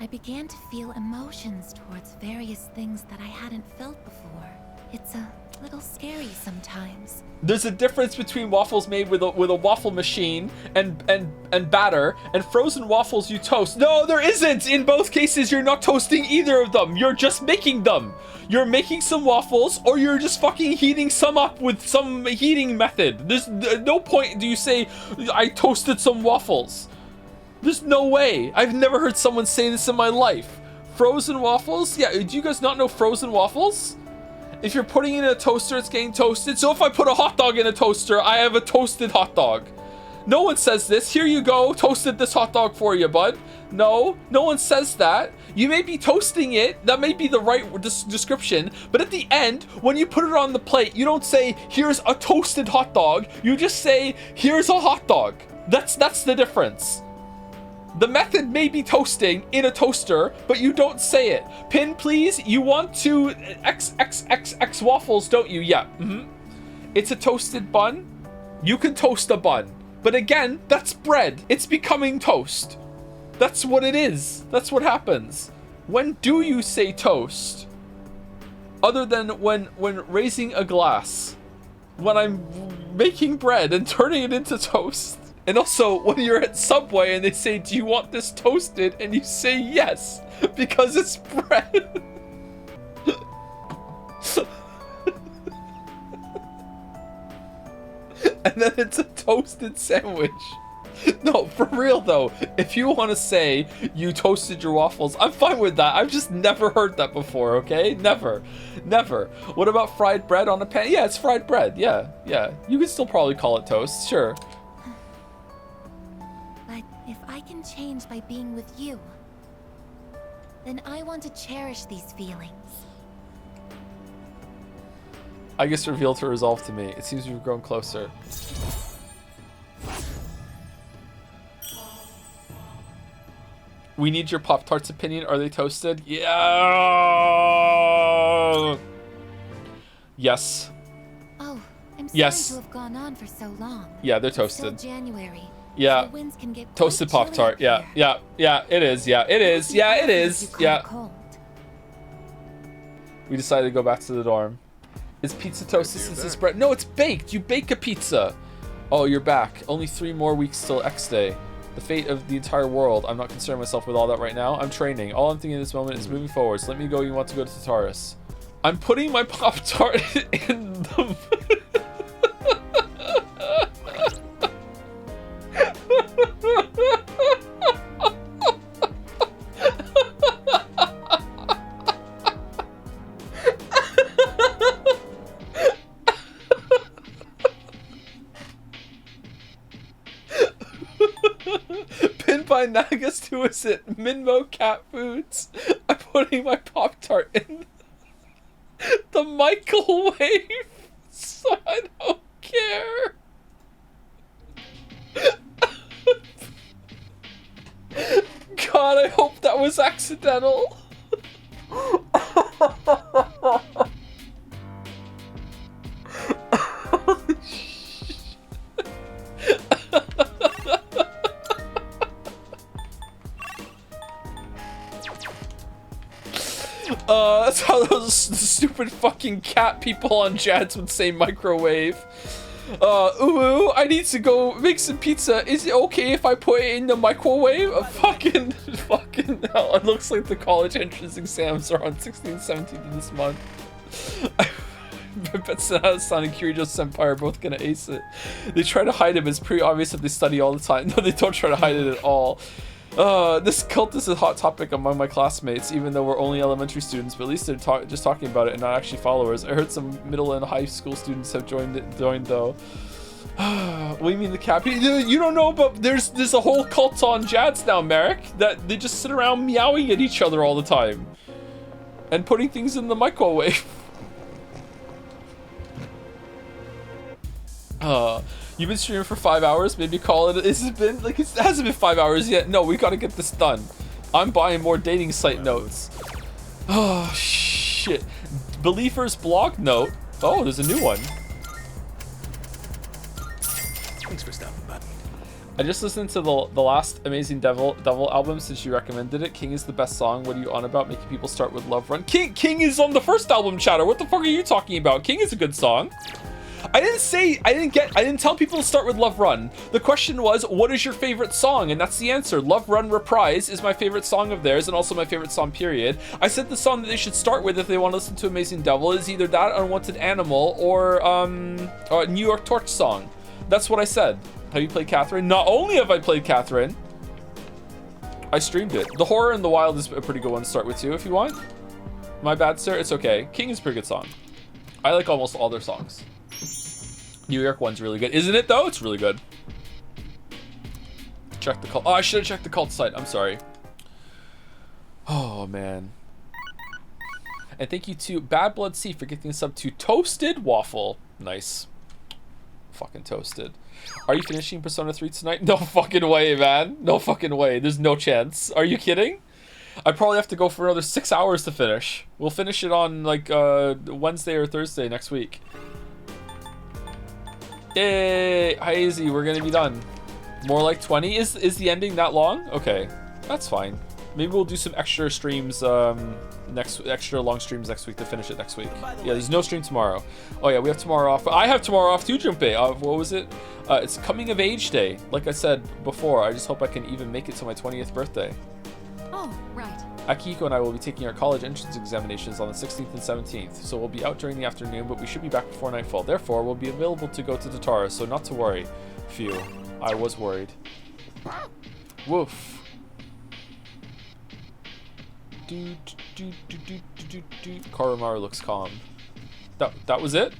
I began to feel emotions towards various things that I hadn't felt before. It's a little scary sometimes. There's a difference between waffles made with a waffle machine and batter and frozen waffles you toast. No, there isn't. In both cases, you're not toasting either of them. You're just making them. You're making some waffles, or you're just fucking heating some up with some heating method. There's no point do you say, I toasted some waffles. There's no way. I've never heard someone say this in my life. Frozen waffles? Yeah, do you guys not know frozen waffles? If you're putting it in a toaster, it's getting toasted. So if I put a hot dog in a toaster, I have a toasted hot dog. No one says this. Here you go. Toasted this hot dog for you, bud. No one says that. You may be toasting it. That may be the right description. But at the end, when you put it on the plate, you don't say, here's a toasted hot dog. You just say, here's a hot dog. That's the difference. The method may be toasting in a toaster, but you don't say it. Pin, please, you want to XXXX waffles, don't you? Yeah. It's a toasted bun. You can toast a bun. But again, that's bread. It's becoming toast. That's what it is. That's what happens. When do you say toast? Other than when raising a glass. When I'm making bread and turning it into toast. And also, when you're at Subway and they say, do you want this toasted? And you say yes, because it's bread. And then it's a toasted sandwich. No, for real though, if you want to say you toasted your waffles, I'm fine with that. I've just never heard that before, okay? Never. What about fried bread on a pan? Yeah, it's fried bread. Yeah. You could still probably call it toast, sure. But if I can change by being with you, then I want to cherish these feelings. I guess reveal to resolve to me. It seems we've grown closer. We need your Pop-Tarts opinion. Are they toasted? Yeah. Yes. Oh, I'm sorry yes. to have gone on for so long. Yeah, they're It's toasted. still January. Yeah. The winds can get Toasted quite chilly Pop-Tart. up Yeah. It is. Yeah, it is. Yeah, it is. Yeah. cold. We decided to go back to the dorm. Is pizza toasted since it's bread? No, it's baked. You bake a pizza. Oh, you're back. Only 3 more weeks till X Day. The fate of the entire world. I'm not concerning myself with all that right now. I'm training. All I'm thinking in this moment is moving forward. So let me go. You want to go to Tartarus. I'm putting my Pop-Tart in the... Pinned by Nagas, who is it? Minmo Cat Foods. I'm putting my Pop-Tart in the microwave, so I don't care. God, I hope that was accidental. That's how those stupid fucking cat people on Jads would say microwave. Ooh, I need to go make some pizza. Is it okay if I put it in the microwave? Fucking hell. It looks like the college entrance exams are on 16th, 17th of this month. I bet San and Kirito Senpai are both gonna ace it. They try to hide it, but it's pretty obvious that they study all the time. No, they don't try to hide it at all. This cult is a hot topic among my classmates, even though we're only elementary students, but at least they're just talking about it and not actually followers. I heard some middle and high school students have joined though. What do you mean the cat? You don't know about, there's a whole cult on Jads now, Merrick, that they just sit around meowing at each other all the time. And putting things in the microwave. You've been streaming for 5 hours, maybe call it. Has it been, like, it hasn't been 5 hours yet. No, we gotta get this done. I'm buying more dating site notes. Oh, shit. Believer's blog note. Oh, there's a new one. I just listened to the last Amazing Devil album since you recommended it. King is the best song. What are you on about? Making people start with Love Run. King is on the first album, Chatter. What the fuck are you talking about? King is a good song. I didn't tell people to start with Love Run. The question was, what is your favorite song? And that's the answer. Love Run Reprise is my favorite song of theirs and also my favorite song, period. I said the song that they should start with if they want to listen to Amazing Devil is either that Unwanted Animal or a New York Torch song. That's what I said. Have you played Catherine? Not only have I played Catherine, I streamed it. The Horror in the Wild is a pretty good one to start with too if you want. My bad, sir. It's okay. King is a pretty good song. I like almost all their songs. New York one's really good. Isn't it though? It's really good. Check the cult. Oh, I should have checked the cult site. I'm sorry. Oh, man. And thank you to Bad Blood C for gifting a sub to Toasted Waffle. Nice. Fucking toasted. Are you finishing Persona 3 tonight? No fucking way, man. No fucking way. There's no chance. Are you kidding? I probably have to go for another 6 hours to finish. We'll finish it on like Wednesday or Thursday next week. Yay! Hi, Izzy. We're gonna be done. More like 20? Is the ending that long? Okay, that's fine. Maybe we'll do some extra streams extra long streams next week to finish it next week. Yeah, there's no stream tomorrow. Oh yeah, we have tomorrow off. I have tomorrow off too, Junpei. What was it? It's coming of age day. Like I said before, I just hope I can even make it to my 20th birthday. Oh, right. Akiko and I will be taking our college entrance examinations on the 16th and 17th, so we'll be out during the afternoon, but we should be back before nightfall. Therefore, we'll be available to go to Tatara, so not to worry. Phew, I was worried. Woof. Koromaru looks calm. That was it?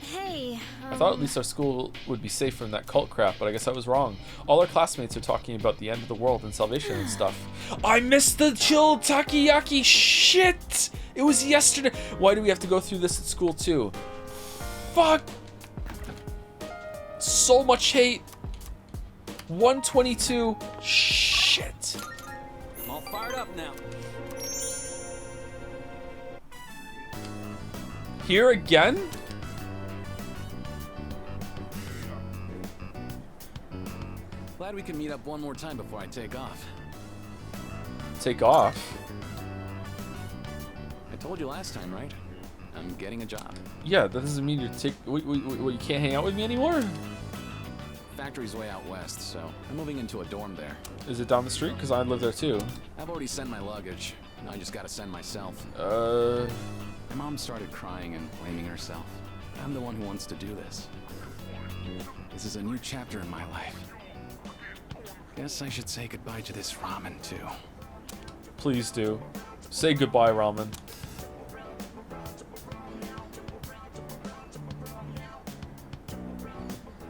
Hey, I thought at least our school would be safe from that cult crap, but I guess I was wrong. All our classmates are talking about the end of the world and salvation and stuff. I missed the chill takoyaki shit! It was yesterday. Why do we have to go through this at school too? Fuck! So much hate. 122. Shit. I'm all fired up now. Here again? Glad we can meet up one more time before I take off. Take off? I told you last time, right? I'm getting a job. Yeah, that doesn't mean you can't hang out with me anymore? Factory's way out west, so I'm moving into a dorm there. Is it down the street? Because I live there too. I've already sent my luggage. Now I just gotta send myself. My mom started crying and blaming herself. I'm the one who wants to do this. This is a new chapter in my life. Guess I should say goodbye to this ramen too. Please do. Say goodbye, ramen.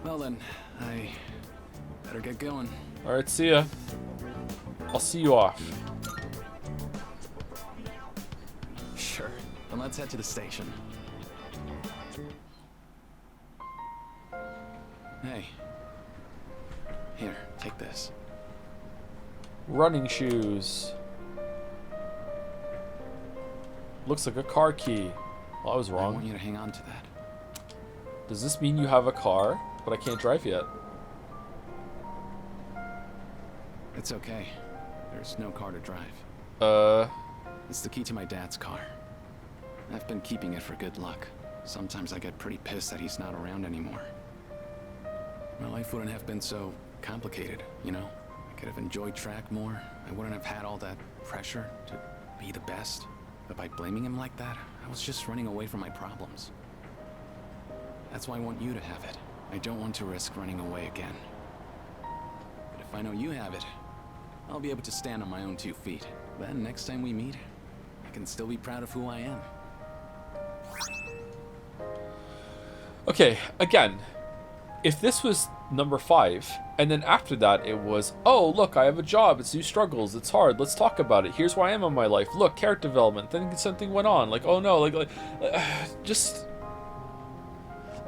Well then, I better get going. Alright, see ya. I'll see you off. Sure. Then let's head to the station. Hey. Here, take this. Running shoes. Looks like a car key. Well, I was wrong. I want you to hang on to that. Does this mean you have a car, but I can't drive yet? It's okay. There's no car to drive. It's the key to my dad's car. I've been keeping it for good luck. Sometimes I get pretty pissed that he's not around anymore. My life wouldn't have been so complicated, you know? I could have enjoyed track more. I wouldn't have had all that pressure to be the best. But by blaming him like that, I was just running away from my problems. That's why I want you to have it. I don't want to risk running away again. But if I know you have it, I'll be able to stand on my own 2 feet. Then next time we meet, I can still be proud of who I am. Okay, again, if this was number 5, and then after that it was, oh, look, I have a job, it's new struggles, it's hard, let's talk about it, here's where I am in my life, look, character development, then something went on, like, oh no, just...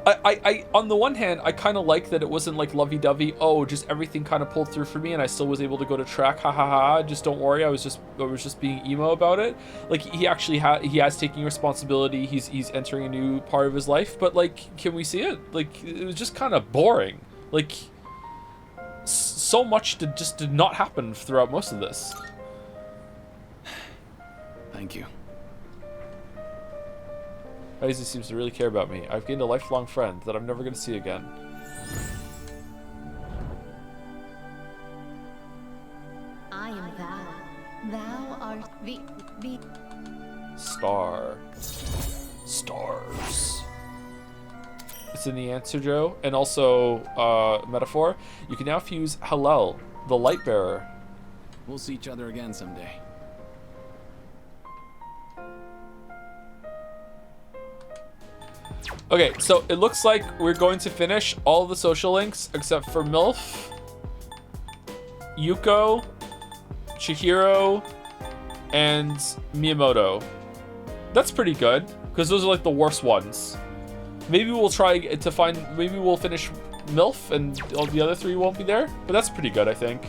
I on the one hand, I kind of like that it wasn't like lovey-dovey, oh, just everything kind of pulled through for me and I still was able to go to track, ha ha ha, just don't worry, I was just being emo about it. Like, he actually he has taking responsibility, he's entering a new part of his life, but like, can we see it? Like, it was just kind of boring. Like, so much just did not happen throughout most of this. Thank you. Isaac seems to really care about me. I've gained a lifelong friend that I'm never going to see again. I am thou. Thou art the Star. Stars. It's in the answer, Joe. And also, metaphor. You can now fuse Hallel, the light bearer. We'll see each other again someday. Okay, so it looks like we're going to finish all the social links except for MILF, Yuko, Chihiro, and Miyamoto. That's pretty good, because those are like the worst ones. Maybe we'll try to find, maybe we'll finish MILF and all the other 3 won't be there, but that's pretty good, I think.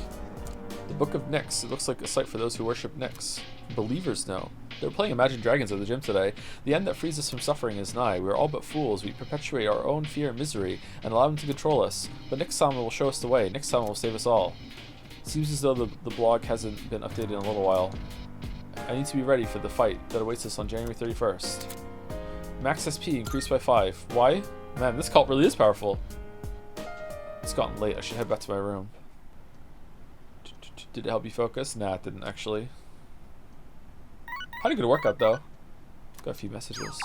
The Book of Nyx. It looks like a site for those who worship Nyx. Believers know. They were playing Imagine Dragons at the gym today. The end that frees us from suffering is nigh. We are all but fools. We perpetuate our own fear and misery and allow them to control us. But Nyx-sama will show us the way. Nyx-sama will save us all. Seems as though the blog hasn't been updated in a little while. I need to be ready for the fight that awaits us on January 31st. Max SP increased by 5. Why? Man, this cult really is powerful. It's gotten late. I should head back to my room. Did it help you focus? Nah, it didn't actually. Had a good workout though. Got a few messages.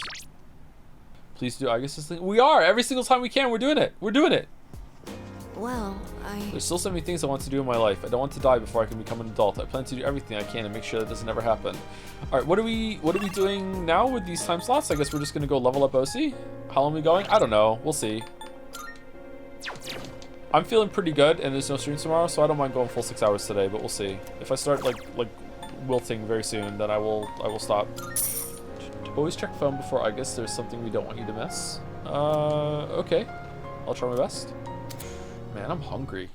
Please do. I guess this thing. We are every single time we can. We're doing it. We're doing it. Well, There's still so many things I want to do in my life. I don't want to die before I can become an adult. I plan to do everything I can to make sure that doesn't ever happen. All right, what are we doing now with these time slots? I guess we're just gonna go level up OC. How long are we going? I don't know. We'll see. I'm feeling pretty good, and there's no stream tomorrow, so I don't mind going full 6 hours today. But we'll see. If I start like wilting very soon, then I will stop. Always check phone before. I guess there's something we don't want you to miss. Okay, I'll try my best. Man, I'm hungry.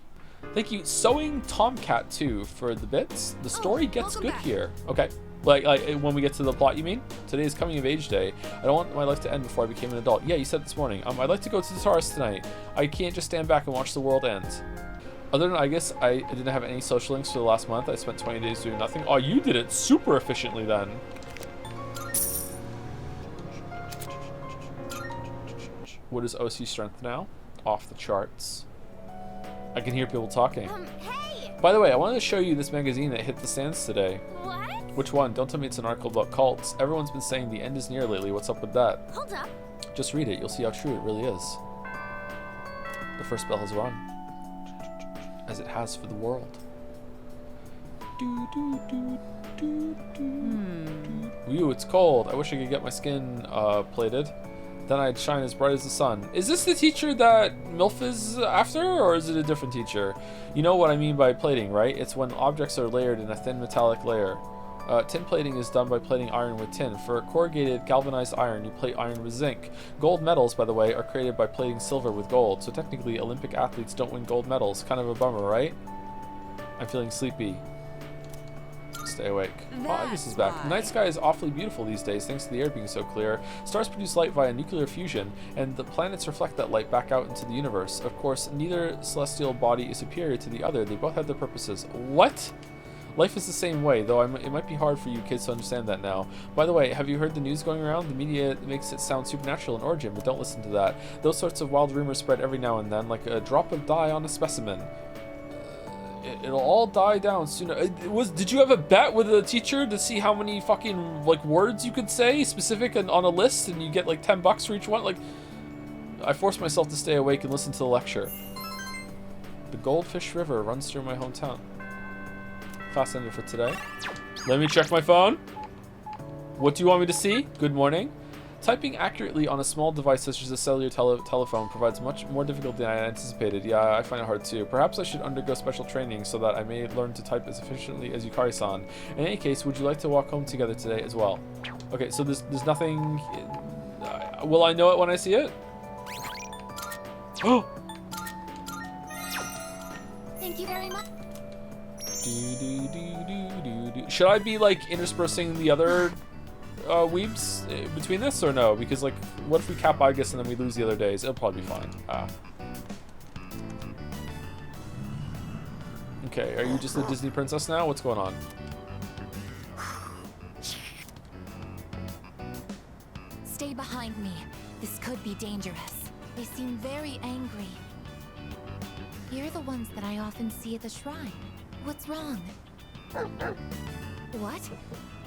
Thank you, Sewing Tomcat 2 for the bits. The story gets good here. Okay, like when we get to the plot, you mean? Today is coming of age day. I don't want my life to end before I became an adult. Yeah, you said this morning. I'd like to go to the Taurus tonight. I can't just stand back and watch the world end. Other than, I guess, I didn't have any social links for the last month. I spent 20 days doing nothing. Oh, you did it super efficiently then. What is OC strength now? Off the charts. I can hear people talking. Hey! By the way, I wanted to show you this magazine that hit the stands today. What? Which one? Don't tell me it's an article about cults. Everyone's been saying the end is near lately. What's up with that? Hold up. Just read it. You'll see how true it really is. The first bell has rung. As it has for the world. Ooh, it's cold. I wish I could get my skin plated. Then I'd shine as bright as the sun. Is this the teacher that MILF is after, or is it a different teacher? You know what I mean by plating, right? It's when objects are layered in a thin metallic layer. Tin plating is done by plating iron with tin. For corrugated galvanized iron, you plate iron with zinc. Gold medals, by the way, are created by plating silver with gold. So technically, Olympic athletes don't win gold medals. Kind of a bummer, right? I'm feeling sleepy. Stay awake. Oh, Agus is back. The night sky is awfully beautiful these days, thanks to the air being so clear. Stars produce light via nuclear fusion, and the planets reflect that light back out into the universe. Of course, neither celestial body is superior to the other. They both have their purposes. What? Life is the same way, though it might be hard for you kids to understand that now. By the way, have you heard the news going around? The media makes it sound supernatural in origin, but don't listen to that. Those sorts of wild rumors spread every now and then, like a drop of dye on a specimen. It'll all die down sooner. Did you have a bet with a teacher to see how many fucking words you could say specific on a list, and you get like $10 for each one? Like, I forced myself to stay awake and listen to the lecture. The Goldfish River runs through my hometown. Fast ended for today. Let me check my phone. What do you want me to see? Good morning. Typing accurately on a small device such as a cellular telephone provides much more difficulty than I anticipated. Yeah, I find it hard too. Perhaps I should undergo special training so that I may learn to type as efficiently as Yukari-san. In any case, would you like to walk home together today as well? Okay, so there's nothing... will I know it when I see it? Oh! Thank you very much. Should I be like interspersing the other weebs between this or no? Because like, what if we cap Igus and then we lose the other days? It'll probably be fine. Okay, are you just a Disney princess now? What's going on? Stay behind me. This could be dangerous. They seem very angry. You're the ones that I often see at the shrine. What's wrong? What?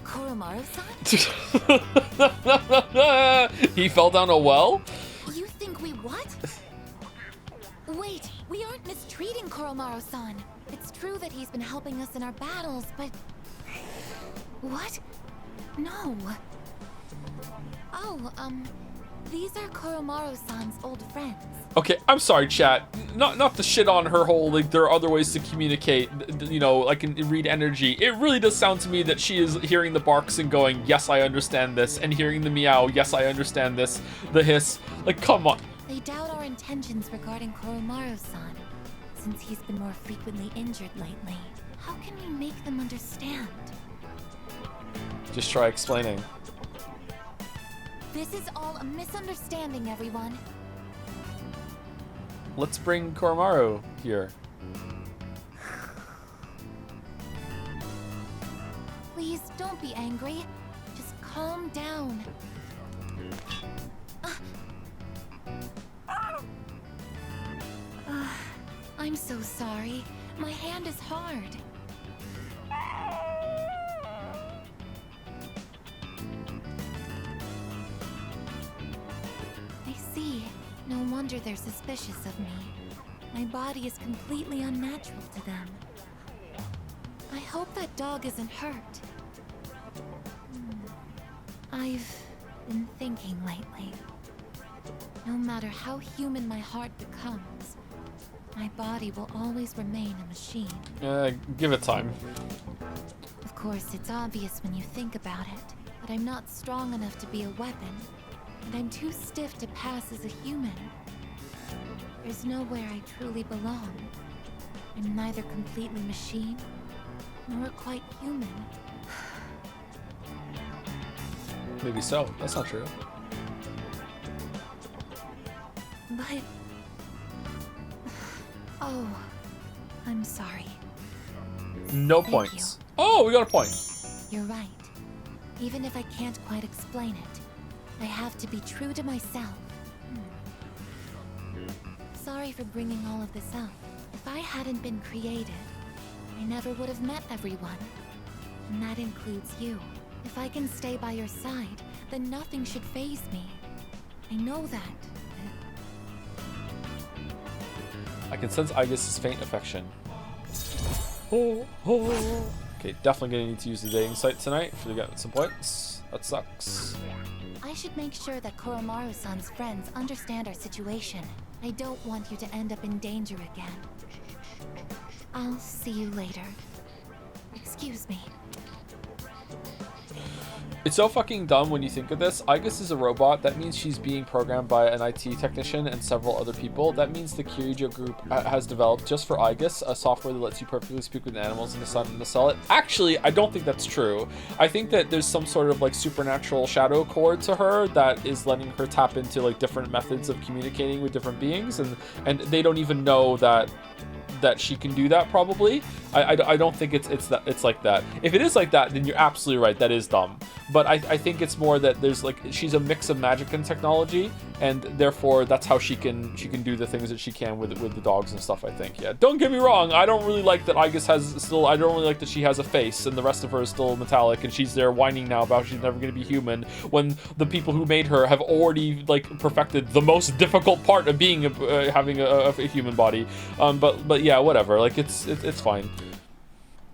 Koromaru-san? He fell down a well? You think we what? Wait, we aren't mistreating Koromaru-san. It's true that he's been helping us in our battles, but... What? No. Oh, these are Koromaru-san's old friends. Okay, I'm sorry, chat. Not to shit on her whole, like, there are other ways to communicate, you know, I can read energy. It really does sound to me that she is hearing the barks and going, yes, I understand this, and hearing the meow, yes, I understand this, the hiss. Like, come on. They doubt our intentions regarding Koromaru-san, since he's been more frequently injured lately. How can we make them understand? Just try explaining. This is all a misunderstanding, everyone. Let's bring Koromaru here. Please don't be angry. Just calm down. I'm so sorry. My hand is hard. I see. No wonder they're suspicious of me. My body is completely unnatural to them. I hope that dog isn't hurt. I've been thinking lately. No matter how human my heart becomes, my body will always remain a machine. Give it time. Of course, it's obvious when you think about it, but I'm not strong enough to be a weapon, and I'm too stiff to pass as a human. There's nowhere I truly belong. I'm neither completely machine, nor quite human. Maybe so. That's not true. But... Oh, I'm sorry. No Thank points. Oh, we got a point. You're right. Even if I can't quite explain it, I have to be true to myself. Sorry for bringing all of this up. If I hadn't been created, I never would have met everyone. And that includes you. If I can stay by your side, then nothing should faze me. I know that. I can sense Aigis' faint affection. Oh, oh. Okay, definitely gonna need to use the dating site tonight for to get some points. That sucks. I should make sure that Koromaru-san's friends understand our situation. I don't want you to end up in danger again. I'll see you later. Excuse me. It's so fucking dumb when you think of this. Aigis is a robot. That means she's being programmed by an IT technician and several other people. That means the Kirijo group has developed just for Aigis a software that lets you perfectly speak with animals and decide when to sell it. Actually, I don't think that's true. I think that there's some sort of like supernatural shadow core to her that is letting her tap into like different methods of communicating with different beings, and they don't even know that she can do that. Probably. I don't think it's like that. If it is like that, then you're absolutely right. That is dumb. But I think it's more that there's like she's a mix of magic and technology, and therefore that's how she can do the things that she can with the dogs and stuff. I think. Yeah. Don't get me wrong. I don't really like that Aigis has still. I don't really like that she has a face and the rest of her is still metallic, and she's there whining now about she's never going to be human when the people who made her have already like perfected the most difficult part of being having a human body. But yeah, whatever. Like it's fine.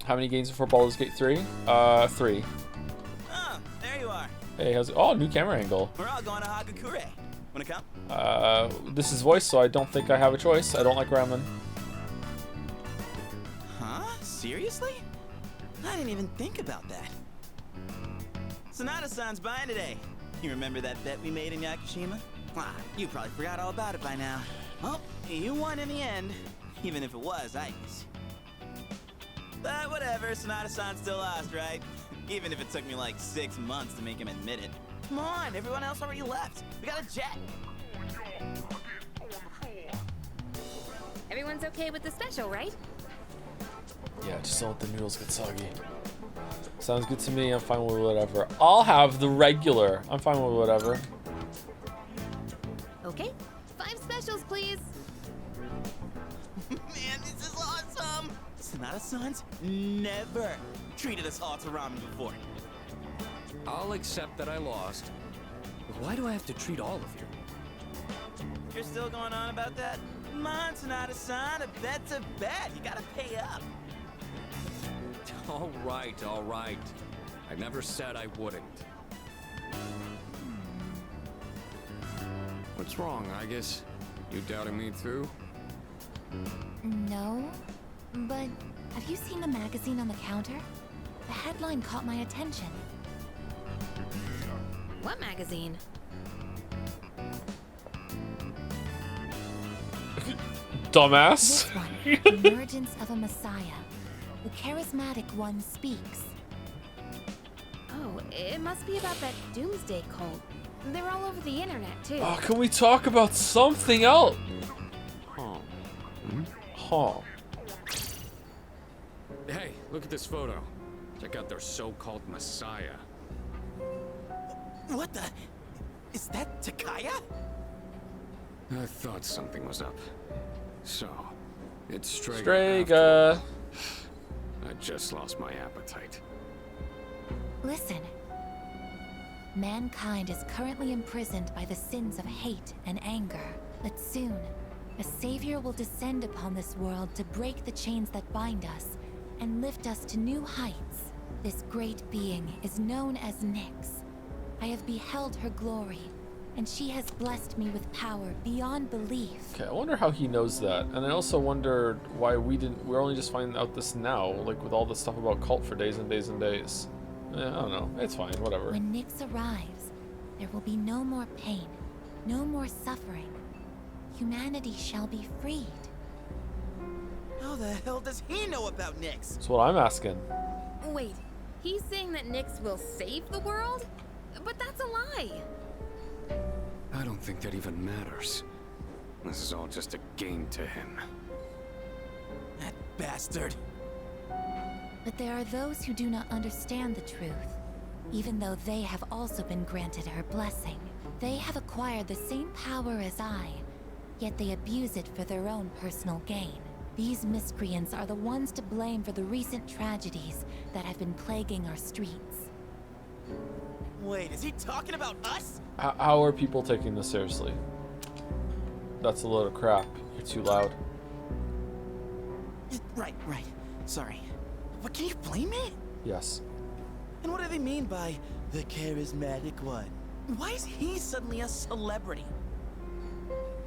How many games before Baldur's Gate 3? 3. Oh, there you are. Hey, how's it? Oh, new camera angle. We're all going to Hagakure. Wanna come? This is voice, so I don't think I have a choice. I don't like ramen. Huh? Seriously? I didn't even think about that. Sonata-san's buying today. You remember that bet we made in Yakushima? You probably forgot all about it by now. Well, you won in the end, even if it was Aigis. But whatever, Sonata-san still lost, right? Even if it took me like 6 months to make him admit it. Come on, everyone else already left. We got a jet. Everyone's okay with the special, right? Yeah, just don't let the noodles get soggy. Sounds good to me. I'm fine with whatever. I'll have the regular. I'm fine with whatever. Okay, 5 specials, please. Man, this is awesome! Sonata-san's never treated us all to ramen before. I'll accept that I lost. But why do I have to treat all of you? You're still going on about that? Come on, Sonata-san, a bet's a bet. You gotta pay up. All right, all right. I never said I wouldn't. What's wrong, I guess? You doubting me too? No, but have you seen the magazine on the counter? The headline caught my attention. What magazine? Dumbass. This one, Emergence of a Messiah. The charismatic one speaks. Oh, it must be about that doomsday cult. They're all over the internet, too. Oh, can we talk about something else? Huh. Huh. Hey, look at this photo. Check out their so-called messiah. What the? Is that Takaya? I thought something was up. So, it's Strega. Strega. I just lost my appetite. Listen. Mankind is currently imprisoned by the sins of hate and anger. But soon, a savior will descend upon this world to break the chains that bind us and lift us to new heights. This great being is known as Nyx. I have beheld her glory, and she has blessed me with power beyond belief. Okay, I wonder how he knows that. And I also wonder why we're only just finding out this now, like with all this stuff about cult for days and days and days. I don't know. It's fine, whatever. When Nyx arrives, there will be no more pain, no more suffering. Humanity shall be freed. How the hell does he know about Nyx? That's what I'm asking. Wait, he's saying that Nyx will save the world? But that's a lie. I don't think that even matters. This is all just a game to him. That bastard. But there are those who do not understand the truth, even though they have also been granted her blessing. They have acquired the same power as I, yet they abuse it for their own personal gain. These miscreants are the ones to blame for the recent tragedies that have been plaguing our streets. Wait, is he talking about us? How are people taking this seriously? That's a load of crap. You're too loud. Right. Sorry. But can you blame me? Yes. And what do they mean by the charismatic one? Why is he suddenly a celebrity?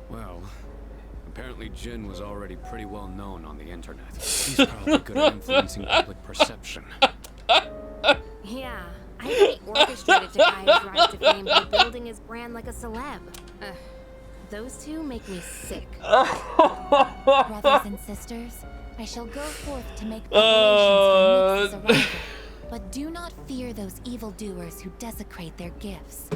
Well, apparently Jin was already pretty well known on the internet. He's probably good at influencing public perception. Yeah, I think he orchestrated Takaya's rise to fame by building his brand like a celeb. Those two make me sick. Brothers and sisters, I shall go forth to make preparations for Nyx's arrival. But do not fear those evildoers who desecrate their gifts.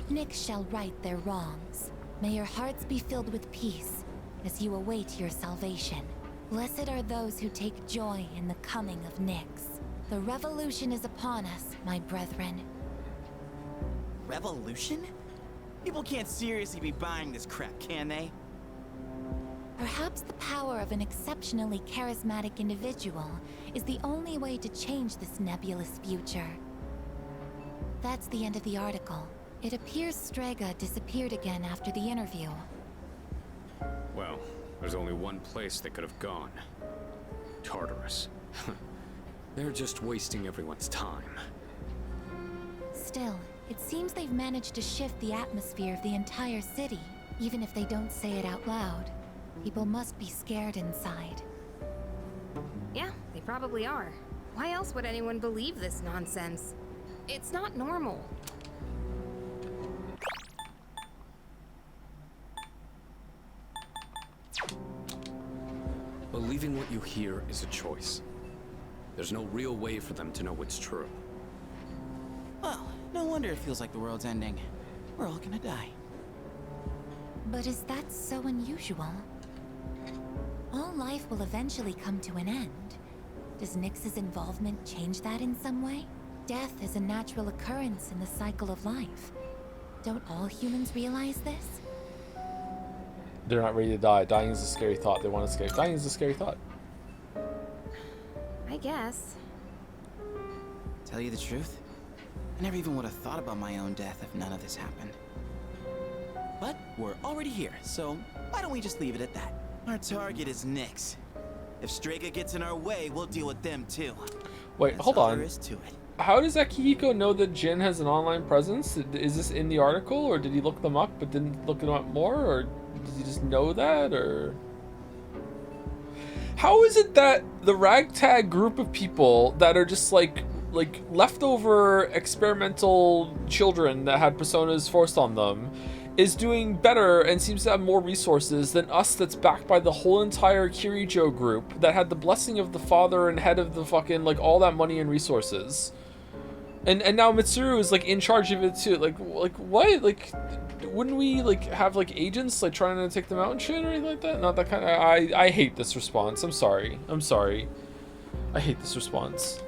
Nyx shall right their wrongs. May your hearts be filled with peace as you await your salvation. Blessed are those who take joy in the coming of Nyx. The revolution is upon us, my brethren. Revolution? People can't seriously be buying this crap, can they? Perhaps the power of an exceptionally charismatic individual is the only way to change this nebulous future. That's the end of the article. It appears Strega disappeared again after the interview. Well, there's only one place they could have gone. Tartarus. They're just wasting everyone's time. Still, it seems they've managed to shift the atmosphere of the entire city. Even if they don't say it out loud, people must be scared inside. Yeah, they probably are. Why else would anyone believe this nonsense? It's not normal. Believing what you hear is a choice. There's no real way for them to know what's true. Well, no wonder it feels like the world's ending. We're all gonna die. But is that so unusual? All life will eventually come to an end. Does Nyx's involvement change that in some way? Death is a natural occurrence in the cycle of life. Don't all humans realize this? They're not ready to die. Dying is a scary thought. They want to escape. Dying is a scary thought. I guess. Tell you the truth, I never even would have thought about my own death if none of this happened. But we're already here, so why don't we just leave it at that? Our target is Nyx. If Strega gets in our way, we'll deal with them too. Wait, That's hold all on. there is to it. How does Akihiko know that Jin has an online presence? Is this in the article, or did he look them up but didn't look them up more, or does he just know that, or... How is it that the ragtag group of people that are just like leftover experimental children that had personas forced on them is doing better and seems to have more resources than us that's backed by the whole entire Kirijo group that had the blessing of the father and head of the fucking, like, all that money and resources? And now Mitsuru is, like, in charge of it too. Like what? Like, wouldn't we, like, have, like, agents, like, trying to take them out and shit or anything like that? Not that kind of... I hate this response. I'm sorry. I hate this response.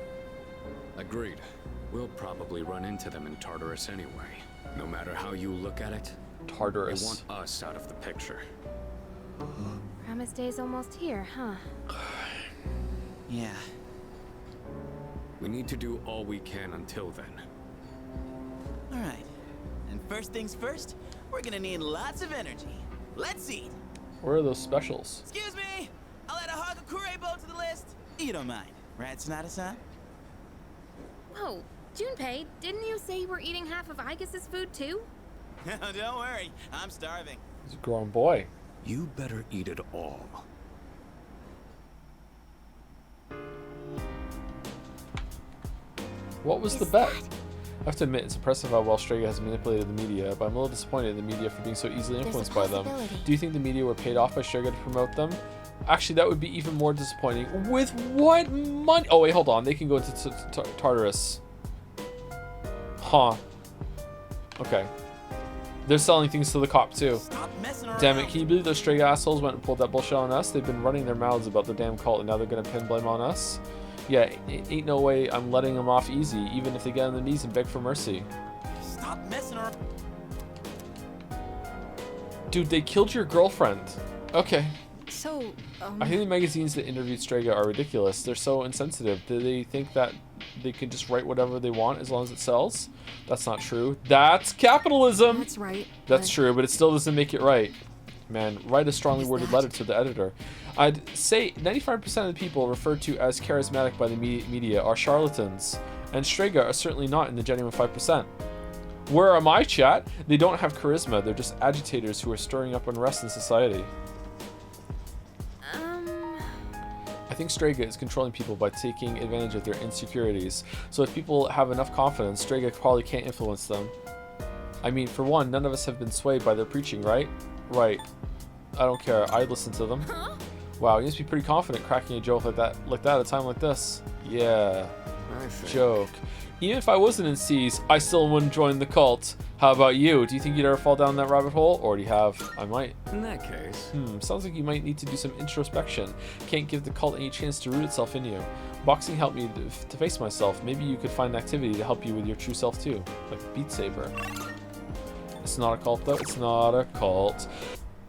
Agreed. We'll probably run into them in Tartarus anyway. No matter how you look at it, Tartarus. They want us out of the picture. Promise Day's almost here, huh? Yeah. We need to do all we can until then. Alright. And first things first, we're gonna need lots of energy. Let's eat! Where are those specials? Excuse me! I'll add a Hagakure bow to the list. You don't mind, right, Sonata-san? Whoa, Junpei, didn't you say you were eating half of Aigus's food too? Don't worry, I'm starving. He's a grown boy. You better eat it all. What was the bet? I have to admit, it's impressive how well Strega has manipulated the media, but I'm a little disappointed in the media for being so easily influenced by them. Do you think the media were paid off by Strega to promote them? Actually, that would be even more disappointing. With what money? Oh, wait, hold on. They can go into Tartarus. Huh. Okay. They're selling things to the cop, too. Damn it, can you believe those Strega assholes went and pulled that bullshit on us? They've been running their mouths about the damn cult, and now they're gonna pin blame on us? Yeah, ain't no way I'm letting them off easy, even if they get on their knees and beg for mercy. Stop messing around. Dude, they killed your girlfriend. Okay. So, I think the magazines that interviewed Strega are ridiculous. They're so insensitive. Do they think that they can just write whatever they want as long as it sells? That's not true. That's capitalism! That's right. That's true, but it still doesn't make it right. Man, write a strongly worded letter to the editor. I'd say 95% of the people referred to as charismatic by the media are charlatans, and Strega are certainly not in the genuine 5%. Where am I, chat? They don't have charisma, they're just agitators who are stirring up unrest in society. I think Strega is controlling people by taking advantage of their insecurities. So if people have enough confidence, Strega probably can't influence them. I mean, for one, none of us have been swayed by their preaching, right? Right. I don't care. I'd listen to them. Huh? Wow, you must be pretty confident cracking a joke like that at a time like this. Yeah. Joke. Even if I wasn't in C's, I still wouldn't join the cult. How about you? Do you think you'd ever fall down that rabbit hole? Already have. I might. In that case. Sounds like you might need to do some introspection. Can't give the cult any chance to root itself in you. Boxing helped me to face myself. Maybe you could find an activity to help you with your true self too. Like Beat Saber. It's not a cult though. It's not a cult.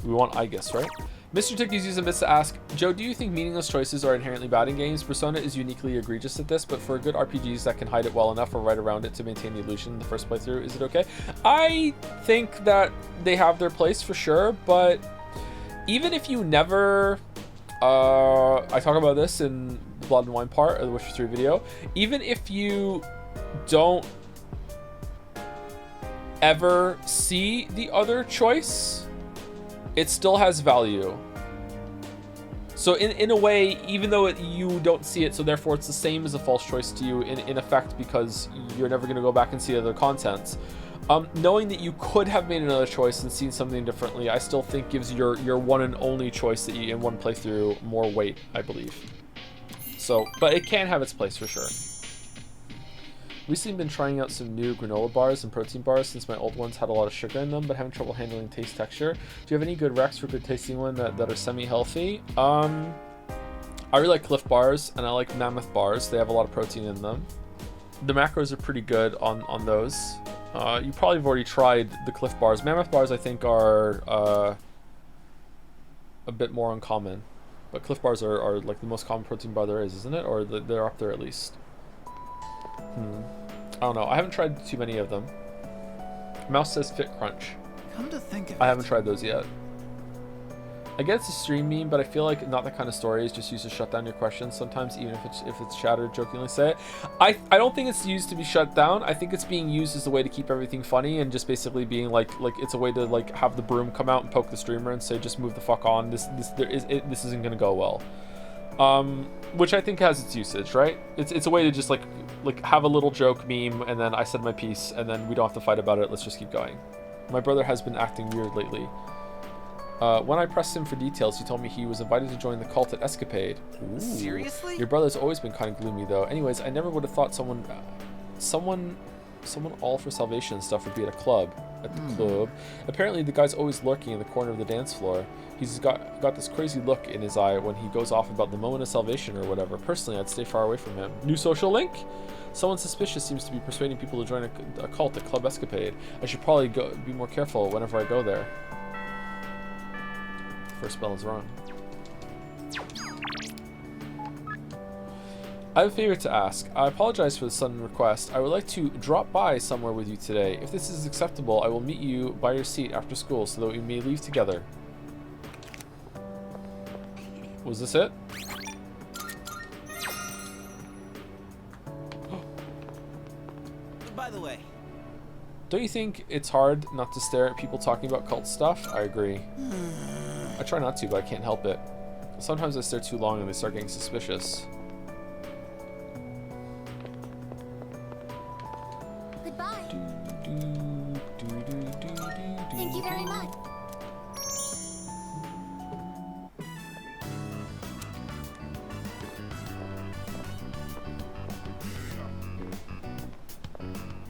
We want I guess, right? Mr. Tickys using this to ask, Joe, do you think meaningless choices are inherently bad in games? Persona is uniquely egregious at this, but for good RPGs that can hide it well enough or right around it to maintain the illusion in the first playthrough, is it okay? I think that they have their place for sure, but even if you never... I talk about this in the Blood and Wine part of the Witcher 3 video. Even if you don't ever see the other choice, it still has value. So in a way, even though you don't see it, so therefore it's the same as a false choice to you in effect, because you're never going to go back and see other contents. Knowing that you could have made another choice and seen something differently, I still think gives your one and only choice that you in one playthrough more weight, I believe. So, but it can have its place for sure. Recently been trying out some new granola bars and protein bars since my old ones had a lot of sugar in them, but having trouble handling taste texture. Do you have any good recs for good tasting one that are semi-healthy? I really like Cliff Bars, and I like Mammoth Bars. They have a lot of protein in them. The macros are pretty good on those. You probably have already tried the Cliff Bars. Mammoth Bars, I think, are a bit more uncommon. But Cliff Bars are like the most common protein bar there is, isn't it? Or they're up there at least. I don't know. I haven't tried too many of them. Mouse says Fit Crunch. Come to think of I haven't tried those yet. I get it's a stream meme, but I feel like not that kind of story is just used to shut down your questions sometimes, even if it's chattered, jokingly say it. I don't think it's used to be shut down. I think it's being used as a way to keep everything funny and just basically being like it's a way to like have the broom come out and poke the streamer and say just move the fuck on. This isn't gonna go well. Which I think has its usage, right? It's a way to just like have a little joke meme and then I said my piece and then we don't have to fight about it. Let's just keep going. My brother has been acting weird lately. When I pressed him for details, he told me he was invited to join the cult at Escapade. Ooh. Seriously? Your brother's always been kind of gloomy, though. Anyways, I never would have thought someone all for salvation stuff would be at a club. Apparently, the guy's always lurking in the corner of the dance floor. He's got this crazy look in his eye when he goes off about the moment of salvation or whatever. Personally, I'd stay far away from him. New social link? Someone suspicious seems to be persuading people to join a cult at Club Escapade. I should probably be more careful whenever I go there. First spell is wrong. I have a favor to ask. I apologize for the sudden request. I would like to drop by somewhere with you today. If this is acceptable, I will meet you by your seat after school so that we may leave together. Was this it? By the way, don't you think it's hard not to stare at people talking about cult stuff? I agree. I try not to, but I can't help it. Sometimes I stare too long and they start getting suspicious. Goodbye. Thank you very much.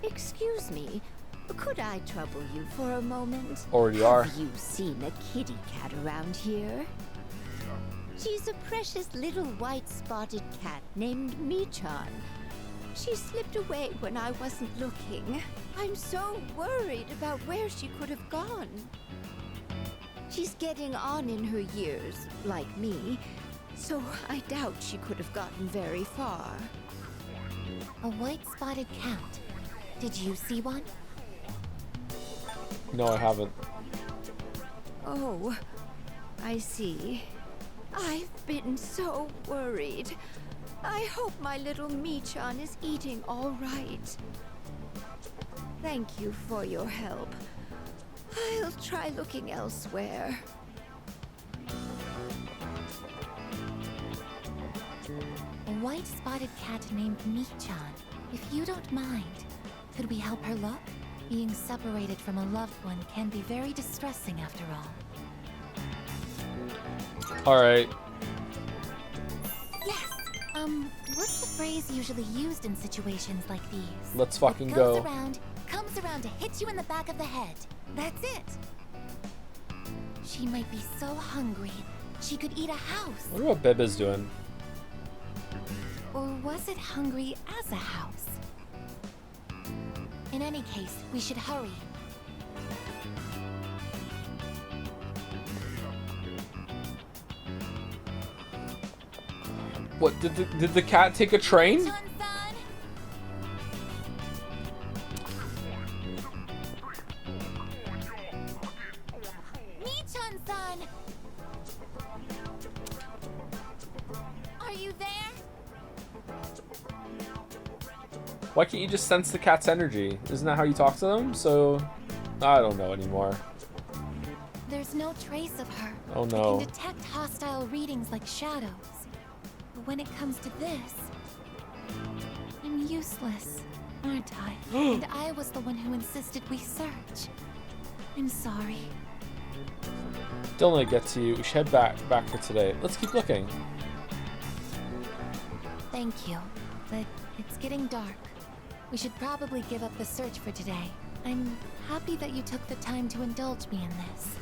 Excuse me, could I trouble you for a moment? Already are. Have you seen a kitty cat around here? She's a precious little white spotted cat named Michan. She slipped away when I wasn't looking. I'm so worried about where she could have gone. She's getting on in her years, like me, so I doubt she could have gotten very far. A white spotted cat. Did you see one? No, I haven't. Oh, I see. I've been so worried. I hope my little Michan is eating all right. Thank you for your help. I'll try looking elsewhere. A white spotted cat named Michan. If you don't mind, could we help her look? Being separated from a loved one can be very distressing after all. Alright. Yes! What's the phrase usually used in situations like these? Let's fucking What go. goes around, comes around to hit you in the back of the head. That's it! She might be so hungry, she could eat a house. I wonder what Bebe's doing. Or was it hungry as a house? In any case, we should hurry. What, did the cat take a train? Michan-san! Are you there? Why can't you just sense the cat's energy? Isn't that how you talk to them? So, I don't know anymore. There's no trace of her. Oh I no. can detect hostile readings like shadows. But when it comes to this, I'm useless, aren't I? And I was the one who insisted we search. I'm sorry. Don't let it get to you. We should head back for today. Let's keep looking. Thank you, but it's getting dark. We should probably give up the search for today. I'm happy that you took the time to indulge me in this.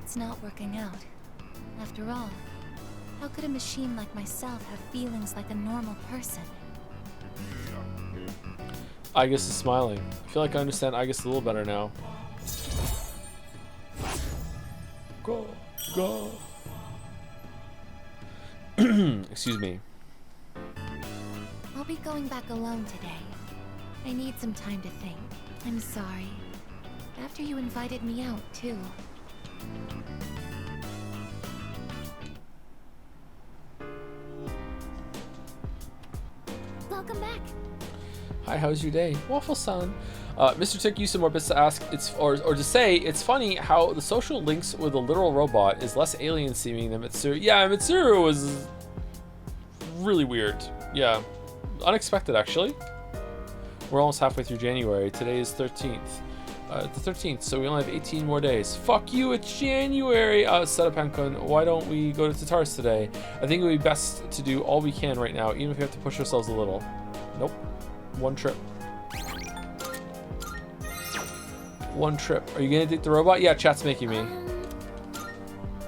It's not working out. After all, How could a machine like myself have feelings like a normal person? Igus is smiling. I feel like I understand Igus a little better now. Go, go. Excuse me. I'll be going back alone today. I need some time to think. I'm sorry. After you invited me out, too. Welcome back. Hi, how's your day? Waffle-san. Mr. Tick used some more bits to ask, or to say, it's funny how the social links with a literal robot is less alien seeming than Mitsuru. Yeah, Mitsuru was really weird. Yeah, unexpected actually. We're almost halfway through January. Today is 13th. The 13th, so we only have 18 more days. Fuck you, it's January! Setapan-kun, why don't we go to Tatars today? I think it would be best to do all we can right now, even if we have to push ourselves a little. Nope. One trip. One trip. Are you gonna date the robot? Yeah, chat's making me.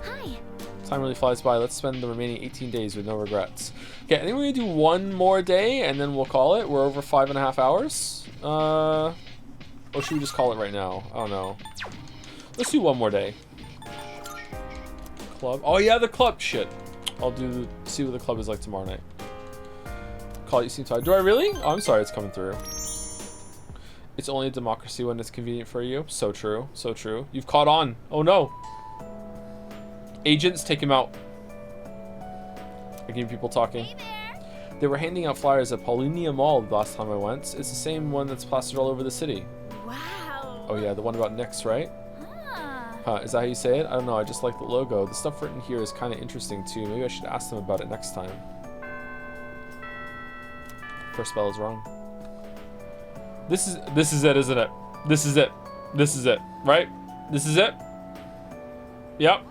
Hi. Time really flies by. Let's spend the remaining 18 days with no regrets. Okay, I think we're gonna do one more day and then we'll call it. We're over 5.5 hours. Or should we just call it right now? I don't know. Let's do one more day. Club. Oh yeah, the club. Shit. I'll see what the club is like tomorrow night. Call it, you seem tired. Do I really? Oh, I'm sorry, it's coming through. It's only a democracy when it's convenient for you. So true. So true. You've caught on. Oh no. Agents, take him out. I can hear people talking. Hey there. They were handing out flyers at Paulownia Mall the last time I went. It's the same one that's plastered all over the city. Wow. Oh yeah, the one about Nyx, right? Huh, is that how you say it? I don't know, I just like the logo. The stuff written here is kind of interesting too. Maybe I should ask them about it next time. First spell is wrong. This is it, isn't it? This is it. This is it, right? This is it? Yep.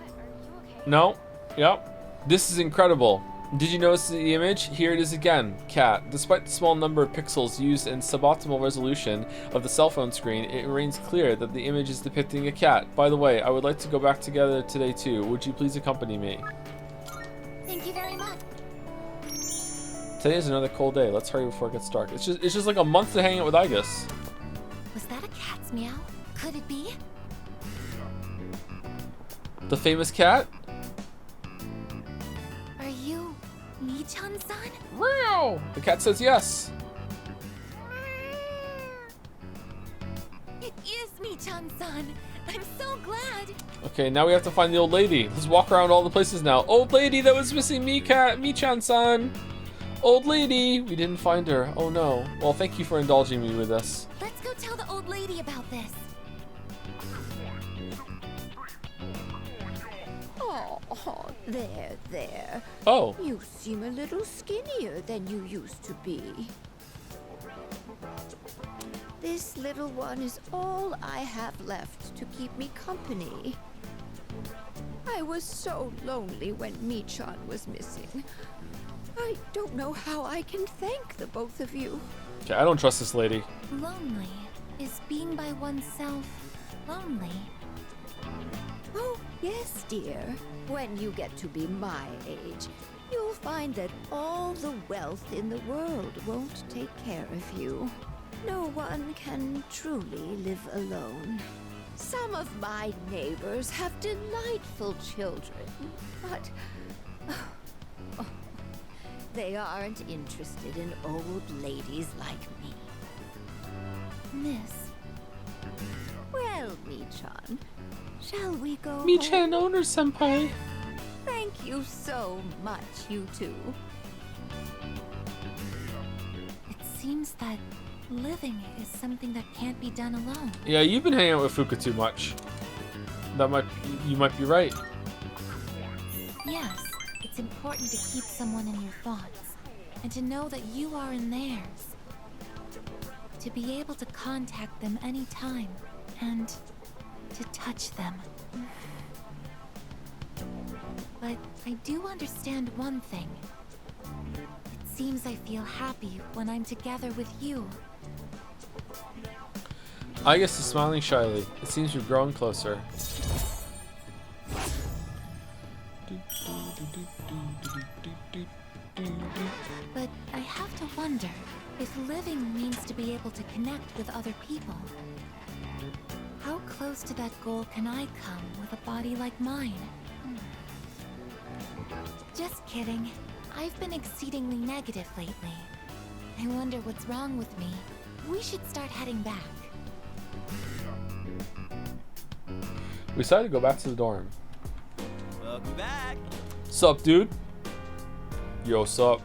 No? Yep. This is incredible. Did you notice the image? Here it is again. Cat. Despite the small number of pixels used in suboptimal resolution of the cell phone screen, it remains clear that the image is depicting a cat. By the way, I would like to go back together today too. Would you please accompany me? Thank you very much. Today is another cold day. Let's hurry before it gets dark. It's just like a month to hang out with Igus. Was that a cat's meow? Could it be? The famous cat? Are you Mi-chan-san? Wow! The cat says yes. It is Mi-chan-san. I'm so glad. Okay, now we have to find the old lady. Let's walk around all the places now. Old lady that was missing Mi-chan-san. Old lady! We didn't find her. Oh no. Well, thank you for indulging me with this. Let's go tell the old lady about this. Oh, there. Oh. You seem a little skinnier than you used to be. This little one is all I have left to keep me company. I was so lonely when Mi-chan was missing. I don't know how I can thank the both of you. Okay, I don't trust this lady. Lonely? Is being by oneself lonely? Oh, yes, dear. When you get to be my age, you'll find that all the wealth in the world won't take care of you. No one can truly live alone. Some of my neighbors have delightful children, but they aren't interested in old ladies like me. Miss. Well, Mi-chan, shall we go Mi-chan home? owner senpai. Thank you so much, you two. It seems that living is something that can't be done alone. Yeah, you've been hanging out with Fuka too much. You might be right. Yes, it's important to keep someone in your thoughts, and to know that you are in theirs. To be able to contact them anytime, and to touch them. But I do understand one thing. It seems I feel happy when I'm together with you. Igus is smiling shyly. It seems we've grown closer. wonder if living means to be able to connect with other people. How close to that goal can I come with a body like mine? Just kidding. I've been exceedingly negative lately. I wonder what's wrong with me. We should start heading back. We decided to go back to the dorm. Welcome back. Sup, dude? Yo, sup?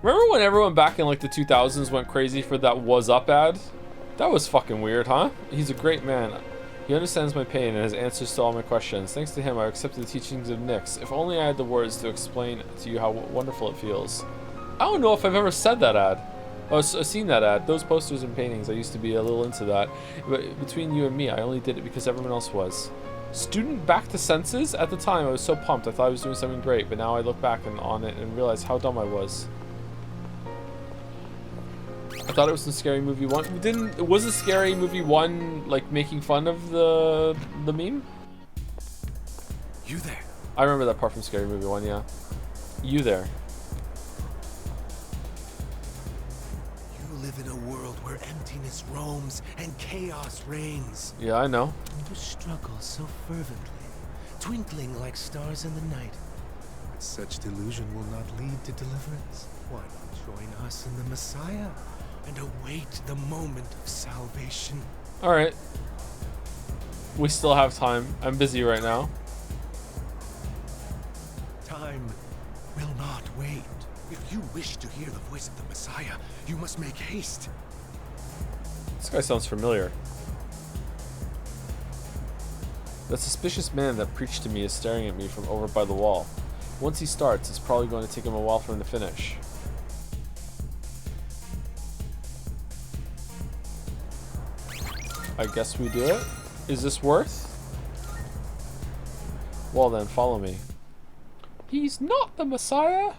Remember when everyone back in like the 2000s went crazy for that "Was Up" ad? That was fucking weird, huh? He's a great man. He understands my pain and has answers to all my questions. Thanks to him, I accepted the teachings of Nyx. If only I had the words to explain to you how wonderful it feels. I don't know if I've ever said that ad. Oh, seen that ad. Those posters and paintings, I used to be a little into that. But between you and me, I only did it because everyone else was. Student back to senses? At the time, I was so pumped. I thought I was doing something great, but now I look back on it and realize how dumb I was. I thought it was in Scary Movie 1. Was the Scary Movie 1 like making fun of the meme? You there? I remember that part from Scary Movie 1, yeah. You there. You live in a world where emptiness roams and chaos reigns. Yeah, I know. And you struggle so fervently, twinkling like stars in the night. But such delusion will not lead to deliverance. Why not join us in the Messiah and await the moment of salvation? Alright. We still have time. I'm busy right now. Time will not wait. If you wish to hear the voice of the Messiah, you must make haste. This guy sounds familiar. That suspicious man that preached to me is staring at me from over by the wall. Once he starts, it's probably going to take him a while for him to finish. I guess we do it. Is this worth? Well then, follow me. He's not the Messiah.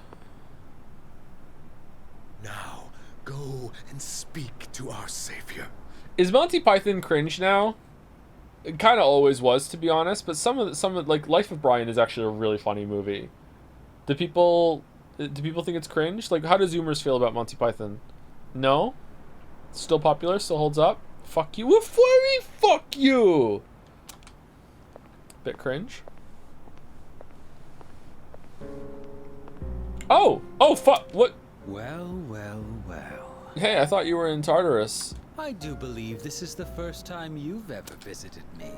Now, go and speak to our Savior. Is Monty Python cringe now? It kind of always was, to be honest. But some of like Life of Brian is actually a really funny movie. Do people think it's cringe? Like, how do Zoomers feel about Monty Python? No? Still popular? Still holds up? Fuck you. Well, fuck you! Bit cringe. Oh! Oh, fuck! What? Well. Hey, I thought you were in Tartarus. I do believe this is the first time you've ever visited me.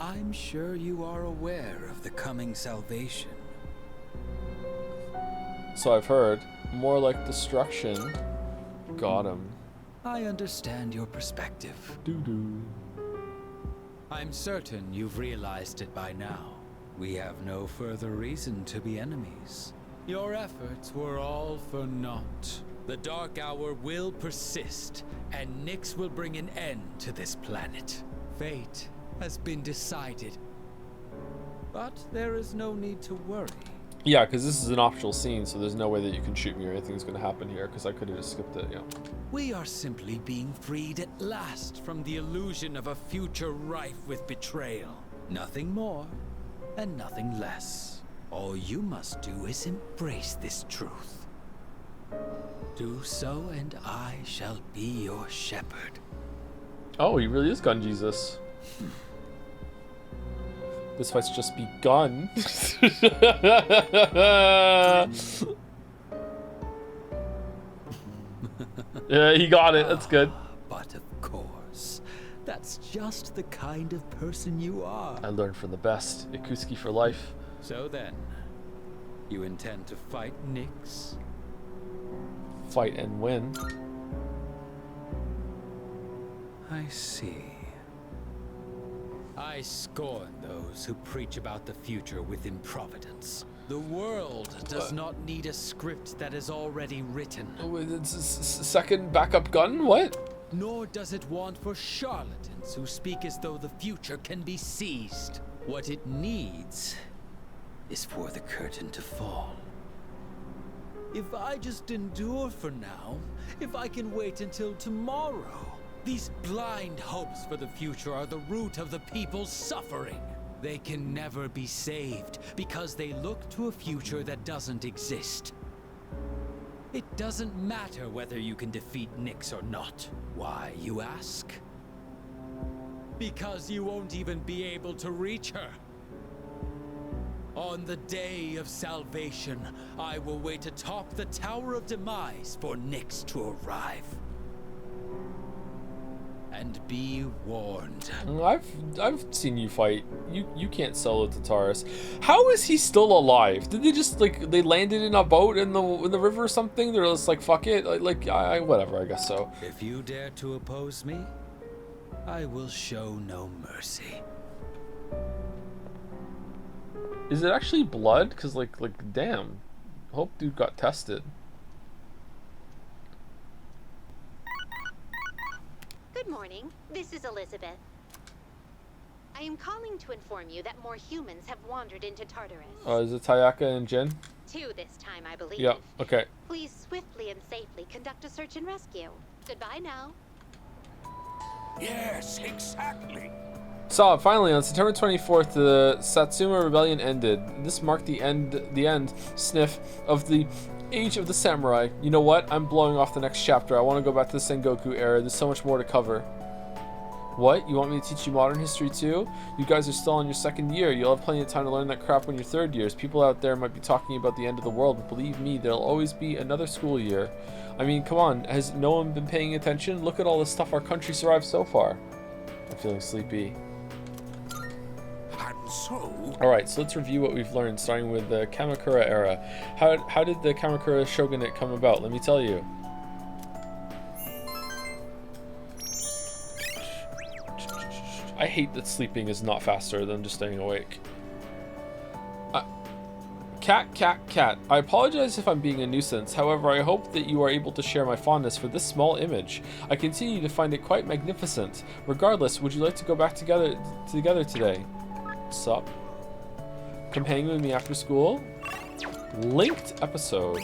I'm sure you are aware of the coming salvation. So I've heard. More like destruction. Got him. I understand your perspective. Doo-doo. I'm certain you've realized it by now. We have no further reason to be enemies. Your efforts were all for naught. The Dark Hour will persist, and Nyx will bring an end to this planet. Fate has been decided. But there is no need to worry. Yeah, because this is an optional scene, so there's no way that you can shoot me or anything's going to happen here, because I could have just skipped it, yeah. We are simply being freed at last from the illusion of a future rife with betrayal. Nothing more, and nothing less. All you must do is embrace this truth. Do so, and I shall be your shepherd. Oh, he really is Gun Jesus. This fight's just begun. Yeah, he got it. That's good. But of course, that's just the kind of person you are. I learned from the best. Ikusuki for life. So then, you intend to fight Nyx? Fight and win. I see. I scorn those who preach about the future with improvidence. The world does not need a script that is already written. Oh, it's second backup gun? What? Nor does it want for charlatans who speak as though the future can be seized. What it needs is for the curtain to fall. If I just endure for now, if I can wait until tomorrow, these blind hopes for the future are the root of the people's suffering. They can never be saved because they look to a future that doesn't exist. It doesn't matter whether you can defeat Nyx or not. Why, you ask? Because you won't even be able to reach her. On the day of salvation, I will wait atop the Tower of Demise for Nyx to arrive. And be warned. I've seen you fight. You can't solo Tartarus. How is he still alive? Did they just like they landed in a boat in the river or something? They're just like fuck it, whatever. I guess so. If you dare to oppose me, I will show no mercy. Is it actually blood? Cause like damn, hope dude got tested. Good morning. This is Elizabeth. I am calling to inform you that more humans have wandered into Tartarus. Is it Tayaka and Jin? Two this time, I believe. Yeah. Okay. Please swiftly and safely conduct a search and rescue. Goodbye now. Yes, exactly. So finally, on September 24th, the Satsuma Rebellion ended. This marked the end sniff of the Age of the Samurai. You know what? I'm blowing off the next chapter. I want to go back to the Sengoku era. There's so much more to cover. What? You want me to teach you modern history too? You guys are still in your second year. You'll have plenty of time to learn that crap when you're third years. People out there might be talking about the end of the world, but believe me, there'll always be another school year. I mean, come on. Has no one been paying attention? Look at all the stuff our country survived so far. I'm feeling sleepy. Alright, so let's review what we've learned, starting with the Kamakura era. How did the Kamakura shogunate come about? Let me tell you. I hate that sleeping is not faster than just staying awake. Cat. I apologize if I'm being a nuisance. However, I hope that you are able to share my fondness for this small image. I continue to find it quite magnificent. Regardless, would you like to go back together today? Sup? Come hang with me after school? Linked episode.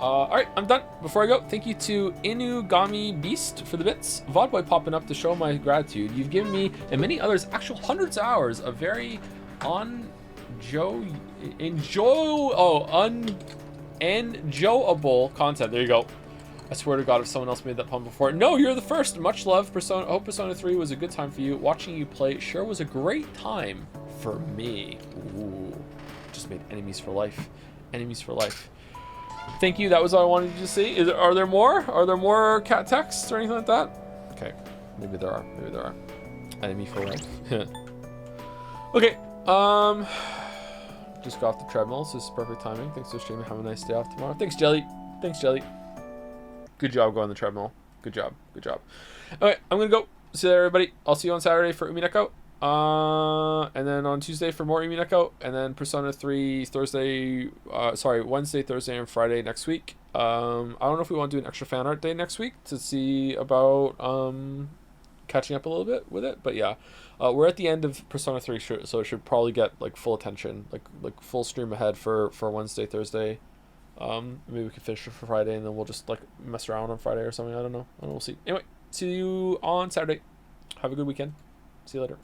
Alright, I'm done. Before I go, thank you to Inugami Beast for the bits. Vodboy popping up to show my gratitude. You've given me and many others actual hundreds of hours of very enjoyable content. There you go. I swear to God, if someone else made that pun before. No, you're the first. Much love. I hope Persona 3 was a good time for you. Watching you play sure was a great time for me. Ooh. Just made enemies for life. Enemies for life. Thank you. That was all I wanted you to see. Are there more? Are there more cat texts or anything like that? Okay. Maybe there are. Enemy for life. Okay. Just got off the treadmill, so this is perfect timing. Thanks for streaming. Have a nice day off tomorrow. Thanks, Jelly. Good job going on the treadmill. Good job. Alright, I'm gonna go. See you there, everybody. I'll see you on Saturday for Umineko. And then on Tuesday for more Umineko. And then Persona 3 Wednesday, Thursday, and Friday next week. I don't know if we want to do an extra fan art day next week to see about catching up a little bit with it. But yeah, we're at the end of Persona 3, so it should probably get like full attention, like full stream ahead for Wednesday, Thursday. Maybe we can finish it for Friday, and then we'll just like mess around on Friday or something. I don't know. We'll see. Anyway, see you on Saturday. Have a good weekend. See you later.